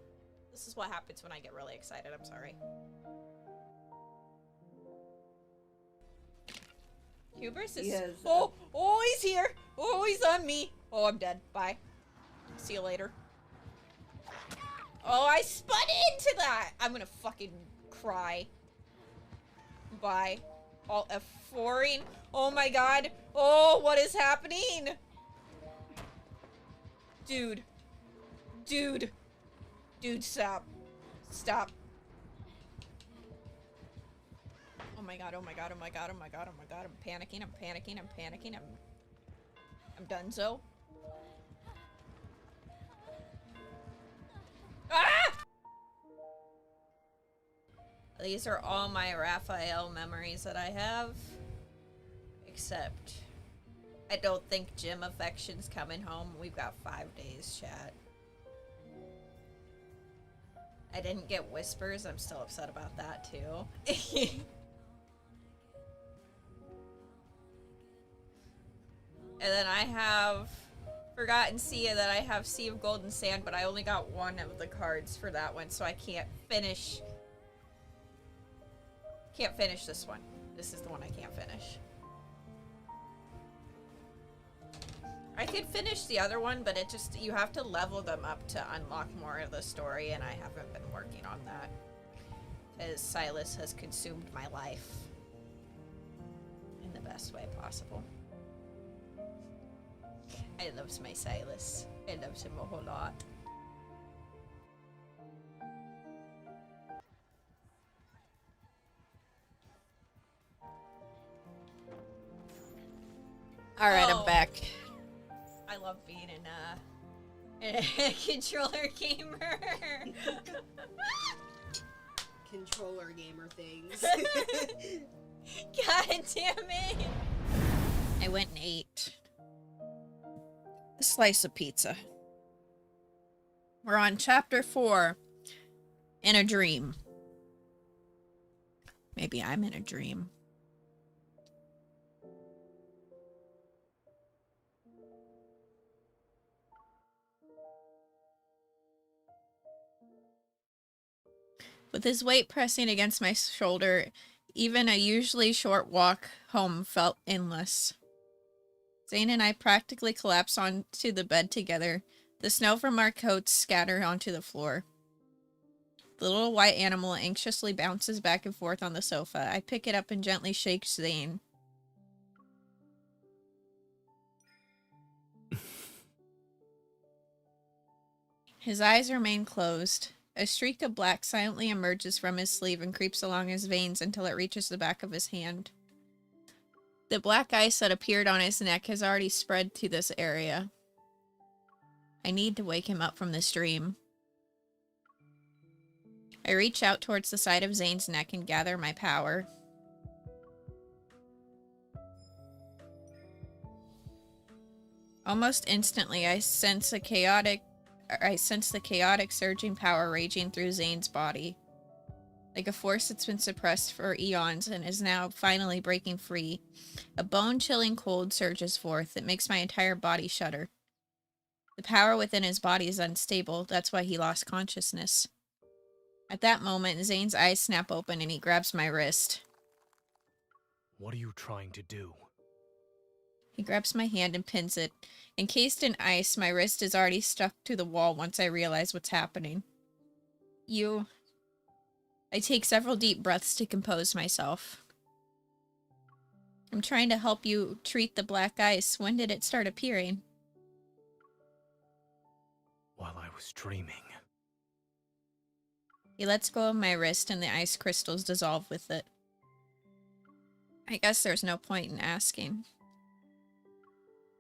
This is what happens when I get really excited. I'm sorry. Hubris is. Yes. Oh, he's here. Oh, he's on me. Oh, I'm dead. Bye. See you later. Oh, I spun into that. I'm gonna fucking cry. Bye. All F4ing. Oh my god. Oh, what is happening? Dude. Dude. Dude, stop. Stop. Oh my god, oh my god, oh my god, oh my god, oh my god. I'm panicking, I'm panicking, I'm panicking, I'm donezo. Ah! These are all my Raphael memories that I have. Except, I don't think Jim Affection's coming home. We've got 5 days, chat. I didn't get whispers. I'm still upset about that, too. And then I have Forgotten Sea, that I have Sea of Golden Sand, but I only got one of the cards for that one, so I can't finish. Can't finish this one. This is the one I can't finish. I could finish the other one, but it just, you have to level them up to unlock more of the story, and I haven't been working on that. Because Silas has consumed my life in the best way possible. I loves my Silas. I loves him a whole lot. Alright, I'm back. I love being a controller gamer. Controller gamer things. God damn it. I went and ate a slice of pizza. We're on chapter 4. In a dream. Maybe I'm in a dream. With his weight pressing against my shoulder, even a usually short walk home felt endless. Zayne and I practically collapse onto the bed together. The snow from our coats scatter onto the floor. The little white animal anxiously bounces back and forth on the sofa. I pick it up and gently shake Zayne. His eyes remain closed. A streak of black silently emerges from his sleeve and creeps along his veins until it reaches the back of his hand. The black ice that appeared on his neck has already spread to this area. I need to wake him up from this dream. I reach out towards the side of Zayne's neck and gather my power. Almost instantly, I sense the chaotic surging power raging through Zayne's body. Like a force that's been suppressed for eons and is now finally breaking free. A bone-chilling cold surges forth that makes my entire body shudder. The power within his body is unstable, that's why he lost consciousness. At that moment, Zayne's eyes snap open and he grabs my wrist. What are you trying to do? He grabs my hand and pins it. Encased in ice, my wrist is already stuck to the wall once I realize what's happening. I take several deep breaths to compose myself. I'm trying to help you treat the black ice. When did it start appearing? While I was dreaming. He lets go of my wrist and the ice crystals dissolve with it. I guess there's no point in asking.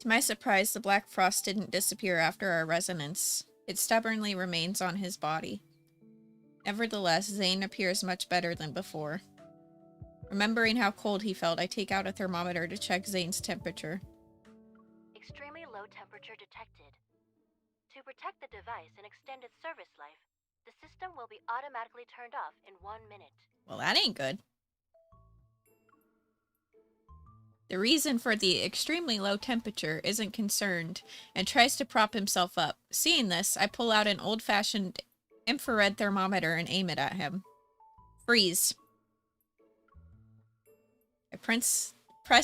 To my surprise, the black frost didn't disappear after our resonance. It stubbornly remains on his body. Nevertheless, Zayne appears much better than before. Remembering how cold he felt, I take out a thermometer to check Zayne's temperature. Extremely low temperature detected. To protect the device and extend its service life, the system will be automatically turned off in 1 minute. Well, that ain't good. The reason for the extremely low temperature isn't concerned and tries to prop himself up. Seeing this, I pull out an old-fashioned infrared thermometer and aim it at him. Freeze. I press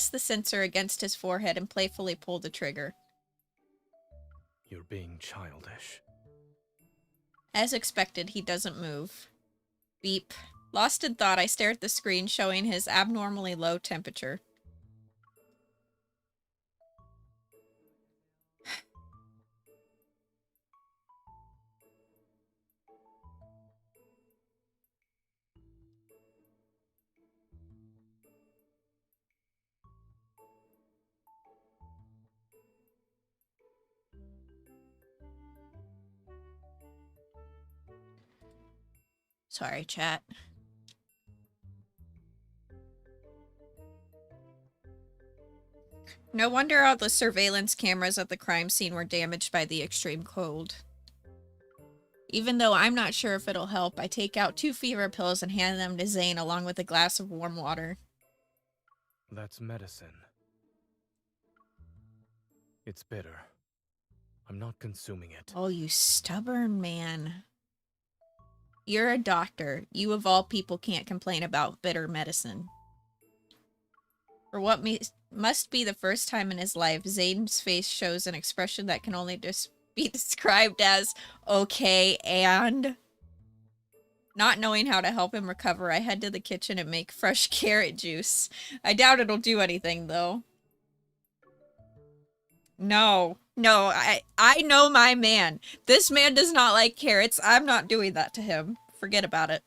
the sensor against his forehead and playfully pull the trigger. You're being childish. As expected, he doesn't move. Beep. Lost in thought, I stare at the screen showing his abnormally low temperature. Sorry, chat. No wonder all the surveillance cameras at the crime scene were damaged by the extreme cold. Even though I'm not sure if it'll help, I take out 2 fever pills and hand them to Zayne along with a glass of warm water. That's medicine. It's bitter. I'm not consuming it. Oh, you stubborn man. You're a doctor. You of all people can't complain about bitter medicine. For what must be the first time in his life, Zayne's face shows an expression that can only be described as okay and... Not knowing how to help him recover, I head to the kitchen and make fresh carrot juice. I doubt it'll do anything, though. No, I know my man. This man does not like carrots. I'm not doing that to him. Forget about it.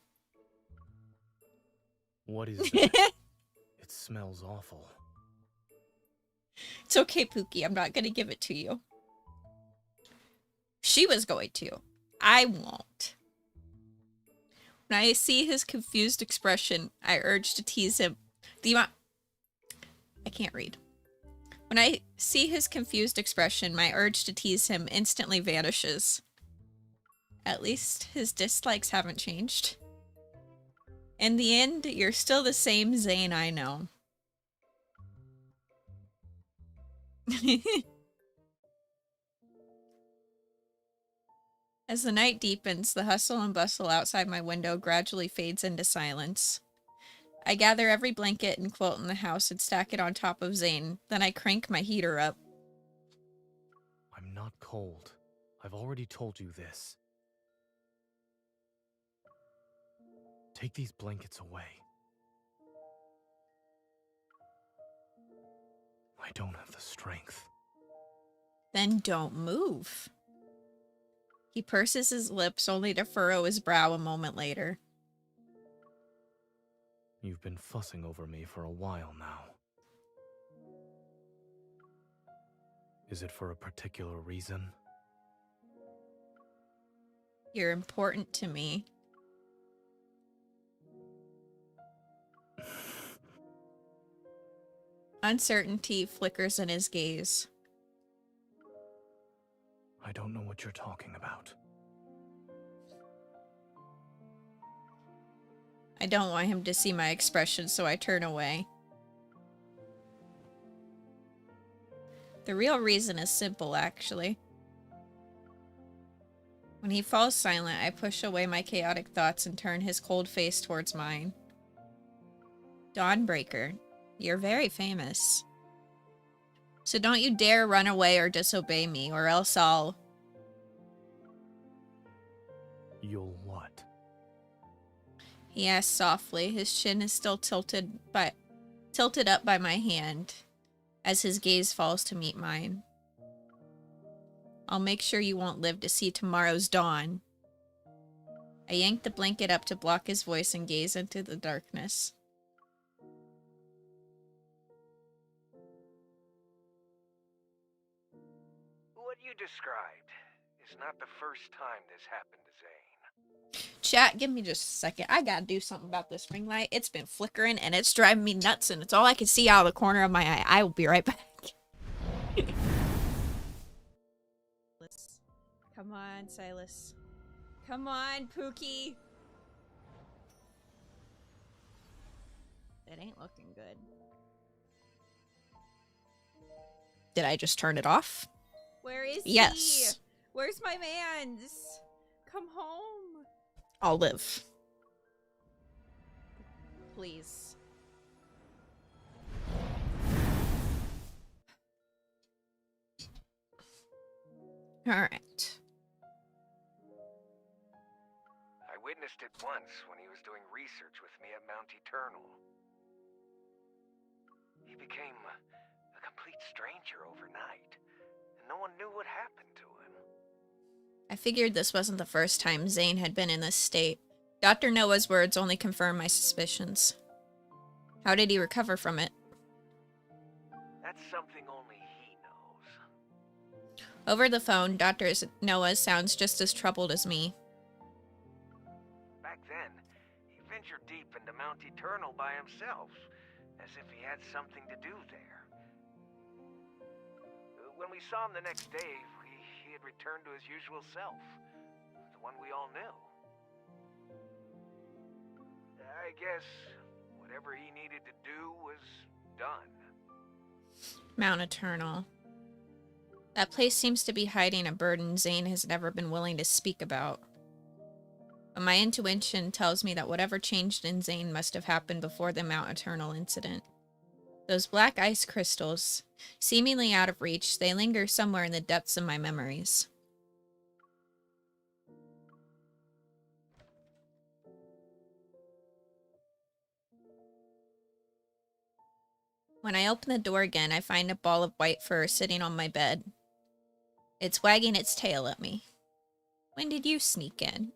What is that? It smells awful. It's okay, Pookie. I'm not gonna give it to you. She was going to. I won't. When I see his confused expression, I urge to tease him. I can't read. When I see his confused expression, my urge to tease him instantly vanishes. At least his dislikes haven't changed. In the end, you're still the same Zayne I know. As the night deepens, the hustle and bustle outside my window gradually fades into silence. I gather every blanket and quilt in the house and stack it on top of Zayne. Then I crank my heater up. I'm not cold. I've already told you this. Take these blankets away. I don't have the strength. Then don't move. He purses his lips only to furrow his brow a moment later. You've been fussing over me for a while now. Is it for a particular reason? You're important to me. Uncertainty flickers in his gaze. I don't know what you're talking about. I don't want him to see my expression, so I turn away. The real reason is simple, actually. When he falls silent, I push away my chaotic thoughts and turn his cold face towards mine. Dawnbreaker, you're very famous. So don't you dare run away or disobey me, or else I'll... You'll what? He asks softly. His chin is still tilted up by my hand as his gaze falls to meet mine. I'll make sure you won't live to see tomorrow's dawn. I yank the blanket up to block his voice and gaze into the darkness. What you described is not the first time this happened to Zayne. Chat, give me just a second. I gotta do something about this ring light. It's been flickering and it's driving me nuts and it's all I can see out of the corner of my eye. I will be right back. Come on, Silas. Come on, Pookie. It ain't looking good. Did I just turn it off? Where is Yes. he? Where's my mans? Come home. I'll live. Please. Alright. I witnessed it once when he was doing research with me at Mount Eternal. He became a complete stranger overnight, and no one knew what happened to him. I figured this wasn't the first time Zayne had been in this state. Dr. Noah's words only confirmed my suspicions. How did he recover from it? That's something only he knows. Over the phone, Dr. Noah sounds just as troubled as me. Back then, he ventured deep into Mount Eternal by himself, as if he had something to do there. When we saw him the next day, he had returned to his usual self, the one we all knew. I guess whatever he needed to do was done. Mount Eternal. That place seems to be hiding a burden Zayne has never been willing to speak about. But my intuition tells me that whatever changed in Zayne must have happened before the Mount Eternal incident. Those black ice crystals, seemingly out of reach, they linger somewhere in the depths of my memories. When I open the door again, I find a ball of white fur sitting on my bed. It's wagging its tail at me. When did you sneak in?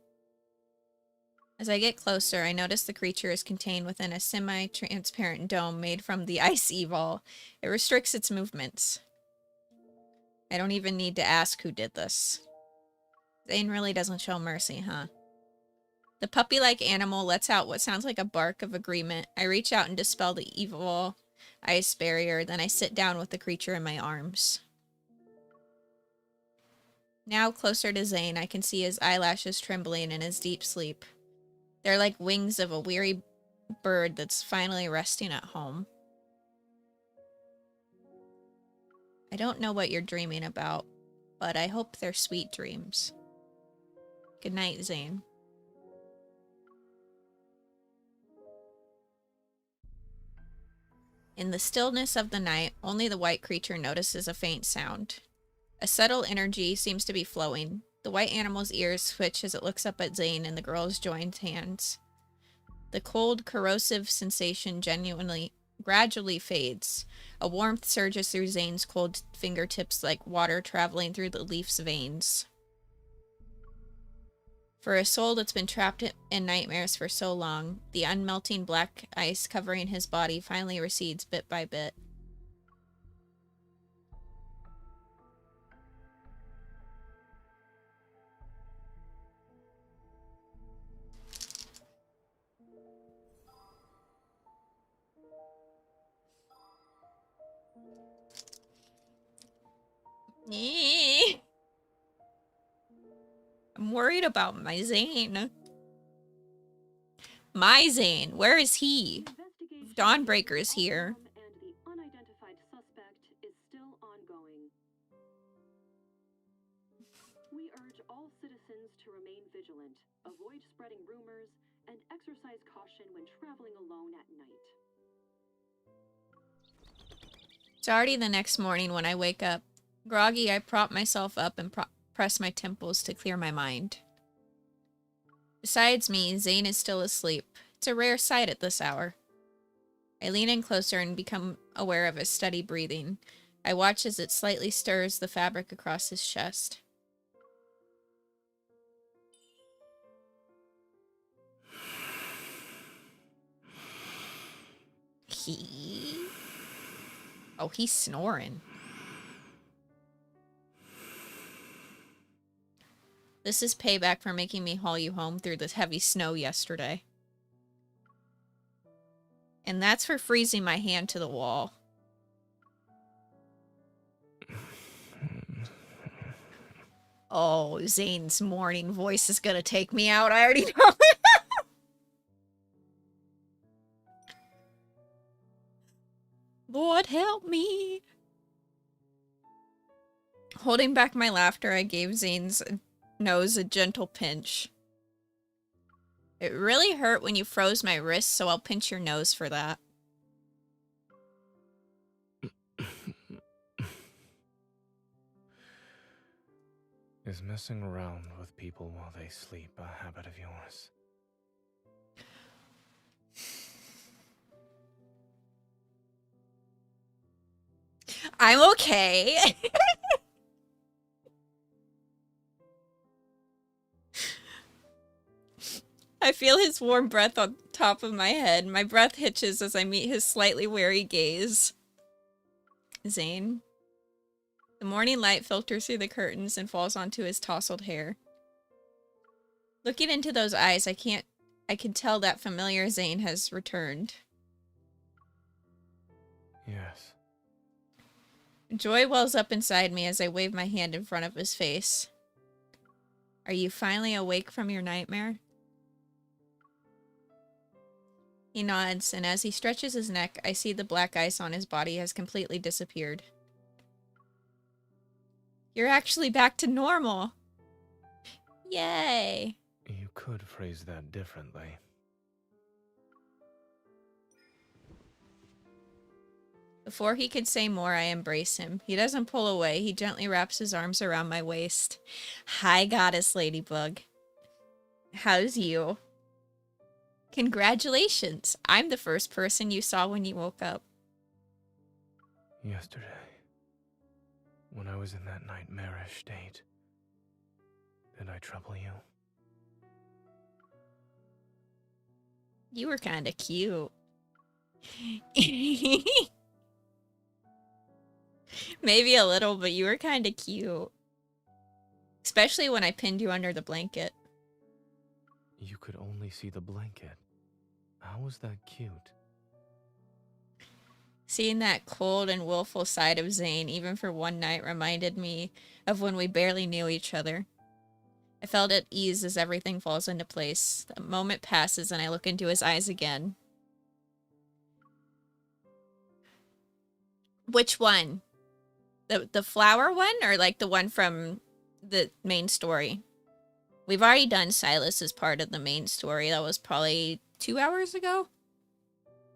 As I get closer, I notice the creature is contained within a semi-transparent dome made from the ice evil. It restricts its movements. I don't even need to ask who did this. Zayne really doesn't show mercy, huh? The puppy-like animal lets out what sounds like a bark of agreement. I reach out and dispel the evil ice barrier, then I sit down with the creature in my arms. Now closer to Zayne, I can see his eyelashes trembling in his deep sleep. They're like wings of a weary bird that's finally resting at home. I don't know what you're dreaming about, but I hope they're sweet dreams. Good night, Zayne. In the stillness of the night, only the white creature notices a faint sound. A subtle energy seems to be flowing. The white animal's ears switch as it looks up at Zayne and the girl's joined hands. The cold, corrosive sensation gradually fades. A warmth surges through Zayne's cold fingertips like water traveling through the leaf's veins. For a soul that's been trapped in nightmares for so long, the unmelting black ice covering his body finally recedes bit by bit. I'm worried about my Zayne. My Zayne, where is he? Dawnbreaker's here. And the unidentified suspect is still ongoing. We urge all citizens to remain vigilant, avoid spreading rumors, and exercise caution when traveling alone at night. It's already the next morning when I wake up. Groggy, I prop myself up and press my temples to clear my mind. Besides me, Zayne is still asleep. It's a rare sight at this hour. I lean in closer and become aware of his steady breathing. I watch as it slightly stirs the fabric across his chest. Oh, he's snoring. This is payback for making me haul you home through the heavy snow yesterday. And that's for freezing my hand to the wall. Oh, Zayne's morning voice is gonna take me out. I already know it. Lord help me. Holding back my laughter, I gave Zayne's nose a gentle pinch. It really hurt when you froze my wrist, so I'll pinch your nose for that. Is messing around with people while they sleep a habit of yours? I'm okay. I feel his warm breath on top of my head. My breath hitches as I meet his slightly wary gaze. Zayne. The morning light filters through the curtains and falls onto his tousled hair. Looking into those eyes, I can tell that familiar Zayne has returned. Yes. Joy wells up inside me as I wave my hand in front of his face. Are you finally awake from your nightmare? He nods, and as he stretches his neck, I see the black ice on his body has completely disappeared. You're actually back to normal. Yay. You could phrase that differently. Before he could say more, I embrace him. He doesn't pull away. He gently wraps his arms around my waist. Hi, Goddess Ladybug. How's you? Congratulations. I'm the first person you saw when you woke up. Yesterday, when I was in that nightmarish state, did I trouble you? You were kind of cute. Maybe a little, but you were kind of cute. Especially when I pinned you under the blanket. You could only see the blanket. How was that cute? Seeing that cold and willful side of Zayne, even for one night, reminded me of when we barely knew each other. I felt at ease as everything falls into place. The moment passes and I look into his eyes again. Which one? The flower one, or like the one from the main story? We've already done Silas as part of the main story. That was probably 2 hours ago,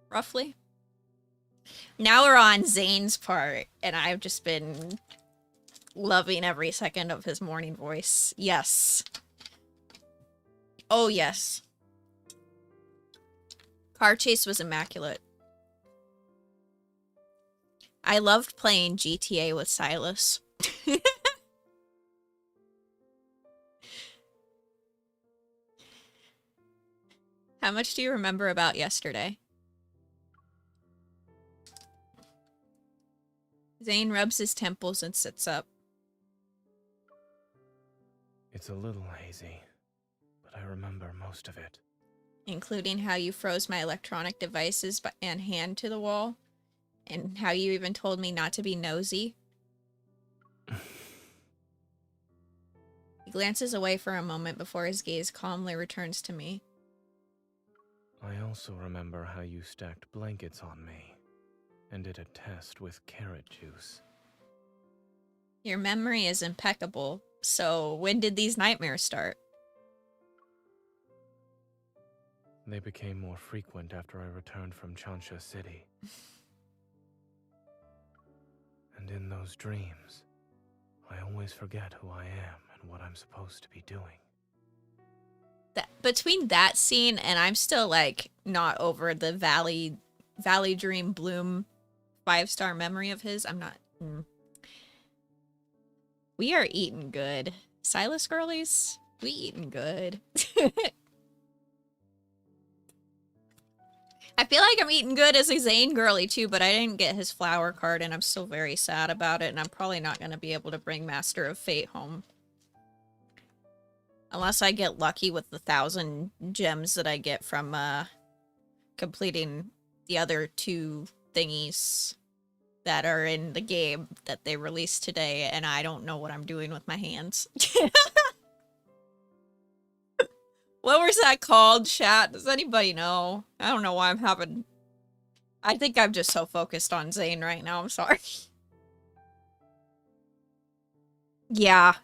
roughly. Now we're on Zayne's part, and I've just been loving every second of his morning voice. Yes. Oh, yes. Car chase was immaculate. I loved playing GTA with Silas. How much do you remember about yesterday? Zayne rubs his temples and sits up. It's a little hazy, but I remember most of it. Including how you froze my electronic devices and hand to the wall, and how you even told me not to be nosy. He glances away for a moment before his gaze calmly returns to me. I also remember how you stacked blankets on me and did a test with carrot juice. Your memory is impeccable, so when did these nightmares start? They became more frequent after I returned from Chansha City. And in those dreams, I always forget who I am and what I'm supposed to be doing. Between that scene and I'm still like not over the Valley Dream Bloom 5-star memory of his. I'm not. We are eating good. Silas girlies, we eating good. I feel like I'm eating good as a Zayne girly too, but I didn't get his flower card and I'm still very sad about it, and I'm probably not going to be able to bring Master of Fate home. Unless I get lucky with the 1,000 gems that I get from completing the other 2 thingies that are in the game that they released today, and I don't know what I'm doing with my hands. What was that called, chat? Does anybody know? I don't know why I'm having... I think I'm just so focused on Zayne right now, I'm sorry. Yeah.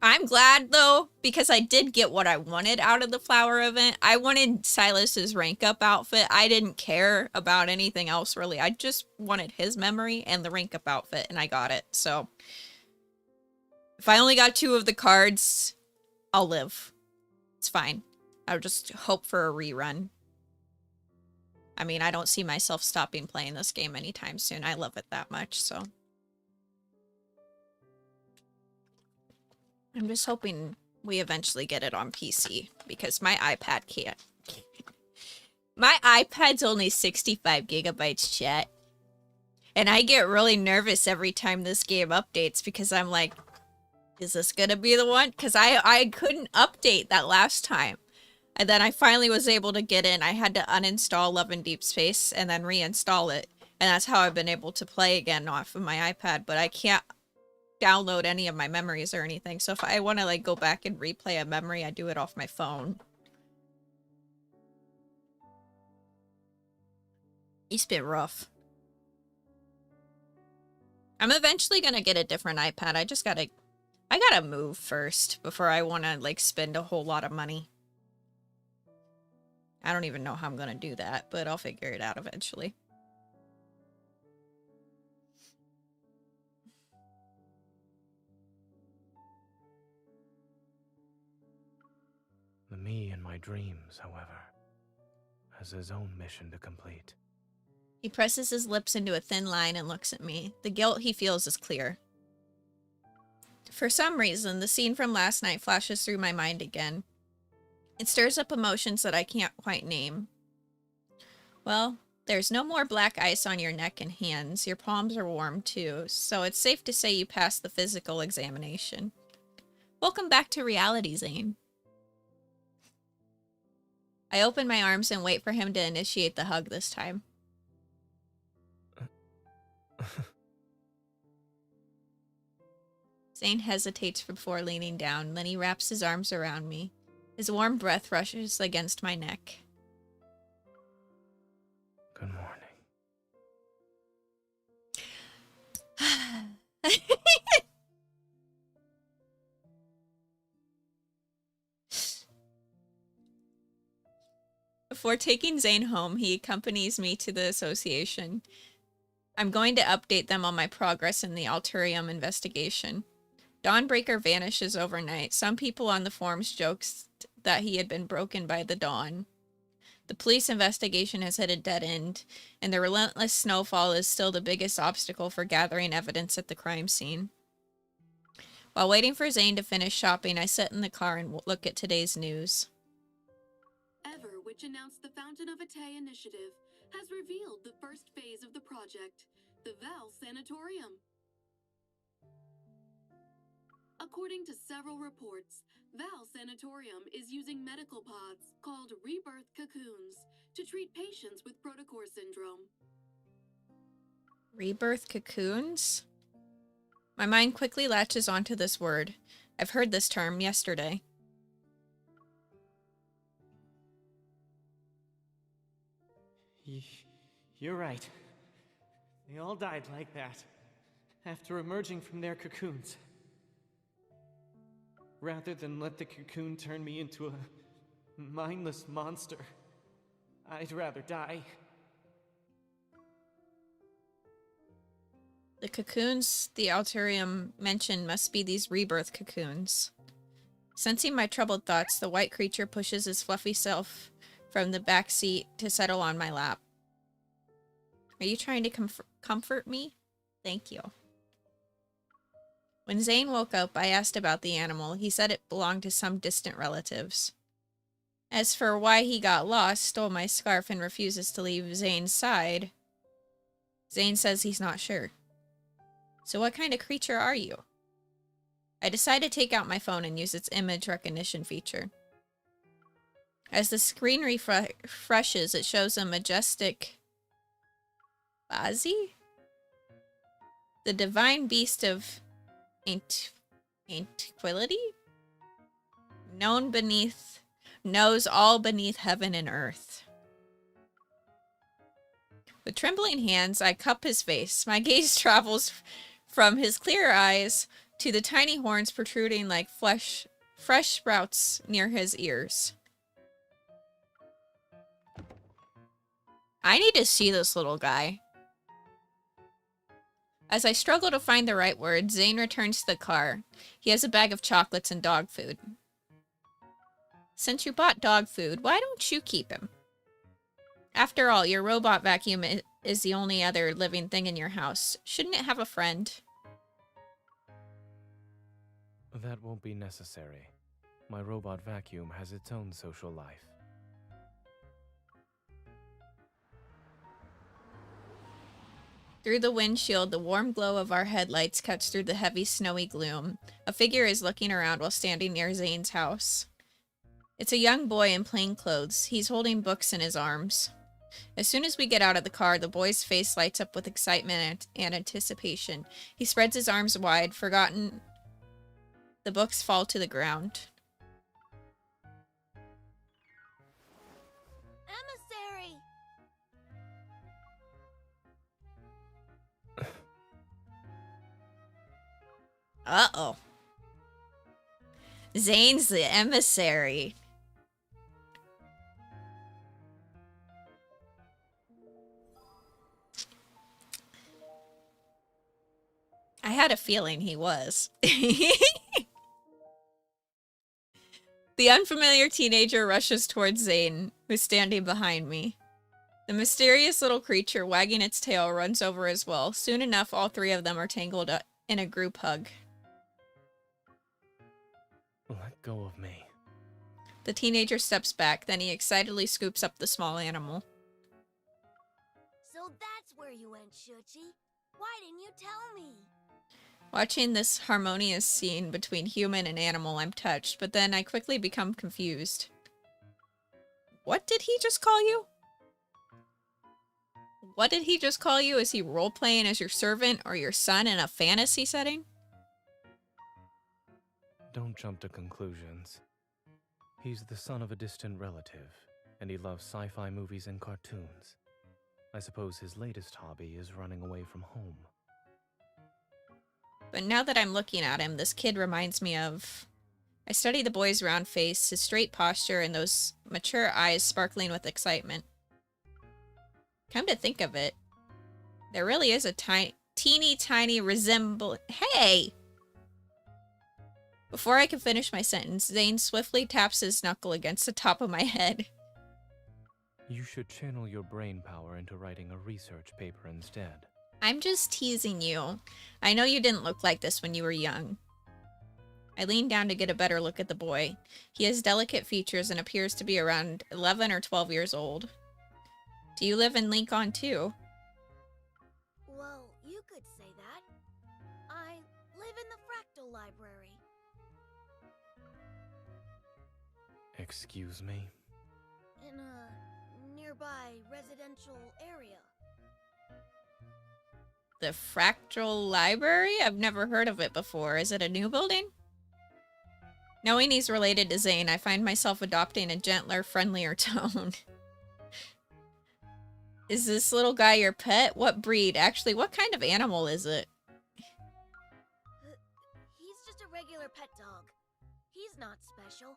I'm glad, though, because I did get what I wanted out of the flower event. I wanted Silas's rank up outfit. I didn't care about anything else, really. I just wanted his memory and the rank up outfit, and I got it. So, if I only got 2 of the cards, I'll live. It's fine. I'll just hope for a rerun. I mean, I don't see myself stopping playing this game anytime soon. I love it that much, so. I'm just hoping we eventually get it on PC, because my iPad can't. My iPad's only 65 gigabytes, chat. And I get really nervous every time this game updates, because I'm like, is this gonna be the one? Because I couldn't update that last time. And then I finally was able to get in. I had to uninstall Love and Deepspace and then reinstall it. And that's how I've been able to play again off of my iPad. But I can't download any of my memories or anything. So if I want to like go back and replay a memory, I do it off my phone. It's been rough. I'm eventually gonna get a different iPad. I gotta move first before I want to like spend a whole lot of money. I don't even know how I'm gonna do that, but I'll figure it out eventually. The me in my dreams, however, has his own mission to complete. He presses his lips into a thin line and looks at me. The guilt he feels is clear. For some reason, the scene from last night flashes through my mind again. It stirs up emotions that I can't quite name. Well, there's no more black ice on your neck and hands. Your palms are warm too, so it's safe to say you passed the physical examination. Welcome back to reality, Zayne. I open my arms and wait for him to initiate the hug this time. Zayne hesitates before leaning down, then he wraps his arms around me. His warm breath rushes against my neck. Good morning. Before taking Zayne home, he accompanies me to the association. I'm going to update them on my progress in the Alturium investigation. Dawnbreaker vanishes overnight. Some people on the forums joked that he had been broken by the dawn. The police investigation has hit a dead end, and the relentless snowfall is still the biggest obstacle for gathering evidence at the crime scene. While waiting for Zayne to finish shopping, I sit in the car and look at today's news. Ever, which announced the Fountain of Atay initiative, has revealed the first phase of the project, the Val Sanatorium. According to several reports, Val Sanatorium is using medical pods called Rebirth cocoons to treat patients with protocore syndrome. Rebirth cocoons? My mind quickly latches onto this word. I've heard this term yesterday. You're right. They all died like that, after emerging from their cocoons. Rather than let the cocoon turn me into a mindless monster, I'd rather die. The cocoons the Alturium mentioned must be these rebirth cocoons. Sensing my troubled thoughts, the white creature pushes his fluffy self from the back seat to settle on my lap. Are you trying to comfort me? Thank you. When Zayne woke up, I asked about the animal. He said it belonged to some distant relatives. As for why he got lost, stole my scarf, and refuses to leave Zayne's side, Zayne says he's not sure. So what kind of creature are you? I decide to take out my phone and use its image recognition feature. As the screen refreshes, it shows a majestic Bazi? The divine beast of Antiquity? Knows all beneath heaven and earth. With trembling hands, I cup his face. My gaze travels From his clear eyes to the tiny horns protruding like fresh sprouts near his ears. I need to see this little guy. As I struggle to find the right word, Zayne returns to the car. He has a bag of chocolates and dog food. Since you bought dog food, why don't you keep him? After all, your robot vacuum is the only other living thing in your house. Shouldn't it have a friend? That won't be necessary. My robot vacuum has its own social life. Through the windshield, the warm glow of our headlights cuts through the heavy, snowy gloom. A figure is looking around while standing near Zayne's house. It's a young boy in plain clothes. He's holding books in his arms. As soon as we get out of the car, the boy's face lights up with excitement and anticipation. He spreads his arms wide, forgotten. The books fall to the ground. Emissary! Uh-oh. Zayne's the emissary. I had a feeling he was. The unfamiliar teenager rushes towards Zayne, who's standing behind me. The mysterious little creature wagging its tail runs over as well. Soon enough, all three of them are tangled up in a group hug. Let go of me. The teenager steps back, then he excitedly scoops up the small animal. So that's where you went, Shuchi. Why didn't you tell me? Watching this harmonious scene between human and animal, I'm touched, but then I quickly become confused. What did he just call you? What did he just call you? Is he role-playing as your servant or your son in a fantasy setting? Don't jump to conclusions. He's the son of a distant relative, and he loves sci-fi movies and cartoons. I suppose his latest hobby is running away from home. But now that I'm looking at him, this kid reminds me of... I study the boy's round face, his straight posture, and those mature eyes sparkling with excitement. Come to think of it, there really is a teeny tiny resemblance. Hey! Before I can finish my sentence, Zayne swiftly taps his knuckle against the top of my head. You should channel your brain power into writing a research paper instead. I'm just teasing you. I know you didn't look like this when you were young. I lean down to get a better look at the boy. He has delicate features and appears to be around 11 or 12 years old. Do you live in Lincoln too? Well, you could say that. I live in the Fractal Library. Excuse me? In a nearby residential area. The Fractal Library? I've never heard of it before. Is it a new building? Knowing he's related to Zayne, I find myself adopting a gentler, friendlier tone. Is this little guy your pet? What breed? Actually, what kind of animal is it? He's just a regular pet dog. He's not special.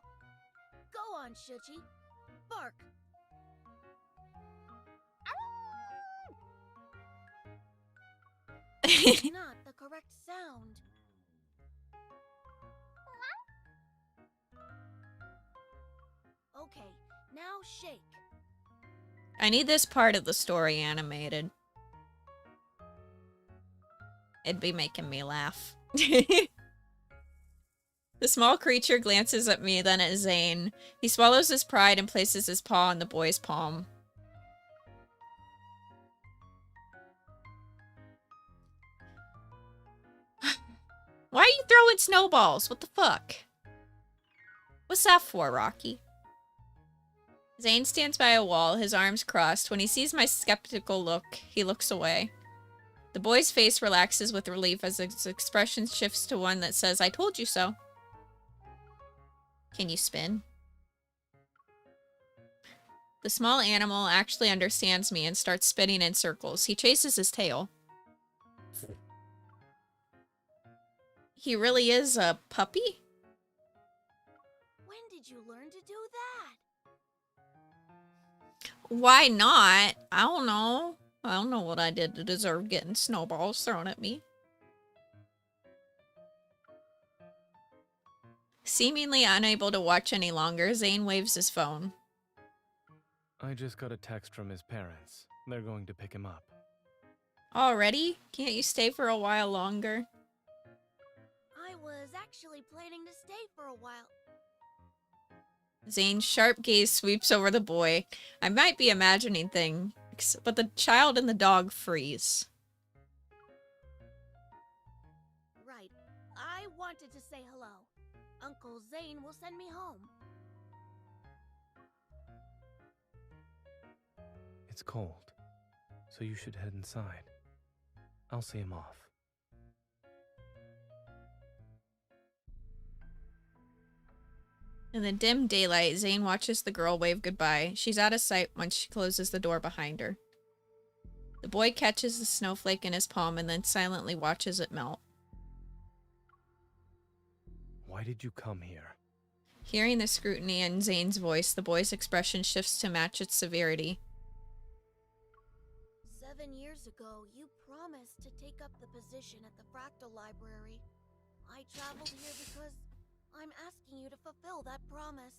Go on, Shuchi. Bark. That's not the correct sound. Okay, now shake. I need this part of the story animated. It'd be making me laugh. The small creature glances at me, then at Zayne. He swallows his pride and places his paw on the boy's palm. Why are you throwing snowballs? What the fuck? What's that for, Rocky? Zayne stands by a wall, his arms crossed. When he sees my skeptical look, he looks away. The boy's face relaxes with relief as his expression shifts to one that says, I told you so. Can you spin? The small animal actually understands me and starts spinning in circles. He chases his tail. He really is a puppy? When did you learn to do that? Why not? I don't know. I don't know what I did to deserve getting snowballs thrown at me. Seemingly unable to watch any longer, Zayne waves his phone. I just got a text from his parents. They're going to pick him up. Already? Can't you stay for a while longer? I was actually planning to stay for a while. Zayne's sharp gaze sweeps over the boy. I might be imagining things, but the child and the dog freeze. Right. I wanted to say hello. Uncle Zayne will send me home. It's cold, so you should head inside. I'll see him off. In the dim daylight, Zayne watches the girl wave goodbye. She's out of sight once she closes the door behind her. The boy catches the snowflake in his palm and then silently watches it melt. Why did you come here? Hearing the scrutiny in Zayne's voice, the boy's expression shifts to match its severity. 7 years ago, you promised to take up the position at the Fractal Library. I traveled here because I'm asking you to fulfill that promise.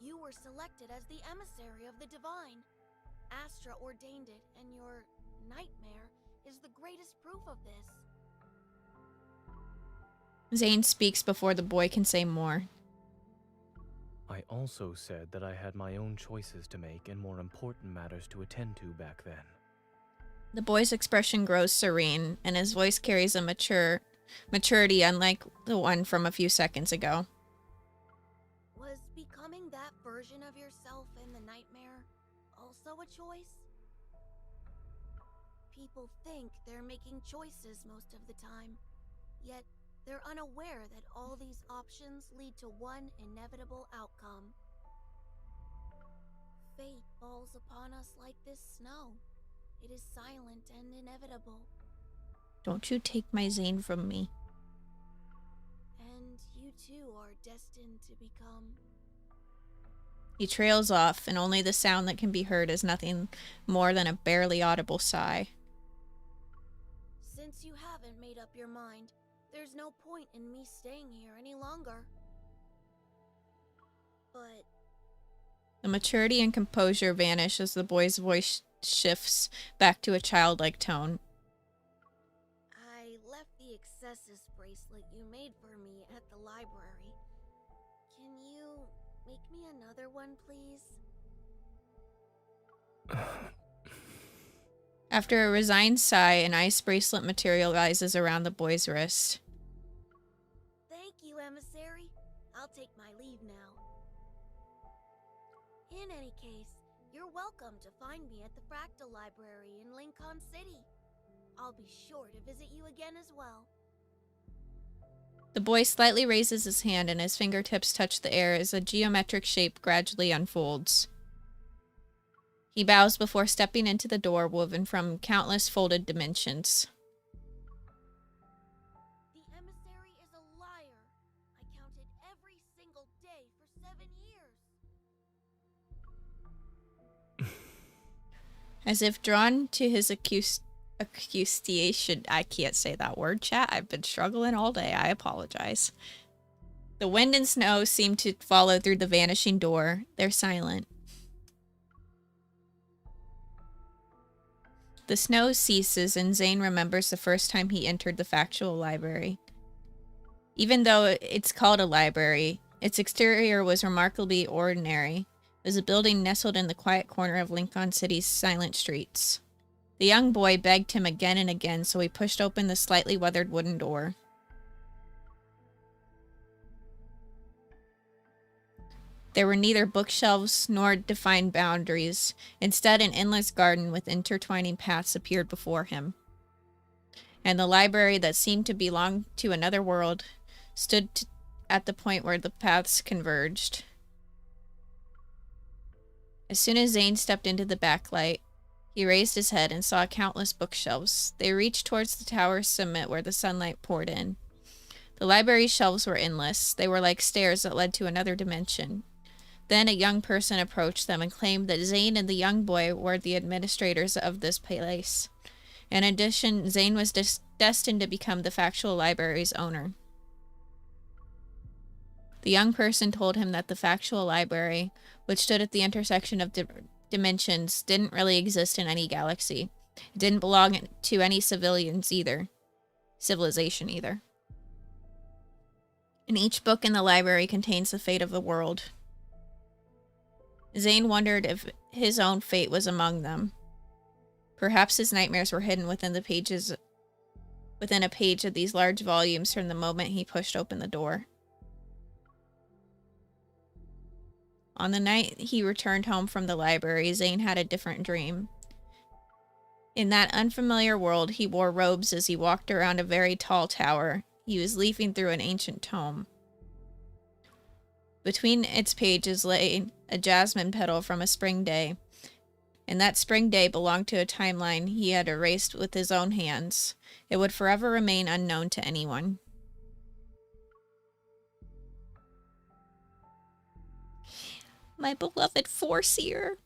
You were selected as the emissary of the Divine. Astra ordained it, and your nightmare is the greatest proof of this. Zayne speaks before the boy can say more. I also said that I had my own choices to make and more important matters to attend to back then. The boy's expression grows serene, and his voice carries a maturity unlike the one from a few seconds ago. Was becoming that version of yourself in the nightmare also a choice? People think they're making choices most of the time, yet they're unaware that all these options lead to one inevitable outcome. Fate falls upon us like this snow. It is silent and inevitable. Don't you take my Zayne from me. And you too are destined to become... He trails off, and only the sound that can be heard is nothing more than a barely audible sigh. Since you haven't made up your mind, there's no point in me staying here any longer. But... The maturity and composure vanish as the boy's voice shifts back to a childlike tone. I left the excesses bracelet you made for me at the library. Can you make me another one, please? After a resigned sigh, an ice bracelet materializes around the boy's wrist. Thank you, emissary. I'll take my leave now. In any case, you're welcome to find me at the Fractal Library in Lincoln City. I'll be sure to visit you again as well. The boy slightly raises his hand and his fingertips touch the air as a geometric shape gradually unfolds. He bows before stepping into the door woven from countless folded dimensions. The emissary is a liar. I counted every single day for 7 years. As if drawn to his accusation, I can't say that word, chat. I've been struggling all day. I apologize. The wind and snow seem to follow through the vanishing door. They're silent. The snow ceases, and Zayne remembers the first time he entered the factual library. Even though it's called a library, its exterior was remarkably ordinary. It was a building nestled in the quiet corner of Lincoln City's silent streets. The young boy begged him again and again, so he pushed open the slightly weathered wooden door. There were neither bookshelves nor defined boundaries. Instead, an endless garden with intertwining paths appeared before him. And the library that seemed to belong to another world stood at the point where the paths converged. As soon as Zayne stepped into the backlight, He raised his head and saw countless bookshelves. They reached towards the tower's summit where the sunlight poured in. The library's shelves were endless. They were like stairs that led to another dimension. Then a young person approached them and claimed that Zayne and the young boy were the administrators of this place. In addition, Zayne was destined to become the factual library's owner. The young person told him that the factual library, which stood at the intersection of dimensions, didn't really exist in any galaxy. It didn't belong to any civilization either. And each book in the library contains the fate of the world. Zayne wondered if his own fate was among them. Perhaps his nightmares were hidden within a page of these large volumes from the moment he pushed open the door. On the night he returned home from the library, Zayne had a different dream. In that unfamiliar world, he wore robes as he walked around a very tall tower. He was leafing through an ancient tome. Between its pages lay a jasmine petal from a spring day, and that spring day belonged to a timeline he had erased with his own hands. It would forever remain unknown to anyone. My beloved Foreseer.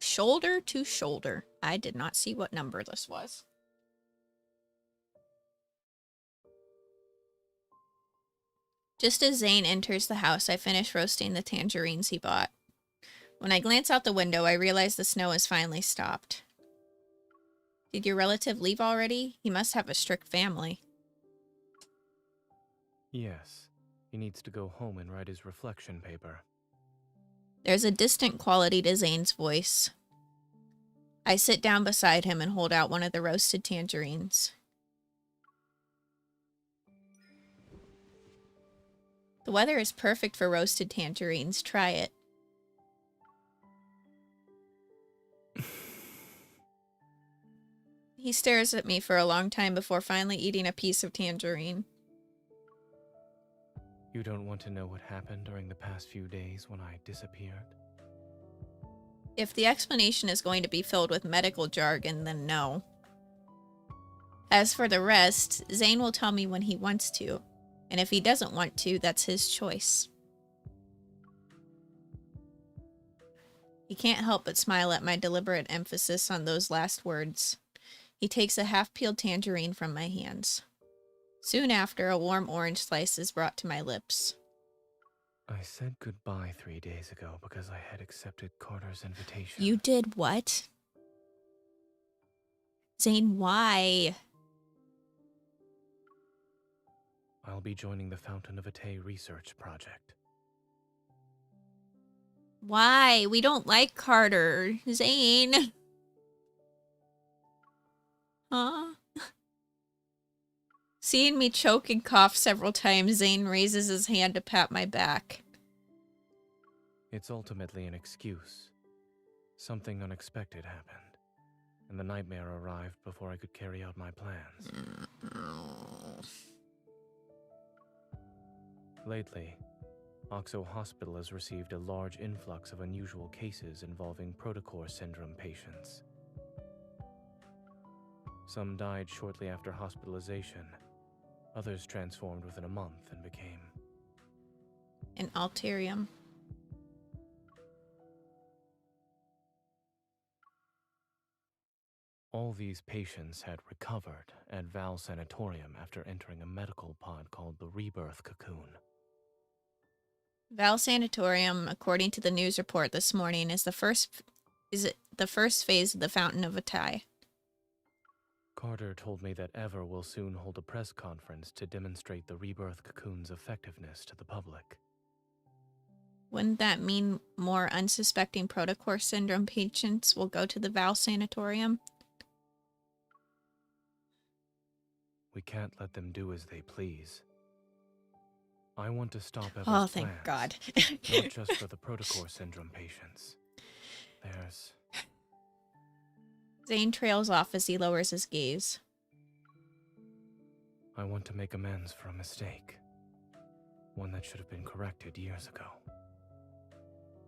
Shoulder to shoulder. I did not see what number this was. Just as Zayne enters the house, I finish roasting the tangerines he bought. When I glance out the window, I realize the snow has finally stopped. Did your relative leave already? He must have a strict family. Yes. He needs to go home and write his reflection paper. There's a distant quality to Zayne's voice. I sit down beside him and hold out one of the roasted tangerines. The weather is perfect for roasted tangerines. Try it. He stares at me for a long time before finally eating a piece of tangerine. You don't want to know what happened during the past few days when I disappeared? If the explanation is going to be filled with medical jargon, then no. As for the rest, Zayne will tell me when he wants to. And if he doesn't want to, that's his choice. He can't help but smile at my deliberate emphasis on those last words. He takes a half-peeled tangerine from my hands. Soon after, a warm orange slice is brought to my lips. I said goodbye 3 days ago because I had accepted Carter's invitation. You did what? Zayne, why? I'll be joining the Fountain of Vitae research project. Why? We don't like Carter. Zayne. Huh? Seeing me choke and cough several times, Zayne raises his hand to pat my back. It's ultimately an excuse. Something unexpected happened, and the nightmare arrived before I could carry out my plans. Lately, Oxo Hospital has received a large influx of unusual cases involving protocore syndrome patients. Some died shortly after hospitalization. Others transformed within a month and became an Alterium. All these patients had recovered at Val Sanatorium after entering a medical pod called the Rebirth Cocoon. Val Sanatorium, according to the news report this morning, is the first phase of the Fountain of Vitae. Carter told me that Ever will soon hold a press conference to demonstrate the Rebirth Cocoon's effectiveness to the public. Wouldn't that mean more unsuspecting protocore syndrome patients will go to the Val Sanatorium? We can't let them do as they please. I want to stop Ever's Oh, thank plans, God. not just for the protocore syndrome patients. There's... Zayne trails off as he lowers his gaze. I want to make amends for a mistake. One that should have been corrected years ago.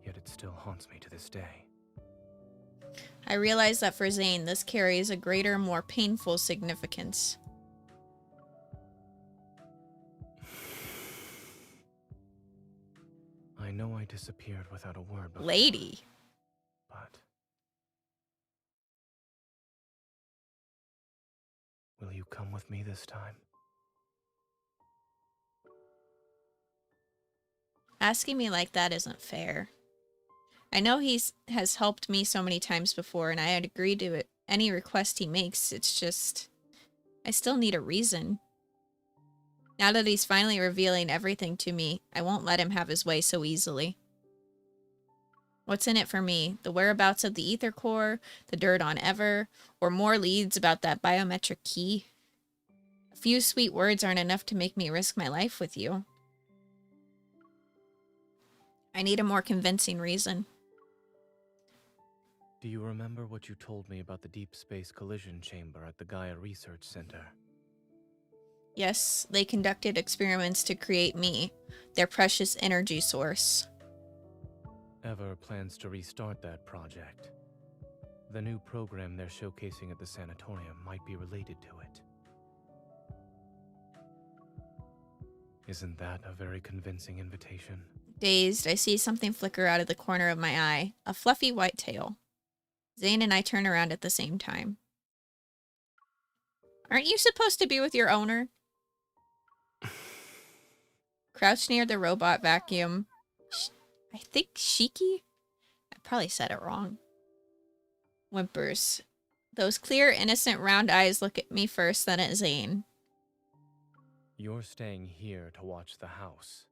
Yet it still haunts me to this day. I realize that for Zayne, this carries a greater, more painful significance. I know I disappeared without a word before. Lady. But... will you come with me this time? Asking me like that isn't fair. I know has helped me so many times before, and I'd agree to it. Any request he makes. It's just... I still need a reason. Now that he's finally revealing everything to me, I won't let him have his way so easily. What's in it for me? The whereabouts of the ether core, the dirt on Ever, or more leads about that biometric key? A few sweet words aren't enough to make me risk my life with you. I need a more convincing reason. Do you remember what you told me about the deep space collision chamber at the Gaia Research Center? Yes, they conducted experiments to create me, their precious energy source. Ever plans to restart that project. The new program they're showcasing at the sanatorium might be related to it. Isn't that a very convincing invitation? Dazed, I see something flicker out of the corner of my eye, a fluffy white tail. Zayne and I turn around at the same time. Aren't you supposed to be with your owner? Crouched near the robot vacuum. I think Shiki? I probably said it wrong. Whimpers. Those clear, innocent, round eyes look at me first, then at Zayne. You're staying here to watch the house.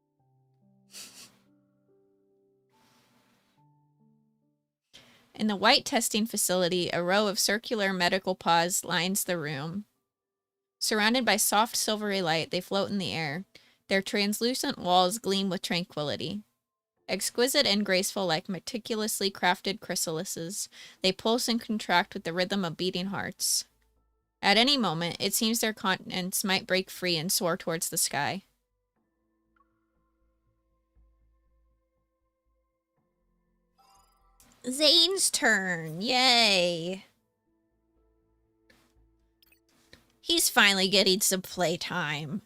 In the white testing facility, a row of circular medical pods lines the room. Surrounded by soft silvery light, they float in the air. Their translucent walls gleam with tranquility. Exquisite and graceful like meticulously crafted chrysalises, they pulse and contract with the rhythm of beating hearts. At any moment, it seems their contents might break free and soar towards the sky. Zayne's turn. Yay. He's finally getting some playtime.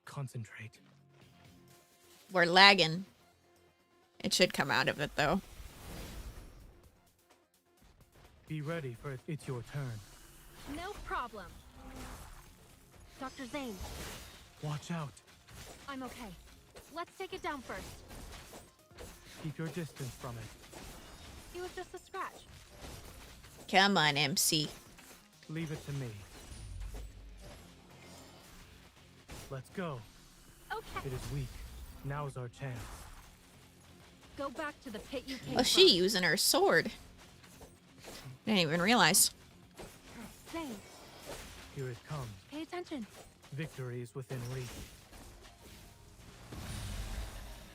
Concentrate. We're lagging. It should come out of it, though. Be ready for it. It's your turn. No problem. Dr. Zayne. Watch out. I'm okay. Let's take it down first. Keep your distance from it. It was just a scratch. Come on, MC. Leave it to me. Let's go. Okay. It is weak. Now's our chance. Go back to the pit you came Oh, she from. using her sword. Didn't even realize. Zayne, Here it comes. pay attention. Victory is within reach.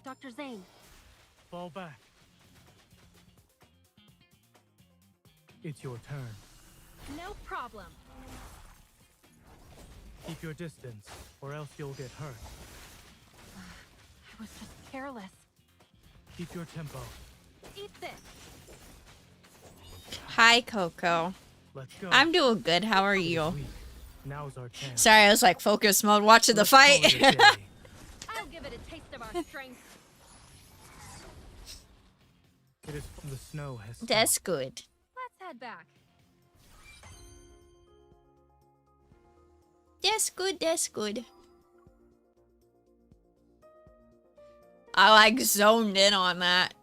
Dr. Zayne. Fall back. It's your turn. No problem. Keep your distance, or else you'll get hurt. I was just careless. Keep your tempo. Eat this. Hi, Coco. Let's go. I'm doing good. How are you? Now's our chance. Sorry, I was like focus mode watching the fight. I'll give it a taste of our strength. It is from the snow has stopped. That's good. Let's head back. That's good, that's good. I like zoned in on that.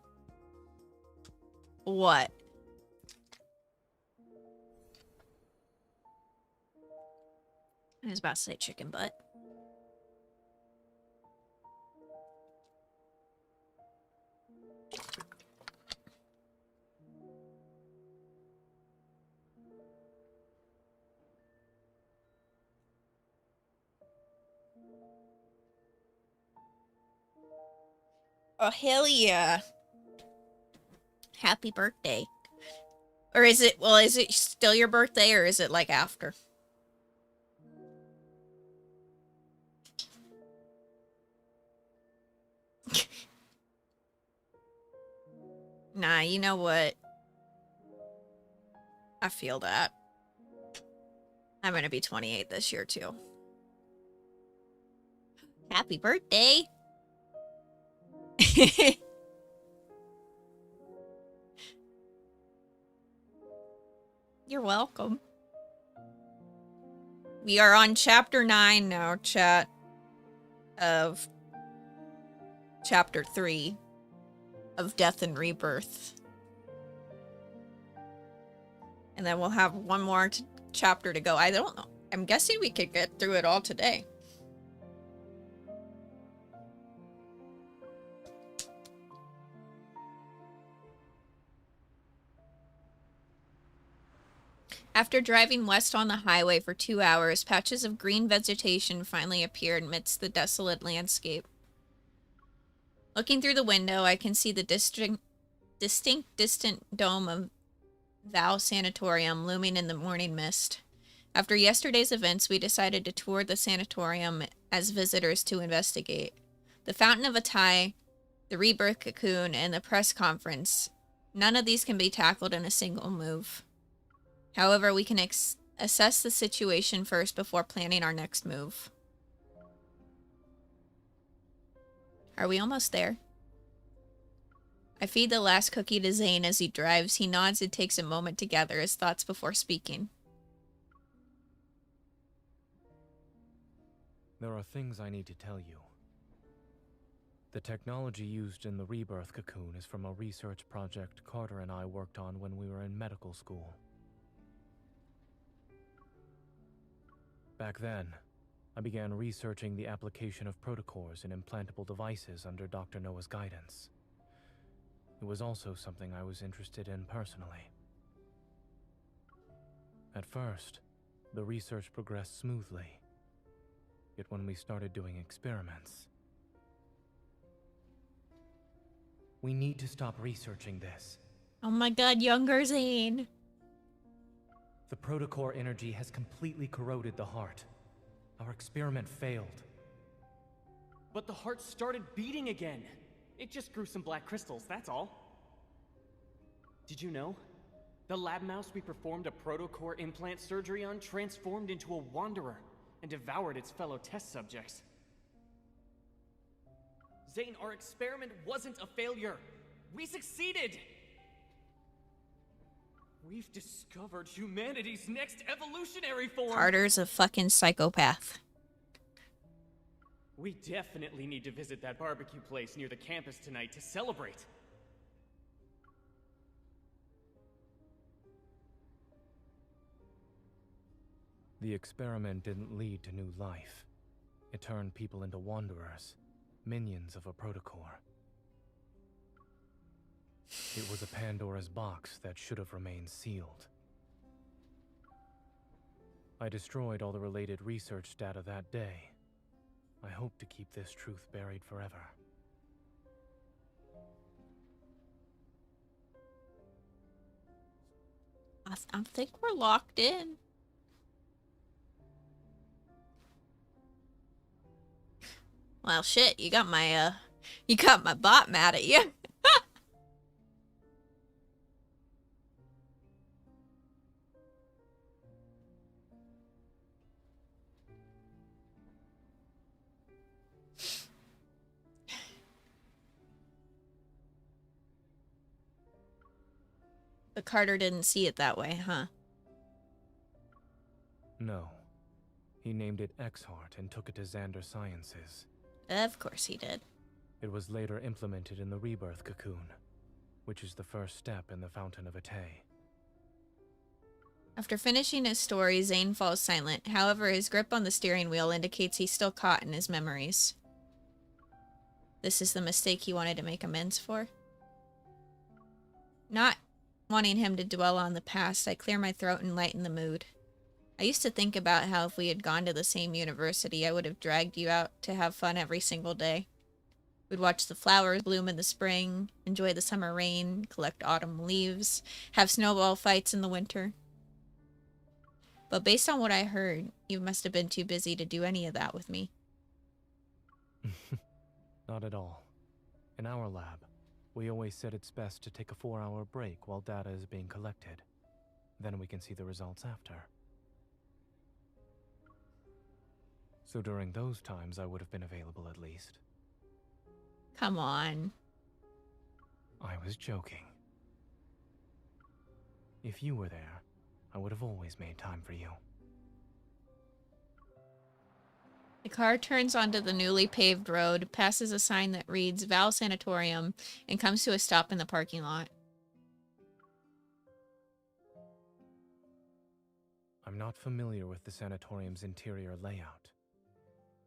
What? I was about to say chicken butt. Oh, hell yeah. Happy birthday. Or is it, well, is it still your birthday or is it like after? Nah, you know what? I feel that. I'm gonna be 28 this year too. Happy birthday! You're welcome. We are on chapter 9 now, chat, of chapter 3 of Death and Rebirth. And then we'll have one more chapter to go. I don't know. I'm guessing we could get through it all today. After driving west on the highway for 2 hours, patches of green vegetation finally appeared amidst the desolate landscape. Looking through the window, I can see the distant dome of Vow Sanatorium looming in the morning mist. After yesterday's events, we decided to tour the sanatorium as visitors to investigate. The Fountain of Atai, the Rebirth Cocoon, and the press conference. None of these can be tackled in a single move. However, we can assess the situation first before planning our next move. Are we almost there? I feed the last cookie to Zayne as he drives. He nods and takes a moment to gather his thoughts before speaking. There are things I need to tell you. The technology used in the Rebirth Cocoon is from a research project Carter and I worked on when we were in medical school. Back then, I began researching the application of protocors in implantable devices under Dr. Noah's guidance. It was also something I was interested in personally. At first, the research progressed smoothly. Yet when we started doing experiments... We need to stop researching this. Oh my god, younger Zayne. The protocore energy has completely corroded the heart. Our experiment failed. But the heart started beating again. It just grew some black crystals, that's all. Did you know? The lab mouse we performed a protocore implant surgery on transformed into a wanderer and devoured its fellow test subjects. Zayne, our experiment wasn't a failure. We succeeded! We've discovered humanity's next evolutionary form! Carter's a fucking psychopath. We definitely need to visit that barbecue place near the campus tonight to celebrate. The experiment didn't lead to new life. It turned people into wanderers, minions of a protocore. It was a Pandora's box that should have remained sealed. I destroyed all the related research data that day. I hope to keep this truth buried forever. I think we're locked in. Well, shit, you got my bot mad at you. But Carter didn't see it that way, huh? No. He named it X-Heart and took it to Xander Sciences. Of course he did. It was later implemented in the Rebirth Cocoon, which is the first step in the Fountain of Atai. After finishing his story, Zayne falls silent. However, his grip on the steering wheel indicates he's still caught in his memories. This is the mistake he wanted to make amends for? Not wanting him to dwell on the past, I clear my throat and lighten the mood. I used to think about how if we had gone to the same university, I would have dragged you out to have fun every single day. We'd watch the flowers bloom in the spring, enjoy the summer rain, collect autumn leaves, have snowball fights in the winter. But based on what I heard, you must have been too busy to do any of that with me. Not at all. In our lab, we always said it's best to take a 4-hour break while data is being collected. Then we can see the results after. So during those times, I would have been available at least. Come on. I was joking. If you were there, I would have always made time for you. The car turns onto the newly paved road, passes a sign that reads Val Sanatorium, and comes to a stop in the parking lot. I'm not familiar with the sanatorium's interior layout.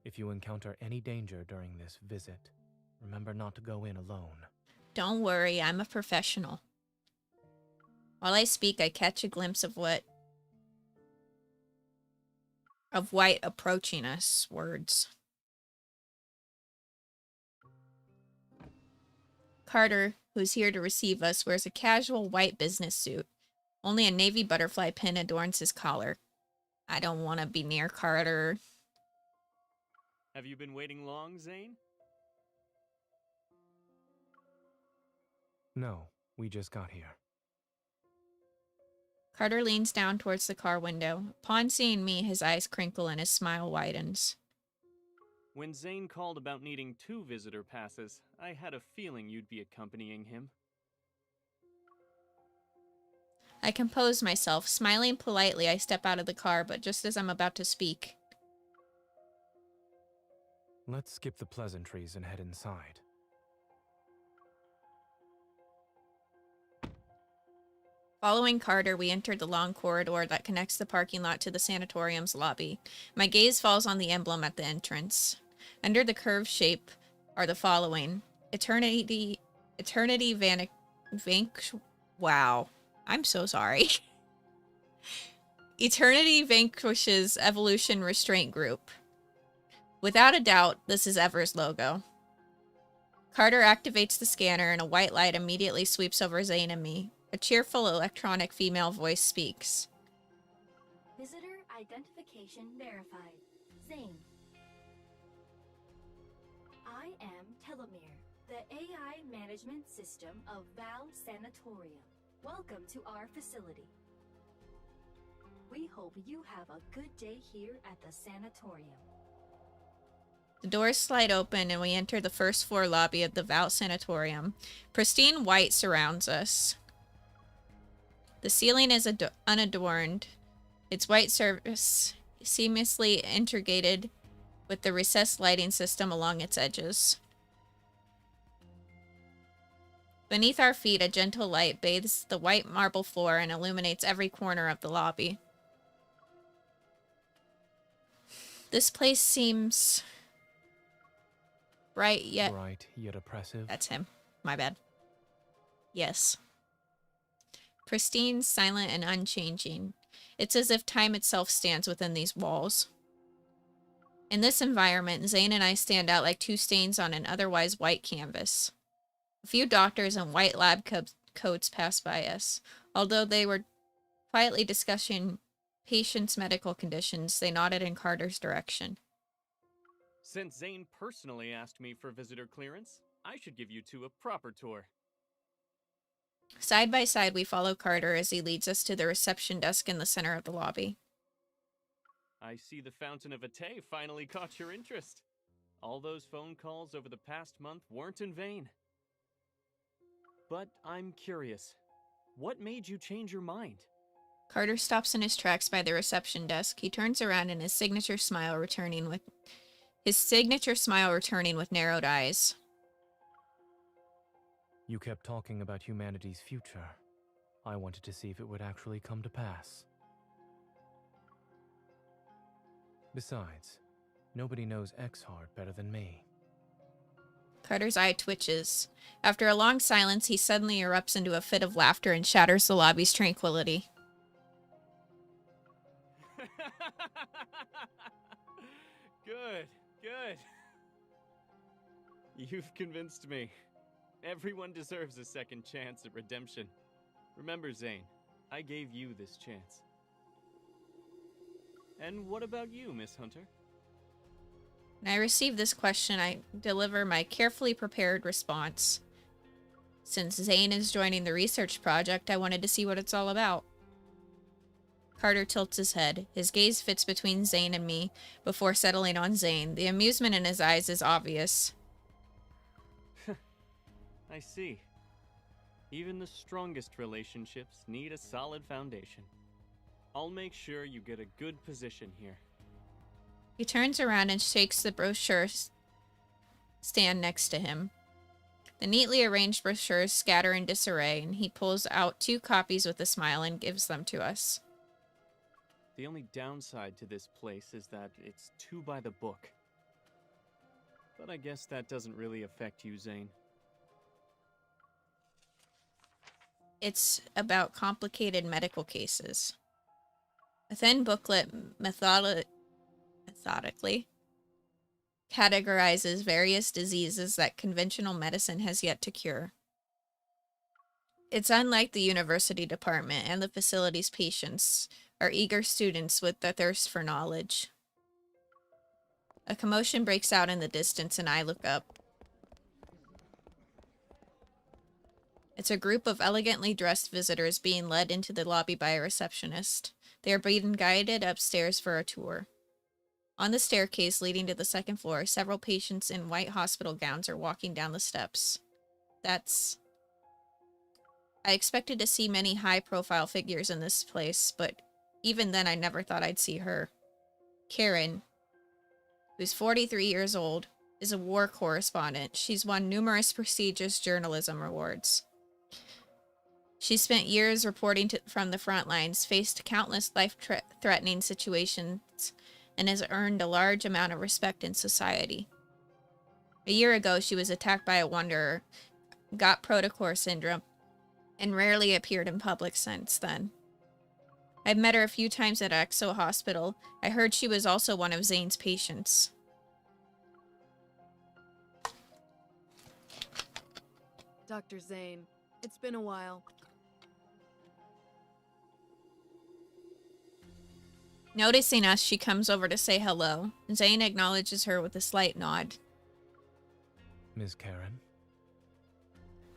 If you encounter any danger during this visit, remember not to go in alone. Don't worry, I'm a professional. While I speak, I catch a glimpse of White approaching us. Words. Carter, who's here to receive us, wears a casual white business suit. Only a navy butterfly pin adorns his collar. I don't want to be near Carter. Have you been waiting long, Zayne? No, we just got here. Carter leans down towards the car window. Upon seeing me, his eyes crinkle and his smile widens. When Zayne called about needing 2 visitor passes, I had a feeling you'd be accompanying him. I compose myself. Smiling politely, I step out of the car, but just as I'm about to speak. Let's skip the pleasantries and head inside. Following Carter, we enter the long corridor that connects the parking lot to the sanatorium's lobby. My gaze falls on the emblem at the entrance. Under the curved shape are the following. Wow. I'm so sorry. Eternity Vanquishes Evolution Restraint Group. Without a doubt, this is Ever's logo. Carter activates the scanner and a white light immediately sweeps over Zayne and me. A cheerful electronic female voice speaks. Visitor identification verified. Zayne. I am Telomere, the AI management system of Val Sanatorium. Welcome to our facility. We hope you have a good day here at the sanatorium. The doors slide open and we enter the first floor lobby of the Val Sanatorium. Pristine white surrounds us. The ceiling is unadorned, its white surface seamlessly integrated with the recessed lighting system along its edges. Beneath our feet, a gentle light bathes the white marble floor and illuminates every corner of the lobby. This place seems bright yet oppressive. That's him. My bad. Yes. Pristine, silent, and unchanging. It's as if time itself stands within these walls. In this environment, Zayne and I stand out like 2 stains on an otherwise white canvas. A few doctors in white lab coats pass by us. Although they were quietly discussing patients' medical conditions, they nodded in Carter's direction. Since Zayne personally asked me for visitor clearance, I should give you 2 a proper tour. Side by side, we follow Carter as he leads us to the reception desk in the center of the lobby. I see the Fountain of Atay finally caught your interest. All those phone calls over the past month weren't in vain. But I'm curious, what made you change your mind? Carter stops in his tracks by the reception desk. He turns around and his signature smile returning with narrowed eyes. You kept talking about humanity's future. I wanted to see if it would actually come to pass. Besides, nobody knows X-Heart better than me. Carter's eye twitches. After a long silence, he suddenly erupts into a fit of laughter and shatters the lobby's tranquility. Good, good. You've convinced me. Everyone deserves a second chance at redemption. Remember, Zayne, I gave you this chance. And what about you, Miss Hunter? When I receive this question, I deliver my carefully prepared response. Since Zayne is joining the research project, I wanted to see what it's all about. Carter tilts his head. His gaze fits between Zayne and me before settling on Zayne. The amusement in his eyes is obvious. I see. Even the strongest relationships need a solid foundation. I'll make sure you get a good position here. He turns around and shakes the brochure stand next to him. The neatly arranged brochures scatter in disarray, and he pulls out 2 copies with a smile and gives them to us. The only downside to this place is that it's too by the book. But I guess that doesn't really affect you, Zayne. It's about complicated medical cases. A thin booklet methodically categorizes various diseases that conventional medicine has yet to cure. It's unlike the university department, and the facility's patients are eager students with a thirst for knowledge. A commotion breaks out in the distance, and I look up. It's a group of elegantly dressed visitors being led into the lobby by a receptionist. They are being guided upstairs for a tour. On the staircase leading to the 2nd floor, several patients in white hospital gowns are walking down the steps. I expected to see many high-profile figures in this place, but even then I never thought I'd see her. Karen, who's 43 years old, is a war correspondent. She's won numerous prestigious journalism awards. She spent years reporting from the front lines, faced countless life-threatening situations, and has earned a large amount of respect in society. A year ago, she was attacked by a wanderer, got protocore syndrome, and rarely appeared in public since then. I've met her a few times at Axo Hospital. I heard she was also one of Zayne's patients. Dr. Zayne, it's been a while. Noticing us, she comes over to say hello. Zayne acknowledges her with a slight nod. Ms. Karen?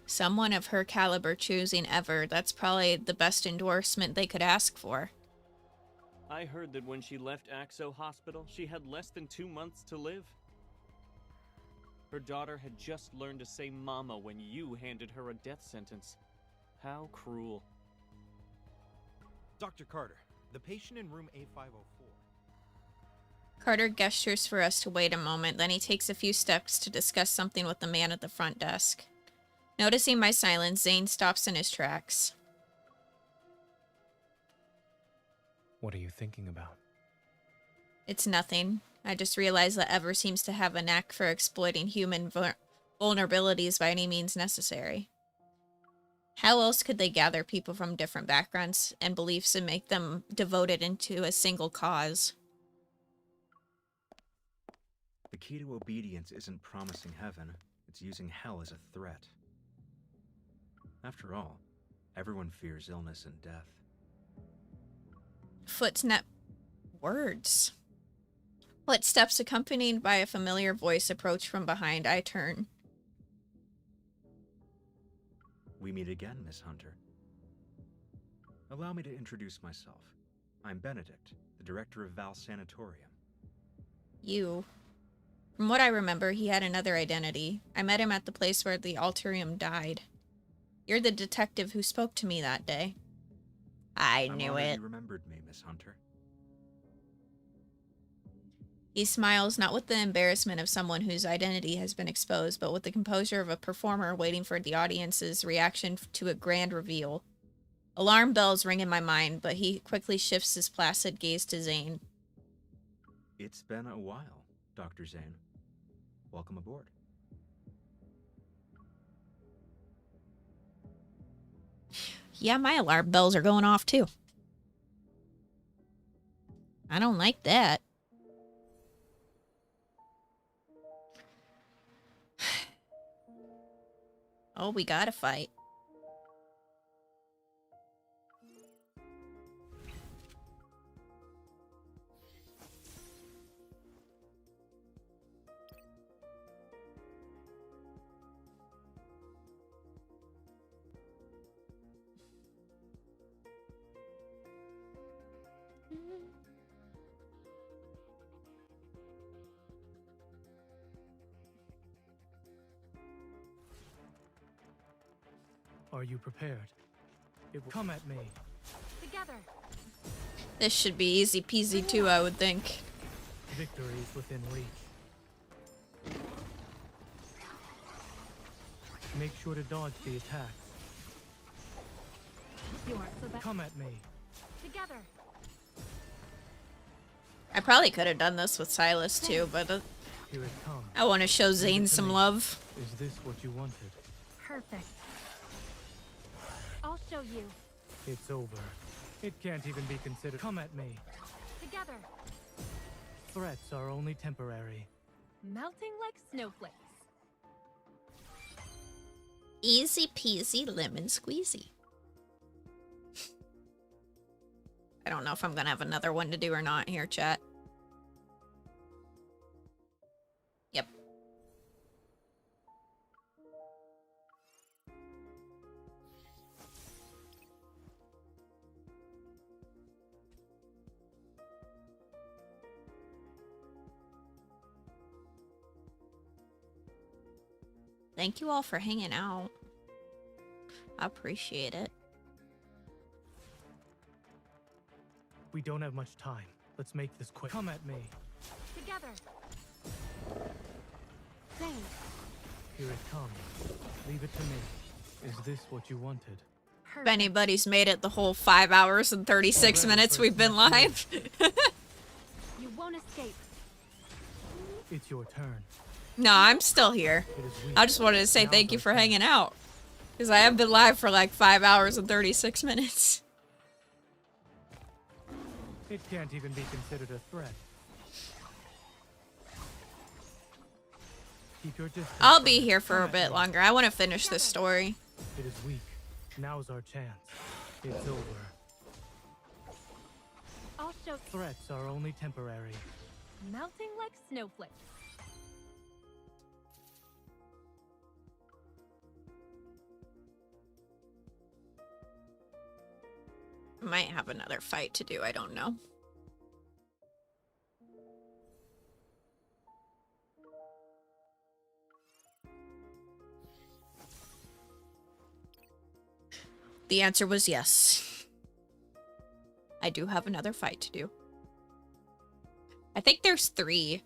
Someone of her caliber choosing ever. That's probably the best endorsement they could ask for. I heard that when she left Axo Hospital, she had less than 2 months to live. Her daughter had just learned to say mama when you handed her a death sentence. How cruel. Dr. Carter, the patient in room A504. Carter gestures for us to wait a moment, then he takes a few steps to discuss something with the man at the front desk. Noticing my silence, Zayne stops in his tracks. What are you thinking about? It's nothing. I just realized that Ever seems to have a knack for exploiting human vulnerabilities by any means necessary. How else could they gather people from different backgrounds and beliefs and make them devoted into a single cause? The key to obedience isn't promising heaven, it's using hell as a threat. After all, everyone fears illness and death. Words. Footsteps accompanied by a familiar voice approach from behind. I turn. We meet again, Miss Hunter. Allow me to introduce myself. I'm Benedict, the director of Val Sanatorium. You. From what I remember, he had another identity. I met him at the place where the Alterium died. You're the detective who spoke to me that day. I knew it. You remembered me, Miss Hunter. He smiles, not with the embarrassment of someone whose identity has been exposed, but with the composure of a performer waiting for the audience's reaction to a grand reveal. Alarm bells ring in my mind, but he quickly shifts his placid gaze to Zayne. It's been a while, Dr. Zayne. Welcome aboard. Yeah, my alarm bells are going off too. I don't like that. Oh, we gotta fight. Are you prepared? It will come at me. Together. This should be easy peasy too, I would think. Victory is within reach. Make sure to dodge the attacks. You aren't so bad. Come at me. Together. I probably could have done this with Silas too, but Here it comes. I want to show Leave Zayne it to some me. love. Is this what you wanted? Perfect. I'll show you. It's over. It can't even be considered. Come at me. Together. Threats are only temporary. Melting like snowflakes. Easy peasy lemon squeezy. I don't know if I'm gonna have another one to do or not here, chat. Yep. Thank you all for hanging out. I appreciate it. We don't have much time. Let's make this quick. Come at me. Together. Zayne. Here it comes. Leave it to me. Is this what you wanted? If anybody's made it the whole 5 hours and 36 minutes we've been live. You won't escape. It's your turn. No, I'm still here. I just wanted to say thank you for hanging out. Because I have been live for like 5 hours and 36 minutes. It can't even be considered a threat. Keep your distance. I'll be here for a bit longer. I want to finish this story. It is weak. Now's our chance. It's over. I'll show. Threats are only temporary. Melting like snowflakes. Might have another fight to do, I don't know. The answer was yes. I do have another fight to do. I think there's 3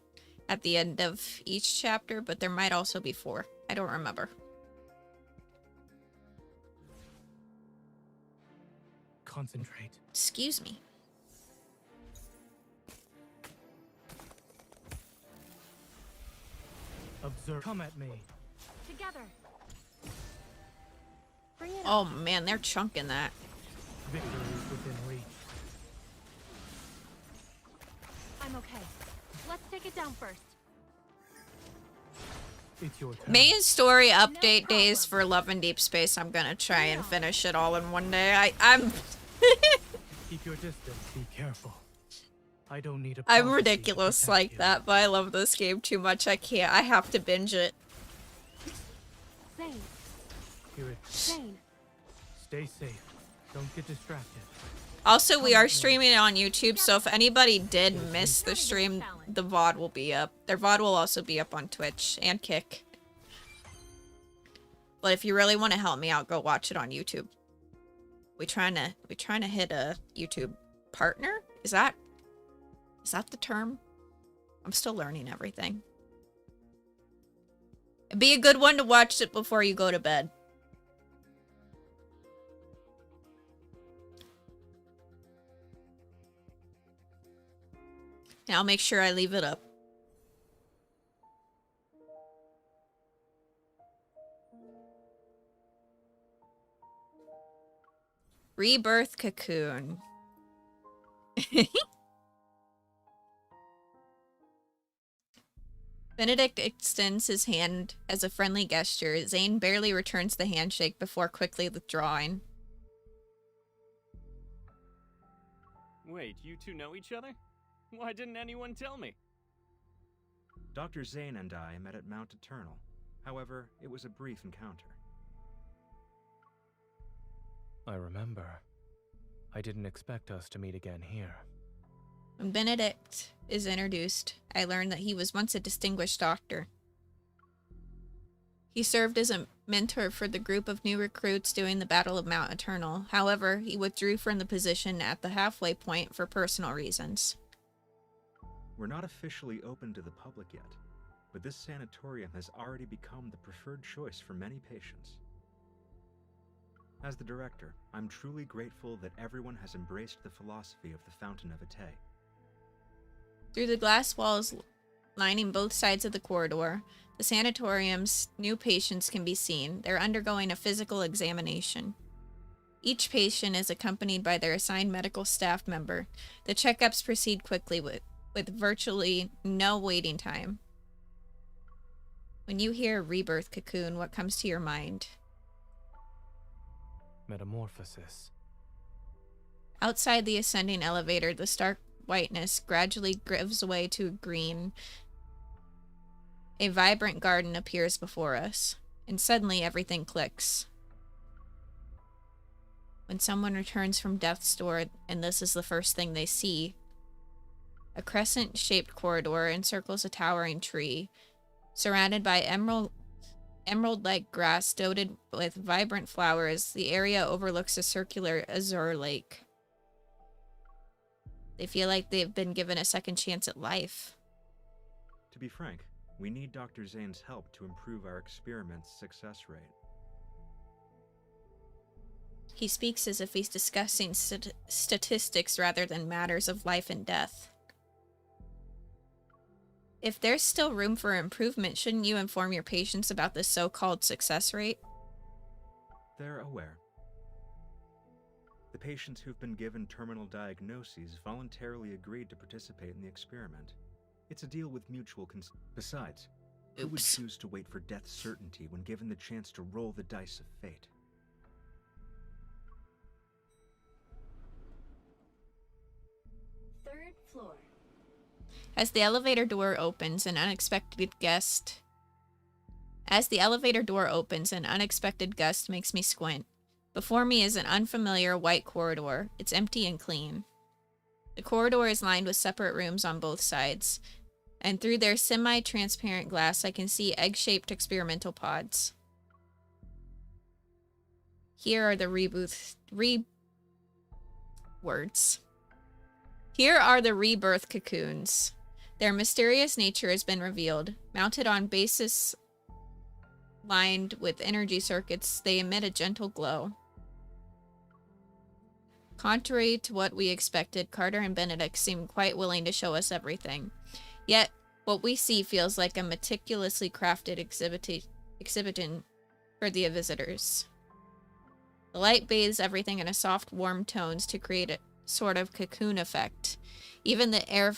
at the end of each chapter, but there might also be 4. I don't remember. Concentrate. Excuse me. Observe. Come at me. Together. Bring it Oh man, they're chunking that. Victory is within reach. I'm okay. Let's take it down first. It's your turn. Main story update days for Love and Deepspace. I'm gonna try and finish it all in one day. I'm Keep your distance. Be careful. I don't need a I'm prophecy ridiculous to protect like you. that, but I love this game too much. I can't. I have to binge it. Zayne. Here it. Zayne. Stay safe. Don't get distracted. Also, we are streaming it on YouTube, so if anybody did miss the stream, the VOD will be up. Their VOD will also be up on Twitch and Kick. But if you really want to help me out, go watch it on YouTube. We trying to hit a YouTube partner? Is that the term? I'm still learning everything. It'd be a good one to watch it before you go to bed. And I'll make sure I leave it up. Rebirth Cocoon. Benedict extends his hand as a friendly gesture. Zayne barely returns the handshake before quickly withdrawing. Wait, you two know each other? Why didn't anyone tell me? Dr. Zayne and I met at Mount Eternal. However, it was a brief encounter. I remember. I didn't expect us to meet again here. When Benedict is introduced, I learn that he was once a distinguished doctor. He served as a mentor for the group of new recruits during the Battle of Mount Eternal. However, he withdrew from the position at the halfway point for personal reasons. We're not officially open to the public yet, but this sanatorium has already become the preferred choice for many patients. As the director, I'm truly grateful that everyone has embraced the philosophy of the Fountain of Ate. Through the glass walls lining both sides of the corridor, the sanatorium's new patients can be seen. They're undergoing a physical examination. Each patient is accompanied by their assigned medical staff member. The checkups proceed quickly with virtually no waiting time. When you hear Rebirth Cocoon, what comes to your mind? Metamorphosis. Outside the ascending elevator, the stark whiteness gradually gives way to green. A vibrant garden appears before us, and suddenly everything clicks. When someone returns from death's door, and this is the first thing they see, a crescent-shaped corridor encircles a towering tree, surrounded by emerald-like grass dotted with vibrant flowers. The area overlooks a circular azure lake. They feel like they've been given a second chance at life. To be frank, we need Dr. Zayne's help to improve our experiment's success rate. He speaks as if he's discussing statistics rather than matters of life and death. If there's still room for improvement, shouldn't you inform your patients about this so-called success rate? They're aware. The patients who've been given terminal diagnoses voluntarily agreed to participate in the experiment. It's a deal with mutual consent. Besides, who would choose to wait for death's certainty when given the chance to roll the dice of fate? Third floor. As the elevator door opens, an unexpected guest makes me squint. Before me is an unfamiliar white corridor. It's empty and clean. The corridor is lined with separate rooms on both sides, and through their semi-transparent glass I can see egg-shaped experimental pods. Here are the Here are the rebirth cocoons. Their mysterious nature has been revealed. Mounted on bases lined with energy circuits, they emit a gentle glow. Contrary to what we expected, Carter and Benedict seem quite willing to show us everything. Yet, what we see feels like a meticulously crafted exhibition for the visitors. The light bathes everything in a soft, warm tones to create a sort of cocoon effect. Even the air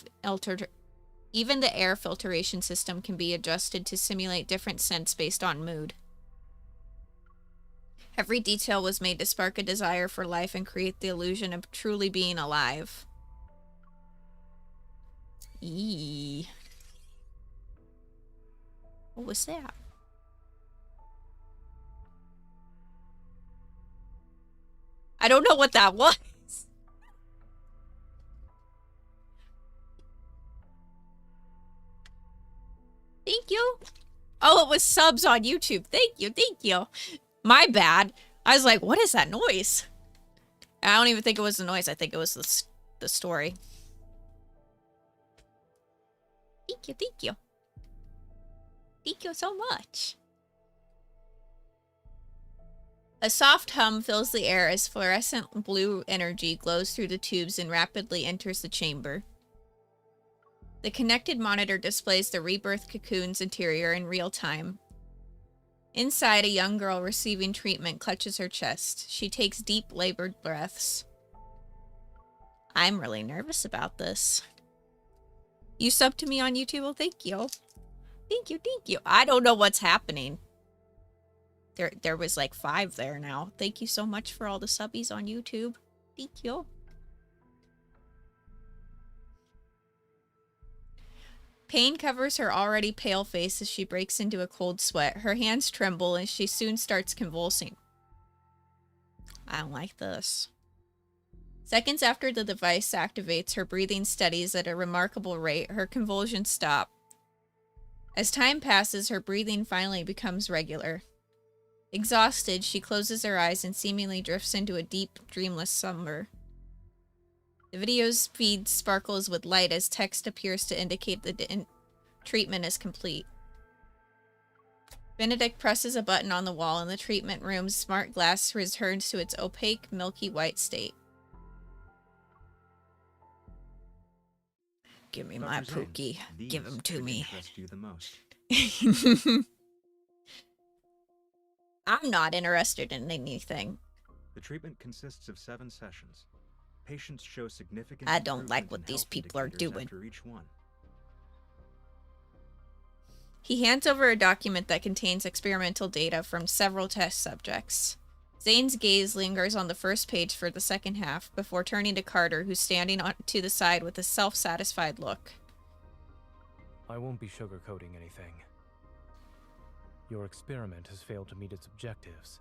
filtration system can be adjusted to simulate different scents based on mood. Every detail was made to spark a desire for life and create the illusion of truly being alive. Eee. What was that? I don't know what that was. Thank you. Oh, it was subs on YouTube. Thank you, thank you. My bad. I was like, what is that noise? I don't even think it was the noise. I think it was the story. Thank you, thank you. Thank you so much. A soft hum fills the air as fluorescent blue energy glows through the tubes and rapidly enters the chamber. The connected monitor displays the rebirth cocoon's interior in real time. Inside, a young girl receiving treatment clutches her chest. She takes deep, labored breaths. I'm really nervous about this. You subbed to me on YouTube? Well, thank you. Thank you, thank you. I don't know what's happening. There was like 5 there now. Thank you so much for all the subbies on YouTube. Thank you. Pain covers her already pale face as she breaks into a cold sweat. Her hands tremble and she soon starts convulsing. I don't like this. Seconds after the device activates, her breathing steadies at a remarkable rate. Her convulsions stop. As time passes, her breathing finally becomes regular. Exhausted, she closes her eyes and seemingly drifts into a deep, dreamless slumber. The video's feed sparkles with light as text appears to indicate the treatment is complete. Benedict presses a button on the wall and the treatment room's smart glass returns to its opaque, milky white state. Give me my Pookie. Give him to me. You the most. I'm not interested in anything. The treatment consists of 7 sessions. Patients show significant. I don't like what these people are doing. After each one. He hands over a document that contains experimental data from several test subjects. Zayne's gaze lingers on the first page for the second half, before turning to Carter, who's standing to the side with a self-satisfied look. I won't be sugarcoating anything. Your experiment has failed to meet its objectives.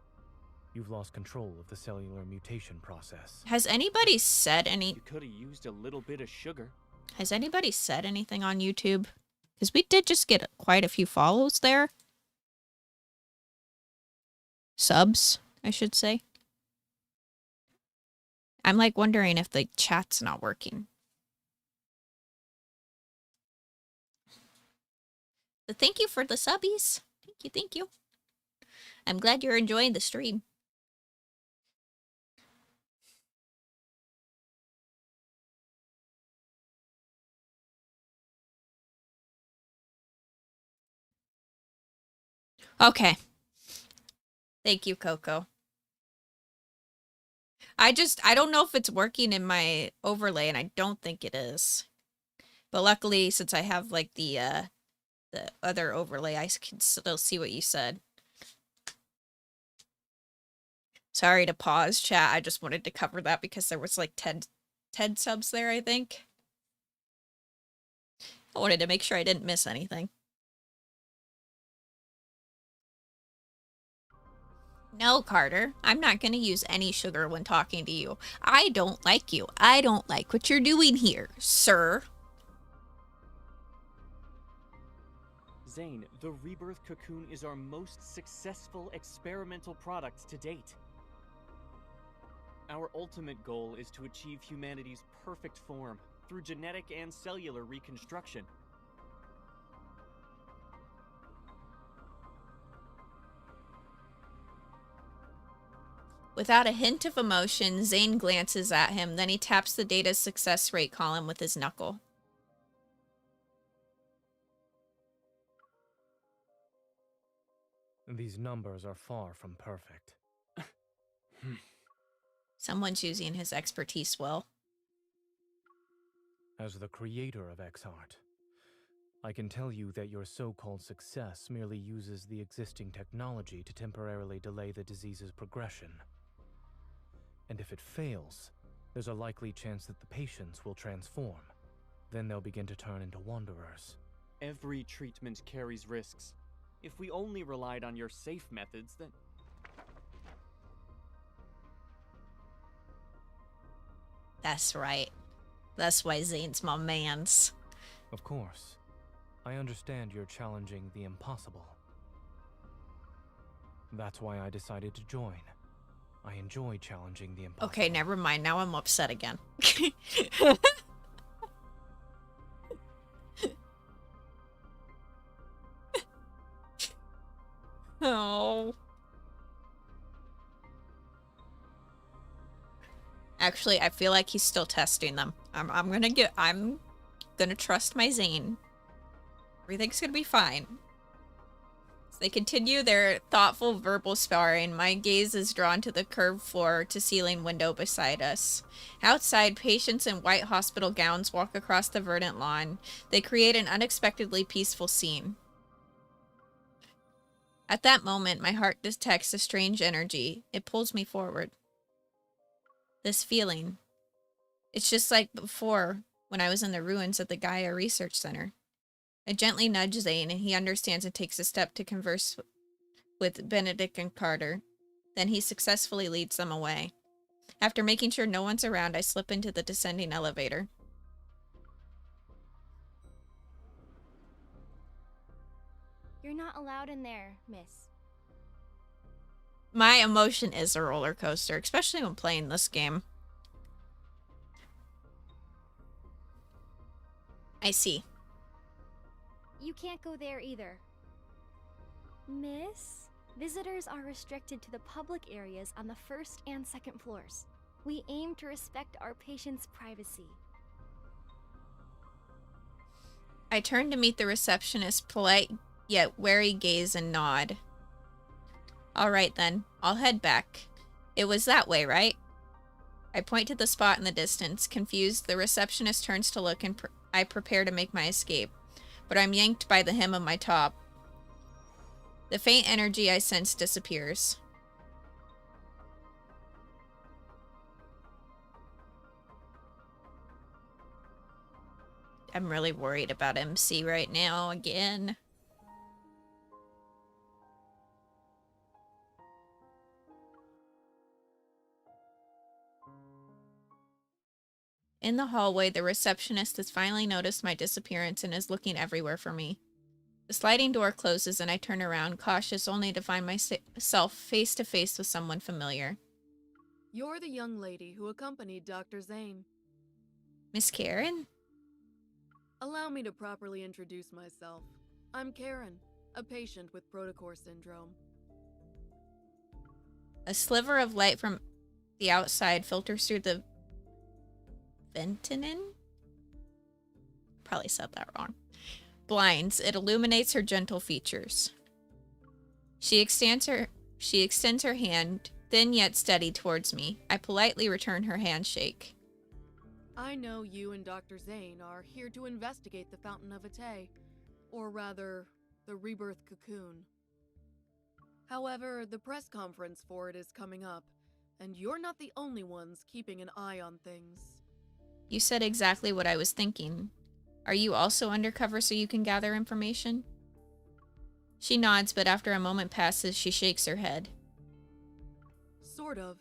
You've lost control of the cellular mutation process. Has anybody said You could have used a little bit of sugar. Has anybody said anything on YouTube? Because we did just get quite a few follows there. Subs, I should say. I'm like wondering if the chat's not working. So thank you for the subbies. Thank you, thank you. I'm glad you're enjoying the stream. Okay. Thank you, Coco. I don't know if it's working in my overlay, and I don't think it is. But luckily, since I have like the other overlay, I can still see what you said. Sorry to pause, chat. I just wanted to cover that because there was like 10 subs there, I think. I wanted to make sure I didn't miss anything. No, Carter. I'm not going to use any sugar when talking to you. I don't like you. I don't like what you're doing here, sir. Zayne, the Rebirth cocoon is our most successful experimental product to date. Our ultimate goal is to achieve humanity's perfect form through genetic and cellular reconstruction. Without a hint of emotion, Zayne glances at him, then he taps the data success rate column with his knuckle. These numbers are far from perfect. Someone's using his expertise well. As the creator of X-Art, I can tell you that your so-called success merely uses the existing technology to temporarily delay the disease's progression. And if it fails, there's a likely chance that the patients will transform. Then they'll begin to turn into wanderers. Every treatment carries risks. If we only relied on your safe methods, then... That's right. That's why Zayne's my mans. Of course. I understand you're challenging the impossible. That's why I decided to join. I enjoy challenging the impossible. Okay, never mind. Now I'm upset again. Oh. Actually, I feel like he's still testing them. I'm gonna trust my Zayne. Everything's gonna be fine. As they continue their thoughtful verbal sparring, my gaze is drawn to the curved floor to ceiling window beside us. Outside, patients in white hospital gowns walk across the verdant lawn. They create an unexpectedly peaceful scene. At that moment, my heart detects a strange energy. It pulls me forward. This feeling. It's just like before when I was in the ruins of the Gaia Research Center. I gently nudge Zayne, and he understands and takes a step to converse with Benedict and Carter. Then he successfully leads them away. After making sure no one's around, I slip into the descending elevator. You're not allowed in there, miss. My emotion is a roller coaster, especially when playing this game. I see. You can't go there either. Miss, visitors are restricted to the public areas on the first and second floors. We aim to respect our patients' privacy. I turn to meet the receptionist's polite yet wary gaze and nod. All right then, I'll head back. It was that way, right? I point to the spot in the distance. Confused, the receptionist turns to look and I prepare to make my escape, but I'm yanked by the hem of my top. The faint energy I sense disappears. I'm really worried about MC right now again. In the hallway, the receptionist has finally noticed my disappearance and is looking everywhere for me. The sliding door closes and I turn around, cautious only to find myself face to face with someone familiar. You're the young lady who accompanied Dr. Zayne. Miss Karen? Allow me to properly introduce myself. I'm Karen, a patient with Protocore Syndrome. A sliver of light from the outside filters through the ventinin? Probably said that wrong. Blinds. It illuminates her gentle features. She extends her hand, thin yet steady, towards me. I politely return her handshake. I know you and Dr. Zayne are here to investigate the Fountain of Ate, or rather, the Rebirth Cocoon. However, the press conference for it is coming up, and you're not the only ones keeping an eye on things. You said exactly what I was thinking. Are you also undercover so you can gather information? She nods, but after a moment passes, she shakes her head. Sort of.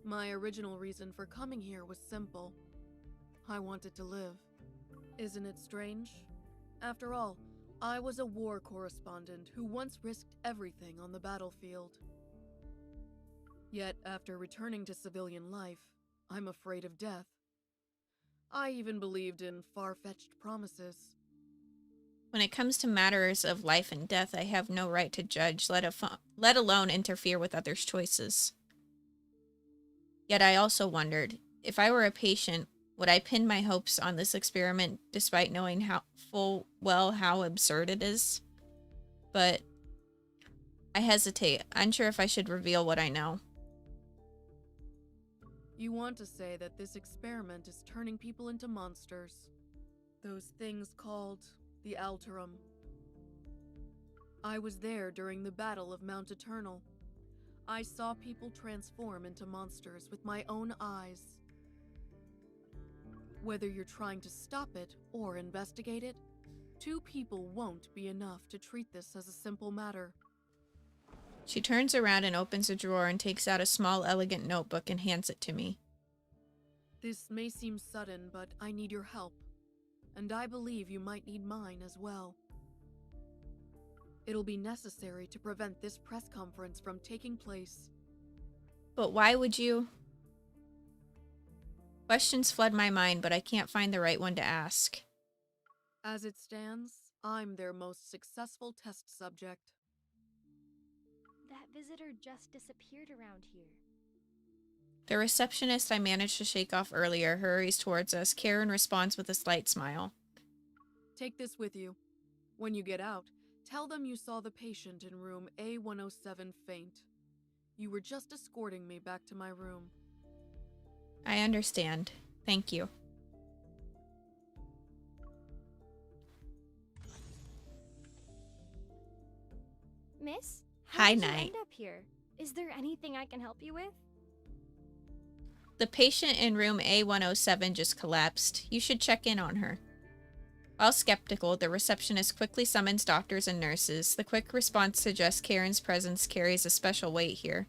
My original reason for coming here was simple. I wanted to live. Isn't it strange? After all, I was a war correspondent who once risked everything on the battlefield. Yet, after returning to civilian life, I'm afraid of death. I even believed in far-fetched promises. When it comes to matters of life and death, I have no right to judge, let alone interfere with others' choices. Yet I also wondered, if I were a patient, would I pin my hopes on this experiment despite knowing full well how absurd it is? But I hesitate, unsure if I should reveal what I know. You want to say that this experiment is turning people into monsters. Those things called the Alterum. I was there during the Battle of Mount Eternal. I saw people transform into monsters with my own eyes. Whether you're trying to stop it or investigate it, 2 people won't be enough to treat this as a simple matter. She turns around and opens a drawer and takes out a small, elegant notebook and hands it to me. This may seem sudden, but I need your help. And I believe you might need mine as well. It'll be necessary to prevent this press conference from taking place. But why would you? Questions flood my mind, but I can't find the right one to ask. As it stands, I'm their most successful test subject. That visitor just disappeared around here. The receptionist I managed to shake off earlier hurries towards us. Karen responds with a slight smile. Take this with you. When you get out, tell them you saw the patient in room A107 faint. You were just escorting me back to my room. I understand. Thank you. Miss, How Hi, did you Night. end up here? Is there anything I can help you with? The patient in room A107 just collapsed. You should check in on her. While skeptical, the receptionist quickly summons doctors and nurses. The quick response suggests Karen's presence carries a special weight here.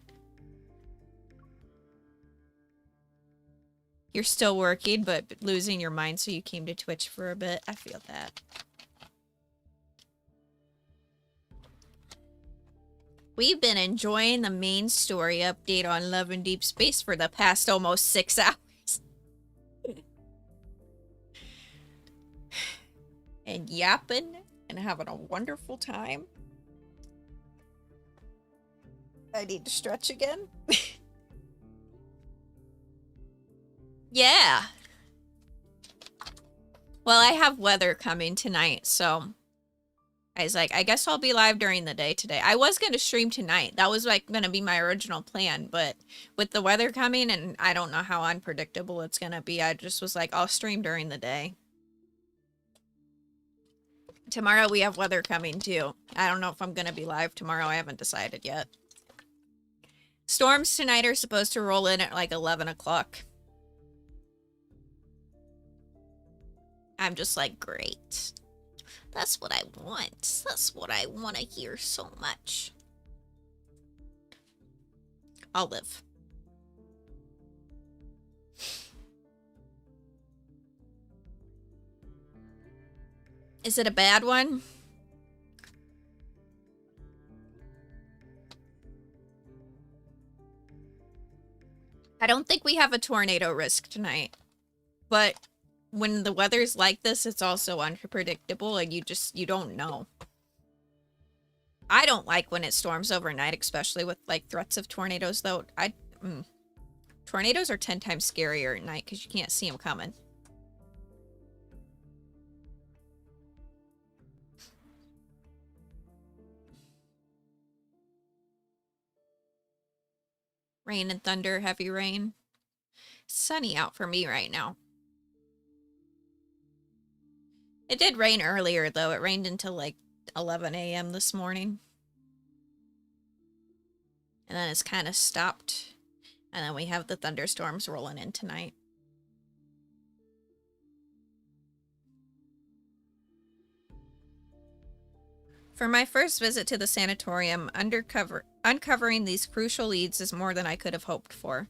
You're still working, but losing your mind, so you came to Twitch for a bit. I feel that. We've been enjoying the main story update on Love and Deepspace for the past almost 6 hours. And yapping and having a wonderful time. I need to stretch again. Yeah. Well, I have weather coming tonight, so I was like, I guess I'll be live during the day today. I was going to stream tonight. That was like going to be my original plan, but with the weather coming and I don't know how unpredictable it's going to be, I just was like, I'll stream during the day. Tomorrow we have weather coming too. I don't know if I'm going to be live tomorrow. I haven't decided yet. Storms tonight are supposed to roll in at like 11 o'clock. I'm just like, great. That's what I want. That's what I want to hear so much. I'll live. Is it a bad one? I don't think we have a tornado risk tonight. But when the weather's like this, it's also unpredictable and you don't know. I don't like when it storms overnight, especially with like threats of tornadoes though. Tornadoes are 10 times scarier at night because you can't see them coming. Rain and thunder, heavy rain. Sunny out for me right now. It did rain earlier, though. It rained until like 11 a.m. this morning. And then it's kind of stopped. And then we have the thunderstorms rolling in tonight. For my first visit to the sanatorium, uncovering these crucial leads is more than I could have hoped for.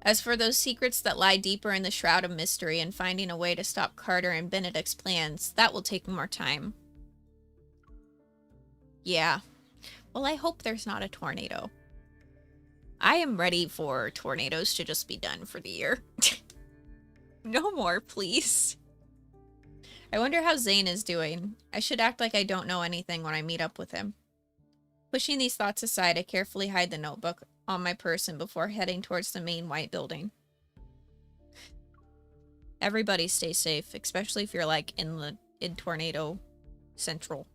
As for those secrets that lie deeper in the shroud of mystery and finding a way to stop Carter and Benedict's plans, that will take more time. Yeah. Well, I hope there's not a tornado. I am ready for tornadoes to just be done for the year. No more, please. I wonder how Zayne is doing. I should act like I don't know anything when I meet up with him. Pushing these thoughts aside, I carefully hide the notebook on my person before heading towards the main white building. Everybody stay safe, especially if you're like in tornado central.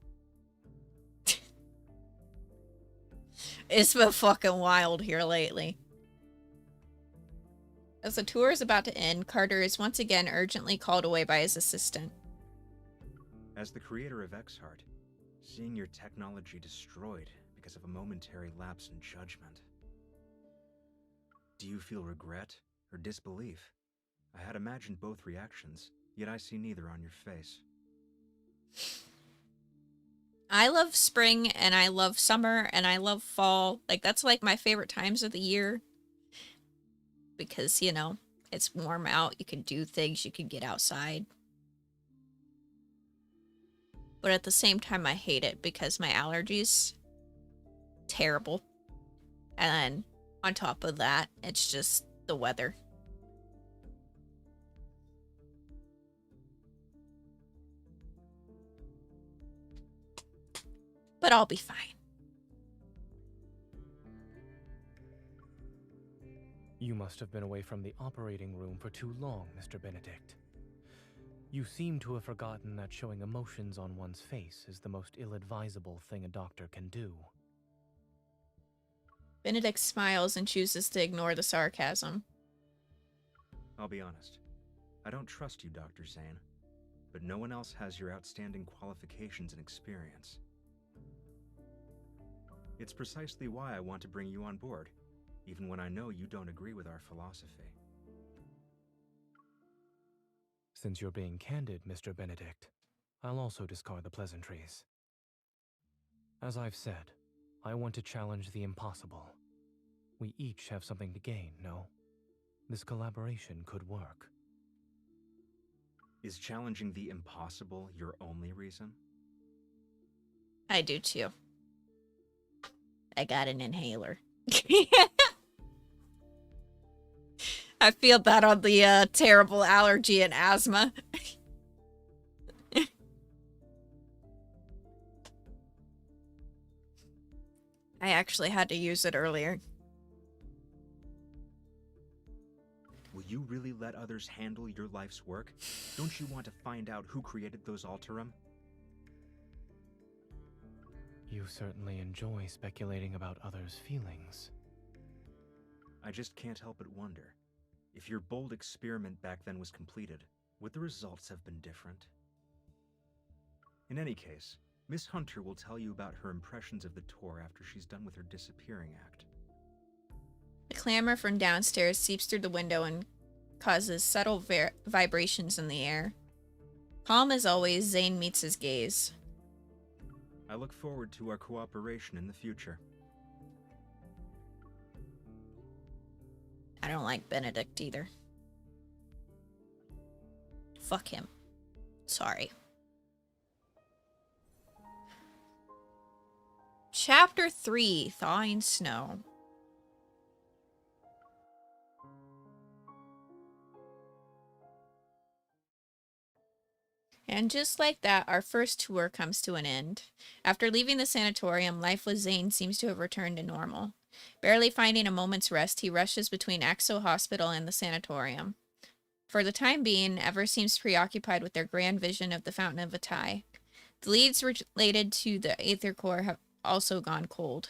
It's been fucking wild here lately. As the tour is about to end, Carter is once again urgently called away by his assistant. As the creator of Exheart, seeing your technology destroyed because of a momentary lapse in judgment. Do you feel regret or disbelief? I had imagined both reactions, yet I see neither on your face. I love spring, and I love summer, and I love fall. Like, that's like my favorite times of the year. Because, you know, it's warm out, you can do things, you can get outside. But at the same time, I hate it because my allergies, terrible. And then on top of that, it's just the weather. But I'll be fine. You must have been away from the operating room for too long, Mr. Benedict. You seem to have forgotten that showing emotions on one's face is the most ill-advisable thing a doctor can do. Benedict smiles and chooses to ignore the sarcasm. I'll be honest. I don't trust you, Dr. Zayne. But no one else has your outstanding qualifications and experience. It's precisely why I want to bring you on board, even when I know you don't agree with our philosophy. Since you're being candid, Mr. Benedict, I'll also discard the pleasantries. As I've said, I want to challenge the impossible. We each have something to gain, no? This collaboration could work. Is challenging the impossible your only reason? I do too. I got an inhaler. I feel that on the terrible allergy and asthma. I actually had to use it earlier. Will you really let others handle your life's work? Don't you want to find out who created those Alterum? You certainly enjoy speculating about others' feelings. I just can't help but wonder. If your bold experiment back then was completed, would the results have been different? In any case, Miss Hunter will tell you about her impressions of the tour after she's done with her disappearing act. The clamor from downstairs seeps through the window and causes subtle vibrations in the air. Calm as always, Zayne meets his gaze. I look forward to our cooperation in the future. I don't like Benedict either. Fuck him. Sorry. Chapter 3, Thawing Snow. And just like that, our first tour comes to an end. After leaving the sanatorium, life with Zayne seems to have returned to normal. Barely finding a moment's rest, he rushes between Axo Hospital and the sanatorium. For the time being, Ever seems preoccupied with their grand vision of the Fountain of Vitae. The leads related to the Aether Core have also gone cold.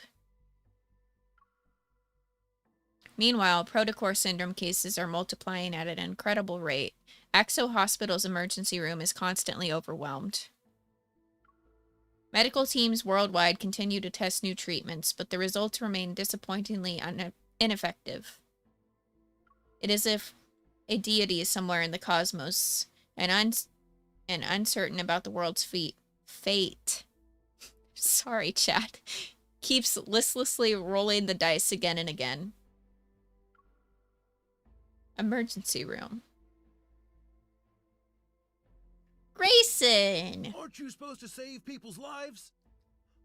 Meanwhile, Protocore syndrome cases are multiplying at an incredible rate. Axo Hospital's emergency room is constantly overwhelmed. Medical teams worldwide continue to test new treatments, but the results remain disappointingly ineffective. It is as if a deity is somewhere in the cosmos and uncertain about the world's fate. Sorry, chat. Keeps listlessly rolling the dice again and again. Emergency room. Grayson! Aren't you supposed to save people's lives?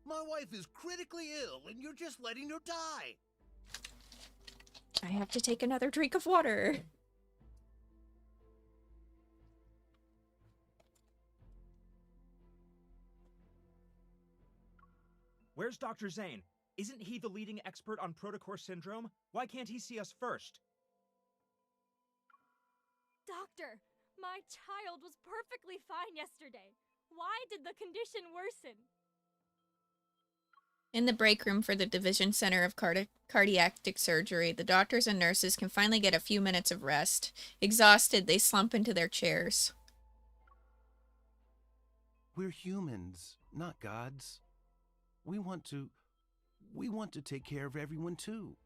My wife is critically ill and you're just letting her die. I have to take another drink of water. Where's Dr. Zayne? Isn't he the leading expert on Protocore syndrome? Why can't he see us first? Doctor, my child was perfectly fine yesterday. Why did the condition worsen? In the break room for the Division Center of Cardiac Surgery, the doctors and nurses can finally get a few minutes of rest. Exhausted, they slump into their chairs. We're humans, not gods. We want to take care of everyone too.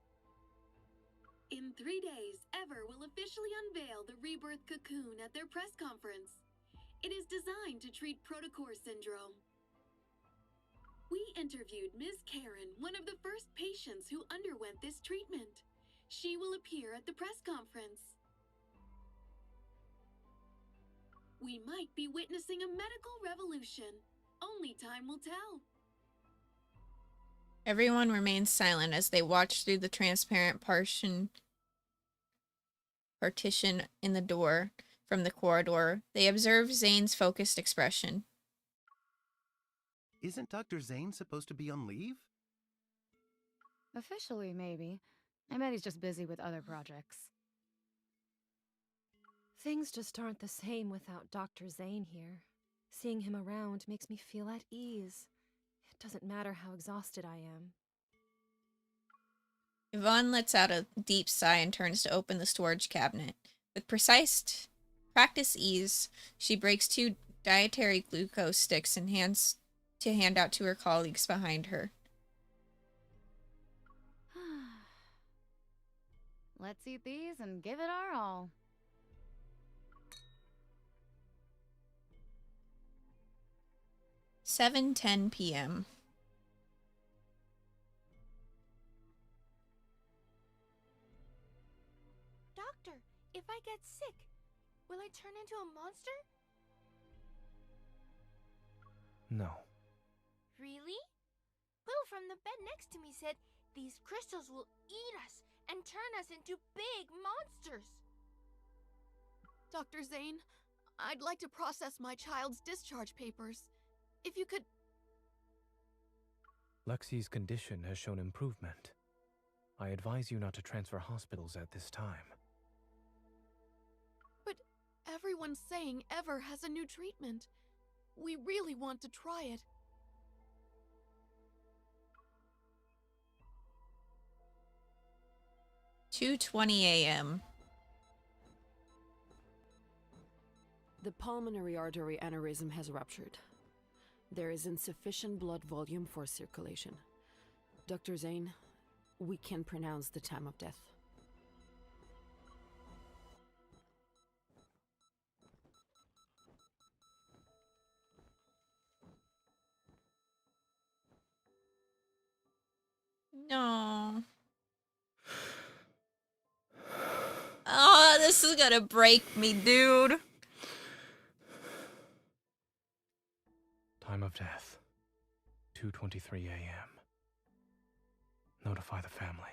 In 3 days, Ever will officially unveil the Rebirth cocoon at their press conference. It is designed to treat Protocore syndrome. We interviewed Ms. Karen, one of the first patients who underwent this treatment. She will appear at the press conference. We might be witnessing a medical revolution. Only time will tell. Everyone remains silent as they watch through the transparent partition in the door from the corridor. They observe Zayne's focused expression. Isn't Dr. Zayne supposed to be on leave? Officially, maybe. I bet he's just busy with other projects. Things just aren't the same without Dr. Zayne here. Seeing him around makes me feel at ease. It doesn't matter how exhausted I am. Yvonne lets out a deep sigh and turns to open the storage cabinet. With practice ease, she breaks 2 dietary glucose sticks and hand out to her colleagues behind her. Let's eat these and give it our all. (7:10 p.m.) Doctor, if I get sick, will I turn into a monster? No. Really? Will from the bed next to me said these crystals will eat us and turn us into big monsters. Dr. Zayne, I'd like to process my child's discharge papers. If you could... Lexi's condition has shown improvement. I advise you not to transfer hospitals at this time. But everyone's saying Ever has a new treatment. We really want to try it. (2:20 a.m.) The pulmonary artery aneurysm has ruptured. There is insufficient blood volume for circulation. Dr. Zayne, we can pronounce the time of death. No. Oh, this is gonna break me, dude. Time of death, 2:23 a.m. Notify the family.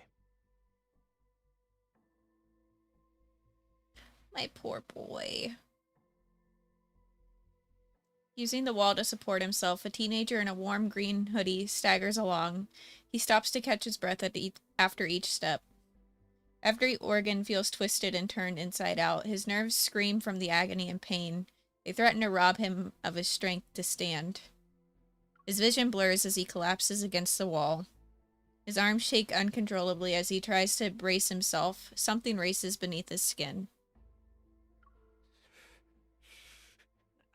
My poor boy. Using the wall to support himself, a teenager in a warm green hoodie staggers along. He stops to catch his breath after each step. Every organ feels twisted and turned inside out. His nerves scream from the agony and pain. They threaten to rob him of his strength to stand. His vision blurs as he collapses against the wall. His arms shake uncontrollably as he tries to brace himself. Something races beneath his skin.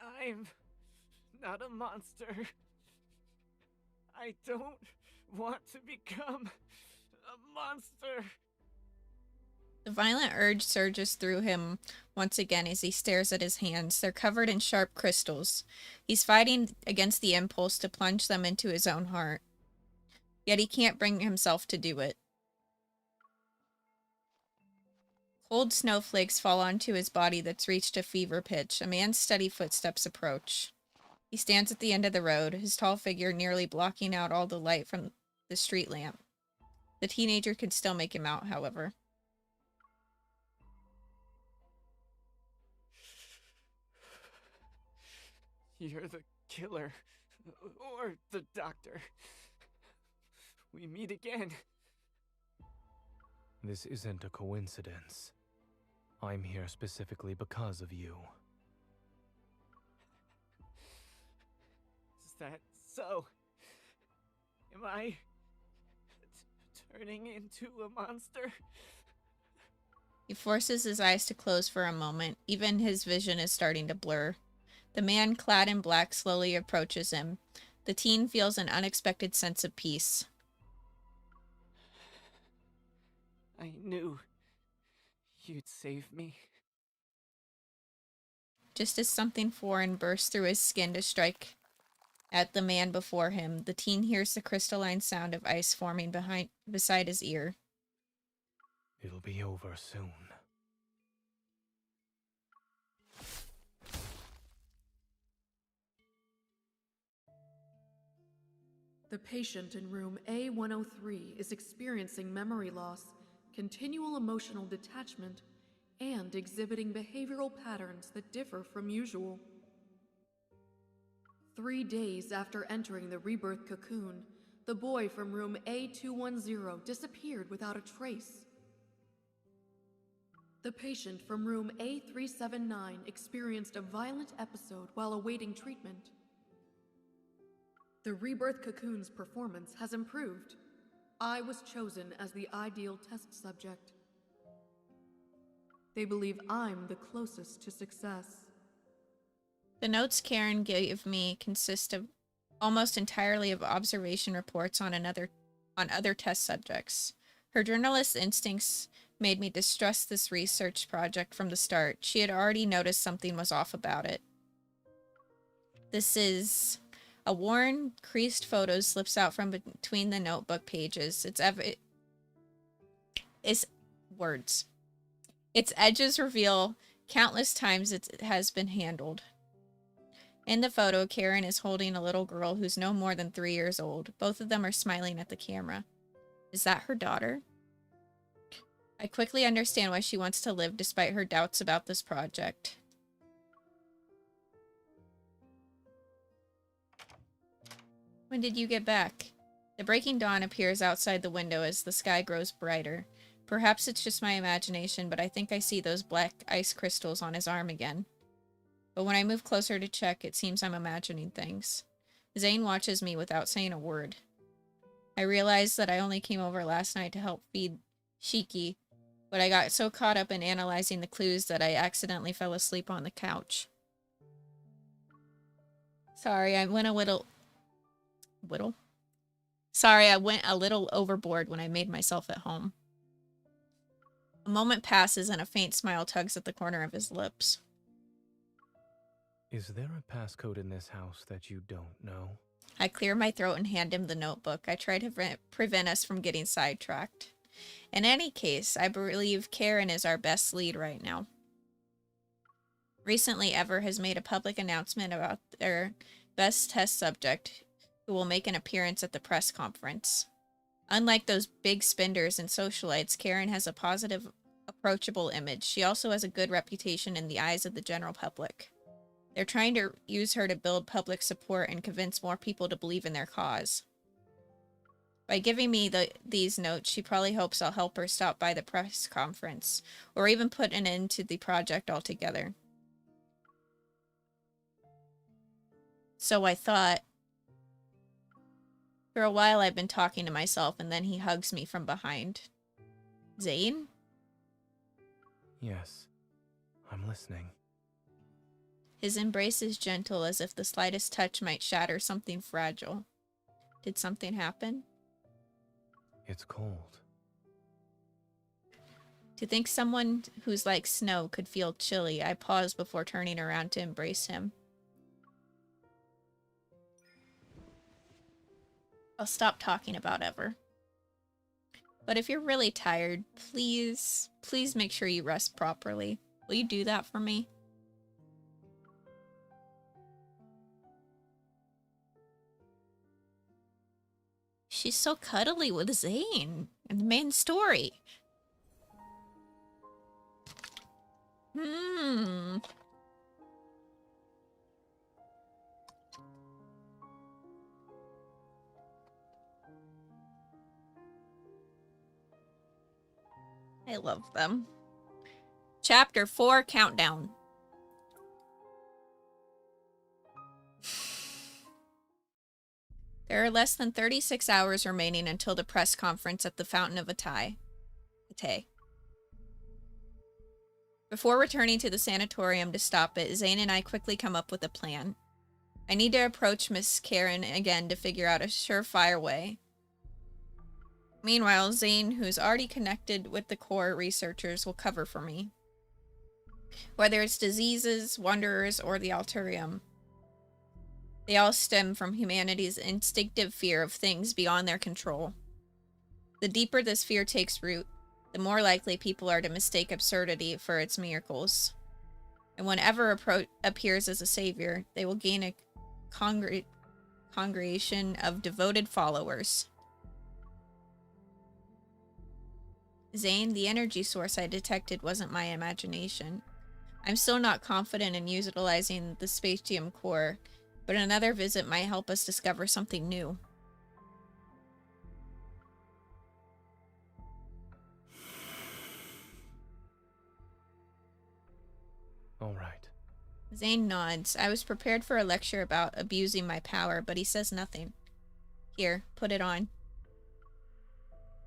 I'm not a monster. I don't want to become a monster. The violent urge surges through him once again as he stares at his hands. They're covered in sharp crystals. He's fighting against the impulse to plunge them into his own heart. Yet he can't bring himself to do it. Cold snowflakes fall onto his body that's reached a fever pitch. A man's steady footsteps approach. He stands at the end of the road, his tall figure nearly blocking out all the light from the street lamp. The teenager can still make him out, however. You're the killer, or the doctor. We meet again. This isn't a coincidence. I'm here specifically because of you. Is that so? Am I turning into a monster? He forces his eyes to close for a moment. Even his vision is starting to blur. The man clad in black slowly approaches him. The teen feels an unexpected sense of peace. I knew you'd save me. Just as something foreign bursts through his skin to strike at the man before him, the teen hears the crystalline sound of ice forming beside his ear. It'll be over soon. The patient in room A103 is experiencing memory loss, continual emotional detachment, and exhibiting behavioral patterns that differ from usual. 3 days after entering the Rebirth cocoon, the boy from room A210 disappeared without a trace. The patient from room A379 experienced a violent episode while awaiting treatment. The Rebirth cocoon's performance has improved. I was chosen as the ideal test subject. They believe I'm the closest to success. The notes Karen gave me consist of almost entirely of observation reports on other test subjects. Her journalist instincts made me distrust this research project from the start. She had already noticed something was off about it. This is... A worn, creased photo slips out from between the notebook pages. It's words. Its edges reveal countless times it has been handled. In the photo, Karen is holding a little girl who's no more than 3 years old. Both of them are smiling at the camera. Is that her daughter? I quickly understand why she wants to live despite her doubts about this project. When did you get back? The breaking dawn appears outside the window as the sky grows brighter. Perhaps it's just my imagination, but I think I see those black ice crystals on his arm again. But when I move closer to check, it seems I'm imagining things. Zayne watches me without saying a word. I realize that I only came over last night to help feed Shiki, but I got so caught up in analyzing the clues that I accidentally fell asleep on the couch. Sorry, I went a little overboard when I made myself at home. A moment passes and a faint smile tugs at the corner of his lips. Is there a passcode in this house that you don't know? I clear my throat and hand him the notebook. I try to prevent us from getting sidetracked. In any case, I believe Karen is our best lead right now. Recently, Ever has made a public announcement about their best test subject who will make an appearance at the press conference. Unlike those big spenders and socialites, Karen has a positive, approachable image. She also has a good reputation in the eyes of the general public. They're trying to use her to build public support and convince more people to believe in their cause. By giving me these notes, she probably hopes I'll help her stop by the press conference, or even put an end to the project altogether. So I thought... For a while I've been talking to myself, and then he hugs me from behind. Zayne? Yes, I'm listening. His embrace is gentle, as if the slightest touch might shatter something fragile. Did something happen? It's cold. To think someone who's like snow could feel chilly, I pause before turning around to embrace him. I'll stop talking about Ever. But if you're really tired, please make sure you rest properly. Will you do that for me? She's so cuddly with Zayne in the main story. I love them. Chapter 4 Countdown. There are less than 36 hours remaining until the press conference at the Fountain of Atay. Before returning to the sanatorium to stop it, Zayne and I quickly come up with a plan. I need to approach Miss Karen again to figure out a surefire way. Meanwhile, Zayne, who's already connected with the core researchers, will cover for me. Whether it's diseases, wanderers, or the Altarium, they all stem from humanity's instinctive fear of things beyond their control. The deeper this fear takes root, the more likely people are to mistake absurdity for its miracles. And whenever appears as a savior, they will gain a congregation of devoted followers. Zayne, the energy source I detected wasn't my imagination. I'm still not confident in utilizing the spatium core, but another visit might help us discover something new. All right. Zayne nods. I was prepared for a lecture about abusing my power, but he says nothing. Here, put it on.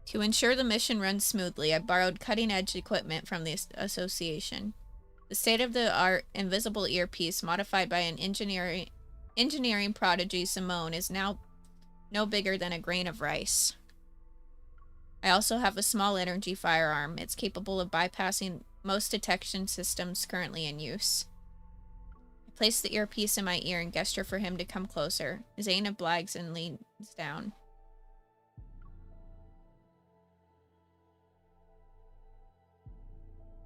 To ensure the mission runs smoothly, I borrowed cutting-edge equipment from the association. The state-of-the-art invisible earpiece, modified by an engineering prodigy Simone, is now no bigger than a grain of rice. I also have a small energy firearm. It's capable of bypassing most detection systems currently in use. I place the earpiece in my ear and gesture for him to come closer. Zayne obliges and leans down.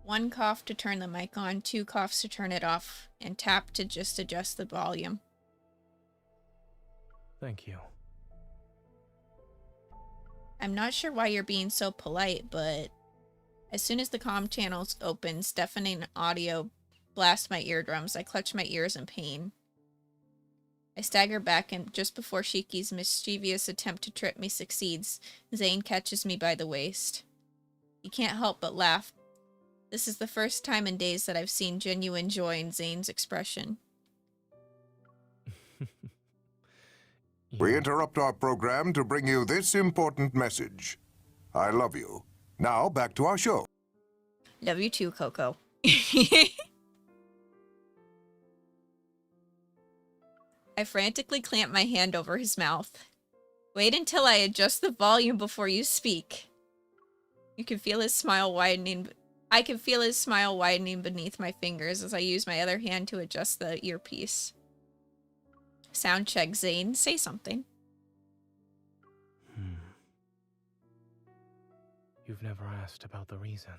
One cough to turn the mic on, 2 coughs to turn it off, and tap to just adjust the volume. Thank you. I'm not sure why you're being so polite, but as soon as the comm channels open, deafening audio blasts my eardrums. I clutch my ears in pain. I stagger back, and just before Shiki's mischievous attempt to trip me succeeds, Zayne catches me by the waist. He can't help but laugh. This is the first time in days that I've seen genuine joy in Zayne's expression. We interrupt our program to bring you this important message. I love you. Now, back to our show. Love you too, Coco. I frantically clamp my hand over his mouth. Wait until I adjust the volume before you speak. You can feel his smile widening. I can feel his smile widening beneath my fingers as I use my other hand to adjust the earpiece. Sound check, Zayne. Say something. You've never asked about the reason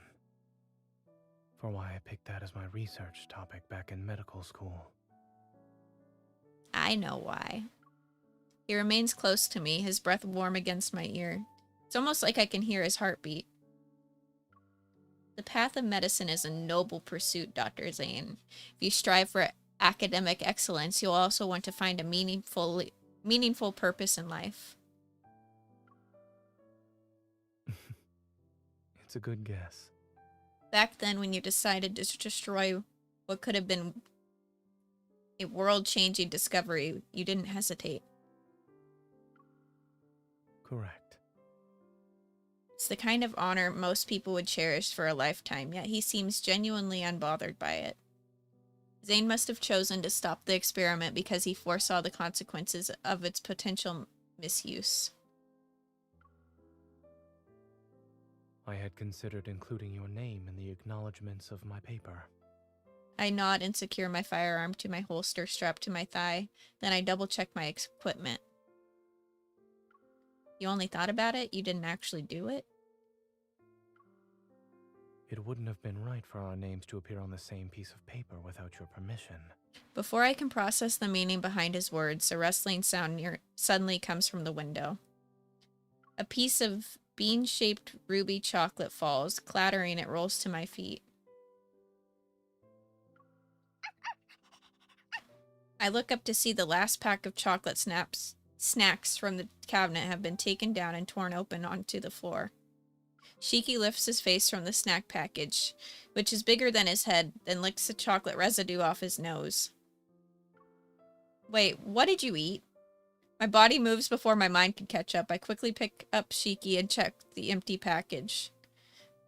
for why I picked that as my research topic back in medical school. I know why. He remains close to me, his breath warm against my ear. It's almost like I can hear his heartbeat. The path of medicine is a noble pursuit, Dr. Zayne. If you strive for academic excellence, you'll also want to find a meaningful purpose in life. It's a good guess. Back then, when you decided to destroy what could have been a world-changing discovery, you didn't hesitate. Correct. It's the kind of honor most people would cherish for a lifetime, yet he seems genuinely unbothered by it. Zayne must have chosen to stop the experiment because he foresaw the consequences of its potential misuse. I had considered including your name in the acknowledgments of my paper. I nod and secure my firearm to my holster strapped to my thigh, then I double-check my equipment. You only thought about it? You didn't actually do it? It wouldn't have been right for our names to appear on the same piece of paper without your permission. Before I can process the meaning behind his words, a rustling sound suddenly comes from the window. A piece of bean-shaped ruby chocolate falls. Clattering, it rolls to my feet. I look up to see the last pack of chocolate snacks from the cabinet have been taken down and torn open onto the floor. Shiki lifts his face from the snack package, which is bigger than his head, then licks the chocolate residue off his nose. Wait, what did you eat? My body moves before my mind can catch up. I quickly pick up Shiki and check the empty package.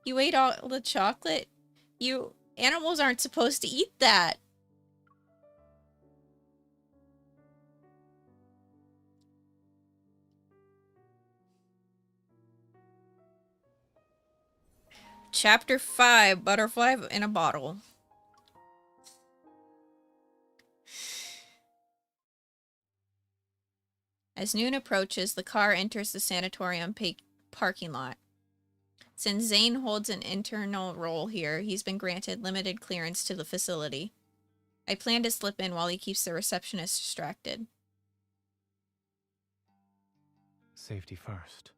You ate all the chocolate? Animals aren't supposed to eat that. Chapter 5, Butterfly in a Bottle. As noon approaches, the car enters the sanatorium parking lot. Since Zayne holds an internal role here, he's been granted limited clearance to the facility. I plan to slip in while he keeps the receptionist distracted. Safety first.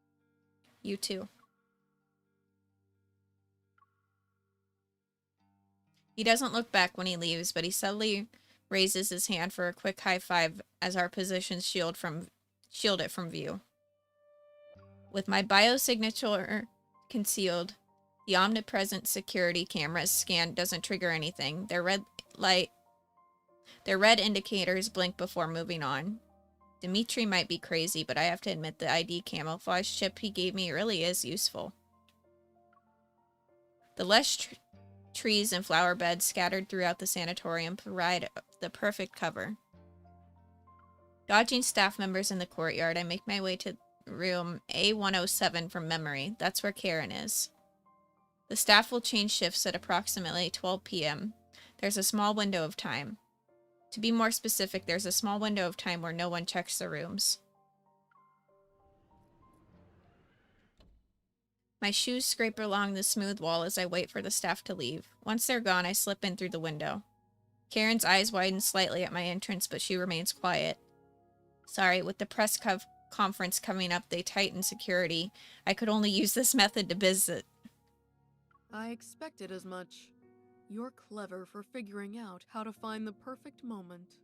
You too. He doesn't look back when he leaves, but he subtly raises his hand for a quick high five as our positions shield it from view. With my biosignature concealed, the omnipresent security camera's scan doesn't trigger anything. Their red indicators blink before moving on. Dimitri might be crazy, but I have to admit the ID camouflage chip he gave me really is useful. The lush trees and flower beds scattered throughout the sanatorium provide the perfect cover. Dodging staff members in the courtyard, I make my way to room A107 from memory. That's where Karen is. The staff will change shifts at approximately 12 p.m. There's a small window of time. To be more specific, there's a small window of time where no one checks the rooms. My shoes scrape along the smooth wall as I wait for the staff to leave. Once they're gone, I slip in through the window. Karen's eyes widen slightly at my entrance, but she remains quiet. Sorry, with the press conference coming up, they tighten security. I could only use this method to visit. I expected as much. You're clever for figuring out how to find the perfect moment.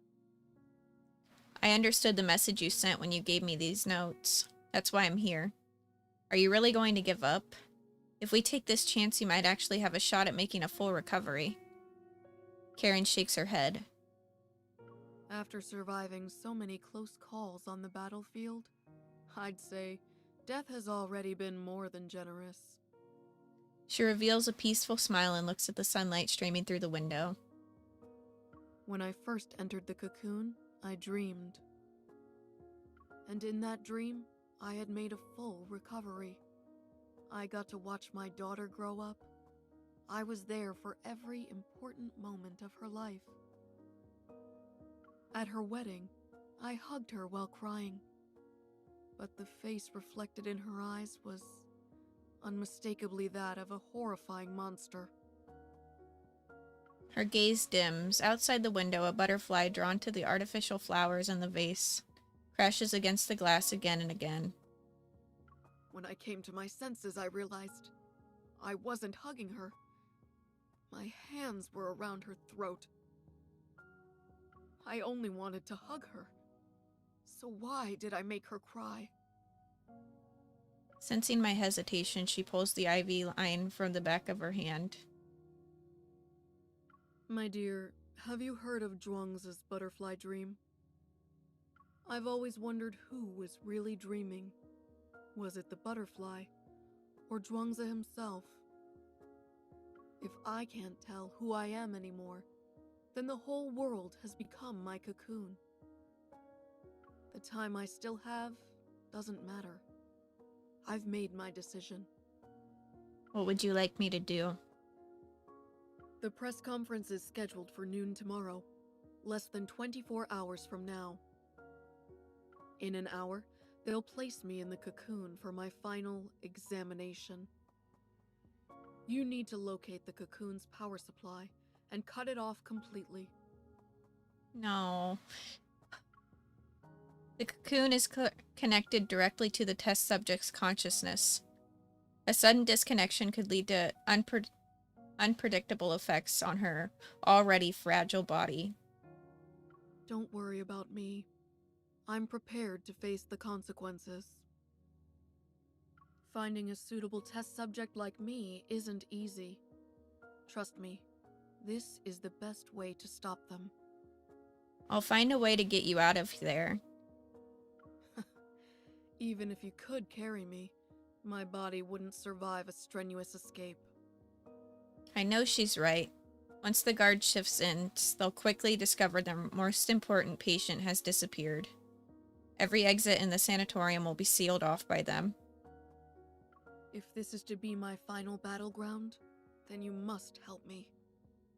I understood the message you sent when you gave me these notes. That's why I'm here. Are you really going to give up? If we take this chance, you might actually have a shot at making a full recovery. Karen shakes her head. After surviving so many close calls on the battlefield, I'd say death has already been more than generous. She reveals a peaceful smile and looks at the sunlight streaming through the window. When I first entered the cocoon, I dreamed. And in that dream, I had made a full recovery. I got to watch my daughter grow up. I was there for every important moment of her life. At her wedding, I hugged her while crying. But the face reflected in her eyes was unmistakably that of a horrifying monster. Her gaze dims. Outside the window, a butterfly drawn to the artificial flowers in the vase crashes against the glass again and again. When I came to my senses, I realized I wasn't hugging her. My hands were around her throat. I only wanted to hug her. So why did I make her cry? Sensing my hesitation, she pulls the IV line from the back of her hand. My dear, have you heard of Zhuangzi's butterfly dream? I've always wondered who was really dreaming. Was it the butterfly, or Zhuangzi himself? If I can't tell who I am anymore, then the whole world has become my cocoon. The time I still have doesn't matter. I've made my decision. What would you like me to do? The press conference is scheduled for noon tomorrow, less than 24 hours from now. In an hour, they'll place me in the cocoon for my final examination. You need to locate the cocoon's power supply and cut it off completely. No. The cocoon is connected directly to the test subject's consciousness. A sudden disconnection could lead to unpredictable effects on her already fragile body. Don't worry about me. I'm prepared to face the consequences. Finding a suitable test subject like me isn't easy. Trust me, this is the best way to stop them. I'll find a way to get you out of there. Even if you could carry me, my body wouldn't survive a strenuous escape. I know she's right. Once the guard shifts in, they'll quickly discover their most important patient has disappeared. Every exit in the sanatorium will be sealed off by them. If this is to be my final battleground, then you must help me.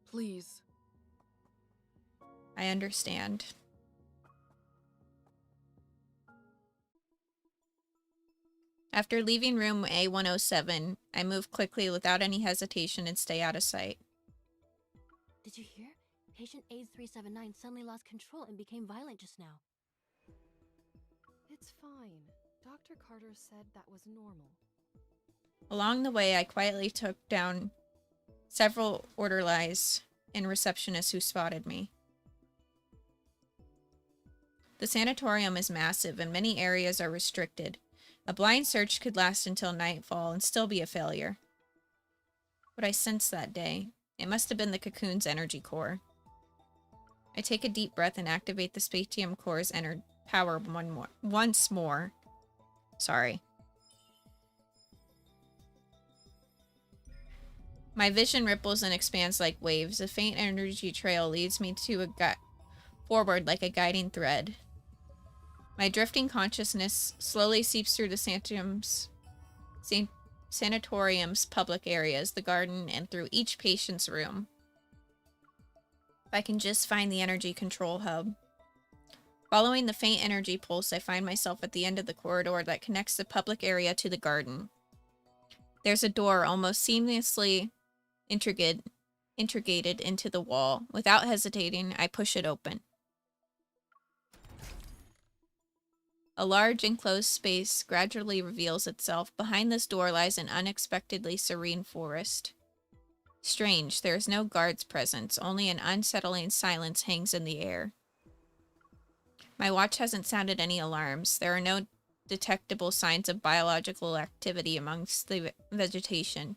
Please. I understand. After leaving room A107, I move quickly without any hesitation and stay out of sight. Did you hear? Patient AIDS379 suddenly lost control and became violent just now. It's fine. Dr. Carter said that was normal. Along the way, I quietly took down several orderlies and receptionists who spotted me. The sanatorium is massive and many areas are restricted. A blind search could last until nightfall and still be a failure. What I sensed that day, it must have been the cocoon's energy core. I take a deep breath and activate the spatium core's power once more. Sorry. My vision ripples and expands like waves. A faint energy trail leads me to forward like a guiding thread. My drifting consciousness slowly seeps through the sanatorium's public areas, the garden, and through each patient's room. If I can just find the energy control hub. Following the faint energy pulse, I find myself at the end of the corridor that connects the public area to the garden. There's a door almost seamlessly integrated into the wall. Without hesitating, I push it open. A large enclosed space gradually reveals itself. Behind this door lies an unexpectedly serene forest. Strange, there is no guards presence, only an unsettling silence hangs in the air. My watch hasn't sounded any alarms. There are no detectable signs of biological activity amongst the vegetation.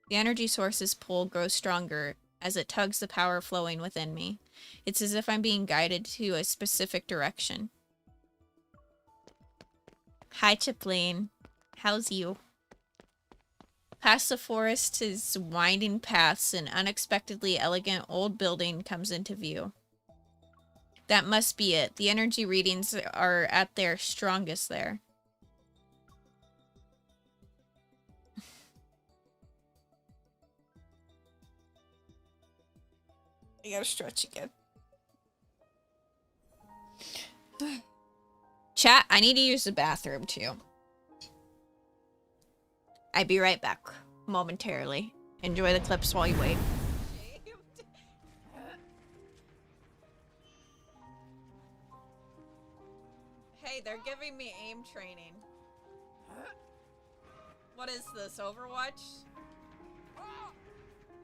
The energy source's pull grows stronger as it tugs the power flowing within me. It's as if I'm being guided to a specific direction. Hi, Chaplain. How's you? Past the forest's winding paths, an unexpectedly elegant old building comes into view. That must be it. The energy readings are at their strongest there. I gotta stretch again. Chat, I need to use the bathroom too. I'll be right back momentarily. Enjoy the clips while you wait. Hey, they're giving me aim training. What is this, Overwatch?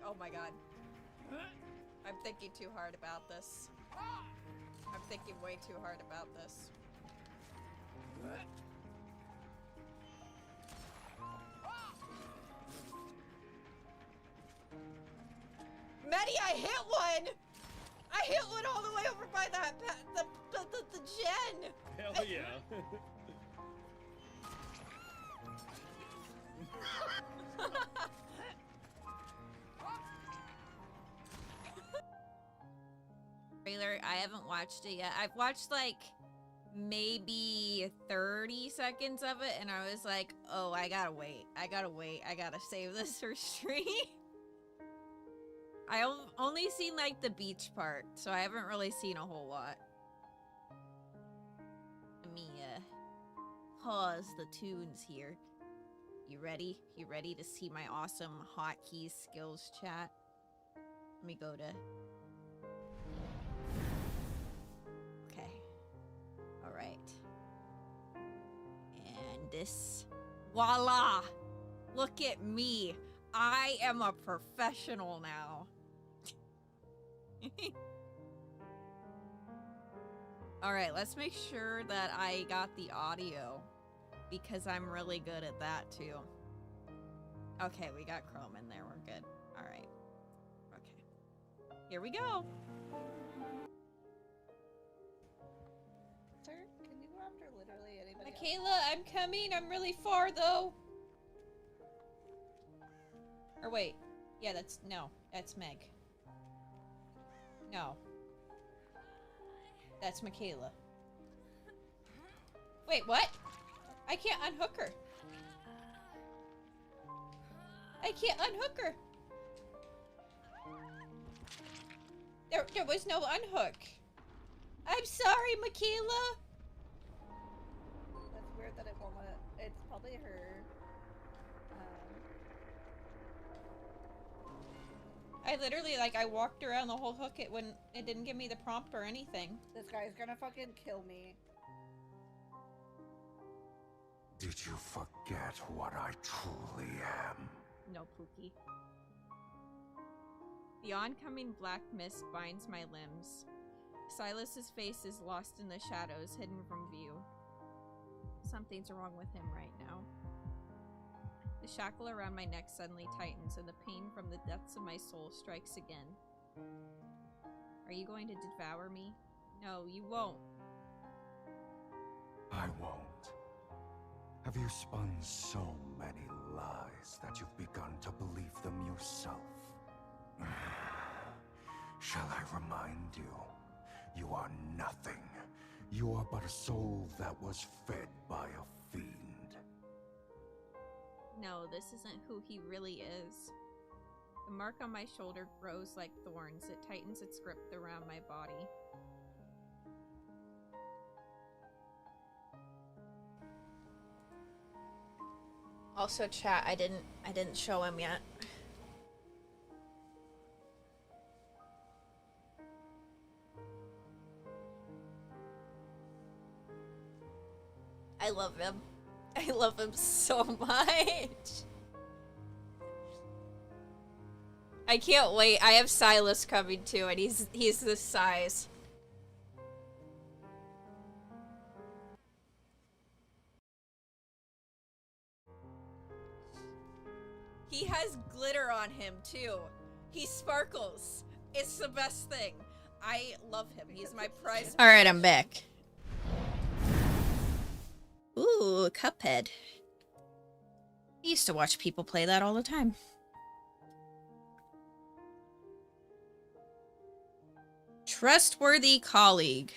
Oh my god. I'm thinking too hard about this. I'm thinking way too hard about this. Maddie, I hit one! I hit one all the way over by that the gen! Hell yeah. Trailer, I haven't watched it yet. I've watched like maybe 30 seconds of it and I was like, oh, I gotta wait. I gotta save this for stream. I only seen like the beach part, so I haven't really seen a whole lot. Let me pause the tunes here. You ready? You ready to see my awesome hotkey skills chat? Let me go to... Okay. Alright. And this... Voila! Look at me! I am a professional now. Alright, let's make sure that I got the audio, because I'm really good at that too. Okay, we got Chrome in there, we're good. Alright. Okay. Here we go! Sir, can you go after literally anybody Michaela, I'm coming! I'm really far though! Or wait. Yeah, that's Meg. No. That's Michaela. Wait, what? I can't unhook her. I can't unhook her. There was no unhook. I'm sorry, Michaela. That's weird that it won't let it. It's probably her. I literally, like, I walked around the whole hook. It didn't give me the prompt or anything. This guy's gonna fucking kill me. Did you forget what I truly am? No, Pookie. The oncoming black mist binds my limbs. Silas's face is lost in the shadows, hidden from view. Something's wrong with him right now. The shackle around my neck suddenly tightens, and the pain from the depths of my soul strikes again. Are you going to devour me? No, you won't. I won't. Have you spun so many lies that you've begun to believe them yourself? Shall I remind you? You are nothing. You You are but a soul that was fed by a fiend. No, this isn't who he really is. The mark on my shoulder grows like thorns. It tightens its grip around my body. Also, chat, I didn't show him yet. I love him. I love him so much. I can't wait. I have Sylus coming too, and he's this size. He has glitter on him too. He sparkles. It's the best thing. I love him. He's my prize. All right, I'm back. Ooh, Cuphead. I used to watch people play that all the time. Trustworthy colleague.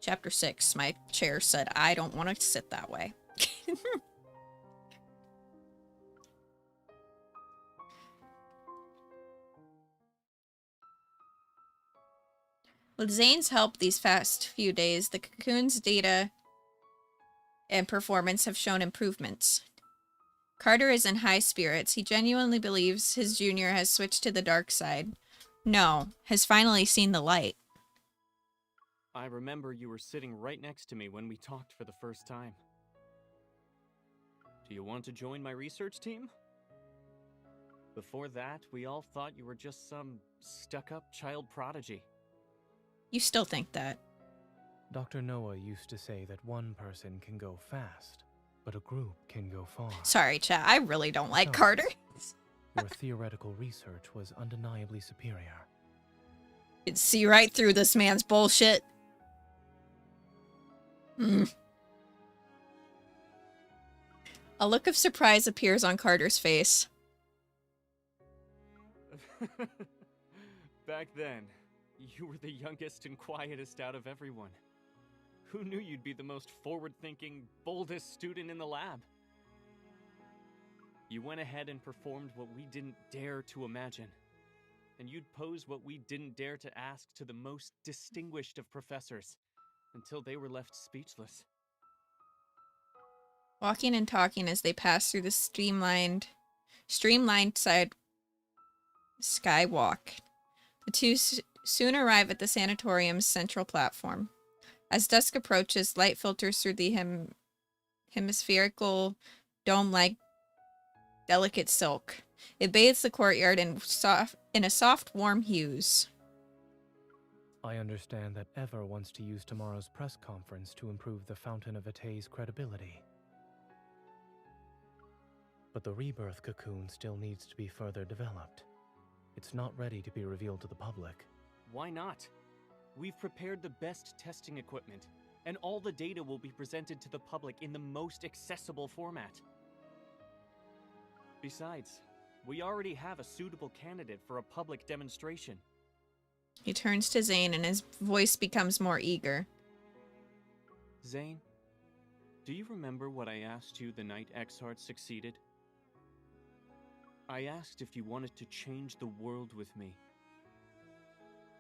Chapter 6. My chair said, I don't want to sit that way. With Zayne's help these past few days, the Cocoon's data and performance have shown improvements. Carter is in high spirits. He genuinely believes his junior has switched to the dark side. No, has finally seen the light. I remember you were sitting right next to me when we talked for the first time. Do you want to join my research team? Before that, we all thought you were just some stuck-up child prodigy. You still think that? Dr. Noah used to say that one person can go fast, but a group can go far. Sorry, chat. I really don't like Carter. Your theoretical research was undeniably superior. You can see right through this man's bullshit. A look of surprise appears on Carter's face. Back then, you were the youngest and quietest out of everyone. Who knew you'd be the most forward-thinking, boldest student in the lab? You went ahead and performed what we didn't dare to imagine. And you'd pose what we didn't dare to ask to the most distinguished of professors, until they were left speechless. Walking and talking as they pass through the streamlined side skywalk. The two soon arrive at the sanatorium's central platform. As dusk approaches, light filters through the hemispherical, dome-like, delicate silk. It bathes the courtyard in a soft, warm hues. I understand that Ever wants to use tomorrow's press conference to improve the Fountain of Atay's credibility. But the Rebirth cocoon still needs to be further developed. It's not ready to be revealed to the public. Why not? We've prepared the best testing equipment, and all the data will be presented to the public in the most accessible format. Besides, we already have a suitable candidate for a public demonstration. He turns to Zayne and his voice becomes more eager. Zayne, do you remember what I asked you the night Exhart succeeded? I asked if you wanted to change the world with me.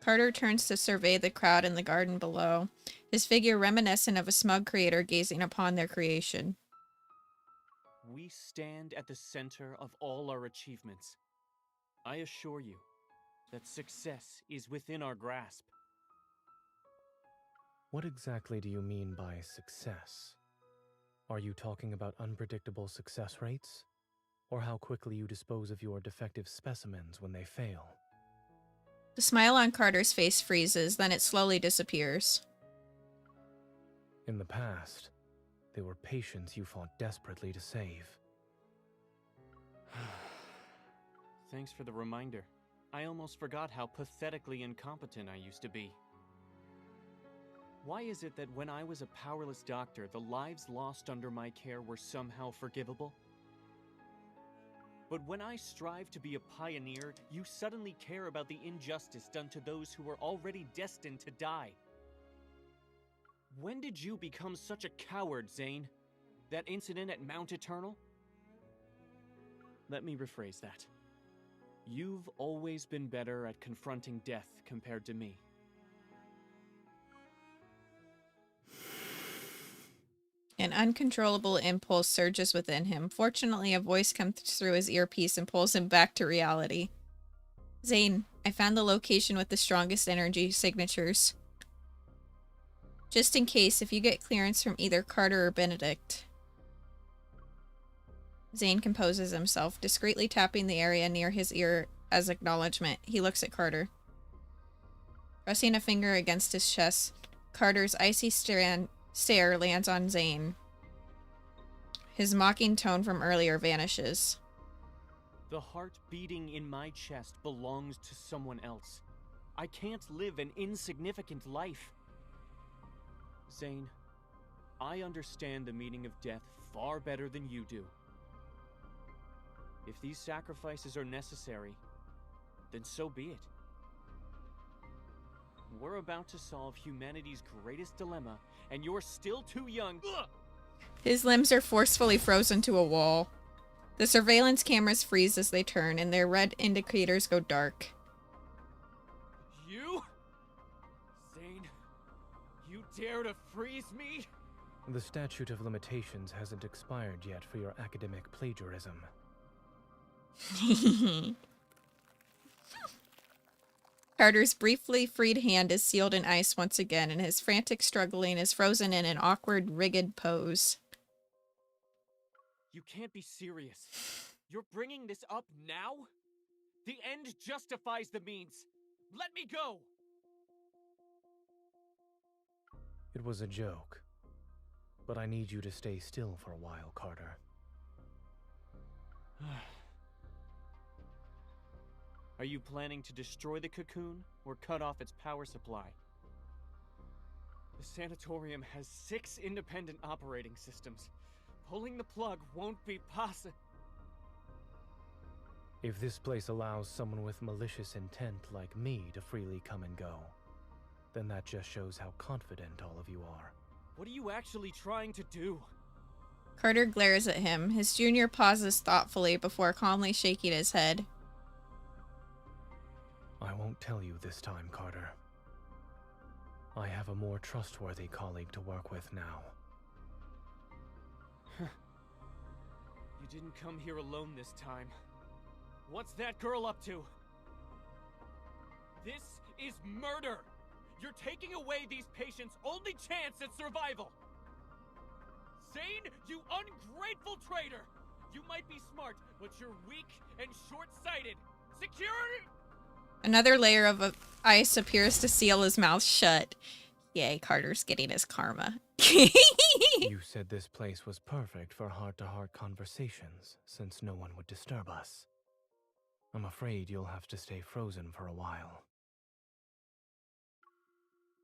Carter turns to survey the crowd in the garden below, his figure reminiscent of a smug creator gazing upon their creation. We stand at the center of all our achievements. I assure you that success is within our grasp. What exactly do you mean by success? Are you talking about unpredictable success rates? Or how quickly you dispose of your defective specimens when they fail? The smile on Carter's face freezes, then it slowly disappears. In the past, they were patients you fought desperately to save. Thanks for the reminder. I almost forgot how pathetically incompetent I used to be. Why is it that when I was a powerless doctor, the lives lost under my care were somehow forgivable? But when I strive to be a pioneer, you suddenly care about the injustice done to those who were already destined to die. When did you become such a coward, Zayne? That incident at Mount Eternal? Let me rephrase that. You've always been better at confronting death compared to me. An uncontrollable impulse surges within him. Fortunately, a voice comes through his earpiece and pulls him back to reality. Zayne, I found the location with the strongest energy signatures. Just in case, if you get clearance from either Carter or Benedict. Zayne composes himself, discreetly tapping the area near his ear as acknowledgement. He looks at Carter. Pressing a finger against his chest, Carter's icy stare lands on Zayne. His mocking tone from earlier vanishes. The heart beating in my chest belongs to someone else. I can't live an insignificant life. Zayne, I understand the meaning of death far better than you do. If these sacrifices are necessary, then so be it. We're about to solve humanity's greatest dilemma, and you're still too young. Ugh! His limbs are forcefully frozen to a wall. The surveillance cameras freeze as they turn, and their red indicators go dark. You? Zayne, you dare to freeze me? The statute of limitations hasn't expired yet for your academic plagiarism. Carter's briefly freed hand is sealed in ice once again, and his frantic struggling is frozen in an awkward, rigid pose. You can't be serious. You're bringing this up now? The end justifies the means. Let me go! It was a joke. But I need you to stay still for a while, Carter. Are you planning to destroy the cocoon or cut off its power supply? The sanatorium has 6 independent operating systems. Pulling the plug won't be possible. If this place allows someone with malicious intent like me to freely come and go, then that just shows how confident all of you are. What are you actually trying to do? Carter glares at him. His junior pauses thoughtfully before calmly shaking his head. I won't tell you this time, Carter. I have a more trustworthy colleague to work with now. You didn't come here alone this time. What's that girl up to? This is murder! You're taking away these patients' only chance at survival! Zayne, you ungrateful traitor! You might be smart, but you're weak and short-sighted. Security! Another layer of ice appears to seal his mouth shut. Yay, Carter's getting his karma. You said this place was perfect for heart-to-heart conversations, since no one would disturb us. I'm afraid you'll have to stay frozen for a while.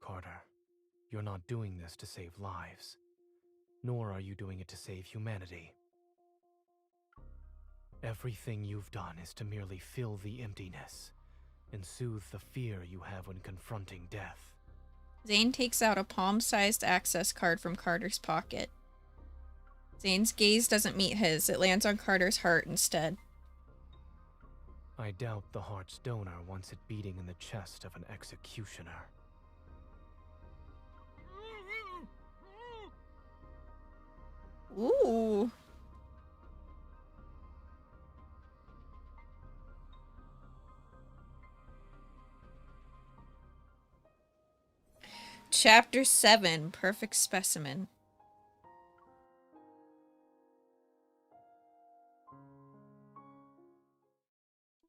Carter, you're not doing this to save lives, nor are you doing it to save humanity. Everything you've done is to merely fill the emptiness and soothe the fear you have when confronting death. Zayne takes out a palm-sized access card from Carter's pocket. Zayne's gaze doesn't meet his. It lands on Carter's heart instead. I doubt the heart's donor wants it beating in the chest of an executioner. Ooh. Chapter 7, Perfect Specimen.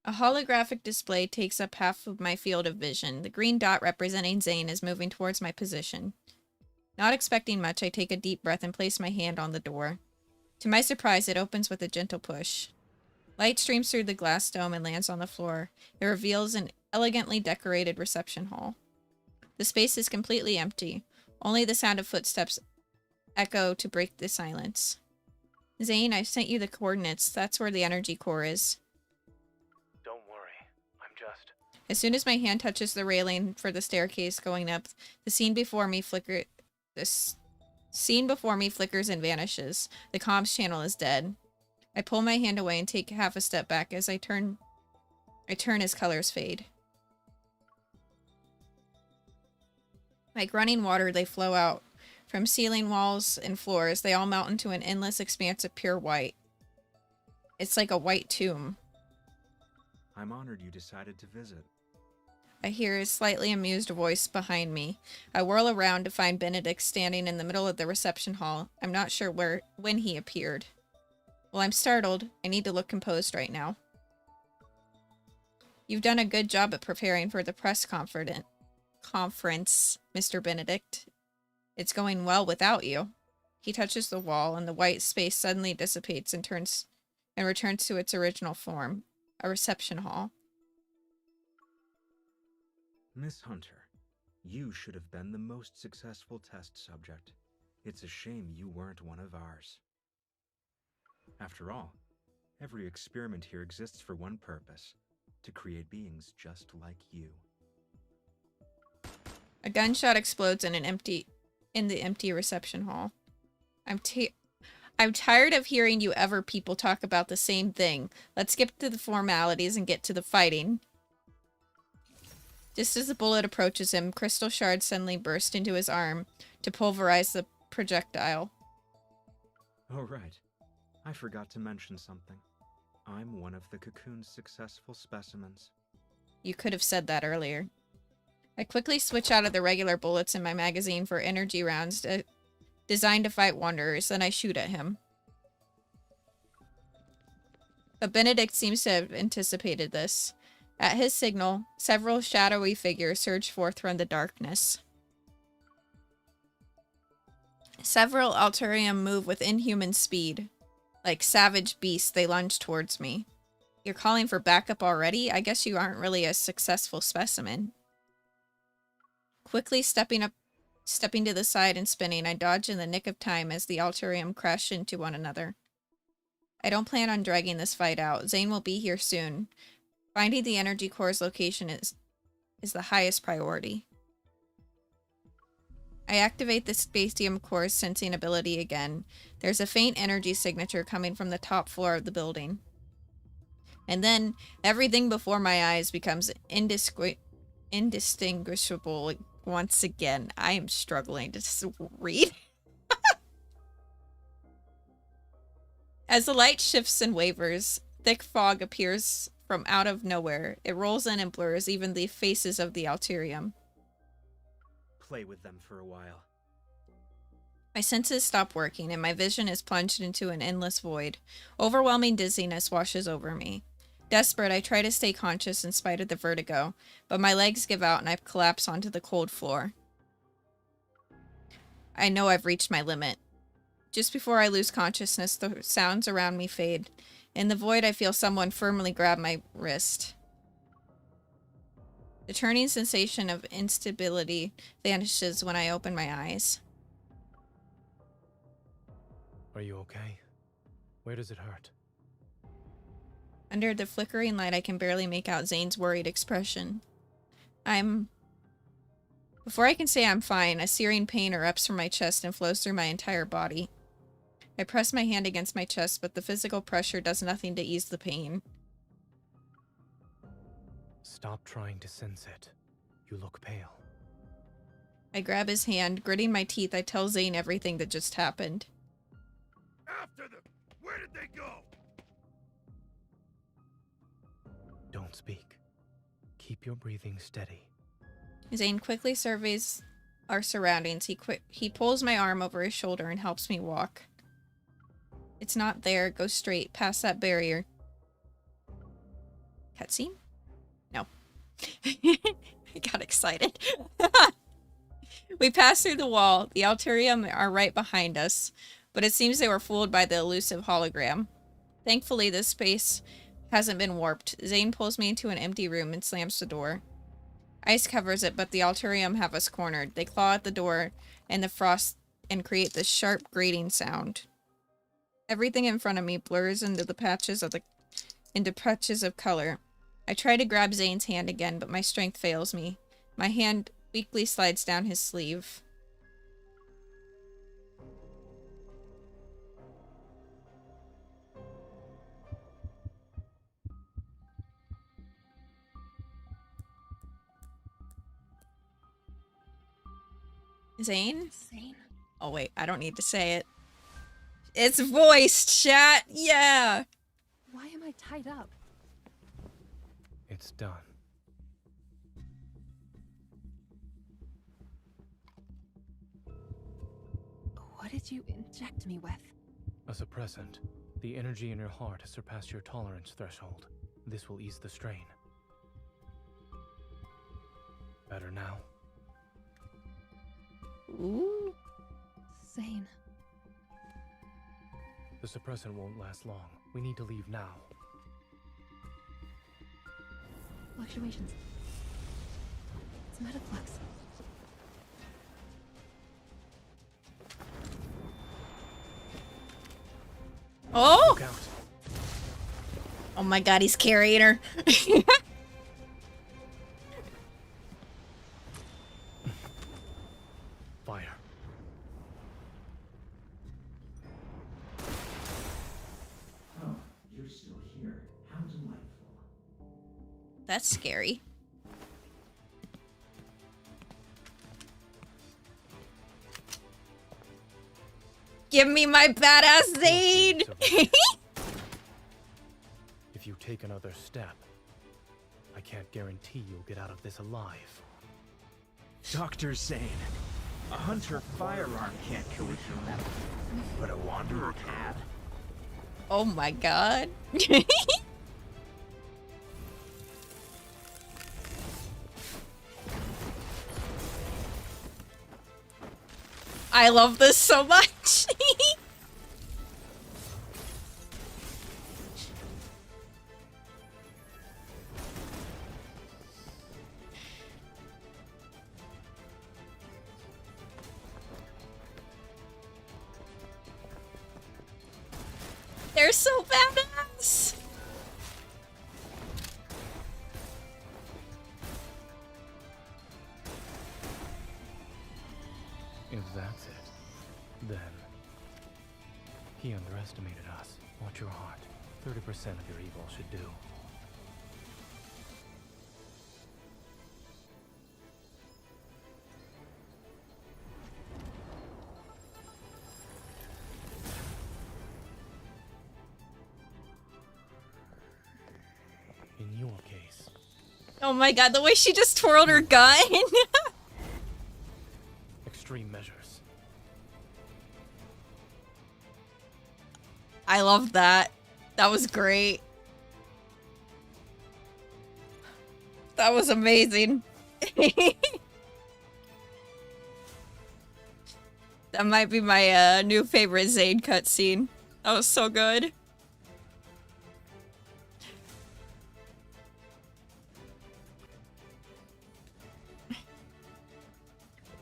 A holographic display takes up half of my field of vision. The green dot representing Zayne is moving towards my position. Not expecting much, I take a deep breath and place my hand on the door. To my surprise, it opens with a gentle push. Light streams through the glass dome and lands on the floor. It reveals an elegantly decorated reception hall. The space is completely empty. Only the sound of footsteps echo to break the silence. Zayne, I've sent you the coordinates. That's where the energy core is. Don't worry. I'm just... As soon as my hand touches the railing for the staircase going up, the scene before me This scene before me flickers and vanishes. The comms channel is dead. I pull my hand away and take half a step back as I turn as colors fade. Like running water, they flow out. From ceiling, walls, and floors, they all melt into an endless expanse of pure white. It's like a white tomb. I'm honored you decided to visit. I hear a slightly amused voice behind me. I whirl around to find Benedict standing in the middle of the reception hall. I'm not sure when he appeared. Well, I'm startled. I need to look composed right now. You've done a good job at preparing for the press conference, Mr. Benedict. It's going well without you. He touches the wall, and the white space suddenly dissipates and returns to its original form, a reception hall. Miss Hunter, you should have been the most successful test subject. It's a shame you weren't one of ours. After all, every experiment here exists for one purpose: to create beings just like you. A gunshot explodes in the empty reception hall. I'm tired of hearing you people talk about the same thing. Let's skip to the formalities and get to the fighting. Just as the bullet approaches him, crystal shards suddenly burst into his arm to pulverize the projectile. Oh, right. I forgot to mention something. I'm one of the Cocoon's successful specimens. You could have said that earlier. I quickly switch out of the regular bullets in my magazine for energy rounds designed to fight wanderers, then I shoot at him. But Benedict seems to have anticipated this. At his signal, several shadowy figures surge forth from the darkness. Several Altarium move with inhuman speed. Like savage beasts, they lunge towards me. You're calling for backup already? I guess you aren't really a successful specimen. Quickly stepping to the side and spinning, I dodge in the nick of time as the Altarium crash into one another. I don't plan on dragging this fight out. Zayne will be here soon. Finding the energy core's location is the highest priority. I activate the Spatium core's sensing ability again. There's a faint energy signature coming from the top floor of the building. And then, everything before my eyes becomes indistinguishable once again. I am struggling to read. As the light shifts and wavers, thick fog appears from out of nowhere. It rolls in and blurs even the faces of the Altarium. Play with them for a while. My senses stop working, and my vision is plunged into an endless void. Overwhelming dizziness washes over me. Desperate, I try to stay conscious in spite of the vertigo, but my legs give out and I collapse onto the cold floor. I know I've reached my limit. Just before I lose consciousness, the sounds around me fade. In the void, I feel someone firmly grab my wrist. The turning sensation of instability vanishes when I open my eyes. Are you okay? Where does it hurt? Under the flickering light, I can barely make out Zayne's worried expression. Before I can say I'm fine, a searing pain erupts from my chest and flows through my entire body. I press my hand against my chest, but the physical pressure does nothing to ease the pain. Stop trying to sense it. You look pale. I grab his hand. Gritting my teeth, I tell Zayne everything that just happened. After them! Where did they go? Don't speak. Keep your breathing steady. Zayne quickly surveys our surroundings. He pulls my arm over his shoulder and helps me walk. It's not there. Go straight past that barrier. Cutscene? No. I got excited. We pass through the wall. The Altarium are right behind us, but it seems they were fooled by the elusive hologram. Thankfully, this space hasn't been warped. Zayne pulls me into an empty room and slams the door. Ice covers it, but the Altarium have us cornered. They claw at the door and the frost and create this sharp grating sound. Everything in front of me blurs into patches of color. I try to grab Zayne's hand again, but my strength fails me. My hand weakly slides down his sleeve. Zayne? Zayne. Oh wait, I don't need to say it. It's voiced, chat! Yeah! Why am I tied up? It's done. What did you inject me with? A suppressant. The energy in your heart has surpassed your tolerance threshold. This will ease the strain. Better now? Ooh. Zayne. The suppressant won't last long. We need to leave now. Fluctuations. It's metaflux. Oh! Look out. Oh my god, he's carrying her. Fire. Oh, you're still here. How delightful. That's scary. Give me my badass Zayne! If you take another step, I can't guarantee you'll get out of this alive. Dr. Zayne, a hunter firearm can't kill a human, but a wanderer can. Oh my god. I love this so much. They're so badass. If that's it, then he underestimated us. Watch your heart. 30% of your evil should do. In your case, Oh my god, the way she just twirled her gun. extreme measures. I love that. That was great. That was amazing. That might be my new favorite Zayne cutscene. That was so good.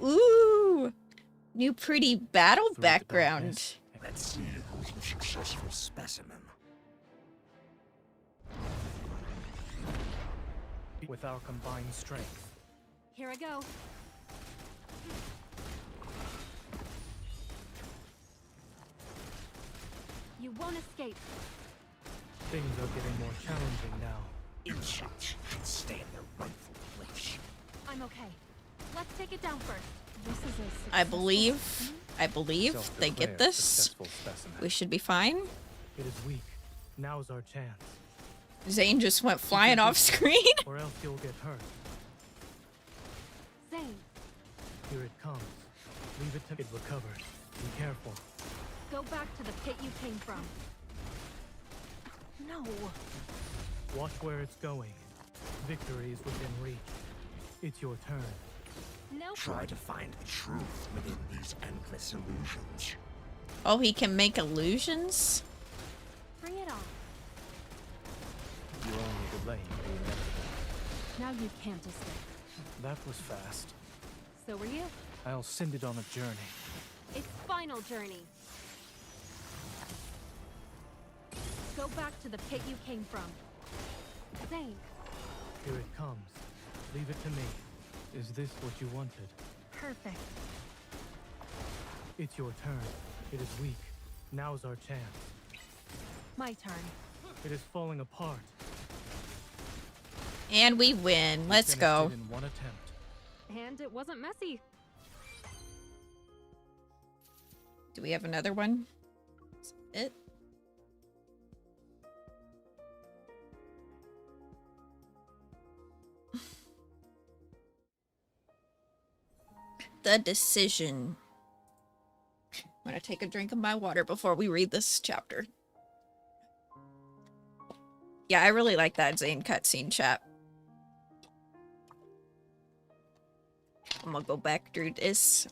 Ooh, new pretty battle background. Let's see who's the successful specimen. With our combined strength. Here I go. You won't escape. Things are getting more challenging now. Insults should stay in their rightful place. I'm okay. Let's take it down first. This is a I believe they get this. Successful specimen. We should be fine. It is weak. Now's our chance. Zayne just went flying off screen. Or else you'll get hurt. Zayne, Here it comes. Leave it to it recovered. Be careful. go back to the pit you came from. No. Watch where it's going. Victory is within reach. It's your turn. No. Try to find the truth within these endless illusions. Oh, he can make illusions? Bring it on. You're only delaying the inevitable. Now you can't escape. That was fast. So were you. I'll send it on a journey. It's final journey. Go back to the pit you came from. Zayne, Here it comes. Leave it to me. Is this what you wanted? perfect. It's your turn. It is weak. Now's our chance. My turn. It is falling apart. And we win. Let's Finished go. it in one attempt. And it wasn't messy. Do we have another one? Is it? The decision. I'm gonna take a drink of my water before we read this chapter. Yeah, I really like that Zayne cutscene, chat. I'm gonna go back through this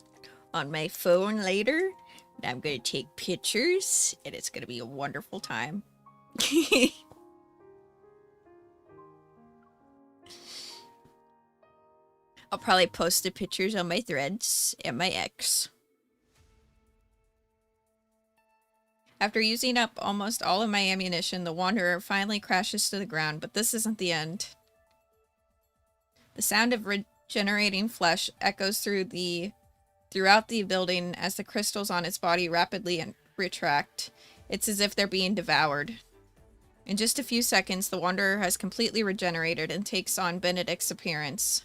on my phone later. And I'm gonna take pictures, and it's gonna be a wonderful time. I'll probably post the pictures on my threads and my X. After using up almost all of my ammunition, the Wanderer finally crashes to the ground, but this isn't the end. The sound of regenerating flesh echoes throughout the building as the crystals on its body rapidly retract. It's as if they're being devoured. In just a few seconds, the Wanderer has completely regenerated and takes on Benedict's appearance.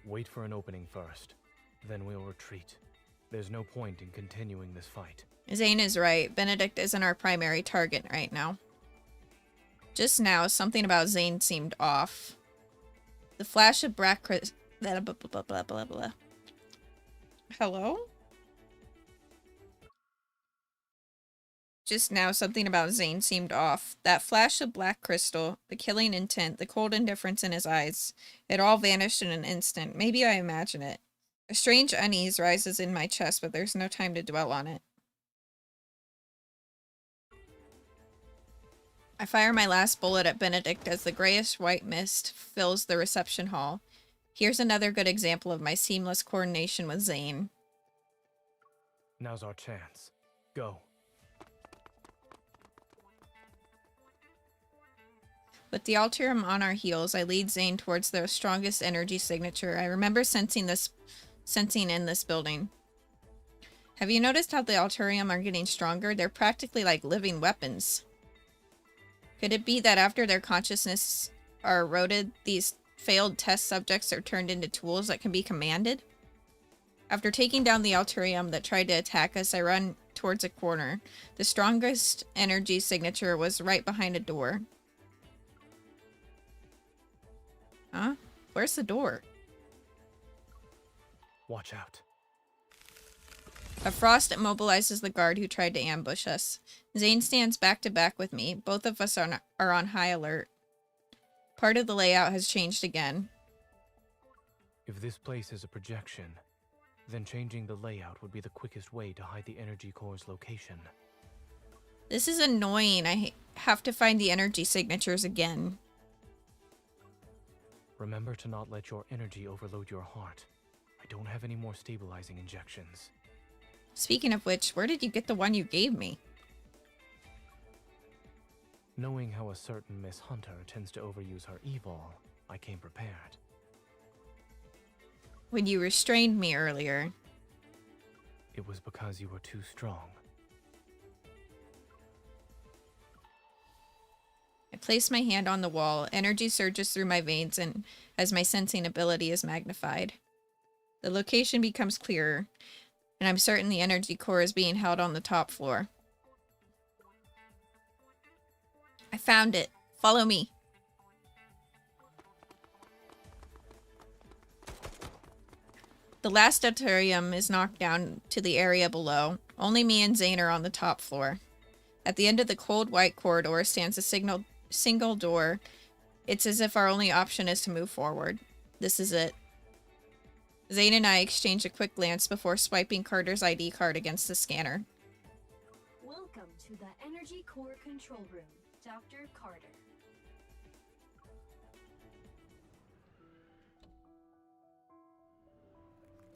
Wait for an opening first, then we'll retreat. There's no point in continuing this fight. Zayne is right. Benedict isn't our primary target right now. Just now, something about Zayne seemed off. The flash of black crystal... Blah, blah, blah, blah, blah, blah. Hello? Just now, something about Zayne seemed off. That flash of black crystal, the killing intent, the cold indifference in his eyes. It all vanished in an instant. Maybe I imagine it. A strange unease rises in my chest, but there's no time to dwell on it. I fire my last bullet at Benedict as the grayish-white mist fills the reception hall. Here's another good example of my seamless coordination with Zayne. Now's our chance. Go. With the Alterium on our heels, I lead Zayne towards the strongest energy signature I remember sensing in this building. Have you noticed how the Alterium are getting stronger? They're practically like living weapons. Could it be that after their consciousness are eroded, these failed test subjects are turned into tools that can be commanded? After taking down the Alterium that tried to attack us, I run towards a corner. The strongest energy signature was right behind a door. Huh? Where's the door? Watch out. A frost immobilizes the guard who tried to ambush us. Zayne stands back to back with me. Both of us are on high alert. Part of the layout has changed again. If this place is a projection, then changing the layout would be the quickest way to hide the energy core's location. This is annoying. I have to find the energy signatures again. Remember to not let your energy overload your heart. I don't have any more stabilizing injections. Speaking of which, where did you get the one you gave me? Knowing how a certain Miss Hunter tends to overuse her evil, I came prepared. When you restrained me earlier. It was because you were too strong. I place my hand on the wall. Energy surges through my veins and as my sensing ability is magnified. The location becomes clearer, and I'm certain the energy core is being held on the top floor. I found it. Follow me. The last deuterium is knocked down to the area below. Only me and Zayne are on the top floor. At the end of the cold white corridor stands a single door. It's as if our only option is to move forward. This is it. Zayne and I exchange a quick glance before swiping Carter's ID card against the scanner. Welcome to the Energy Core Control Room, Dr. Carter.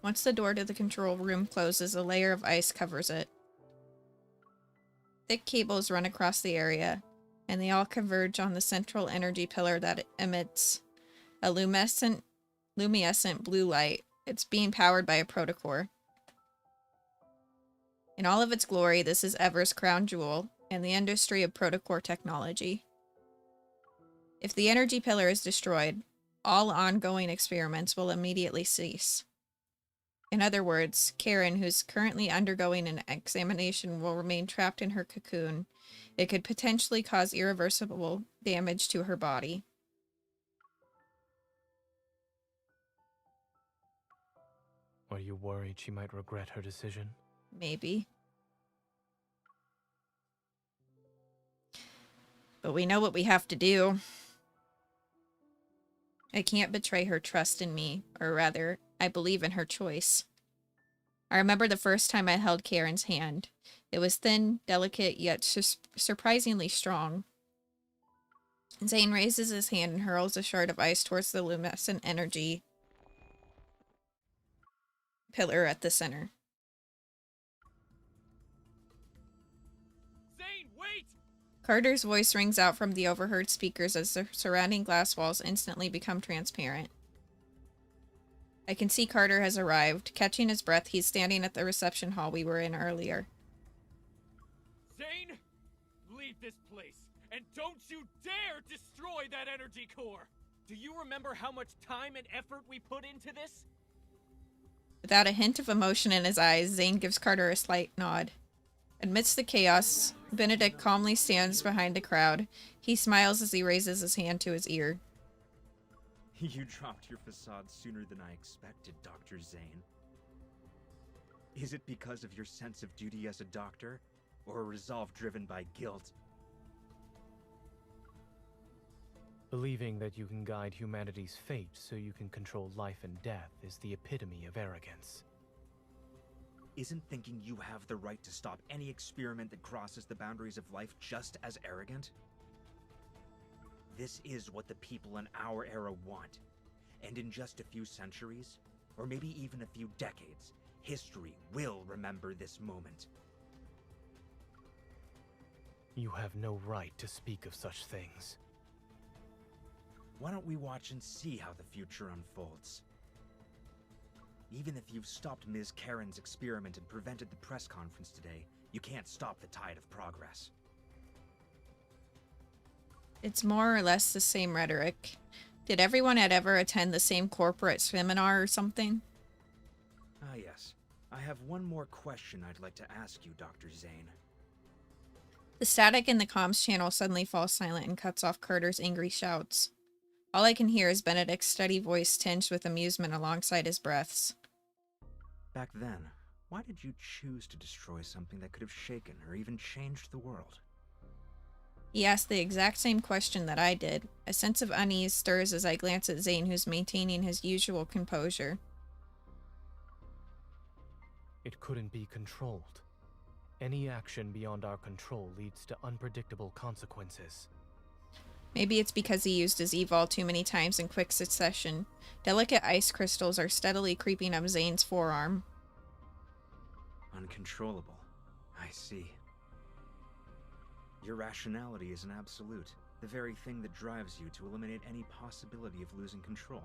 Once the door to the control room closes, a layer of ice covers it. Thick cables run across the area, and they all converge on the central energy pillar that emits a luminescent blue light. It's being powered by a protocore. In all of its glory, this is Ever's crown jewel and the industry of protocore technology. If the energy pillar is destroyed, all ongoing experiments will immediately cease. In other words, Karen, who's currently undergoing an examination, will remain trapped in her cocoon. It could potentially cause irreversible damage to her body. Are you worried she might regret her decision? Maybe. But we know what we have to do. I can't betray her trust in me, or rather, I believe in her choice. I remember the first time I held Karen's hand. It was thin, delicate, yet surprisingly strong. Zayne raises his hand and hurls a shard of ice towards the luminescent energy pillar at the center. Zayne, wait! Carter's voice rings out from the overheard speakers as the surrounding glass walls instantly become transparent. I can see Carter has arrived. Catching his breath, he's standing at the reception hall we were in earlier. Zayne, leave this place, and don't you dare destroy that energy core! Do you remember how much time and effort we put into this? Without a hint of emotion in his eyes, Zayne gives Carter a slight nod. Amidst the chaos, Benedict calmly stands behind the crowd. He smiles as he raises his hand to his ear. You dropped your facade sooner than I expected, Dr. Zayne. Is it because of your sense of duty as a doctor, or a resolve driven by guilt? Believing that you can guide humanity's fate so you can control life and death is the epitome of arrogance. Isn't thinking you have the right to stop any experiment that crosses the boundaries of life just as arrogant? This is what the people in our era want. And in just a few centuries, or maybe even a few decades, history will remember this moment. You have no right to speak of such things. Why don't we watch and see how the future unfolds? Even if you've stopped Ms. Karen's experiment and prevented the press conference today, you can't stop the tide of progress. It's more or less the same rhetoric. Did everyone ever attend the same corporate seminar or something? Ah, yes. I have one more question I'd like to ask you, Dr. Zayne. The static in the comms channel suddenly falls silent and cuts off Carter's angry shouts. All I can hear is Benedict's steady voice tinged with amusement alongside his breaths. Back then, why did you choose to destroy something that could have shaken or even changed the world? He asked the exact same question that I did. A sense of unease stirs as I glance at Zayne, who's maintaining his usual composure. It couldn't be controlled. Any action beyond our control leads to unpredictable consequences. Maybe it's because he used his evol too many times in quick succession. Delicate ice crystals are steadily creeping up Zayne's forearm. Uncontrollable. I see. Your rationality is an absolute, the very thing that drives you to eliminate any possibility of losing control.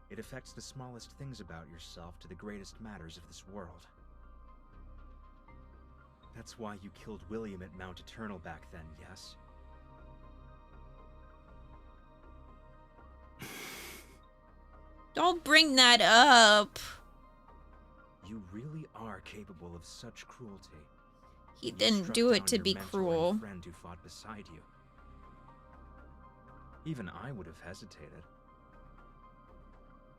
It affects the smallest things about yourself to the greatest matters of this world. That's why you killed William at Mount Eternal back then, yes? Don't bring that up! You really are capable of such cruelty. He You didn't struck do it down to your be mentor and cruel. friend who fought beside you. Even I would have hesitated.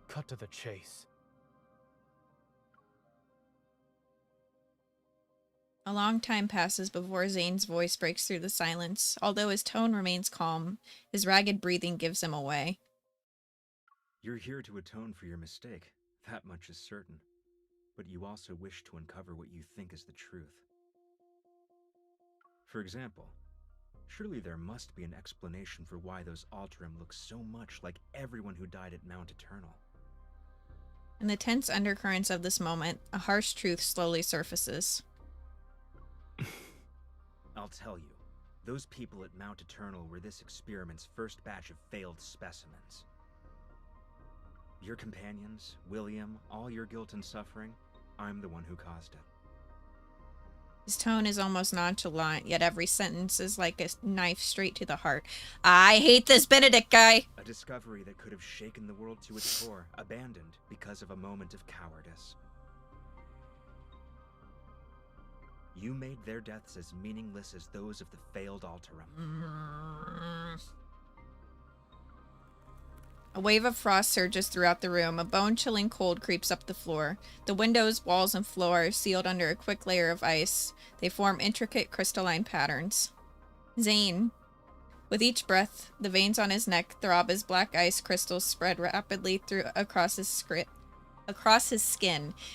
Cut to the chase. A long time passes before Zayne's voice breaks through the silence. Although his tone remains calm, his ragged breathing gives him away. You're here to atone for your mistake, that much is certain. But you also wish to uncover what you think is the truth. For example, surely there must be an explanation for why those Alterum look so much like everyone who died at Mount Eternal. In the tense undercurrents of this moment, a harsh truth slowly surfaces. I'll tell you, those people at Mount Eternal were this experiment's first batch of failed specimens. Your companions, William, all your guilt and suffering, I'm the one who caused it. His tone is almost nonchalant, yet every sentence is like a knife straight to the heart. I hate this Benedict guy! A discovery that could have shaken the world to its core, abandoned because of a moment of cowardice. You made their deaths as meaningless as those of the failed Alterum. A wave of frost surges throughout the room. A bone-chilling cold creeps up the floor. The windows, walls, and floor are sealed under a quick layer of ice. They form intricate crystalline patterns. Zayne. With each breath, the veins on his neck throb as black ice crystals spread rapidly across his skin.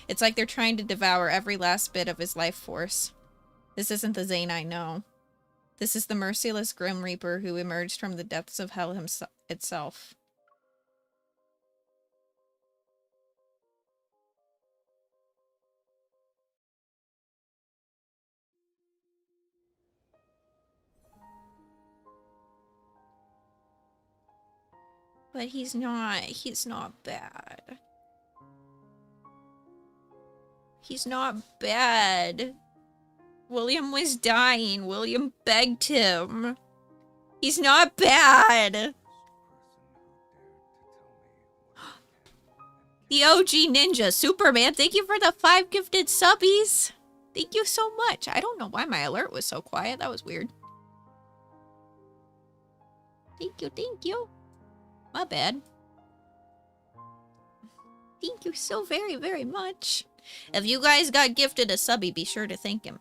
It's like they're trying to devour every last bit of his life force. This isn't the Zayne I know. This is the merciless Grim Reaper who emerged from the depths of hell itself. But he's not bad. He's not bad. William was dying. William begged him. He's not bad. The OG Ninja, Superman, thank you for the 5 gifted subbies. Thank you so much. I don't know why my alert was so quiet. That was weird. Thank you, thank you. My bad. Thank you so very, very much. If you guys got gifted a subby, be sure to thank him.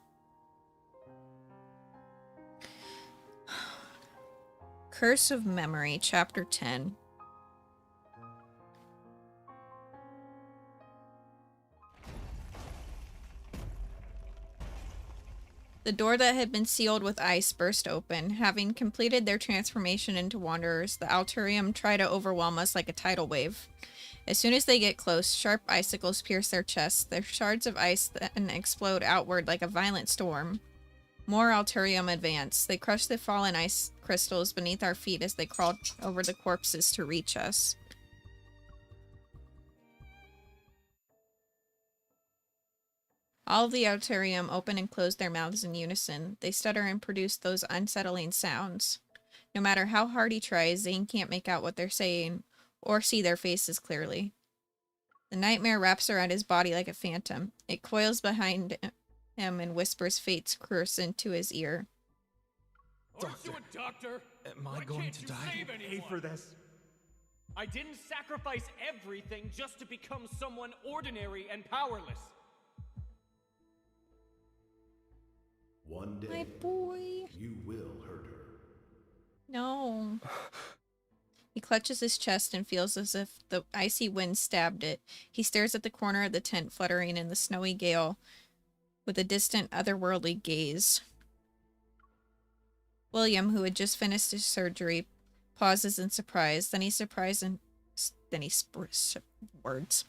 Curse of Memory, Chapter 10. The door that had been sealed with ice burst open. Having completed their transformation into wanderers, the Altarium try to overwhelm us like a tidal wave. As soon as they get close, sharp icicles pierce their chests. Their shards of ice then explode outward like a violent storm. More Altarium advance. They crush the fallen ice crystals beneath our feet as they crawl over the corpses to reach us. All of the Altarium open and close their mouths in unison. They stutter and produce those unsettling sounds. No matter how hard he tries, Zayne can't make out what they're saying, or see their faces clearly. The nightmare wraps around his body like a phantom. It coils behind him and whispers fate's curse into his ear. Aren't you a doctor? Am I going to die? Pay for this. I didn't sacrifice everything just to become someone ordinary and powerless. One day, My boy. you will hurt her. No. He clutches his chest and feels as if the icy wind stabbed it. He stares at the corner of the tent fluttering in the snowy gale with a distant, otherworldly gaze. William, who had just finished his surgery, pauses in surprise. Then he's surprised and... words.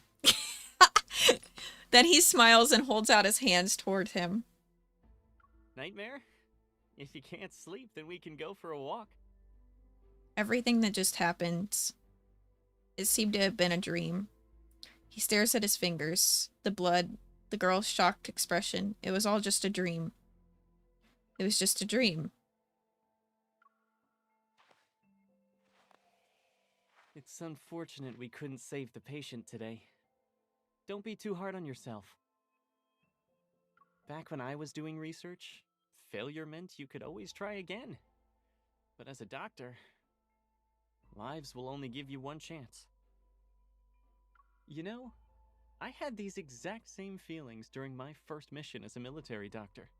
Then he smiles and holds out his hands toward him. Nightmare? If you can't sleep, then we can go for a walk. Everything that just happened, it seemed to have been a dream. He stares at his fingers, the blood, the girl's shocked expression. It was all just a dream. It was just a dream. It's unfortunate we couldn't save the patient today. Don't be too hard on yourself. Back when I was doing research, failure meant you could always try again. But as a doctor, lives will only give you one chance. You know, I had these exact same feelings during my first mission as a military doctor.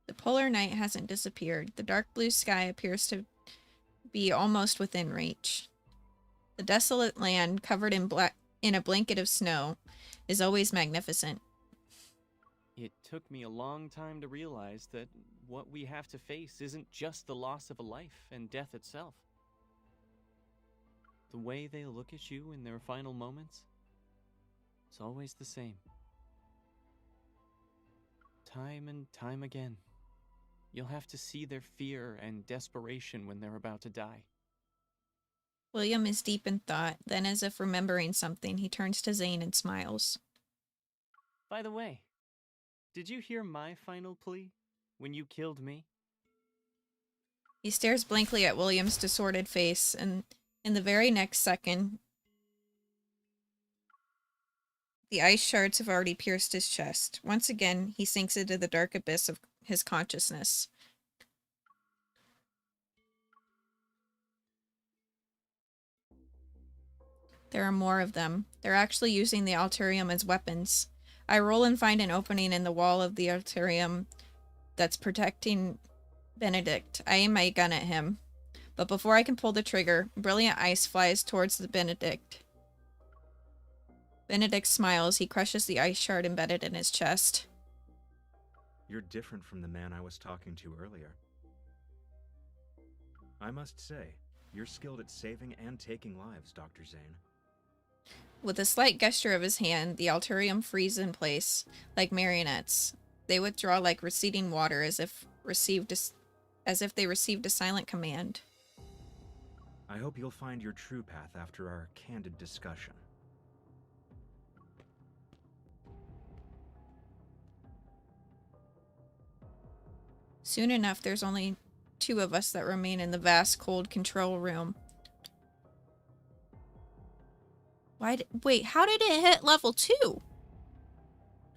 The polar night hasn't disappeared. The dark blue sky appears to be almost within reach. The desolate land, covered in a blanket of snow, is always magnificent. It took me a long time to realize that what we have to face isn't just the loss of a life and death itself. The way they look at you in their final moments, it's always the same. Time and time again, you'll have to see their fear and desperation when they're about to die. William is deep in thought. Then, as if remembering something, he turns to Zayne and smiles. By the way, did you hear my final plea when you killed me? He stares blankly at William's distorted face, and in the very next second, The ice shards have already pierced his chest. Once again, he sinks into the dark abyss of his consciousness. There are more of them. They're actually using the Alterium as weapons. I roll and find an opening in the wall of the Alterium that's protecting Benedict. I aim my gun at him. But before I can pull the trigger, brilliant ice flies towards the Benedict. Benedict smiles. He crushes the ice shard embedded in his chest. You're different from the man I was talking to earlier. I must say, you're skilled at saving and taking lives, Dr. Zayne. With a slight gesture of his hand, the Alterium freeze in place, like marionettes. They withdraw like receding water as if they received a silent command. I hope you'll find your true path after our candid discussion. Soon enough, there's only 2 of us that remain in the vast, cold control room. Wait, how did it hit level 2?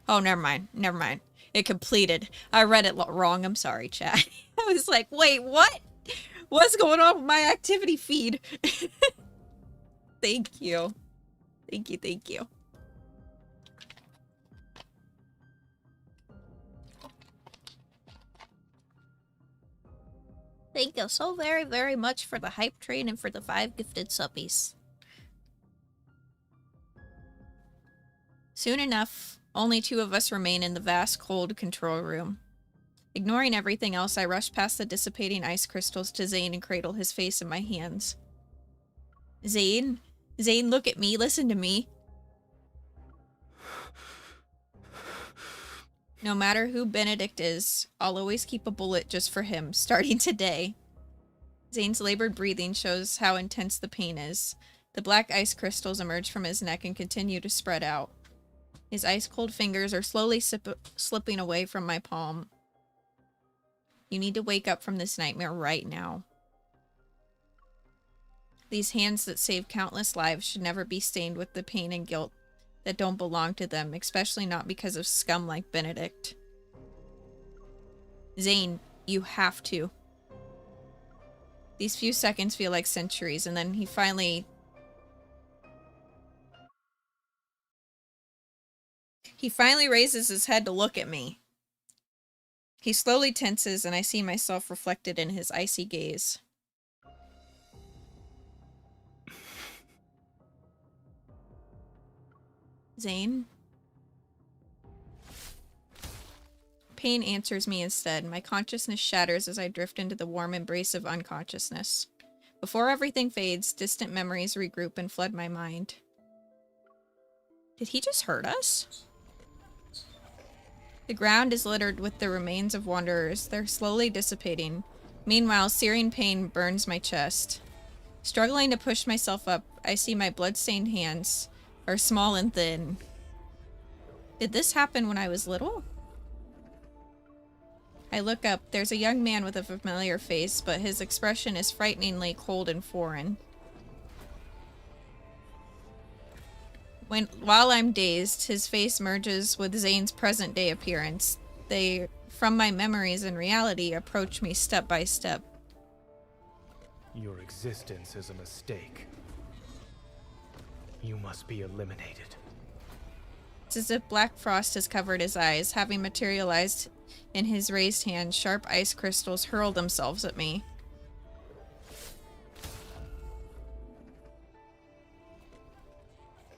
Oh, never mind. Never mind. It completed. I read it wrong. I'm sorry, chat. I was like, wait, what? What's going on with my activity feed? Thank you. Thank you, thank you. Thank you so very, very much for the hype train and for the 5 gifted subbies. Soon enough, only 2 of us remain in the vast, cold control room. Ignoring everything else, I rush past the dissipating ice crystals to Zayne and cradle his face in my hands. Zayne? Zayne, look at me. Listen to me. No matter who Benedict is, I'll always keep a bullet just for him, starting today. Zayne's labored breathing shows how intense the pain is. The black ice crystals emerge from his neck and continue to spread out. His ice-cold fingers are slowly slipping away from my palm. You need to wake up from this nightmare right now. These hands that save countless lives should never be stained with the pain and guilt that don't belong to them, especially not because of scum like Benedict. Zayne, you have to. These few seconds feel like centuries, and then he finally raises his head to look at me. He slowly tenses, and I see myself reflected in his icy gaze. Zayne? Pain answers me instead. My consciousness shatters as I drift into the warm embrace of unconsciousness. Before everything fades, distant memories regroup and flood my mind. Did he just hurt us? The ground is littered with the remains of wanderers. They're slowly dissipating. Meanwhile, searing pain burns my chest. Struggling to push myself up, I see my blood-stained hands are small and thin. Did this happen when I was little? I look up. There's a young man with a familiar face, but his expression is frighteningly cold and foreign. While I'm dazed, his face merges with Zayne's present-day appearance. They, from my memories and reality, approach me step by step. Your existence is a mistake. You must be eliminated. It's as if black frost has covered his eyes. Having materialized in his raised hand, sharp ice crystals hurl themselves at me.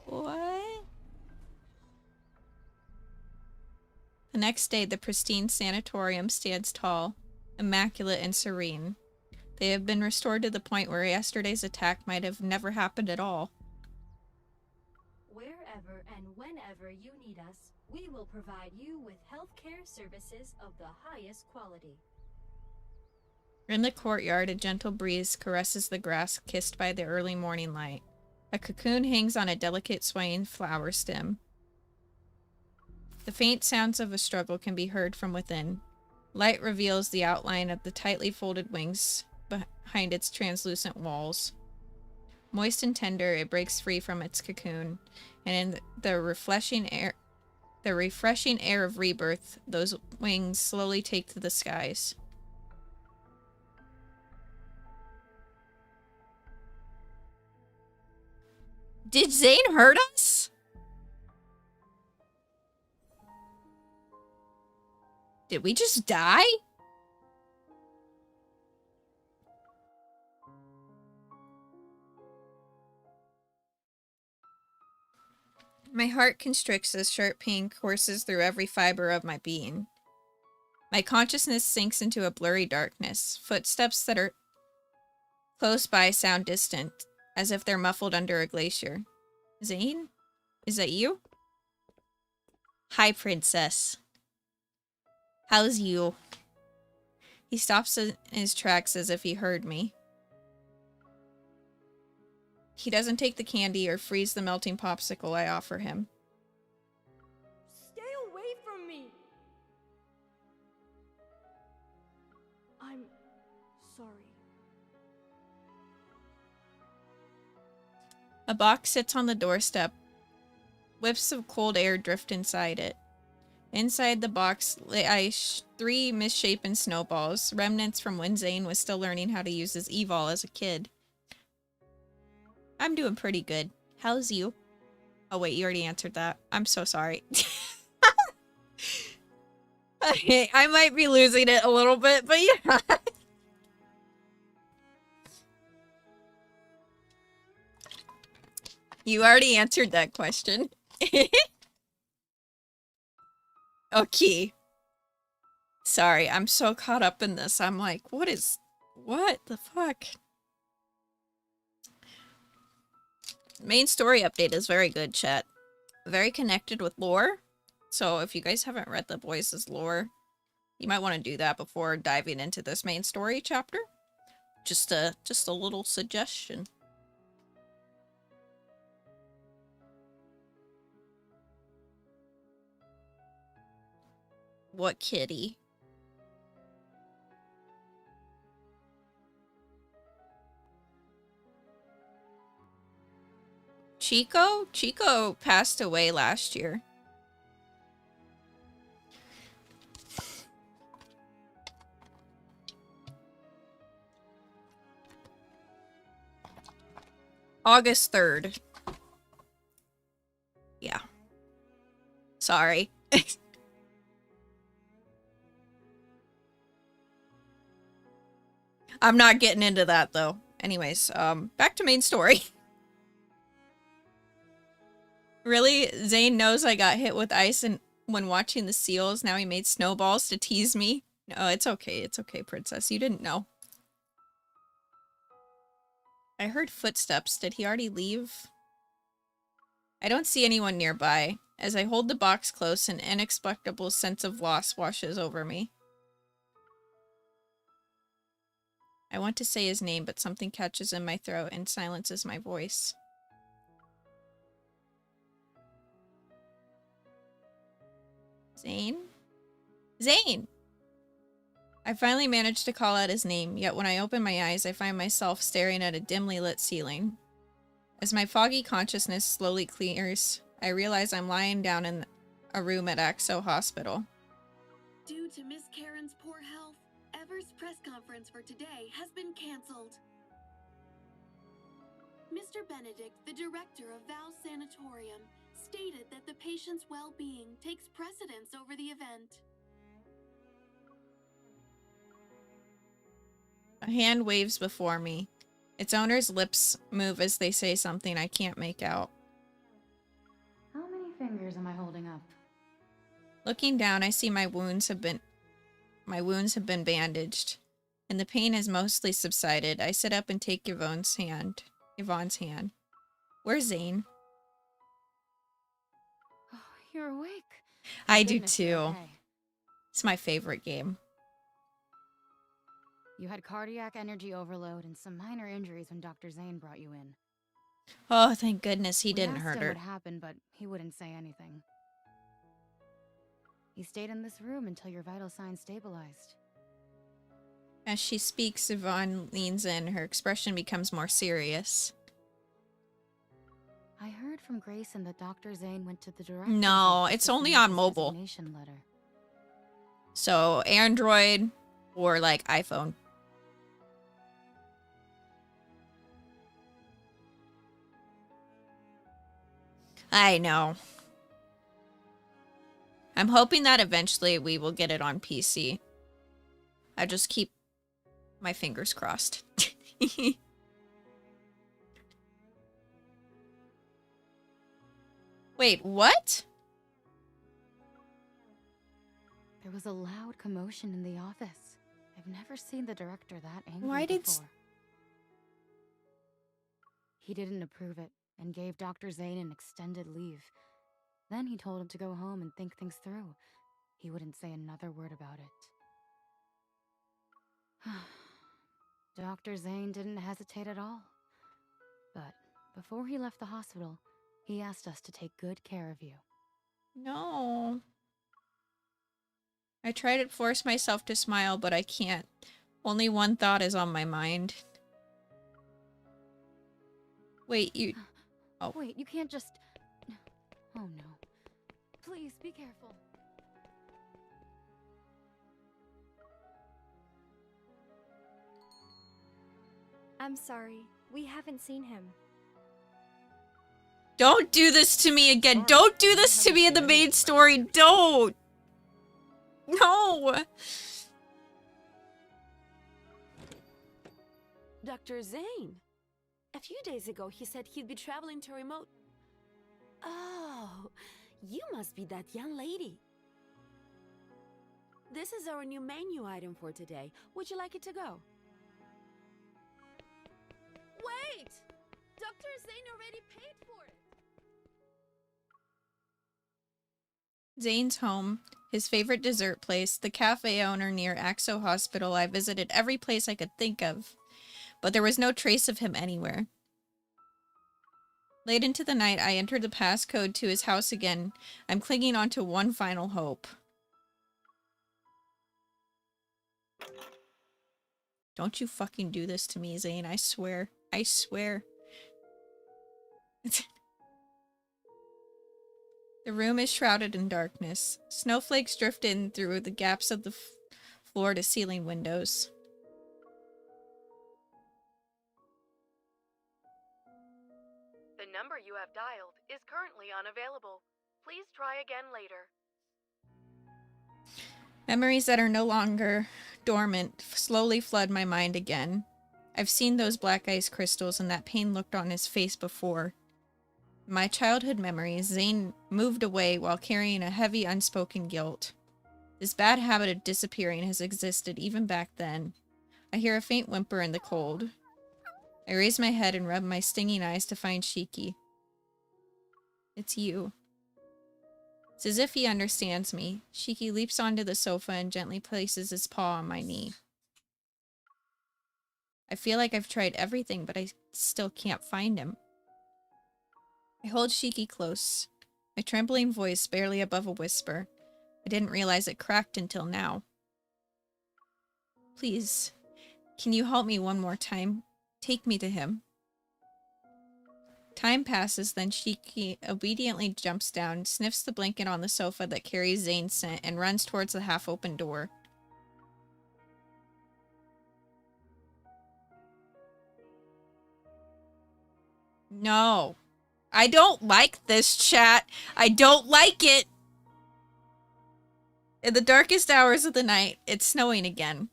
What? The next day, the pristine sanatorium stands tall, immaculate and serene. They have been restored to the point where yesterday's attack might have never happened at all. Wherever and whenever you need us, we will provide you with healthcare services of the highest quality. In the courtyard, a gentle breeze caresses the grass kissed by the early morning light. A cocoon hangs on a delicate swaying flower stem. The faint sounds of a struggle can be heard from within. Light reveals the outline of the tightly folded wings behind its translucent walls. Moist and tender, it breaks free from its cocoon, and in the refreshing air of rebirth, those wings slowly take to the skies. Did Zayne hurt us? Did we just die? My heart constricts as sharp pain courses through every fiber of my being. My consciousness sinks into a blurry darkness. Footsteps that are close by sound distant, as if they're muffled under a glacier. Zayne? Is that you? Hi, princess. How's you? He stops in his tracks as if he heard me. He doesn't take the candy or freeze the melting popsicle I offer him. Stay away from me! I'm sorry. A box sits on the doorstep. Whiffs of cold air drift inside it. Inside the box lie 3 misshapen snowballs, remnants from when Zayne was still learning how to use his evol as a kid. I'm doing pretty good. How's you? Oh wait, you already answered that. I'm so sorry. Okay, I might be losing it a little bit, but yeah. You already answered that question. Okay. Sorry, I'm so caught up in this. I'm like, what the fuck? Main story update is very good, chat. Very connected with lore. So if you guys haven't read the boys' lore, you might want to do that before diving into this main story chapter. Just a little suggestion. What kitty? Chico? Chico passed away last year. August 3rd. Yeah. Sorry. I'm not getting into that though. Anyways, back to main story. Really? Zayne knows I got hit with ice and when watching the seals, now he made snowballs to tease me. No, it's okay. It's okay, princess. You didn't know. I heard footsteps. Did he already leave? I don't see anyone nearby. As I hold the box close, an inexplicable sense of loss washes over me. I want to say his name, but something catches in my throat and silences my voice. Zayne? Zayne! I finally managed to call out his name, yet when I open my eyes, I find myself staring at a dimly lit ceiling. As my foggy consciousness slowly clears, I realize I'm lying down in a room at Axo Hospital. Due to Miss Karen's poor health, Ever's press conference for today has been cancelled. Mr. Benedict, the director of VOD Sanatorium, stated that the patient's well-being takes precedence over the event. A hand waves before me. Its owner's lips move as they say something I can't make out. How many fingers am I holding up? Looking down, I see my wounds have been bandaged, and the pain has mostly subsided. I sit up and take Yvonne's hand. Where's Zayne? Oh, you're awake. I do Goodness, you're too. okay. It's my favorite game. You had cardiac energy overload and some minor injuries when Dr. Zayne brought you in. Oh, thank goodness he We didn't asked hurt him her. what happened, but he wouldn't say anything. He stayed in this room until your vital signs stabilized. As she speaks, Yvonne leans in. Her expression becomes more serious. I heard from Grayson that Dr. Zayne went to the director's No, office it's to only submit on his mobile. resignation letter. So Android or like iPhone. I know. I'm hoping that eventually we will get it on PC. I just keep my fingers crossed. Wait, what? There was a loud commotion in the office. I've never seen the director that angry Why did before. He didn't approve it and gave Dr. Zayne an extended leave. Then he told him to go home and think things through. He wouldn't say another word about it. Dr. Zayne didn't hesitate at all. But before he left the hospital, he asked us to take good care of you. No. I try to force myself to smile, but I can't. Only one thought is on my mind. Wait, you... Oh. Wait, you can't just... Oh no. Please, be careful. I'm sorry. We haven't seen him. Don't do this to me again. Don't do this to me in the main story. Don't. No. Dr. Zayne. A few days ago, he said he'd be traveling to remote... Oh, you must be that young lady. This is our new menu item for today. Would you like it to go? Wait! Dr. Zayne already paid for it! Zayne's home, his favorite dessert place, the cafe owner near Axo Hospital. I visited every place I could think of, but there was no trace of him anywhere. Late into the night, I entered the passcode to his house again. I'm clinging on to one final hope. Don't you fucking do this to me, Zayne. I swear. I swear. The room is shrouded in darkness. Snowflakes drift in through the gaps of the floor-to-ceiling windows. The number you have dialed is currently unavailable. Please try again later. Memories that are no longer dormant slowly flood my mind again. I've seen those black ice crystals and that pain looked on his face before. In my childhood memories, Zayne moved away while carrying a heavy unspoken guilt. This bad habit of disappearing has existed even back then. I hear a faint whimper in the cold. I raise my head and rub my stinging eyes to find Shiki. It's you. It's as if he understands me. Shiki leaps onto the sofa and gently places his paw on my knee. I feel like I've tried everything, but I still can't find him. I hold Shiki close, my trembling voice barely above a whisper. I didn't realize it cracked until now. Please, can you help me one more time? Take me to him. Time passes, then Shiki obediently jumps down, sniffs the blanket on the sofa that carries Zayne's scent, and runs towards the half-open door. No. I don't like this, chat. I don't like it. In the darkest hours of the night, it's snowing again.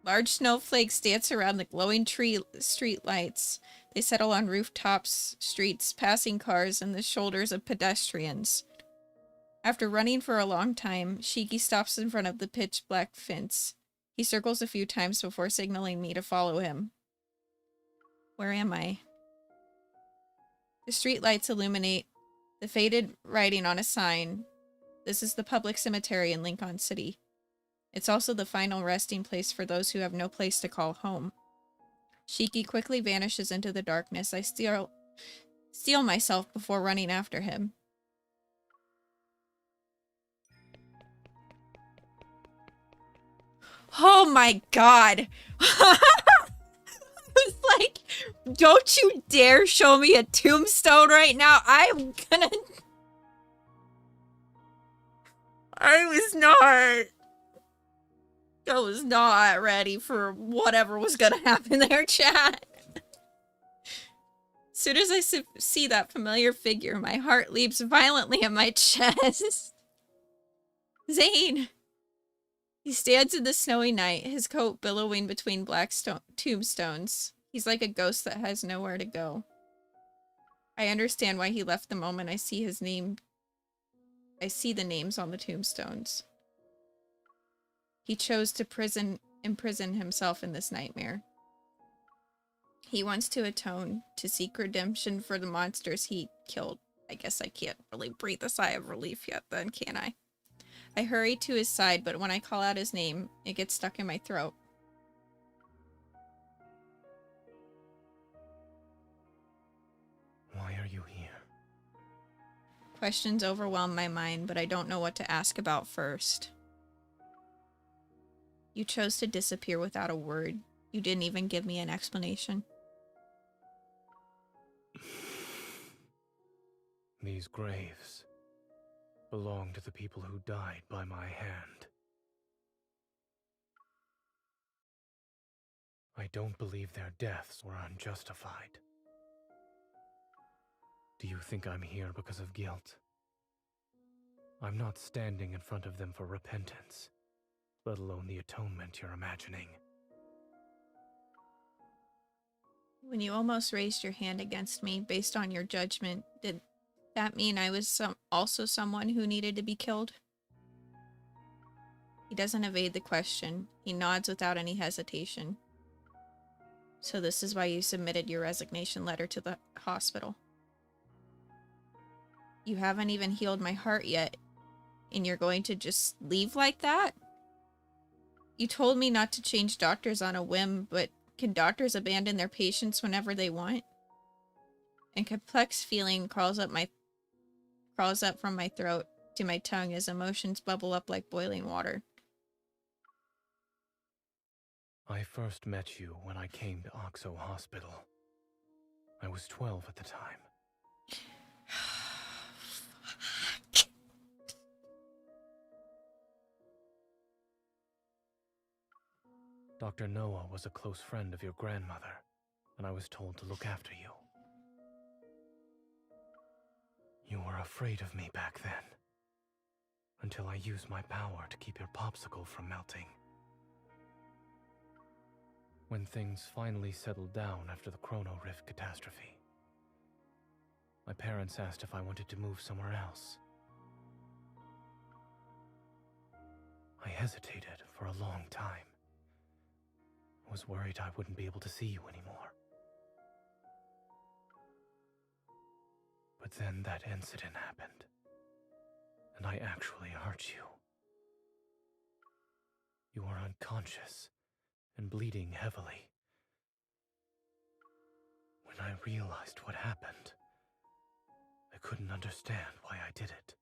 Large snowflakes dance around the glowing street lights. They settle on rooftops, streets, passing cars, and the shoulders of pedestrians. After running for a long time, Shiki stops in front of the pitch-black fence. He circles a few times before signaling me to follow him. Where am I? The streetlights illuminate the faded writing on a sign. This is the public cemetery in Lincoln City. It's also the final resting place for those who have no place to call home. Shiki quickly vanishes into the darkness. I steel myself before running after him. Oh my god! I was like Don't you dare show me a tombstone right now. I'm gonna... I was not ready for whatever was gonna happen there, chat. As soon as I see that familiar figure, my heart leaps violently in my chest. Zayne! He stands in the snowy night, his coat billowing between black tombstones. He's like a ghost that has nowhere to go. I understand why he left the moment I see his name. I see the names on the tombstones. He chose to imprison himself in this nightmare. He wants to atone, to seek redemption for the monsters he killed. I guess I can't really breathe a sigh of relief yet then, can I? I hurry to his side, but when I call out his name, it gets stuck in my throat. Why are you here? Questions overwhelm my mind, but I don't know what to ask about first. You chose to disappear without a word. You didn't even give me an explanation. These graves belong to the people who died by my hand. I don't believe their deaths were unjustified. Do you think I'm here because of guilt? I'm not standing in front of them for repentance, let alone the atonement you're imagining. When you almost raised your hand against me based on your judgment, did that mean I was also someone who needed to be killed? He doesn't evade the question. He nods without any hesitation. So this is why you submitted your resignation letter to the hospital. You haven't even healed my heart yet, and you're going to just leave like that? You told me not to change doctors on a whim, but can doctors abandon their patients whenever they want? A complex feeling crawls up from my throat to my tongue as emotions bubble up like boiling water. I first met you when I came to Oxo Hospital. I was 12 at the time. Dr. Noah was a close friend of your grandmother, and I was told to look after you. You were afraid of me back then, until I used my power to keep your popsicle from melting. When things finally settled down after the Chrono Rift catastrophe, my parents asked if I wanted to move somewhere else. I hesitated for a long time. I was worried I wouldn't be able to see you anymore. But then that incident happened, and I actually hurt you. You were unconscious and bleeding heavily. When I realized what happened, I couldn't understand why I did it.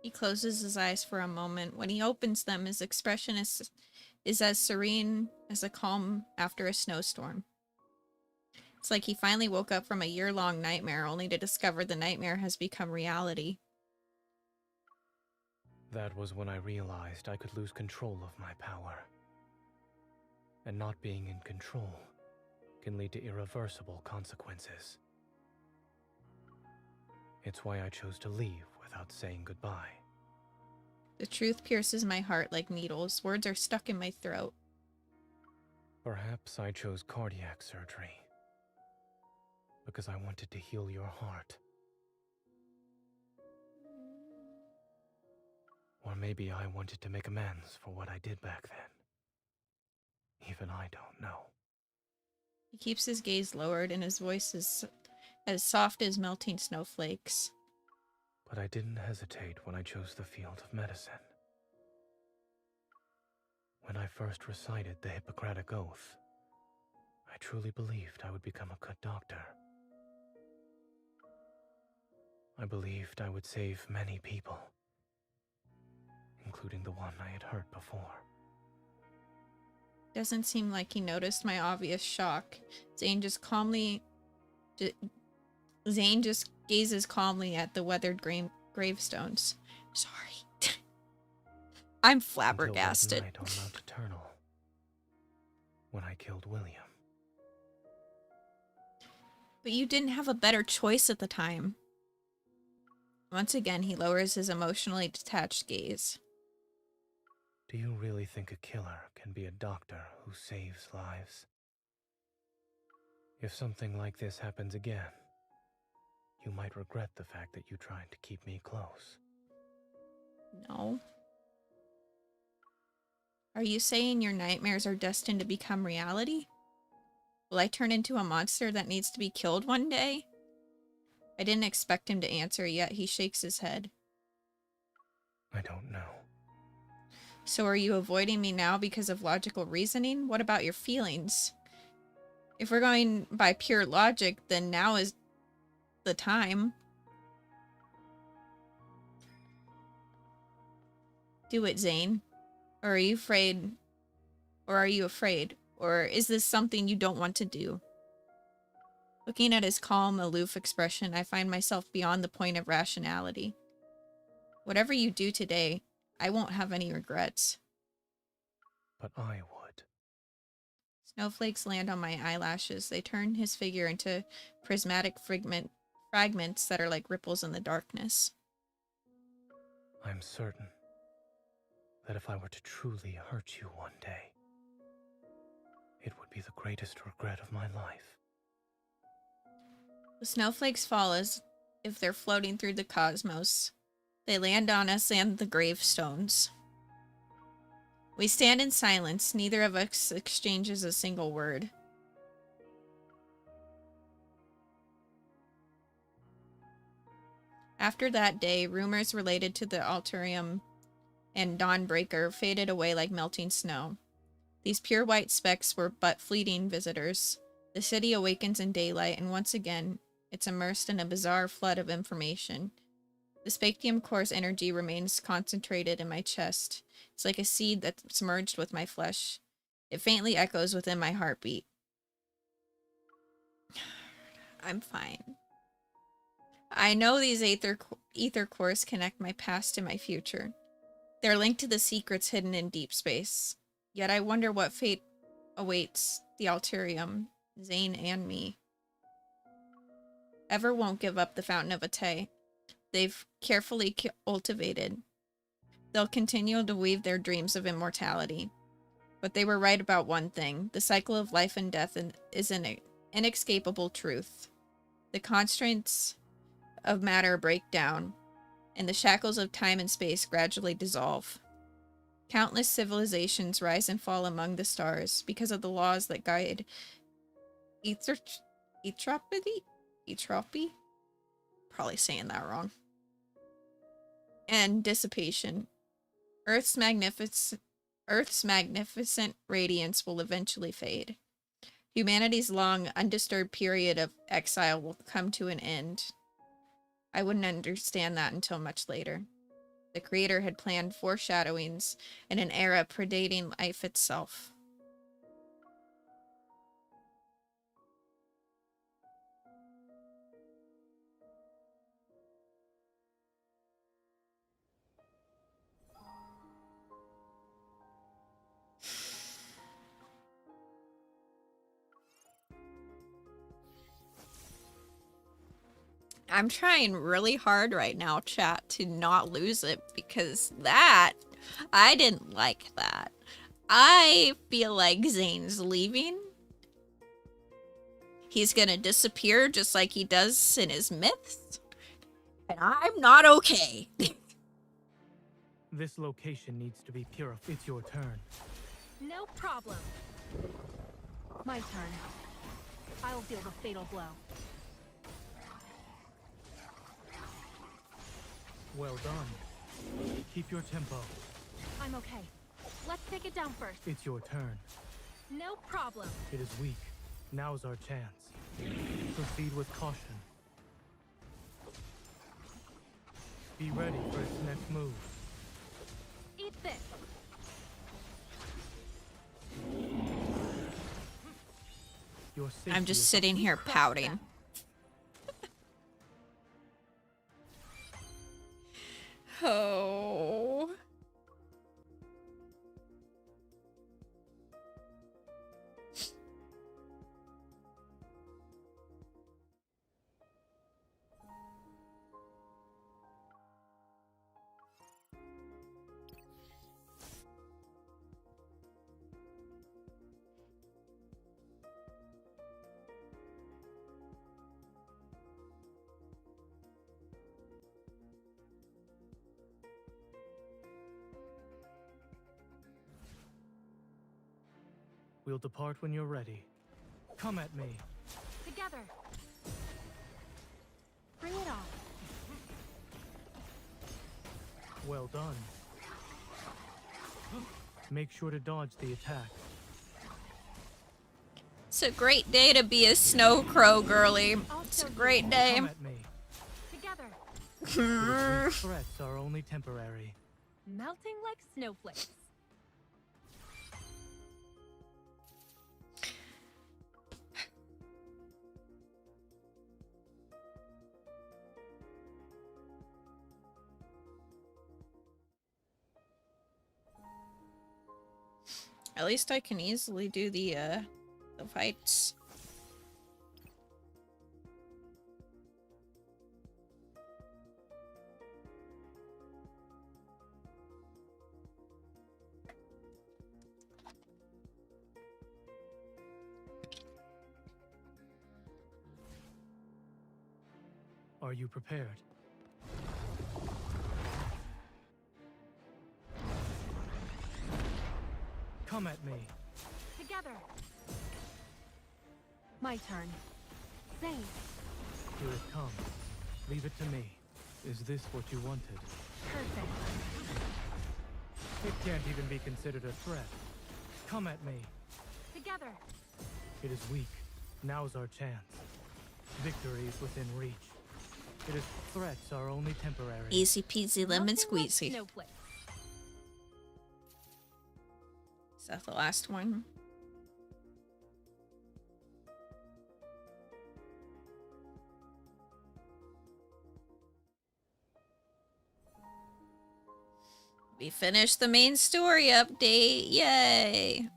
He closes his eyes for a moment. When he opens them, his expression is as serene as a calm after a snowstorm. It's like he finally woke up from a year-long nightmare, only to discover the nightmare has become reality. That was when I realized I could lose control of my power. And not being in control can lead to irreversible consequences. It's why I chose to leave without saying goodbye. The truth pierces my heart like needles. Words are stuck in my throat. Perhaps I chose cardiac surgery because I wanted to heal your heart. Or maybe I wanted to make amends for what I did back then. Even I don't know. He keeps his gaze lowered and his voice is as soft as melting snowflakes. But I didn't hesitate when I chose the field of medicine. When I first recited the Hippocratic Oath, I truly believed I would become a good doctor. I believed I would save many people, including the one I had hurt before. Doesn't seem like he noticed my obvious shock. Zayne just gazes calmly at the weathered gravestones. Sorry. I'm flabbergasted. Until that night on Mount Eternal, when I killed William. But you didn't have a better choice at the time. Once again, he lowers his emotionally detached gaze. Do you really think a killer can be a doctor who saves lives? If something like this happens again, you might regret the fact that you tried to keep me close. No. Are you saying your nightmares are destined to become reality? Will I turn into a monster that needs to be killed one day? I didn't expect him to answer, yet he shakes his head. I don't know. So are you avoiding me now because of logical reasoning? What about your feelings? If we're going by pure logic, then now is the time. Do it, Zayne. Or are you afraid? Or is this something you don't want to do? Looking at his calm, aloof expression, I find myself beyond the point of rationality. Whatever you do today, I won't have any regrets. But I would. Snowflakes land on my eyelashes. They turn his figure into prismatic fragments that are like ripples in the darkness. I'm certain that if I were to truly hurt you one day, it would be the greatest regret of my life. The snowflakes fall as if they're floating through the cosmos. They land on us and the gravestones. We stand in silence. Neither of us exchanges a single word. After that day, rumors related to the Altarium and Dawnbreaker faded away like melting snow. These pure white specks were but fleeting visitors. The city awakens in daylight, and once again, it's immersed in a bizarre flood of information. The Spectium Core's energy remains concentrated in my chest. It's like a seed that's merged with my flesh. It faintly echoes within my heartbeat. I'm fine. I know these ether cores connect my past and my future. They're linked to the secrets hidden in deep space. Yet I wonder what fate awaits the Altarium, Zayne, and me. Ever won't give up the Fountain of Atay. They've carefully cultivated. They'll continue to weave their dreams of immortality. But they were right about one thing. The cycle of life and death is an inescapable truth. The constraints of matter break down, and the shackles of time and space gradually dissolve. Countless civilizations rise and fall among the stars because of the laws that guide entropy? Probably saying that wrong. And dissipation. Earth's magnificent radiance will eventually fade. Humanity's long, undisturbed period of exile will come to an end. I wouldn't understand that until much later. The Creator had planned foreshadowings in an era predating life itself. I'm trying really hard right now, chat, to not lose it, because that, I didn't like that. I feel like Zayne's leaving. He's gonna disappear just like he does in his myths. And I'm not okay. This location needs to be purified. It's your turn. No problem. My turn. I'll deal the fatal blow. Well done. Keep your tempo. I'm okay. Let's take it down first. It's your turn. No problem. It is weak. Now's our chance. Proceed with caution. Be ready for its next move. Eat this. safety I'm just is- sitting here pouting. Oh. We'll depart when you're ready. Come at me. Together. Bring it on. Well done. Make sure to dodge the attack. It's a great day to be a snow crow, girly. It's a great day. Come at me. Together. These threats are only temporary. Melting like snowflakes. At least I can easily do the fights. Are you prepared? Come at me. Together. My turn. Zayne. Here it comes. Leave it to me. Is this what you wanted? Perfect. It can't even be considered a threat. Come at me. Together. It is weak. Now's our chance. Victory is within reach. It is threats are only temporary. Easy peasy lemon squeezy. Snowflakes. Is that the last one? We finished the main story update. Yay!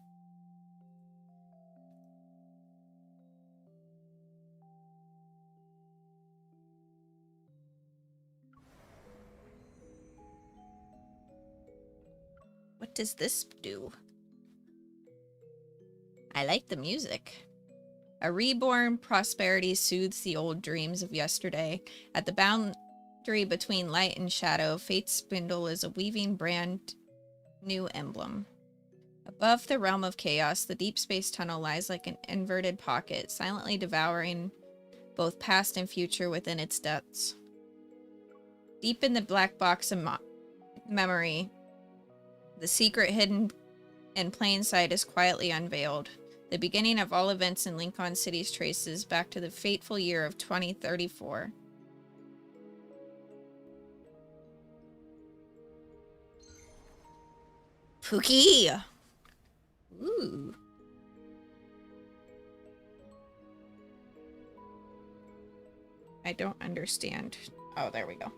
What does this do? I like the music. A reborn prosperity soothes the old dreams of yesterday. At the boundary between light and shadow, Fate's spindle is a weaving brand new emblem. Above the realm of chaos, the deep space tunnel lies like an inverted pocket, silently devouring both past and future within its depths. Deep in the black box of memory, the secret hidden in plain sight is quietly unveiled. The beginning of all events in Lincoln City's traces back to the fateful year of 2034. Pookie! Ooh. I don't understand. Oh, there we go.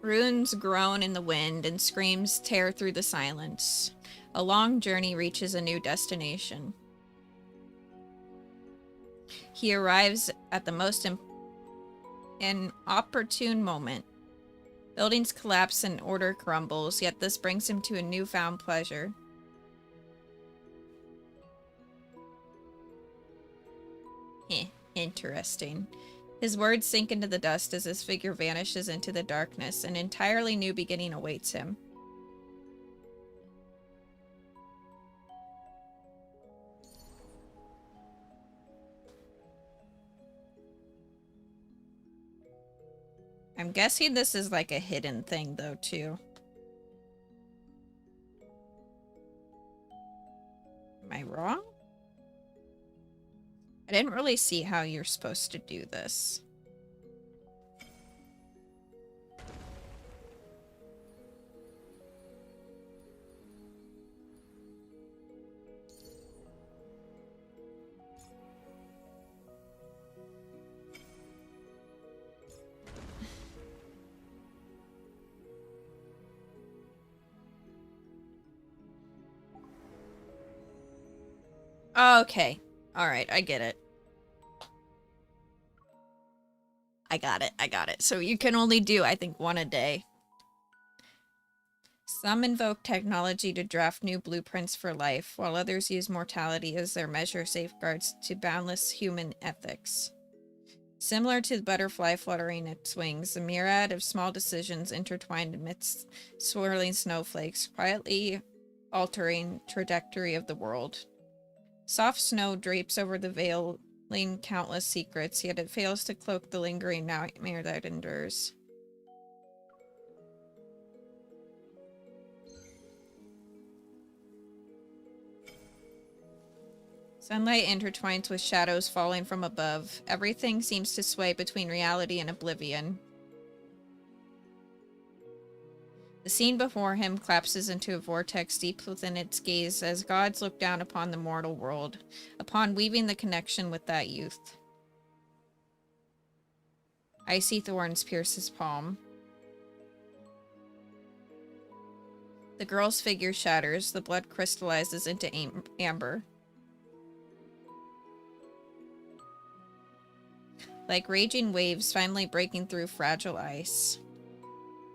Runes groan in the wind and screams tear through the silence. A long journey reaches a new destination. He arrives at the most inopportune moment. Buildings collapse and order crumbles, yet this brings him to a newfound pleasure. Interesting. His words sink into the dust as his figure vanishes into the darkness. An entirely new beginning awaits him. I'm guessing this is like a hidden thing, though, too. Am I wrong? I didn't really see how you're supposed to do this. Okay. Alright, I get it. I got it. So you can only do, I think, one a day. Some invoke technology to draft new blueprints for life, while others use mortality as their measure safeguards to boundless human ethics. Similar to the butterfly fluttering its wings, a myriad of small decisions intertwined amidst swirling snowflakes, quietly altering trajectory of the world. Soft snow drapes over the veiling countless secrets, yet it fails to cloak the lingering nightmare that endures. Sunlight intertwines with shadows falling from above. Everything seems to sway between reality and oblivion. The scene before him collapses into a vortex deep within its gaze as gods look down upon the mortal world, upon weaving the connection with that youth. Icy thorns pierce his palm. The girl's figure shatters, the blood crystallizes into amber. Like raging waves finally breaking through fragile ice.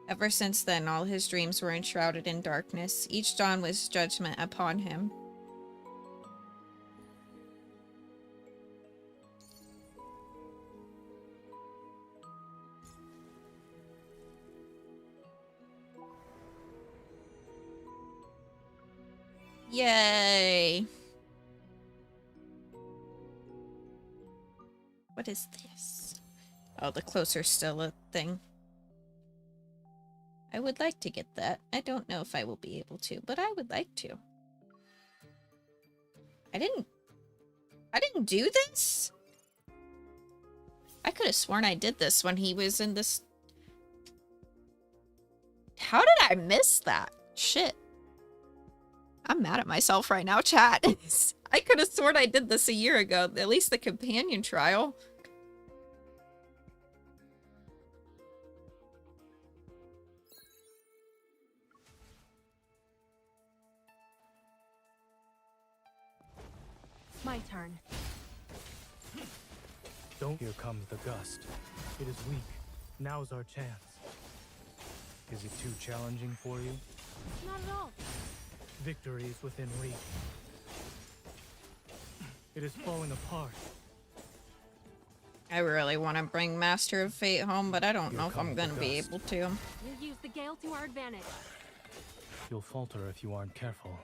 Ever since then, all his dreams were enshrouded in darkness. Each dawn was judgment upon him. Yay! What is this? Oh, the closer still thing. I would like to get that. I don't know if I will be able to, but I would like to. I didn't do this? I could have sworn I did this when he was in this. How did I miss that? Shit. I'm mad at myself right now, chat. I could have sworn I did this a year ago. At least the companion trial. My turn. Don't. Here comes the gust. It is weak. Now's our chance. Is it too challenging for you? Not at all. Victory is within reach. It is falling apart. I really want to bring Master of Fate home, but I don't know if I'm going to be able to. We'll use the gale to our advantage. You'll falter if you aren't careful.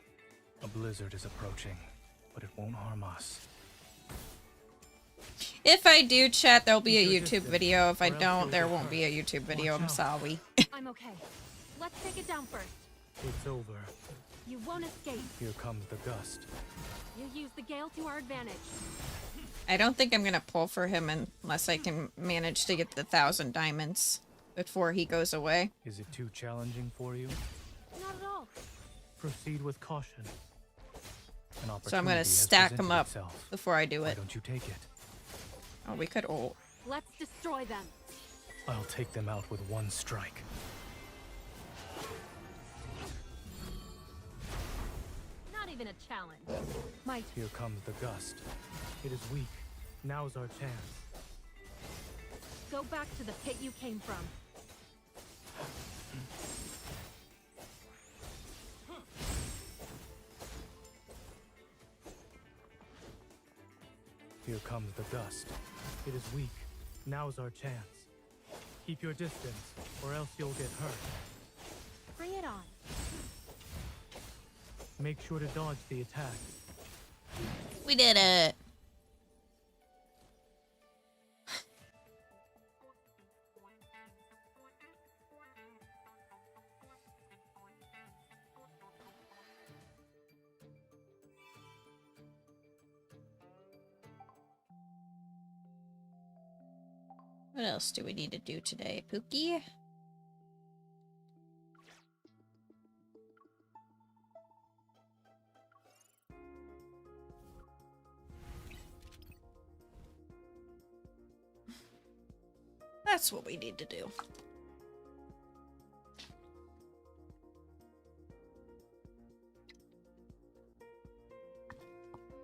A blizzard is approaching, but it won't harm us. If I do, chat, there'll be a YouTube video. If I don't, there won't be a YouTube video. I'm sorry. I'm okay. Let's take it down first. It's over. You won't escape. Here comes the gust. You use the gale to our advantage. I don't think I'm gonna pull for him unless I can manage to get the 1,000 diamonds before he goes away. Is it too challenging for you? Not at all. Proceed with caution. So I'm gonna stack them up before I do it. Why don't you take it? Oh, we could ult. Let's destroy them. I'll take them out with one strike. Not even a challenge. Here comes the gust. It is weak. Now's our chance. Go back to the pit you came from. Here comes the gust. It is weak. Now's our chance. Keep your distance, or else you'll get hurt. Bring it on. Make sure to dodge the attack. We did it! What else do we need to do today, Pookie? That's what we need to do.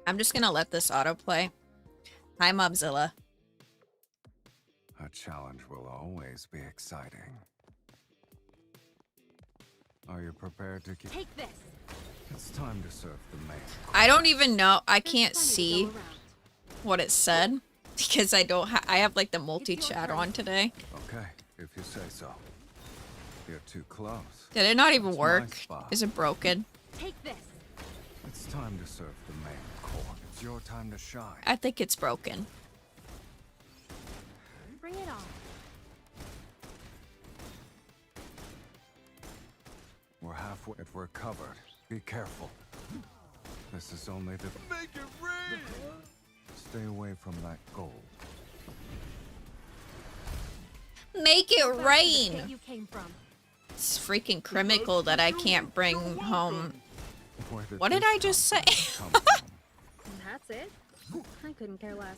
I'm just gonna let this autoplay. Hi, Mobzilla. A challenge will always be exciting. Are you prepared to keep... Take this. It's time to serve the main. I don't even know. I can't see what it said because I don't I have like the multi-chat on today. Okay, if you say so. You're too close. Did it not even It's my work? spot. Is it broken? Take this. It's time to serve the main court. It's your time to shine. I think it's broken. Bring it on. We're halfway. If we're covered, be careful. This is only the... Make it rain! Stay away from that gold. Make it rain! You came from. It's freaking criminal that I can't bring home. Where What did I just say? That's it? I couldn't care less.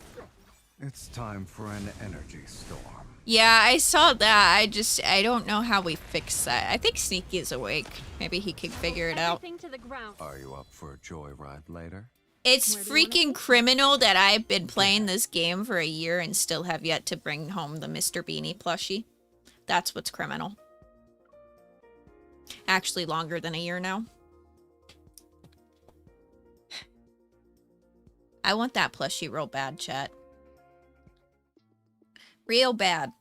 It's time for an energy storm. Yeah, I saw that. I don't know how we fix that. I think Sneaky is awake. Maybe he can figure it out. Everything to the ground. Are you up for a joyride later? It's freaking criminal that I've been playing this game for a year and still have yet to bring home the Mr. Beanie plushie. That's what's criminal. Actually, longer than a year now. I want that plushie real bad, chat. Real bad.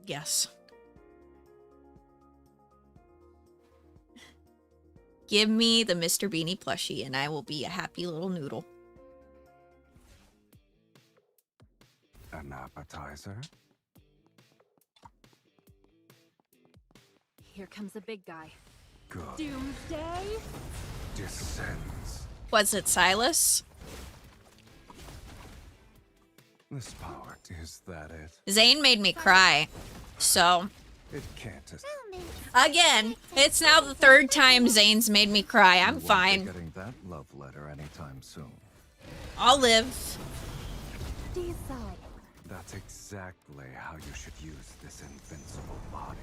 Yes. Give me the Mr. Beanie plushie and I will be a happy little noodle. An appetizer? Here comes the big guy. Good. Doomsday? Descends. Was it Silas? This power, is that it? Zayne made me cry. So, It can't. again, it's now the third time Zayne's made me cry. I'm You won't be fine. getting that love letter anytime soon. I'll live. Decide. That's exactly how you should use this invincible body.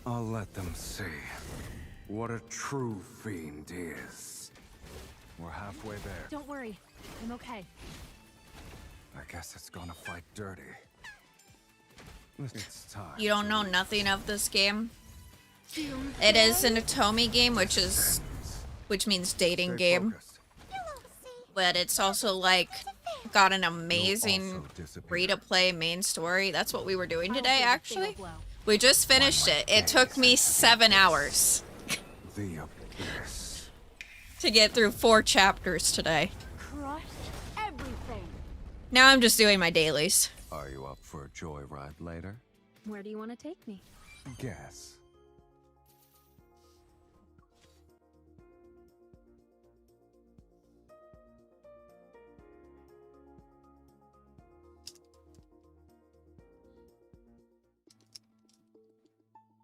I'll let them see what a true fiend is. We're halfway there. Don't worry. I'm okay. I guess it's gonna fight dirty. It's time. You don't know nothing of this game? It is an Atomi game, which means dating game. But it's also like got an amazing free-to-play main story. That's what we were doing today, actually. We just finished it. It took me 7 hours The abyss. to get through 4 chapters today. Crushed everything. Now I'm just doing my dailies. Are you up for a joyride later? Where do you want to take me? Guess.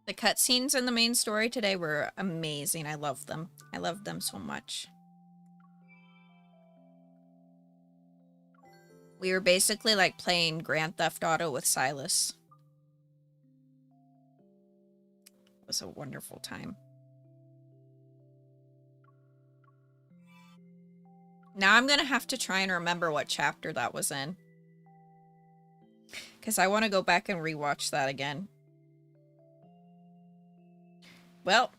The cutscenes in the main story today were amazing. I love them. I love them so much. We were basically like playing Grand Theft Auto with Silas. It was a wonderful time. Now I'm gonna have to try and remember what chapter that was in. Because I want to go back and rewatch that again. Well,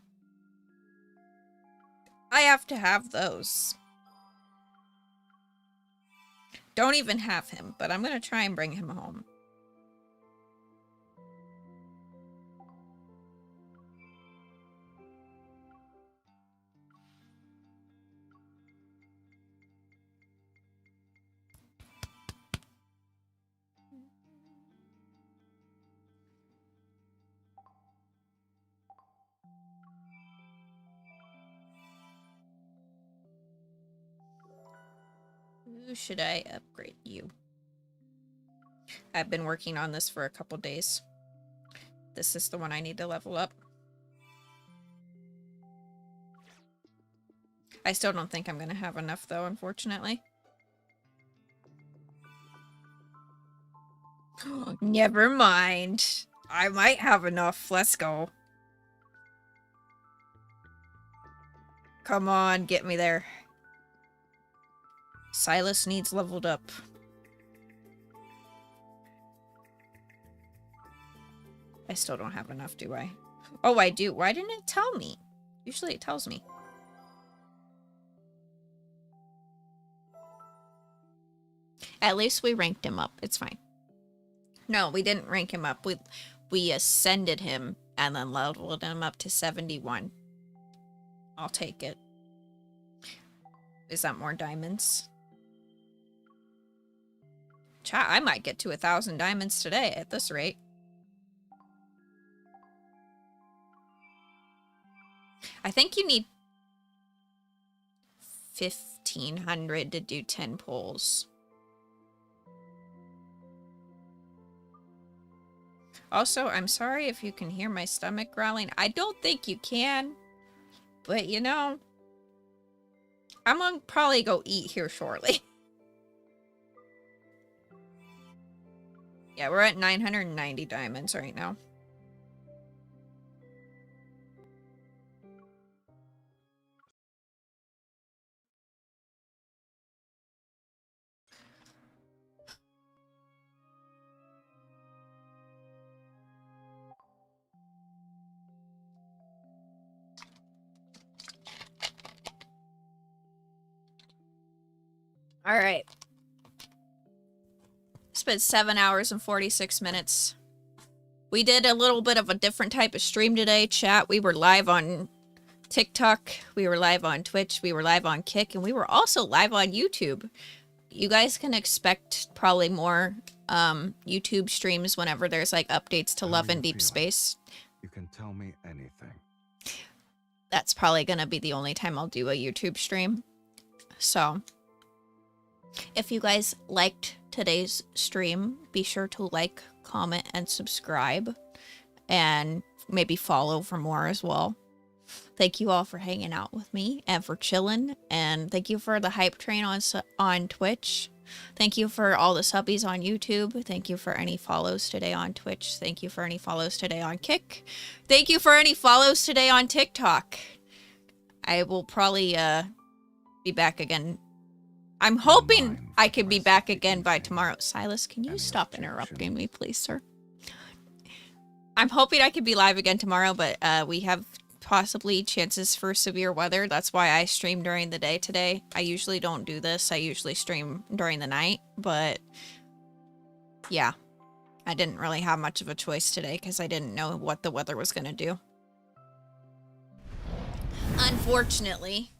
I have to have those. Don't even have him, but I'm gonna try and bring him home. Who should I upgrade? You. I've been working on this for a couple days. This is the one I need to level up. I still don't think I'm going to have enough, though, unfortunately. Never mind. I might have enough. Let's go. Come on, get me there. Silas needs leveled up. I still don't have enough, do I? Oh, I do. Why didn't it tell me? Usually it tells me. At least we ranked him up. It's fine. No, we didn't rank him up. We ascended him and then leveled him up to 71. I'll take it. Is that more diamonds? Chat, I might get to 1,000 diamonds today at this rate. I think you need 1,500 to do 10 pulls. Also, I'm sorry if you can hear my stomach growling. I don't think you can. But, you know, I'm gonna probably go eat here shortly. Yeah, we're at 990 diamonds right now. All right. Spent 7 hours and 46 minutes. We did a little bit of a different type of stream today, chat. We were live on TikTok. We were live on Twitch. We were live on Kick. And we were also live on YouTube. You guys can expect probably more YouTube streams whenever there's like updates to Love and Deepspace. You can tell me anything. That's probably going to be the only time I'll do a YouTube stream. So, if you guys liked today's stream, be sure to like, comment, and subscribe. And maybe follow for more as well. Thank you all for hanging out with me and for chilling. And thank you for the hype train on Twitch. Thank you for all the subbies on YouTube. Thank you for any follows today on Twitch. Thank you for any follows today on Kick. Thank you for any follows today on TikTok. I will probably be back again. I'm hoping I could be back again by tomorrow. Silas, can you stop interrupting me, please, sir? I'm hoping I could be live again tomorrow, but we have possibly chances for severe weather. That's why I stream during the day today. I usually don't do this. I usually stream during the night, but yeah, I didn't really have much of a choice today because I didn't know what the weather was going to do. Unfortunately.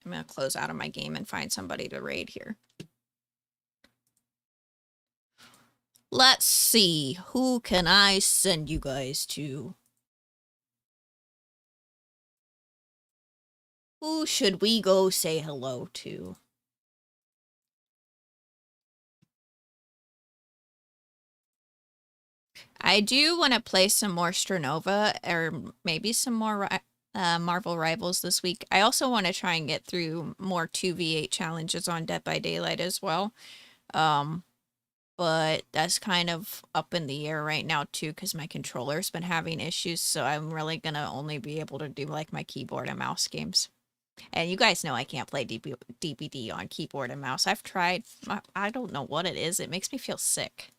I'm going to close out of my game and find somebody to raid here. Let's see. Who can I send you guys to? Who should we go say hello to? I do want to play some more Stranova or maybe some more Marvel Rivals this week. I also want to try and get through more 2v8 challenges on Dead by Daylight as well. But that's kind of up in the air right now too because my controller's been having issues, so I'm really gonna only be able to do like my keyboard and mouse games. And you guys know I can't play DBD on keyboard and mouse. I've tried. I don't know what it is. It makes me feel sick.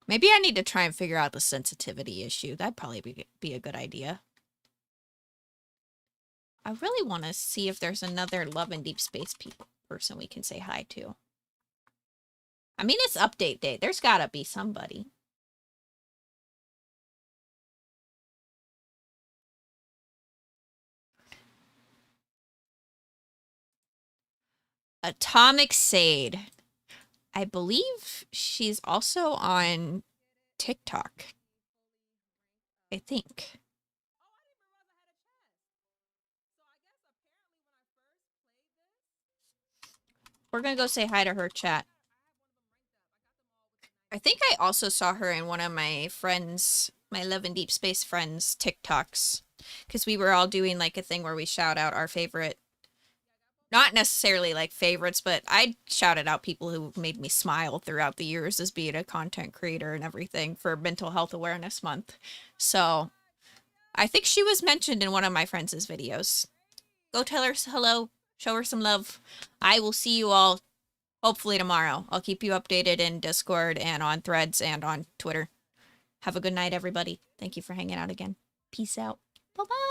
Maybe I need to try and figure out the sensitivity issue. That'd probably be a good idea. I really want to see if there's another Love and Deepspace person we can say hi to. I mean, it's update day. There's gotta be somebody. Atomic Sade. I believe she's also on TikTok. I think. We're gonna go say hi to her, chat. I think I also saw her in one of my friends, my Love and Deepspace friends' TikToks. Because we were all doing like a thing where we shout out our favorite not necessarily like favorites, but I shouted out people who made me smile throughout the years as being a content creator and everything for Mental Health Awareness Month. So I think she was mentioned in one of my friends' videos. Go tell her hello, show her some love. I will see you all hopefully tomorrow. I'll keep you updated in Discord and on Threads and on Twitter. Have a good night, everybody. Thank you for hanging out again. Peace out. Bye-bye.